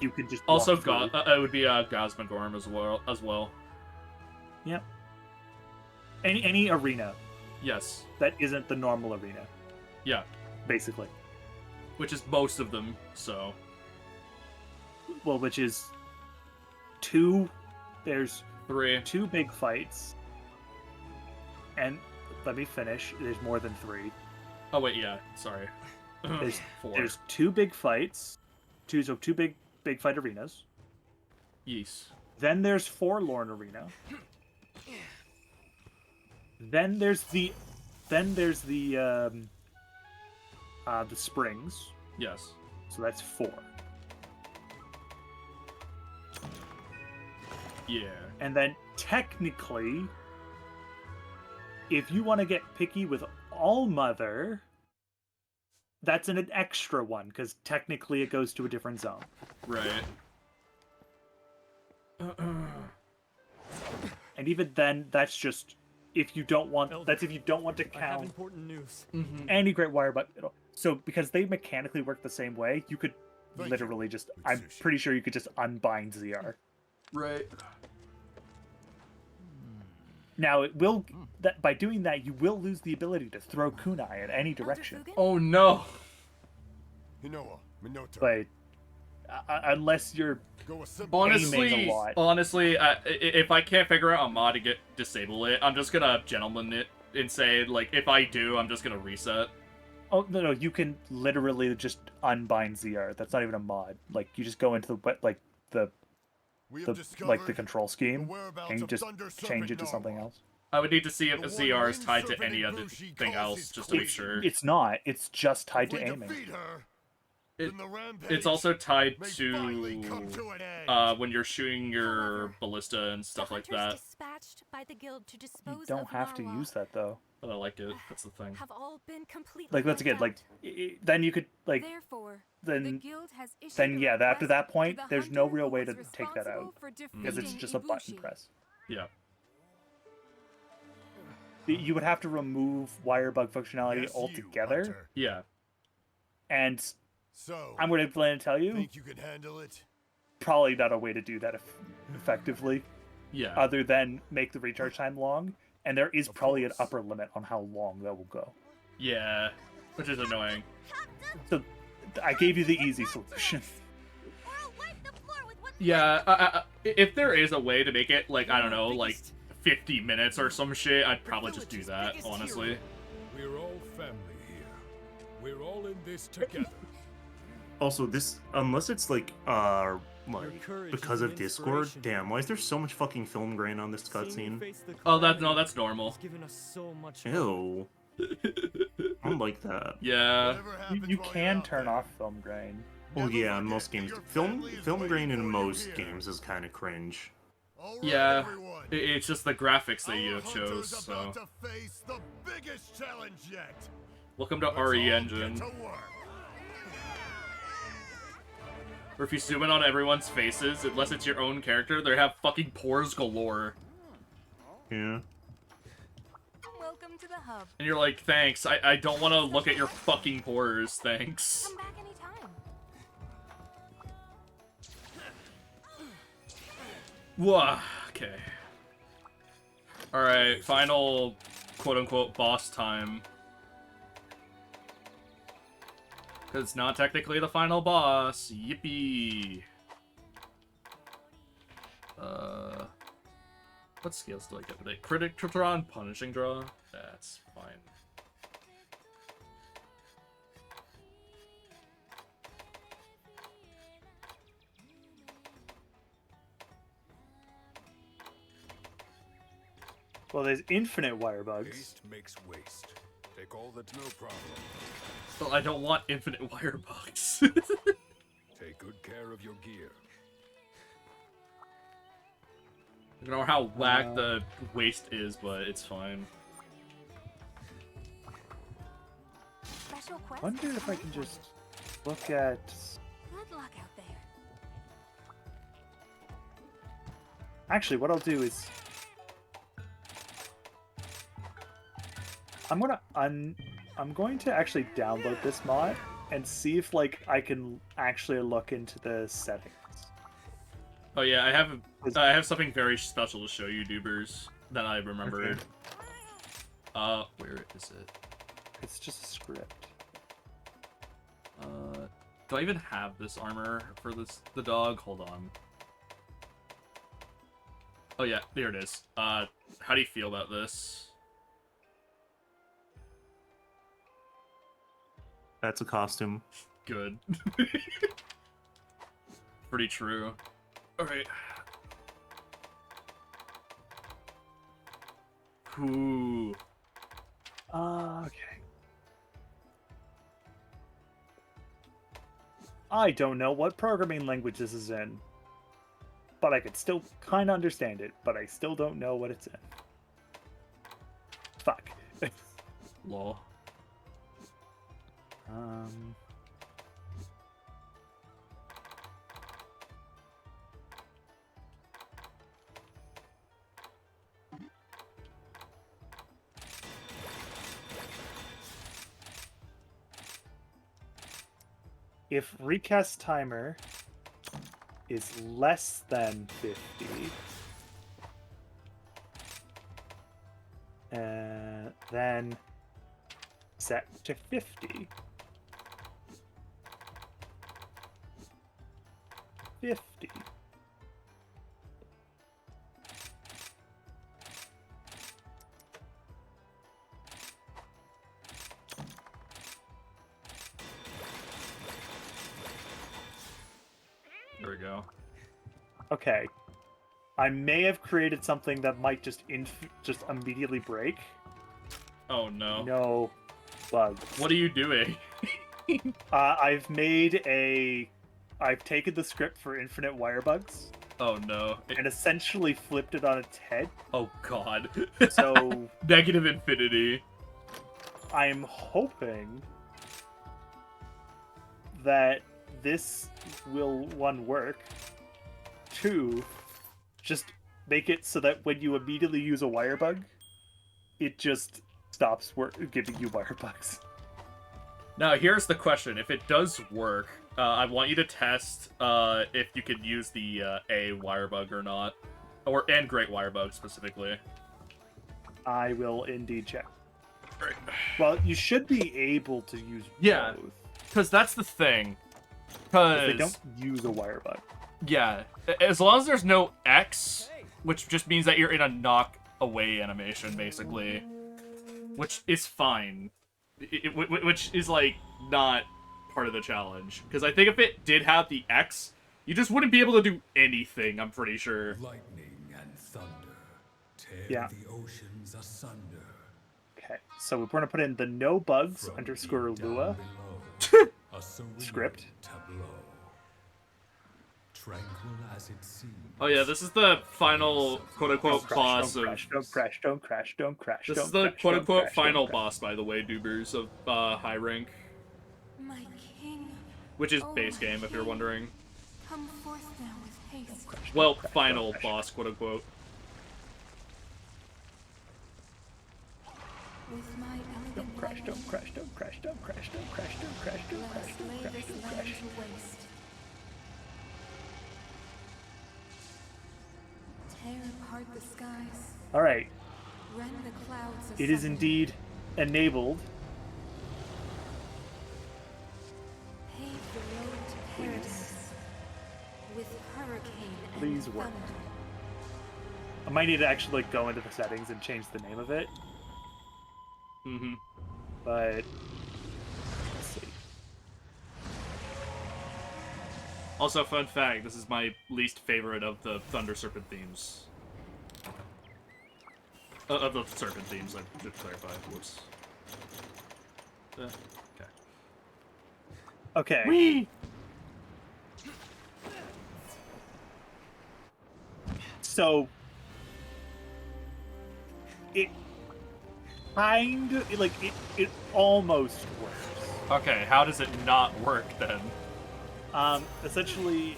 you could just Also, walk through. it would be Gosmagorm as well. Yep. Any arena Yes. that isn't the normal arena, Yeah. basically. Which is most of them, so. Well, which is two. There's 3. two big fights, and let me finish. There's more than 3. Oh, wait, yeah. Sorry. There's 4. there's 2 big fights, two big fight arenas. Yes. Then there's Forlorn Arena. Then there's the Springs. Yes. So that's 4. Yeah. And then technically, if you want to get picky with All Mother, that's an extra one, because technically it goes to a different zone. Right. And even then, that's just if you don't want. That's if you don't want to I have count important news. any Great Wire, but so because they mechanically work the same way, you could Thank literally you, just. I'm Mitsushi. pretty sure you could just unbind ZR. Right. Now it will that by doing that you will lose the ability to throw kunai in any Elder direction, Fugen? Oh, no. Hinoa, Minoto. but unless you're Go a simple Aiming a lot. Honestly, if I can't figure out a mod to disable it, I'm just gonna gentleman it and say, like, if I do, I'm just gonna reset. oh no you can literally just unbind ZR. That's not even a mod. Like you just go into the We the have like the discovered control scheme whereabouts and you of just Thunder change it to Serpent something Narwhal. else. I would need to see if The ZR is one tied to serpent any in other Bushi thing calls else, his just to make queen. sure. It's not. It's just tied to If we aiming. defeat her, It- then the rampage It's also tied may finally come to to an end. when you're shooting your However, ballista and stuff the like hunters that. dispatched by the guild to You dispose don't of have to Narwhal use that though. But I like it. That's the thing. have all been completely Like that's wiped again. Like out. then you could like Therefore, the then guild has issued then a yeah. After request that to point, the there's no hunter real who way to was take that out responsible for because it's defeating just a button Ibushi. press. Yeah. You would have to remove wire bug functionality Yes, you, altogether, Hunter. Yeah. and So, I'm going to plan to tell you think you can handle it? probably not a way to do that effectively, Yeah. other than make the recharge time long. And there is Of probably an course. upper limit on how long that will go. Yeah. Which is annoying. So I gave you the easy solution. Yeah. If there is a way to make it, like, I don't know, like 50 minutes or some shit, I'd probably just do that, honestly. We're all family here. We're all in this together. Also, this unless it's like courage because is an of Discord. inspiration. Damn, why is there so much fucking film grain on this cutscene? Oh, that's normal. Has given us so much hope. Ew. I don't like that. Yeah. Whatever You, happens you while you're can out turn there, off film grain. Well, never yeah, in forget most that games, your film family is film waiting grain in for you most here. games is kind of cringe. All right, Yeah. everyone. It's just the graphics they Our chose, hunter's so. about to face the biggest challenge yet. Welcome to Let's all RE get Engine. to work. Where if you zoom in on everyone's faces, unless it's your own character, they have fucking pores galore. Yeah. Welcome to the hub. And you're like, thanks, I don't want to look at your fucking pores, thanks. Come back anytime. Whoa, okay. Alright, final quote-unquote boss time. Because it's not technically the final boss. Yippee! What skills do I get today? Critical draw and punishing draw? That's fine. Well, there's infinite wire bugs. Haste makes waste. Take all that's no problem. Well, I don't want infinite wire bugs. Take good care of your gear. I don't know how whack the waste is, but it's fine. Special I quest. wonder if I can just look at. Good luck out there. Actually, what I'll do is I'm going to actually download this mod and see if like I can actually look into the settings. Oh yeah, I have something very special to show you, Dubers. than I remembered. Where is it? It's just a script. Do I even have this armor for the dog? Hold on. Oh yeah, there it is. How do you feel about this? That's a costume. Good. Pretty true. Alright. Ooh. Okay. I don't know what programming language this is in, but I could still kind of understand it, but I still don't know what it's in. Fuck. Lol. If recast timer is less than 50, then set to 50. 50. There we go. Okay. I may have created something that might just immediately break. Oh no. No bugs. What are you doing? I've taken the script for infinite wire bugs Oh no. and essentially flipped it on its head. Oh god. So Negative infinity. I'm hoping that this will, one, work. Two, just make it so that when you immediately use a wire bug, it just stops giving you wire bugs. Now here's the question: if it does work, I want you to test if you could use the A wire bug or not, and Great Wire Bug specifically. I will indeed check. Right. Well, you should be able to use Yeah. both. Because that's the thing. They Because don't use a wire bug. yeah, as long as there's no X, which just means that you're in a knock away animation basically, which is fine. Which is like not part of the challenge. Because I think if it did have the X, you just wouldn't be able to do anything. I'm pretty sure. Lightning and thunder tear Yeah. the oceans asunder. Okay, so we're going to put in the no bugs From underscore deep down Lua below, a surreal script. tableau. Tranquil as it seems. Oh yeah, this is the final quote-unquote boss don't of... crash, don't crash, don't crash, don't crash. This don't is the crash, quote-unquote don't crash, final don't crash. boss, by the way, Dubers, of high rank. My king, Which is base game, if you're wondering. come forth now with haste. Well, crash, final don't crash. boss, quote-unquote. With my elegant Don't crash, lightning, don't crash, don't crash, don't crash, don't crash, don't crash, don't let crash, us don't lay crash, this don't land crash. to waste. Tear apart the skies, All right, rend the clouds it is asunder. indeed enabled. Pave the road to paradise with hurricane Please and work. thunder. I might need to actually like go into the settings and change the name of it, Mm-hmm. but let's see. Also, fun fact, this is my least favorite of the Thunder Serpent themes. Of the Serpent themes, I should clarify. Whoops. Okay. Okay. Whee! So it it almost works. Okay, how does it not work then? Essentially,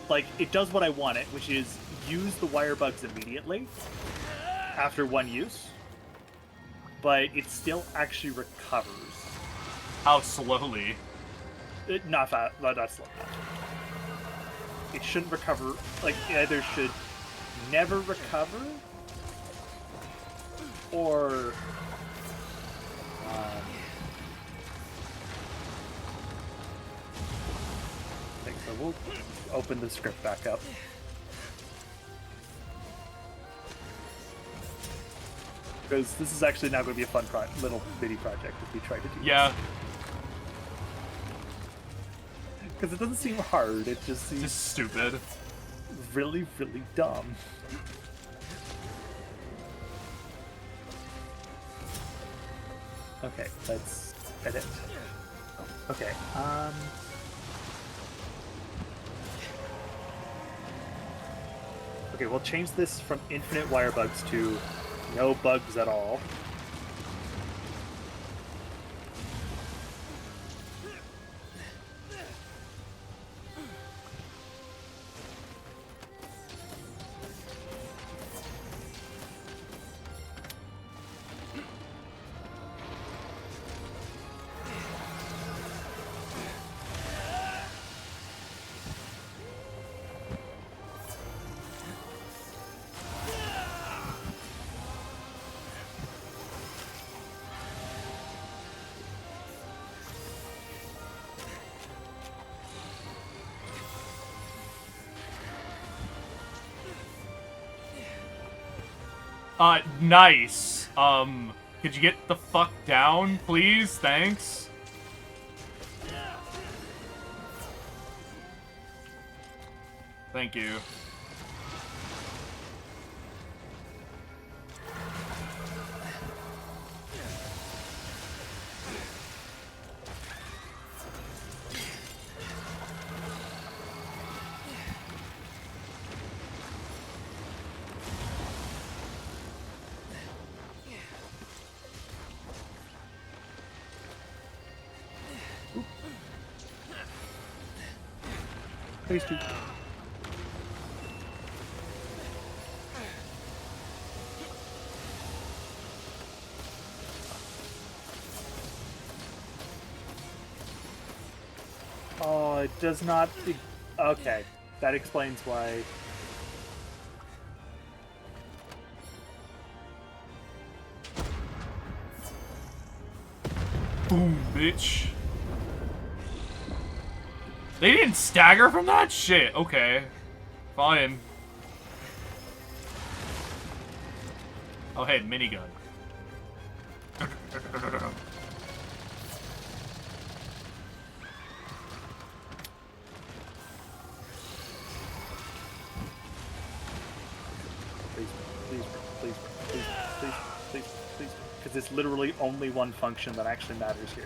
like it does what I want it, which is use the wire bugs immediately after one use, but it still actually recovers. How slowly? Not fast, not slow. It shouldn't recover. Like it either should never recover, or so we'll open the script back up. Because this is actually now going to be a fun little mini project if we try to do Yeah. Because it doesn't seem hard, it just seems Just stupid. really, really dumb. Okay, let's edit. Okay, okay, we'll change this from infinite wire bugs to no bugs at all. Nice. Could you get the fuck down, please? Thanks. Thank you. Phase 2. Oh, it does not... Okay, that explains why... Boom, bitch. They didn't stagger from that? Shit, okay. Fine. Oh, hey, minigun. Please. Because it's literally only one function that actually matters here.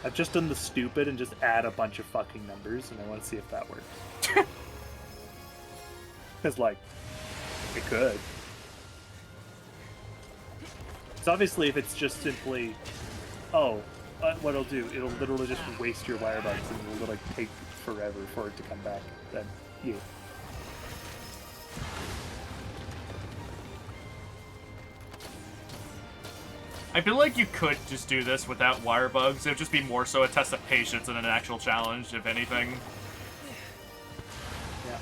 I've just done the stupid and just add a bunch of fucking numbers, and I want to see if that works. Because, like, it could. So obviously, if it's just simply, oh, what it'll do, it'll literally just waste your wire bugs, and it'll like take forever for it to come back. Then, yeah. I feel like you could just do this without wire bugs. It would just be more so a test of patience than an actual challenge, if anything. Yeah.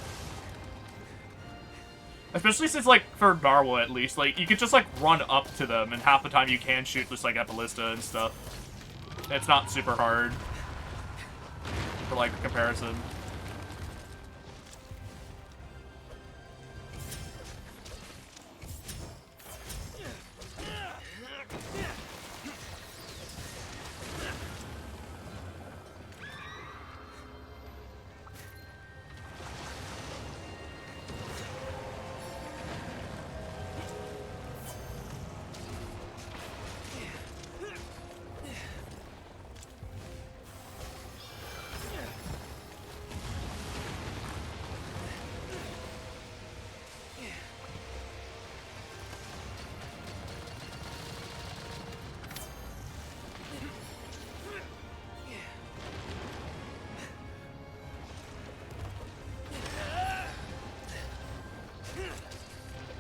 Especially since, like, for Narwa at least, like, you could just, like, run up to them, and half the time you can shoot just, like, a ballista and stuff. It's not super hard. For, like, comparison.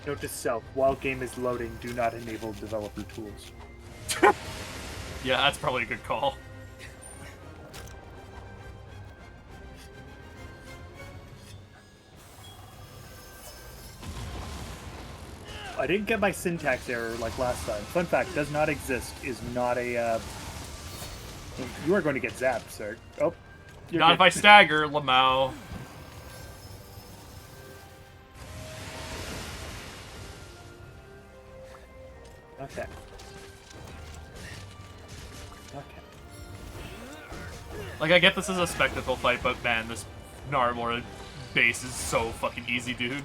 Note to self, while game is loading, do not enable developer tools. Yeah, that's probably a good call. I didn't get my syntax error like last time. Fun fact, does not exist is not a, you are going to get zapped, sir. Oh. You're Not good. if I stagger, Lamau. Okay. Okay. Like, I get this is a spectacle fight, but man, this Narmor base is so fucking easy, dude.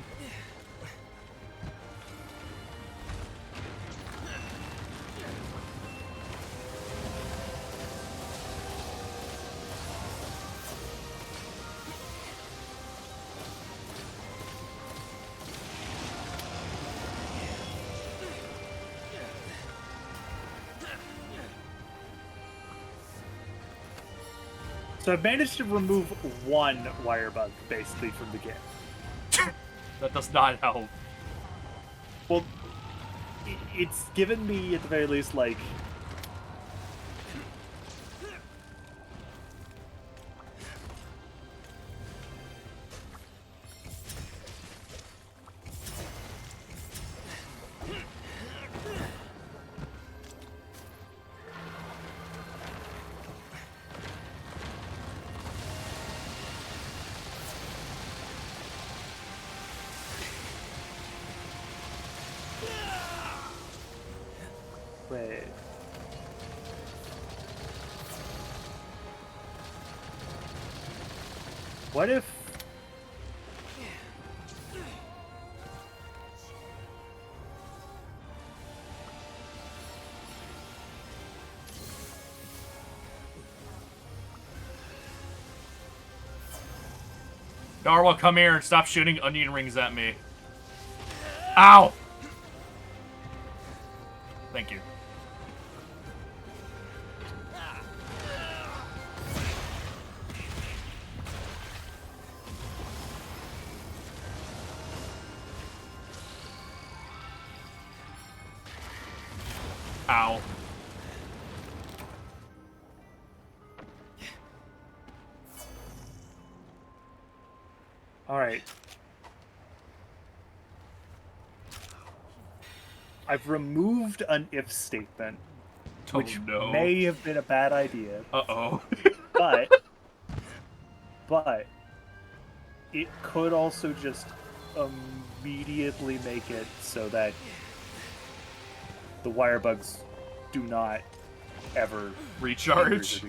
So I've managed to remove one wire bug, basically, from the game. That does not help. Well, it's given me, at the very least, like... Wait. What if... Darwa, come here and stop shooting onion rings at me. Ow! Thank you. Ow. All right. I've removed an if statement, Oh, which no. may have been a bad idea, Uh-oh. but it could also just immediately make it so that the wire bugs do not ever Recharge?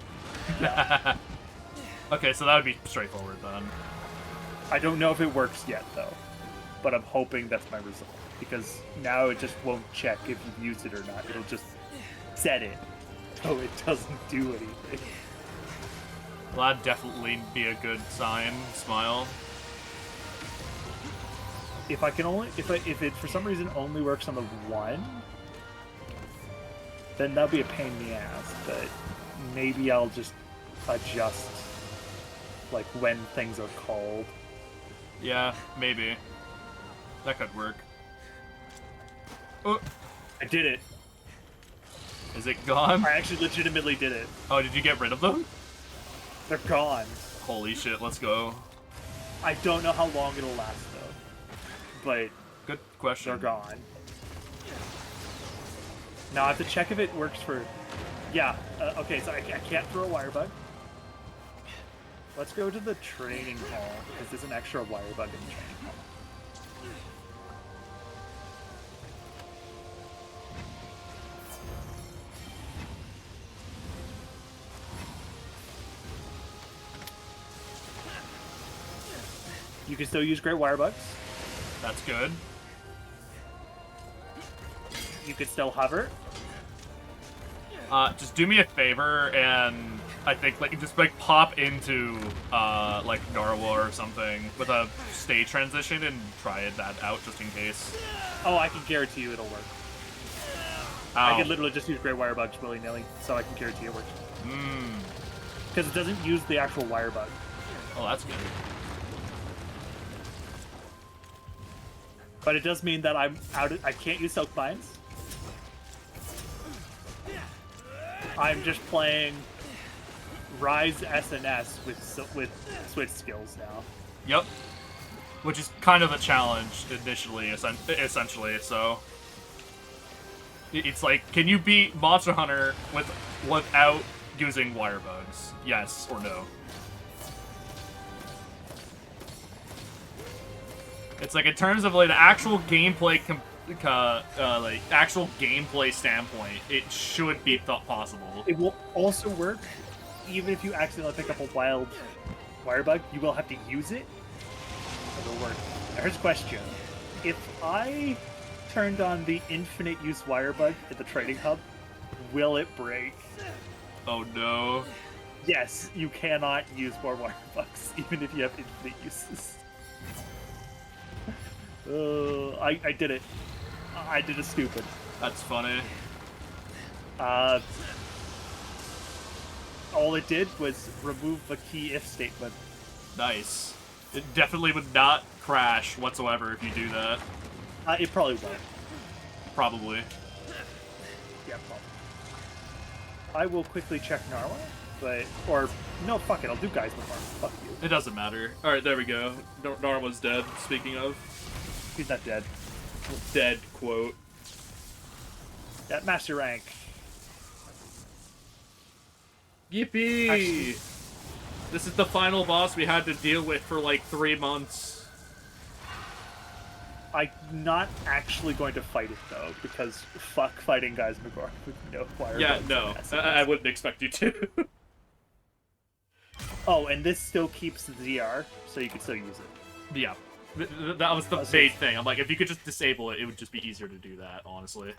Okay, so that would be straightforward then. I don't know if it works yet though, but I'm hoping that's my result, because now it just won't check if you've used it or not. It'll just set it, so it doesn't do anything. Well, that'd definitely be a good sign. Smile. If I can only, if it for some reason only works on the one, then that'll be a pain in the ass. But maybe I'll just adjust, like when things are called. Yeah, maybe. That could work. Oh, I did it. is it gone? I actually legitimately did it. Oh, did you get rid of them? They're gone. Holy shit, let's go. I don't know how long it'll last though, but Good question. they're gone. Now I have to check if it works for... Yeah, okay, so I can't throw a wire bug. Let's go to the training hall, because there's an extra wire bug in the training hall. You can still use great wire bugs. That's good. You can still hover. Just do me a favor and I think just pop into like Narwa or something with a stage transition and try that out just in case. Oh, I can guarantee you it'll work. Ow. I can literally just use great wire bugs willy-nilly, so I can guarantee it works. Mmm. Because it doesn't use the actual wire bug. Oh, that's good. But it does mean that I can't use Silk Mines. I'm just playing Rise SNS with switch skills now. Yep. Which is kind of a challenge initially, essentially, so... It's like, can you beat Monster Hunter without using wire bugs? Yes or no? It's like in terms of like the actual gameplay, like actual gameplay standpoint, it should be possible. It will also work, even if you accidentally pick up a wild wire bug. You will have to use it. It'll work. Now, here's a question: if I turned on the infinite use wire bug at the trading hub, will it break? Oh no. Yes, you cannot use more wire bugs, even if you have infinite uses. I did it. I did it stupid. That's funny. All it did was remove the key if statement. Nice. It definitely would not crash whatsoever if you do that. It probably won't. Probably. Yeah, probably. I will quickly check Narwa, or no, fuck it, I'll do guys before. Fuck you. It doesn't matter. Alright, there we go. Narwa's dead, speaking of. He's not dead. Dead, quote. That master rank. Yippee! Actually- This is the final boss we had to deal with for like 3 months. I'm not actually going to fight it though, because fuck fighting guys McGraw with no wire Yeah, bugs no. and acid I wouldn't expect you to. Oh, and this still keeps the ZR, so you can still use it. Yeah. That was the That's main it. thing. I'm like, if you could just disable it, it would just be easier to do that, honestly.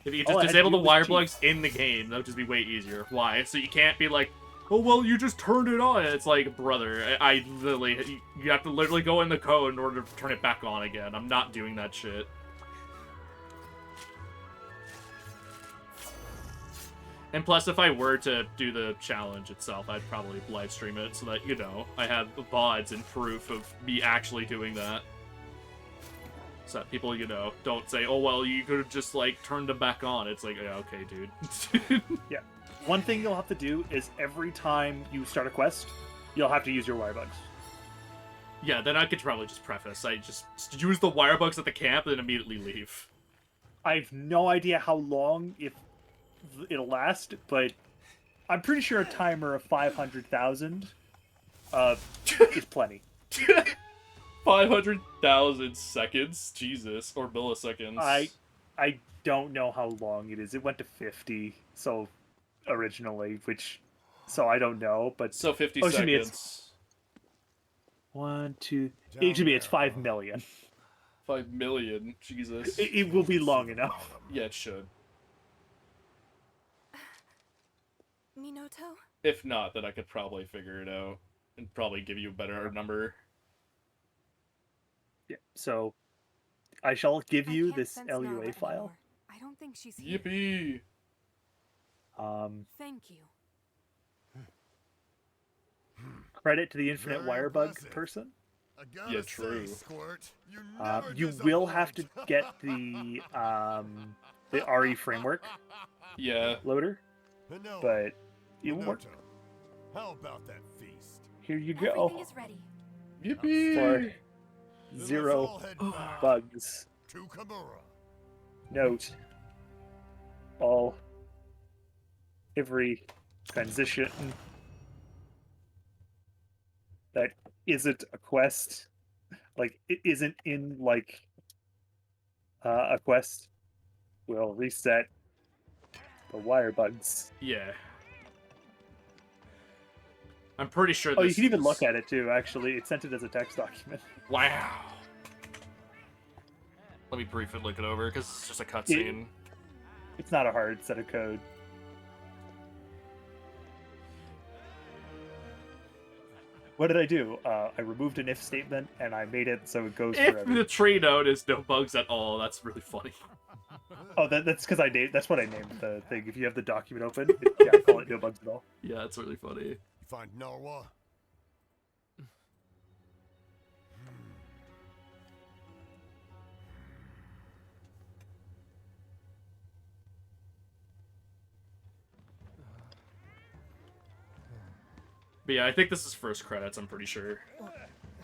If you could All I just had to disable do the was wire cheat. plugs in the game, that would just be way easier. Why? So you can't be like, oh, well, you just turned it on. It's like, brother, I literally, you have to literally go in the code in order to turn it back on again. I'm not doing that shit. And plus, if I were to do the challenge itself, I'd probably live stream it so that, you know, I have VODs and proof of me actually doing that. So that people, you know, don't say, oh, well, you could have just, like, turned them back on. It's like, yeah, okay, dude. Yeah. One thing you'll have to do is every time you start a quest, you'll have to use your wire bugs. Yeah, then I could probably just preface. I just use the wire bugs at the camp and then immediately leave. I have no idea how long it'll last, but I'm pretty sure a timer of 500,000 is plenty. 500,000 seconds? Jesus. Or milliseconds. I don't know how long it is. It went to 50, so originally, so I don't know, but So 50 Oh, excuse me, it's- seconds. 1, 2, excuse me, it's 5 million. 5 million. Jesus. It will be long enough. Yeah, it should. Minoto? If not, then I could probably figure it out. And probably give you a better number. Yeah, so I shall give I you can't this sense LUA Narva file. anymore. I don't think she's here. Yippee! Thank you. Credit to the infinite Very wire bug impressive. person. I gotta Yeah, say, true. Squirt, you never You will have to disappoint. get the RE framework Yeah. loader, Minoto, but it will work. Minoto, how about that feast? Here you Everything go. is ready. Yippee! For Then let's 0 all head back bugs. to Kamura. Note. Every transition that isn't a quest, like it isn't in like a quest, will reset the wire bugs. Yeah. I'm pretty sure this Oh, you can even is- look at it too. Actually, it sent it as a text document. Wow. Let me briefly look it over, because it's just a cutscene. It's not a hard set of code. What did I do? I removed an if statement and I made it so it goes If forever. the tree node is no bugs at all, that's really funny. Oh, that's because that's what I named the thing. If you have the document open, yeah, I call it no bugs at all. Yeah, it's really funny. You find Narwa? But yeah, I think this is first credits, I'm pretty sure.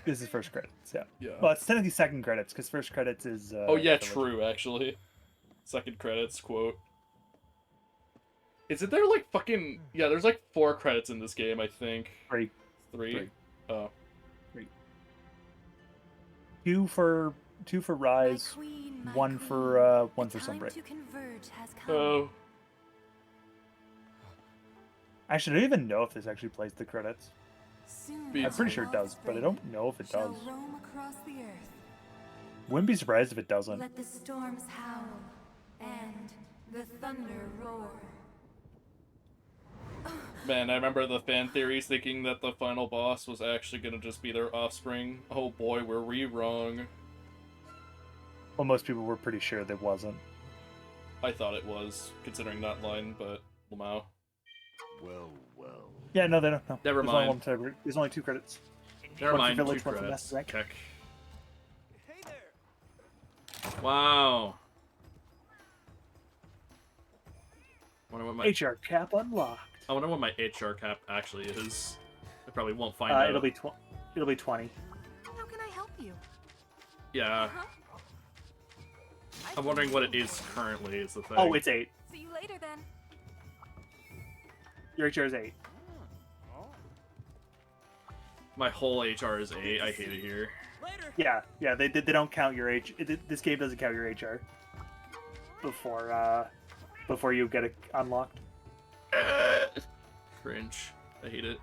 This is first credits, yeah. Yeah. Well, it's technically second credits because first credits is. Oh yeah, the- true, actually. Second credits quote. Is it there like fucking yeah? There's like 4 credits in this game, I think. Three. Three. Oh. Two for Rise, one for Sunbreak. Oh. Actually, I don't even know if this actually plays the credits. Be- I'm pretty sure it does, but I don't know if it does. Roam across the earth. Wouldn't be surprised if it doesn't. Let the storms howl and the thunder roar. Man, I remember the fan theories thinking that the final boss was actually gonna just be their offspring. Oh boy, were we wrong. Well, most people were pretty sure that wasn't. I thought it was, considering that line, but Lamau. Well, well. Yeah, no, they don't. No. Never There's only mind. There's only 2 credits. Never One for mind, Village, 2 one for credits. Master Rank. Keck. Hey there. Wow. Wonder what my HR cap unlocked. I wonder what my HR cap actually is. I probably won't find out. It'll be 20. How can I help you? Yeah, Huh? I'm wondering what it is currently. Is the thing. Oh, it's 8. See you later then. Your HR is 8. My whole HR is 8. I hate it here. Later. Yeah. They don't count your This game doesn't count your HR before you get it unlocked. Cringe. I hate it.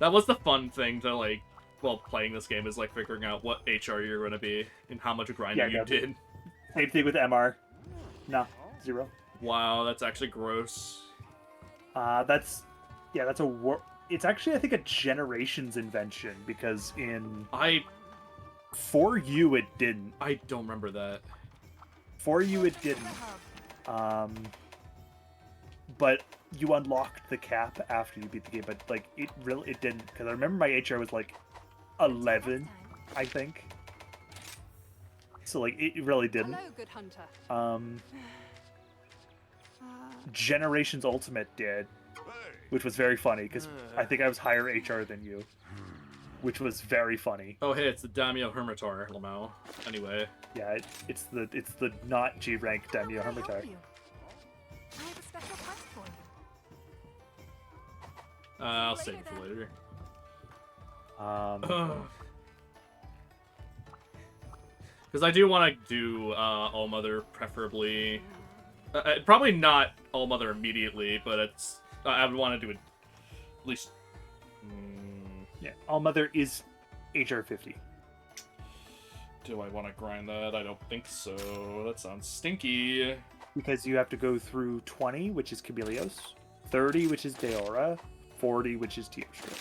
That was the fun thing to like, well, playing this game is like figuring out what HR you're gonna be and how much grinding you did. Same thing with MR. No, 0. Wow, that's actually gross. That's a war. It's actually, I think, a Generations invention because for you it didn't. I don't remember that. For you it didn't. But you unlocked the cap after you beat the game. But like it didn't, because I remember my HR was like 11, I think. So like it really didn't. Hello, good hunter. Generations Ultimate did, which was very funny because I think I was higher HR than you, which was very funny. Oh hey, it's the Daimyo Hermitar, Lamau. Anyway. Yeah, it's the not G rank Daimyo How can I help Hermitar. you? I have a special quest for you. I'll save it for later. Because I do want to do All Mother, preferably. Probably not All Mother immediately, but it's. I would want to do it at least. Yeah, All Mother is HR 50. Do I want to grind that? I don't think so. That sounds stinky. Because you have to go through 20, which is Camelios, 30, which is Deora, 40, which is Teostra.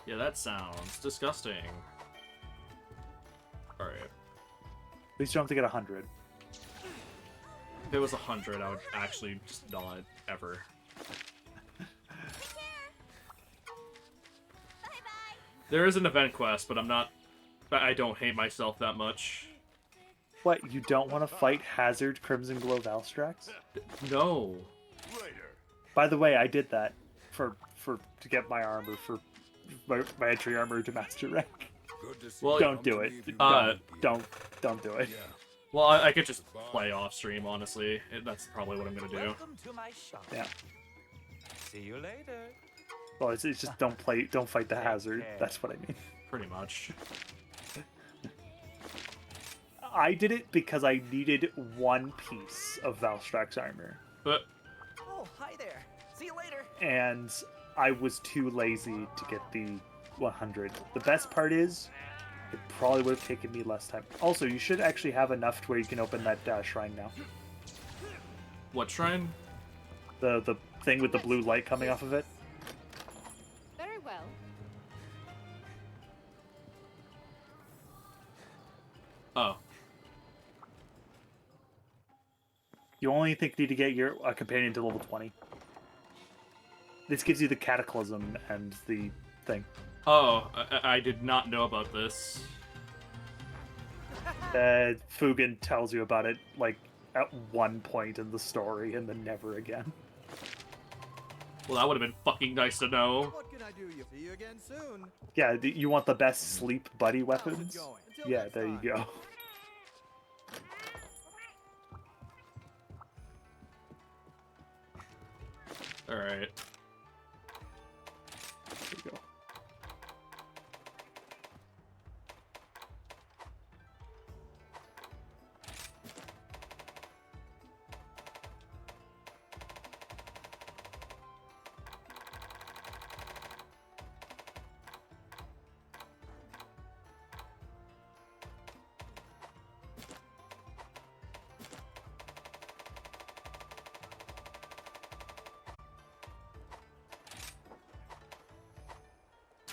Yeah, that sounds disgusting. Alright. At least you don't have to get 100. If it was 100, I would actually just not ever. There is an event quest, but I don't hate myself that much. What, you don't want to fight Hazard Crimson Glow Valstrax? No. Later. By the way, I did that to get my armor for my entry armor to Master Rank. Good to see Well, you. Don't Come do to it. leave you Don't do it. Yeah. Well, I could just play off stream, honestly. That's probably what I'm gonna do. Welcome to my shop. Yeah. See you later. Well, it's just don't fight the Hazard. That's what I mean. Pretty much. I did it because I needed one piece of Valstrax armor, But Oh, hi there. See you later. and I was too lazy to get the 100. The best part is, it probably would have taken me less time. Also, you should actually have enough to where you can open that shrine now. what shrine? The thing with the blue light coming off of it. Very well. Oh. You only need to get your companion to level 20. This gives you the Cataclysm and the thing. Oh, I did not know about this. Fugen tells you about it, like, at one point in the story, and then never again. Well, that would have been fucking nice to know. What can I do? You see you again soon. Yeah, you want the best sleep buddy How's it weapons? going? Until Yeah, next there you time. go. Alright.